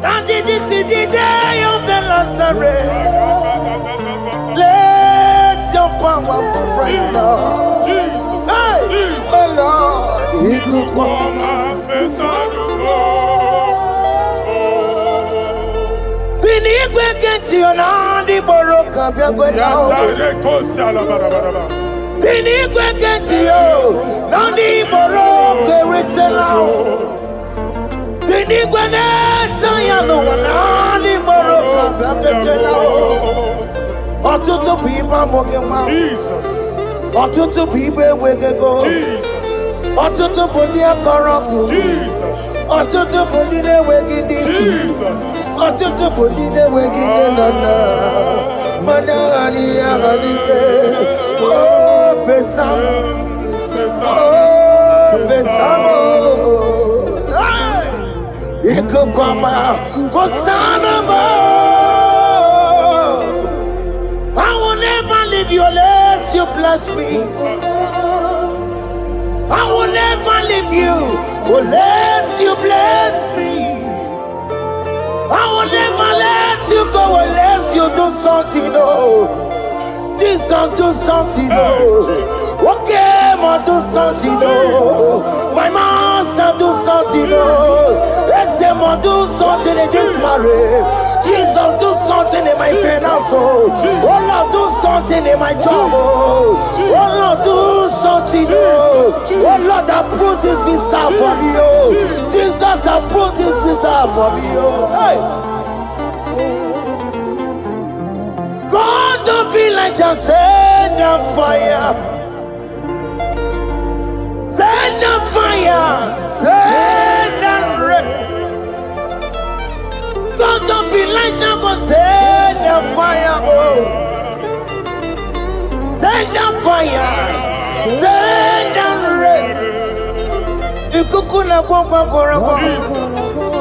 And this is the day of the Lord's array. Let your power move right now. Jesus. Hey, Jesus. the Lord, He could come out. Finigwe kenti onandi boroka biagwela. Finigwe kenti yo nandi boroka ritela. Finigwe neta ya no nandi boroka biagwela. Otutu pipa mogema. Jesus. Otutu pipe wegego. Jesus. Otutu bundi akoroku. Jesus. Otutu bundi ne wegidi. Jesus. Otutu bundi ne wegidi nana. Mana hani ahanike. Oh fesam. Oh fesam. Iku kwama fosanamo. I will never leave you unless you bless me. I will never leave you unless you bless me. I will never let you go unless you do something, oh. Jesus, do something, oh. Okay, ma do something, oh. My master, do something, oh. Let's say, ma do something in this marriage. Jesus, do something in my finance, oh. Oh Lord, do something in my job, oh. Oh Lord, do something, oh. Oh Lord, approve this visa for me, oh. Jesus, approve this visa for me, oh. Hey. God, don't feel like just send on fire. Send on fire. Send on rain. God, don't feel like just go send on fire. Oh. Send on fire. Send on rain. Ikukuna kwa kwa.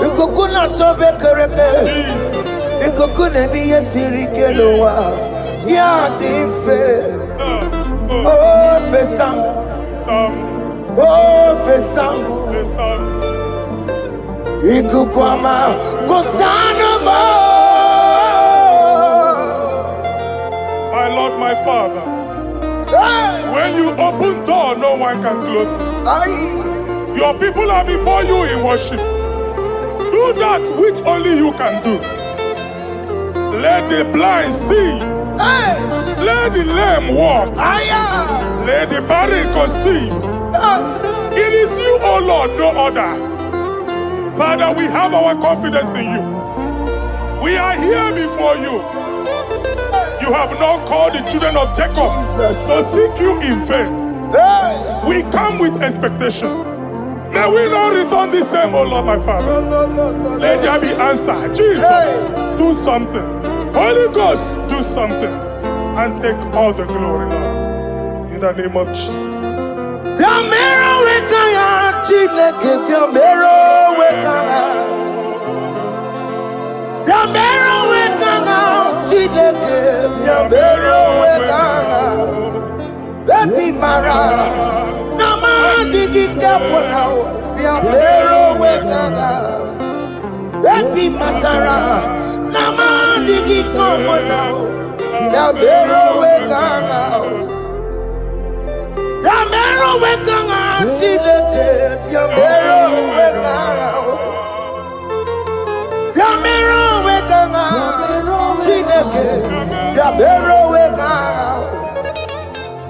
Ikukuna tobe kereke. Ikukuna miye sirikelowa. Ya dimfe. Oh fesam. Oh fesam. Ikukwama kusanamo. My Lord, my Father, when you open door, no one can close it. Your people are before you in worship. Do that which only you can do. Let the blind see. Let the lame walk. Let the barren conceive. It is you, O Lord, no other. Father, we have our confidence in you. We are here before you. You have not called the children of Jacob to seek you in vain. We come with expectation. May we not return the same, O Lord, my Father. Let there be answer. Jesus, do something. Holy Ghost, do something. And take all the glory, Lord. In the name of Jesus. Baby Mara, Nama digi kapona, Yambero wekanga. Baby Matara, Nama digi kapona, Yambero wekanga. Yambero wekanga, Chileke, Yambero wekanga. Yambero wekanga, Chileke, Yambero wekanga.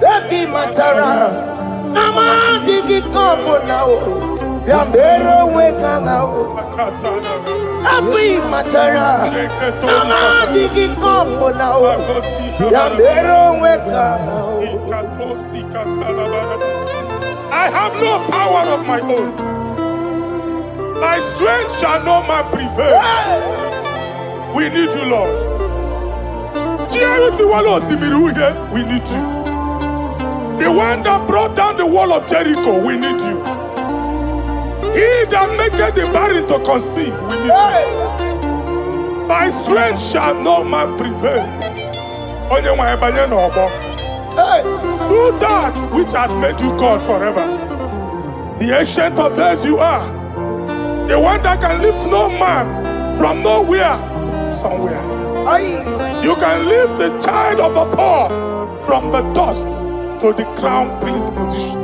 Baby Matara, Nama digi kapona, Yambero wekanga. Baby Matara, Nama digi kapona, Yambero wekanga. I have no power of my own. My strength shall no man prevail. We need you, Lord. We need you. The one that brought down the wall of Jericho, we need you. He that maketh the barren to conceive, we need you. By strength shall no man prevail. Do that which has made you God forever. The ancient of days you are. The one that can lift no man from nowhere, somewhere. You can lift the child of the poor from the dust to the crown prince position.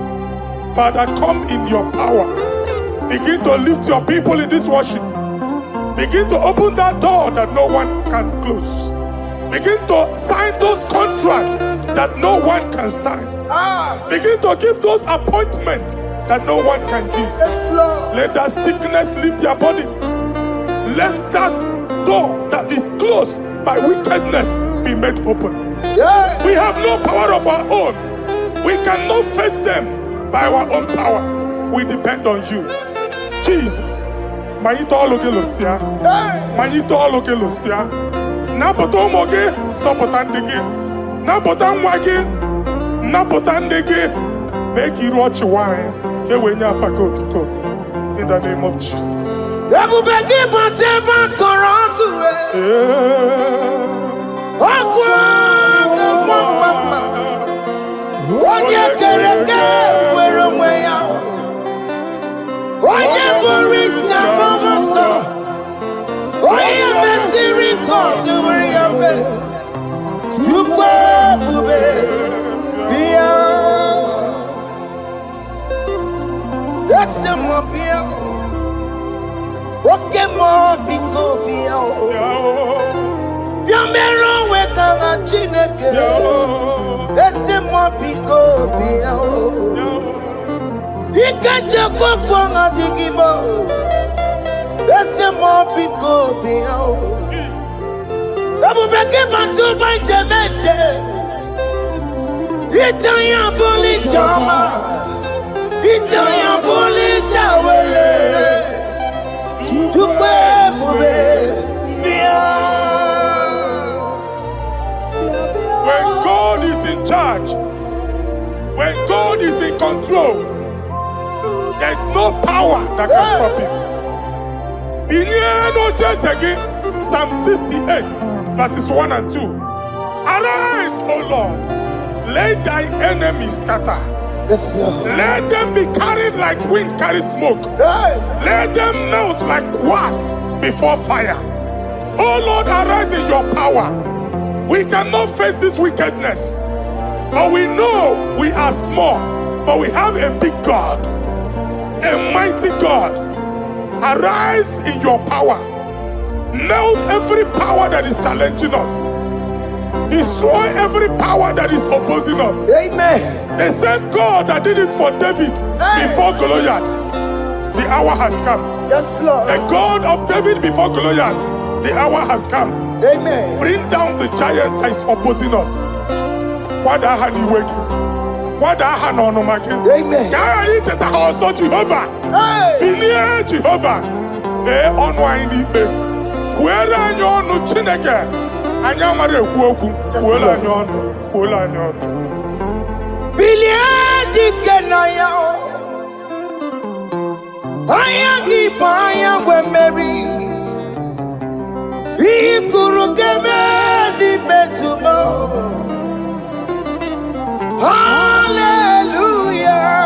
Father, come in your power. Begin to lift your people in this worship. Begin to open that door that no one can close. Begin to sign those contracts that no one can sign. Begin to give those appointments that no one can give. Yes, Lord. Let that sickness leave their body. Let that door that is closed by wickedness be made open. Yeah. We have no power of our own. We cannot face them by our own power. We depend on you. Jesus. Manito ologelosia. Manito ologelosia. Napoto moge sopotandege. Napota mwage. Napotandege. Make you watch wine. In the name of Jesus. That's a mobile. What can more be called? Your mirror with a chineke. That's a mobile. He can't just go on a digimo. That's a mobile. I will back him to my Jamaica. It's a bully drama. Itaya bolita wele, tukwe bube When God is in charge, when God is in control, there's no power that can stop him. In no just again, Psalm 68, verses 1 and 2. Arise, O Lord, let thy enemies scatter. Yes, Lord. Let them be carried like wind carries smoke. Let them melt like wax before fire. Oh Lord, arise in your power. We cannot face this wickedness, but we know we are small, but we have a big God, a mighty God. Arise in your power. Melt every power that is challenging us. Destroy every power that is opposing us. Amen. The same God that did it for David before Goliath, the hour has come. Yes, Lord. The God of David before Goliath, the hour has come. Amen. Bring down the giant that is opposing us. Amen. Jehovah. Hey. Jehovah. Where are you no Chineke? Anyamare kuoku, kuola nyono, kuola nyono. Biliadi kenaya, ayagi paya we Mary. Ikuru keme di metumo. Hallelujah.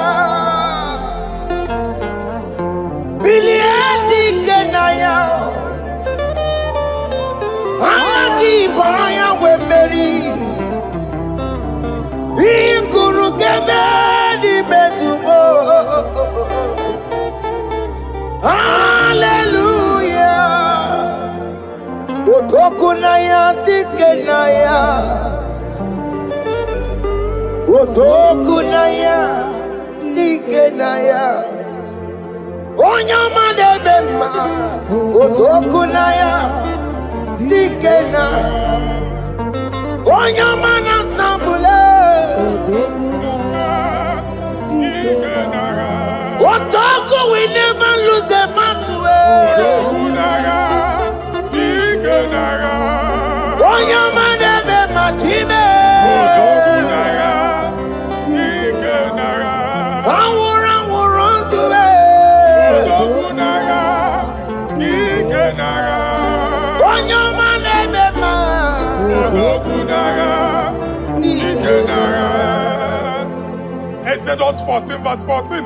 Biliadi kenaya. Ayagi paya we Mary. Ikuru keme di metumo. Hallelujah. Otokunaya dikenaya. Otokunaya dikenaya. Onyama de bema. Otokunaya dikena. Onyama na tambule. Otoku, we never lose the battle. Onyamanebe matime. Odogunaya, Ikenaya. Awurandube. Odogunaya, Ikenaya. Onyamanebe ma. Odogunaya, Ikenaya. Exodus 14 verse 14.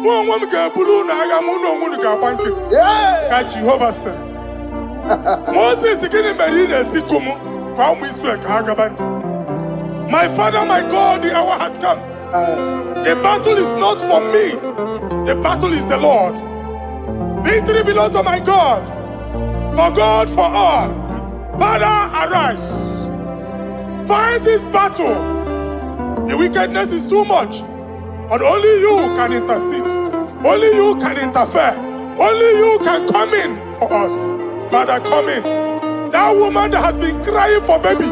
Mwa mga bulu na aga muno munu ka banket. Ka Jehovah said. Moses gini merine tikumu kwa umiswe ka aga banket. My Father, my God, the hour has come. The battle is not for me. The battle is the Lord. Victory belongs to my God. For God, for all. Father, arise. Fight this battle. The wickedness is too much. But only you can intercede. Only you can interfere. Only you can come in for us. Father, come in. That woman that has been crying for baby.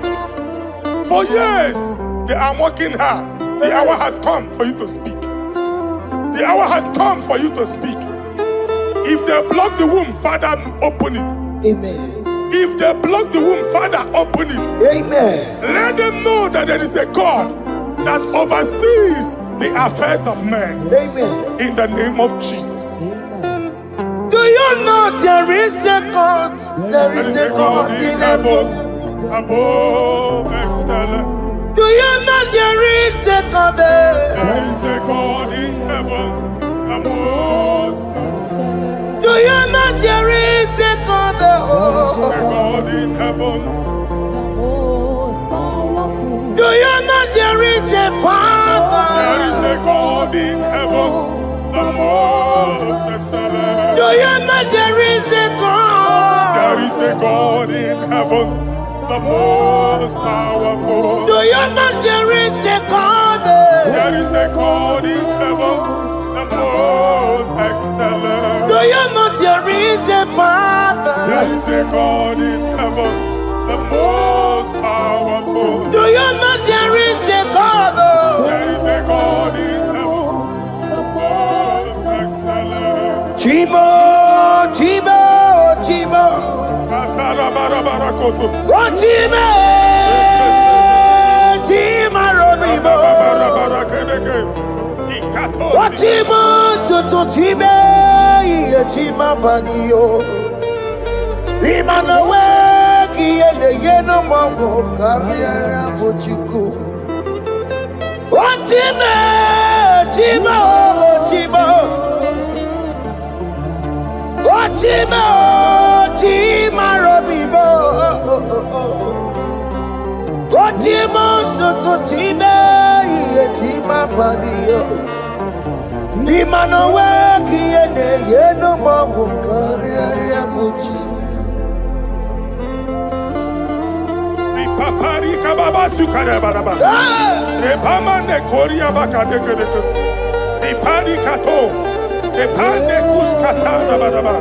For years, they are mocking her. The hour has come for you to speak. The hour has come for you to speak. If they block the womb, Father, open it. Amen. If they block the womb, Father, open it. Amen. Let them know that there is a God that oversees the affairs of men. Amen. In the name of Jesus. Do you know there is a God? There is a God in heaven. Above excellent. Do you know there is a God there? There is a God in heaven. Above excellent. Do you know there is a God there? There is a God in heaven. Do you know there is a Father? There is a God in heaven. The most excellent. Do you know there is a God? There is a God in heaven, the most powerful. Do you know there is a God? There is a God in heaven, the most excellent. Do you know there is a Father? There is a God in heaven, the most powerful. Do you know there is a God? There is a God in heaven, the most excellent. Chibo, Chibo, Chibo. Oh, Chibo, Chima Robibo. Oh, Chibo, Chutu Chibe, Chima Panio. Imanawe, Kiene Yeno Mago, Carriera Pochiku. Oh, Chibo, Chibo, Chibo. Ochima, Ochima Robibo. Ochima, Tututime, Ochima Padio. Nimanowe, Kiene, Yeno Mago, Carriera Puchi. Ripapari kababa sukare baraba. Repama ne koria baka deke deke. Ripari kato. Repande kuskata baraba.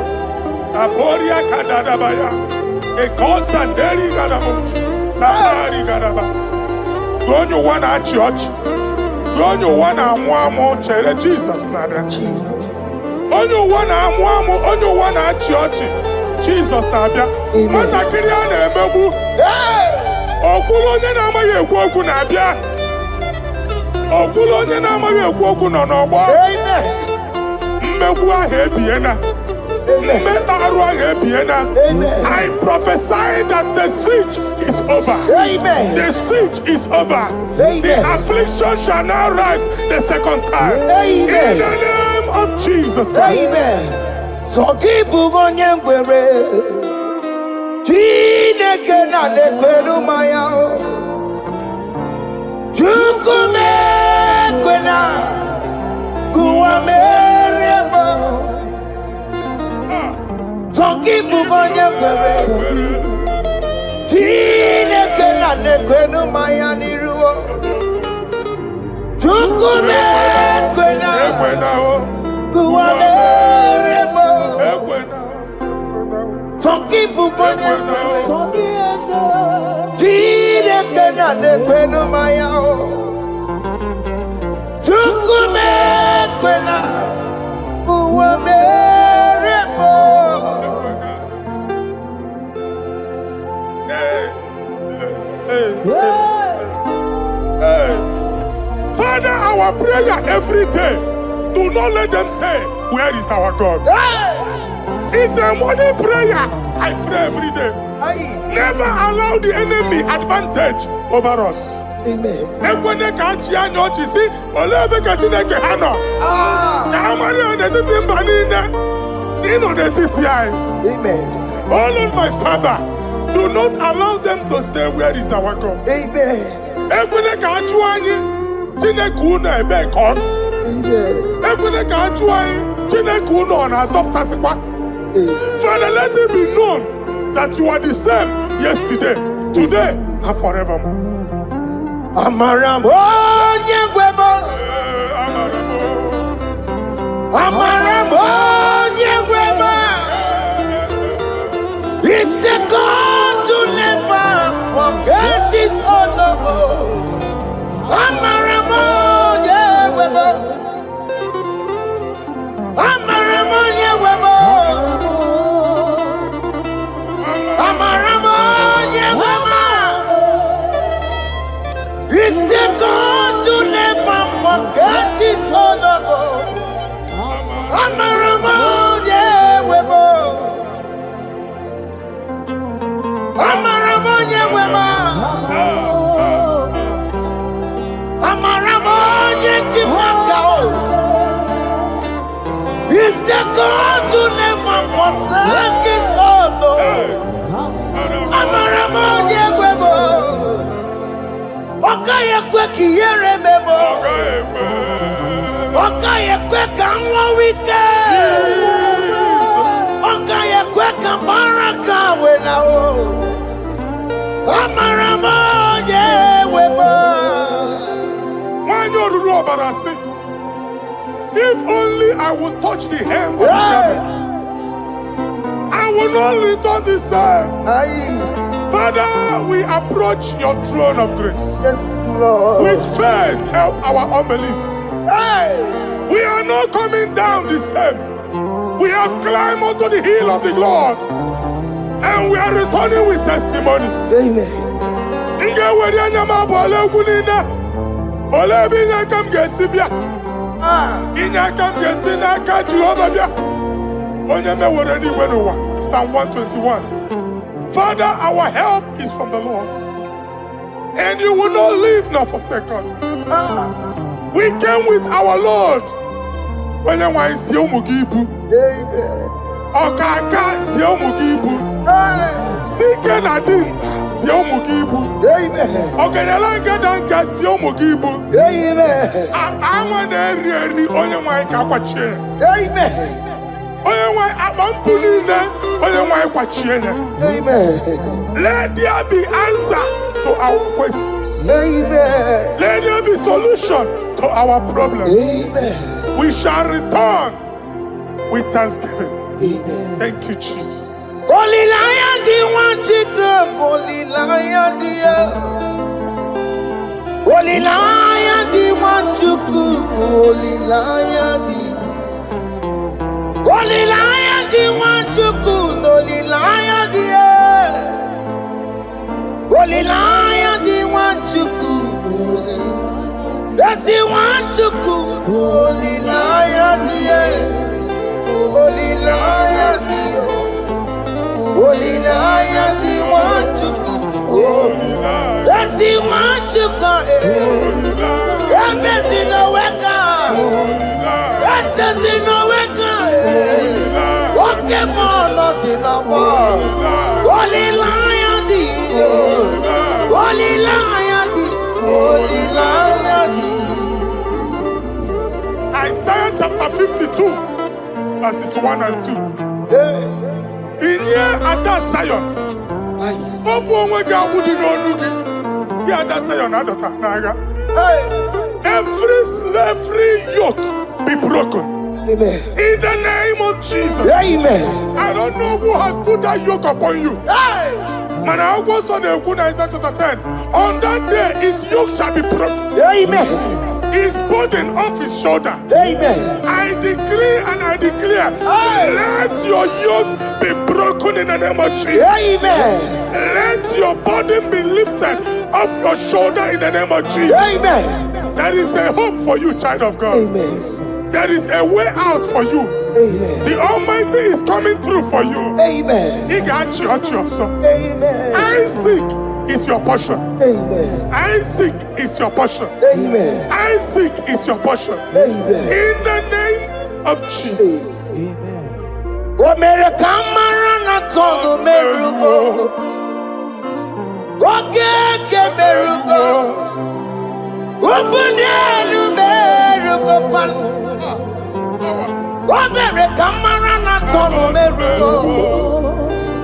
Aboria kadadabaya. Ekosa deli gadamu. Sabari gadaba. Don't you wanna church? Don't you wanna amu chere Jesus nada? Jesus. Don't you wanna amu? Don't you wanna church? Jesus nada. Mata kiri ana emebu. Okulo onye na-amaghị ekwu okwu na-abịa. Okulo onye na-amaghị ekwu okwu nọ n'ọgbọ. Amen. Mmegbu ahụ ebiena. Mmekpa arụ ahụ ebiena. I prophesy that the siege is over. Amen. The siege is over. Amen. The affliction shall now rise the second time. Amen. In the name of Jesus Christ. Amen. So keep on your Chineke na nekweru maya o Chukume kwena Kuwa mereba Zonkipu konye kwere Chineke na nekweru maya niruo Chukume kwena Kuwa mereba Zonkipu konye Chineke na nekwenu maya o Chukume kwena Uwe merebo Hey. Father, our prayer every day, do not let them say, where is our God? It's a morning prayer. I pray every day. Never allow the enemy advantage over us. Amen. Amen. Oh Lord, my Father, do not allow them to say, where is our God? Amen. Father, let it be known that you are the same yesterday, today, and forevermore. Amaramo nyegwemo. Amaramo nyegwemo. It's the God to never forget his honor. Amaramo nyegwemo. Amaramo nyegwemo. Amaramo nyegwemo. It's the God to never forget his honor. Amaramo nyegwemo. Amaramo nyegwemo. Amaramo nyegwemo. It's the God to never forsake his honor. Amaramo nyegwemo. Okaye kwe kiyere memo. Okaye kwe kanwa wike. Okaye kwe kambaraka wenao. Amaramo nyegwemo. If only I would touch the hem of his garment, I will not return the same. Father, we approach your throne of grace. Yes, Lord. With faith, help our unbelief. We are not coming down the same. We have climbed onto the hill of the Lord, and we are returning with testimony. Amen. Psalm 121. Father, our help is from the Lord, and you will not leave nor forsake us. We came with our Lord. Amen. Okaka Ziomugibu. Dike Nadim Ziomugibu. Oganyalanga Danka Ziomugibu. Amen. Onyemai Kakwache. Amen. Onyemai Abampunine. Onyemai Kwachiene. Amen. Let there be answer to our questions. Amen. Let there be solution to our problems. Amen. We shall return with thanksgiving. Amen. Thank you, Jesus. Holy Lion, the one to come. Holy Lion, Holy Lion, the one to come. Holy Lion, Holy Lion, the one to come. Holy Lion, Holy Lion, the one to come. That's the one to come. Holy Lion, Holy Lion, Holy Lion, the one to come. That's the one to come. That's in the wake. That's in the wake. Walk him on us in the world. Holy Lion, Holy Lion, Holy Lion. Isaiah chapter 52, verses 1 and 2. In here at that Zion, every slavery yoke be broken. Amen. In the name of Jesus. Amen. I don't know who has put that yoke upon you. And I was on the Isaiah chapter 10. On that day, its yoke shall be broken. Amen. His burden off his shoulder. Amen. I decree and I declare, let your yokes be broken in the name of Jesus. Amen. Let your burden be lifted off your shoulder in the name of Jesus. Amen. There is a hope for you, child of God. Amen. There is a way out for you. Amen. The Almighty is coming through for you. Amen. He got you, also. Amen. Isaac is your portion. Amen. Isaac is your portion. Amen. Isaac is your portion. Amen. In the name of Jesus. What made a camera not on the miracle? What can miracle? Open the miracle. What made a camera not on the miracle?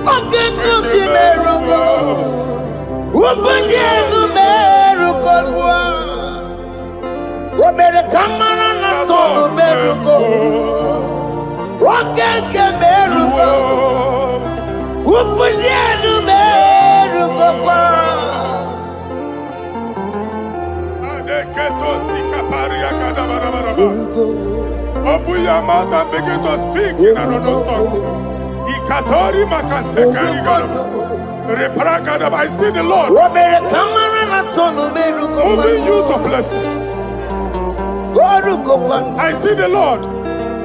Okay, come see miracle. Open the miracle. What made a camera not on the miracle? What can miracle? Open the miracle. Open your mouth and begin to speak in another tongue. I see the Lord moving you to places. I see the Lord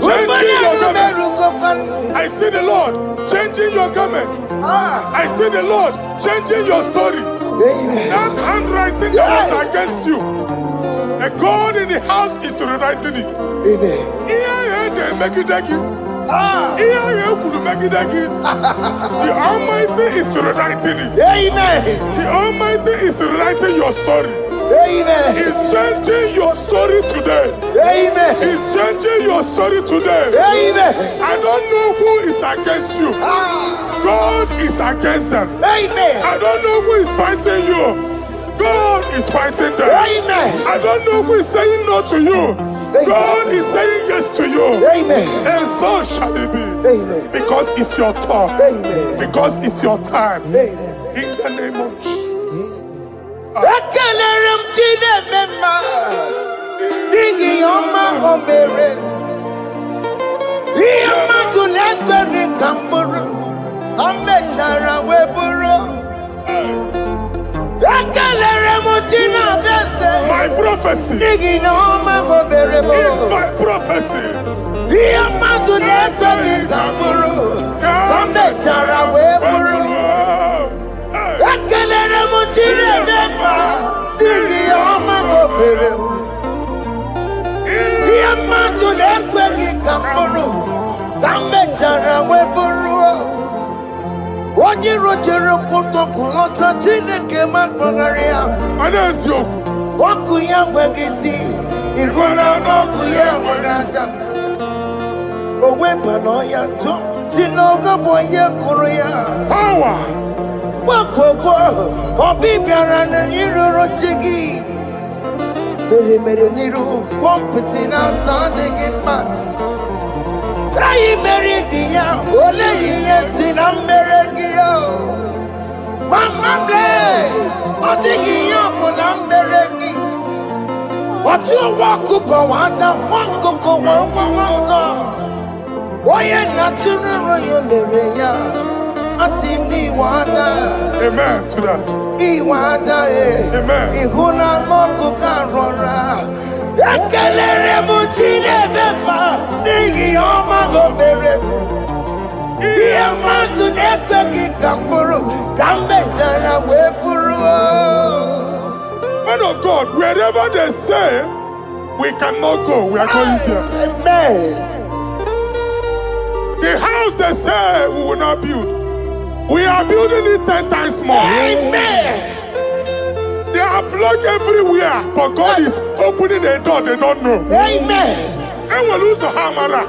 changing your garment. I see the Lord changing your garment. I see the Lord changing your story. That handwriting that was against you, the God in the house is rewriting it. The Almighty is rewriting it. The Almighty is rewriting your story. He's changing your story today. He's changing your story today. I don't know who is against you. God is against them. I don't know who is fighting you. God is fighting them. I don't know who is saying no to you. God is saying yes to you. And so shall it be. Because it's your turn. Because it's your time. In the name of Jesus. My prophecy is my prophecy. Onye rojere kutokulota Chineke makpagharịa. Ọkụ ya nweghị isi, ịhụla n'ọkụ ya nwere asa. O weba n'ọya tụ, si n'ọga bụ onye kụrụ ya. Gbakọkọ, ọbị bịara na n'iruru chi gị. Mere n'iru, kpọmpụtị na asa adịghị mma. Anyị mere dị ya, ole ihe si na mmere gị ya. Mama ble, ọ dịghị ihe ọ bụ na mmere gị. Ọtụ ụwa ọkụkọ wada, nwa ọkụkọ nwa nsọ. Onye na-atụrụ ya mere ya, asị n'iwe ada. Amen to that. Iwe ada Amen. Ịhụ na anụ ọkụkọ arọra. Ekelere m Chineke ma n'ihi ọma o mere. Ihe mmadụ na-ekweghị ka m bụrụ, ka m mechara wee bụrụ. Man of God, wherever they say we cannot go, we are going there. Amen. The house they say we will not build, we are building it 10 times more. Amen. They are blocked everywhere, but God is opening a door they don't know. Amen. And we lose the hammer.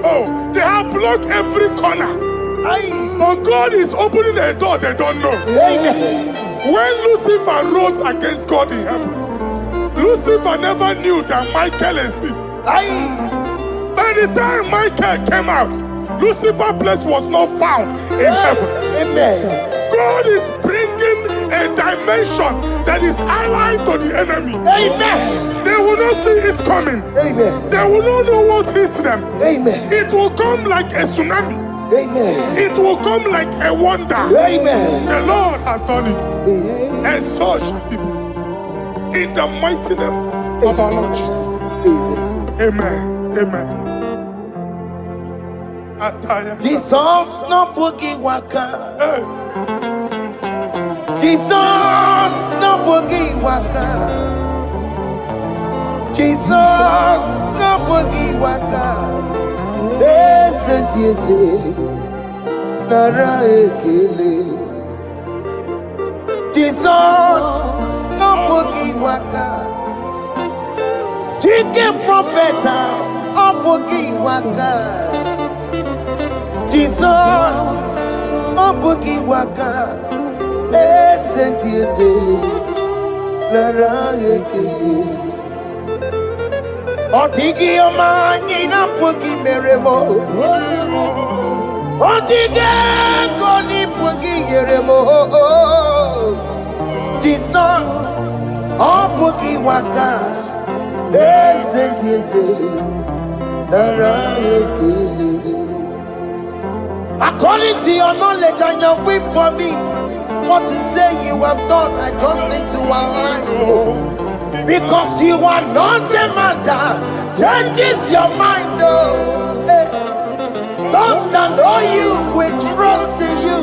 Oh, they have blocked every corner, but God is opening a door they don't know. Amen. When Lucifer rose against God in heaven, Lucifer never knew that Michael exists. By the time Michael came out, Lucifer's place was not found in heaven. Amen. God is bringing a dimension that is allied to the enemy. Amen. They will not see it coming. Amen. They will not know what hits them. Amen. It will come like a tsunami. Amen. It will come like a wonder. Amen. The Lord has done it. Amen. And so shall it be. In the mighty name of our Lord Jesus. Amen. Amen. Amen. Jesus no boogie waka. Hey. Jesus no boogie waka. Jesus no boogie waka. Listen to you say, Nara ekele. Jesus no boogie waka. Chicken prophet no boogie waka. Jesus no boogie waka. Listen to you say, Nara ekele. Otigi omani na pogi meremo. Otige koni pogi yeremo. Jesus, oh pogi waka. Esentiese, nara ekele. According to your knowledge and your will for me, what you say you have done, I just need to align. Because you are not a man that changes your mind, oh. Hey. Don't stand on you, we trust in you.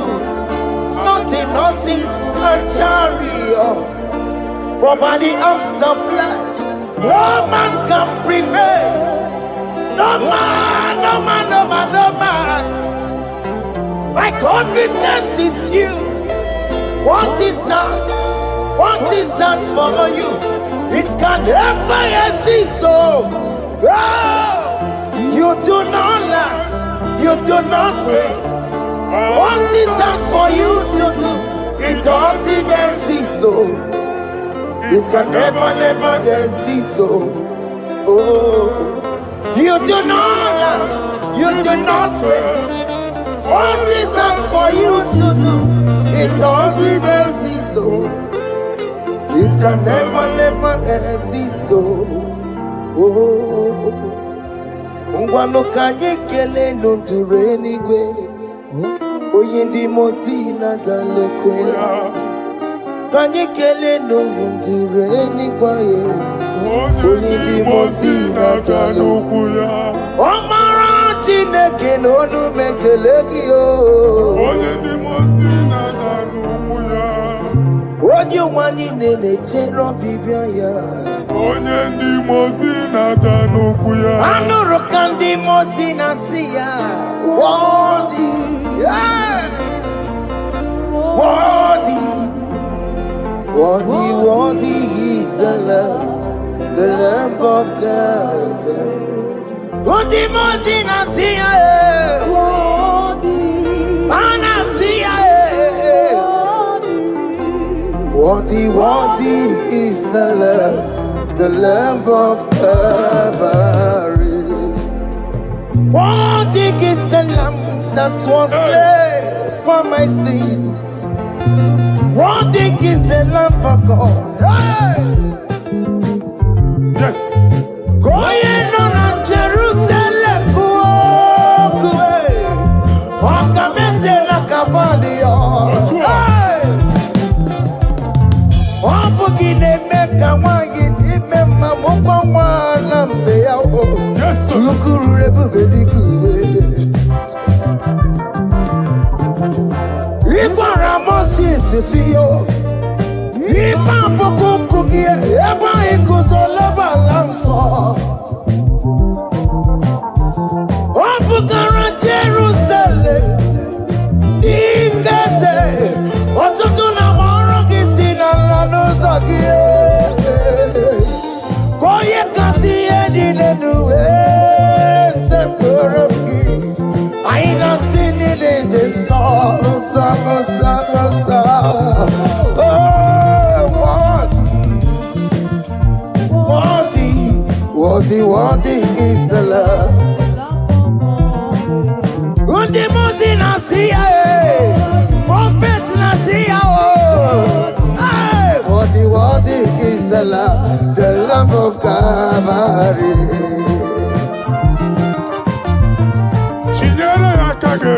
Not in horses and chariot, but by the arms of flesh, no man can prevail. No man, no man, no man, no man. My confidence is you. What is that? What is that for you? It can never exist, so you do not lie, you do not fail. What is that for you to do? It doesn't exist, so it can never, never exist, so you do not lie, you do not fail. What is that for you to do? It doesn't exist, so it can never, never exist, so Ngwano kanye kele nundure nigwe Oyindi mosi na dalokwe Kanye kele nundure nigwe Oyindi mosi na dalokwe Omara chineke nonu mekeleki yo Oyindi mosi na dalokwe Onye wani nene chero bibia ya Onye ndi mosi na danukwu ya Anuru kandi mosi na siya Worthy, yeah. Worthy, worthy, worthy is the Lamb of God. Worthy mosi na siya Ana siya Worthy, worthy is the Lamb of Calvary. Worthy is the Lamb that was slain for my sin. Worthy is the Lamb of God. Hey! Yes. Going on Jerusalem, Yes, sir. Jerusalem, worthy is the love. Undi muti nasiya, prophet nasiya. Worthy is the Lamb of Calvary. Chinyere akage.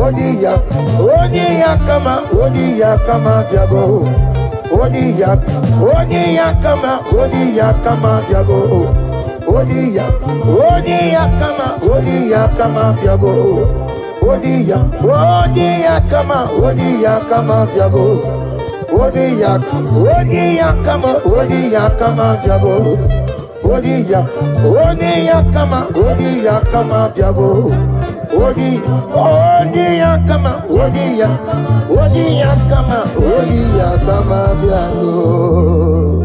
Odia, Odia kama, Odia kama viago. Odia kama, Odia kama viago. Odia kama, Odia kama viago. Odia kama, Odia kama viago. Odia kama, Odia kama viago. Odia kama, Odia kama viago. Odia kama, Odia kama viago.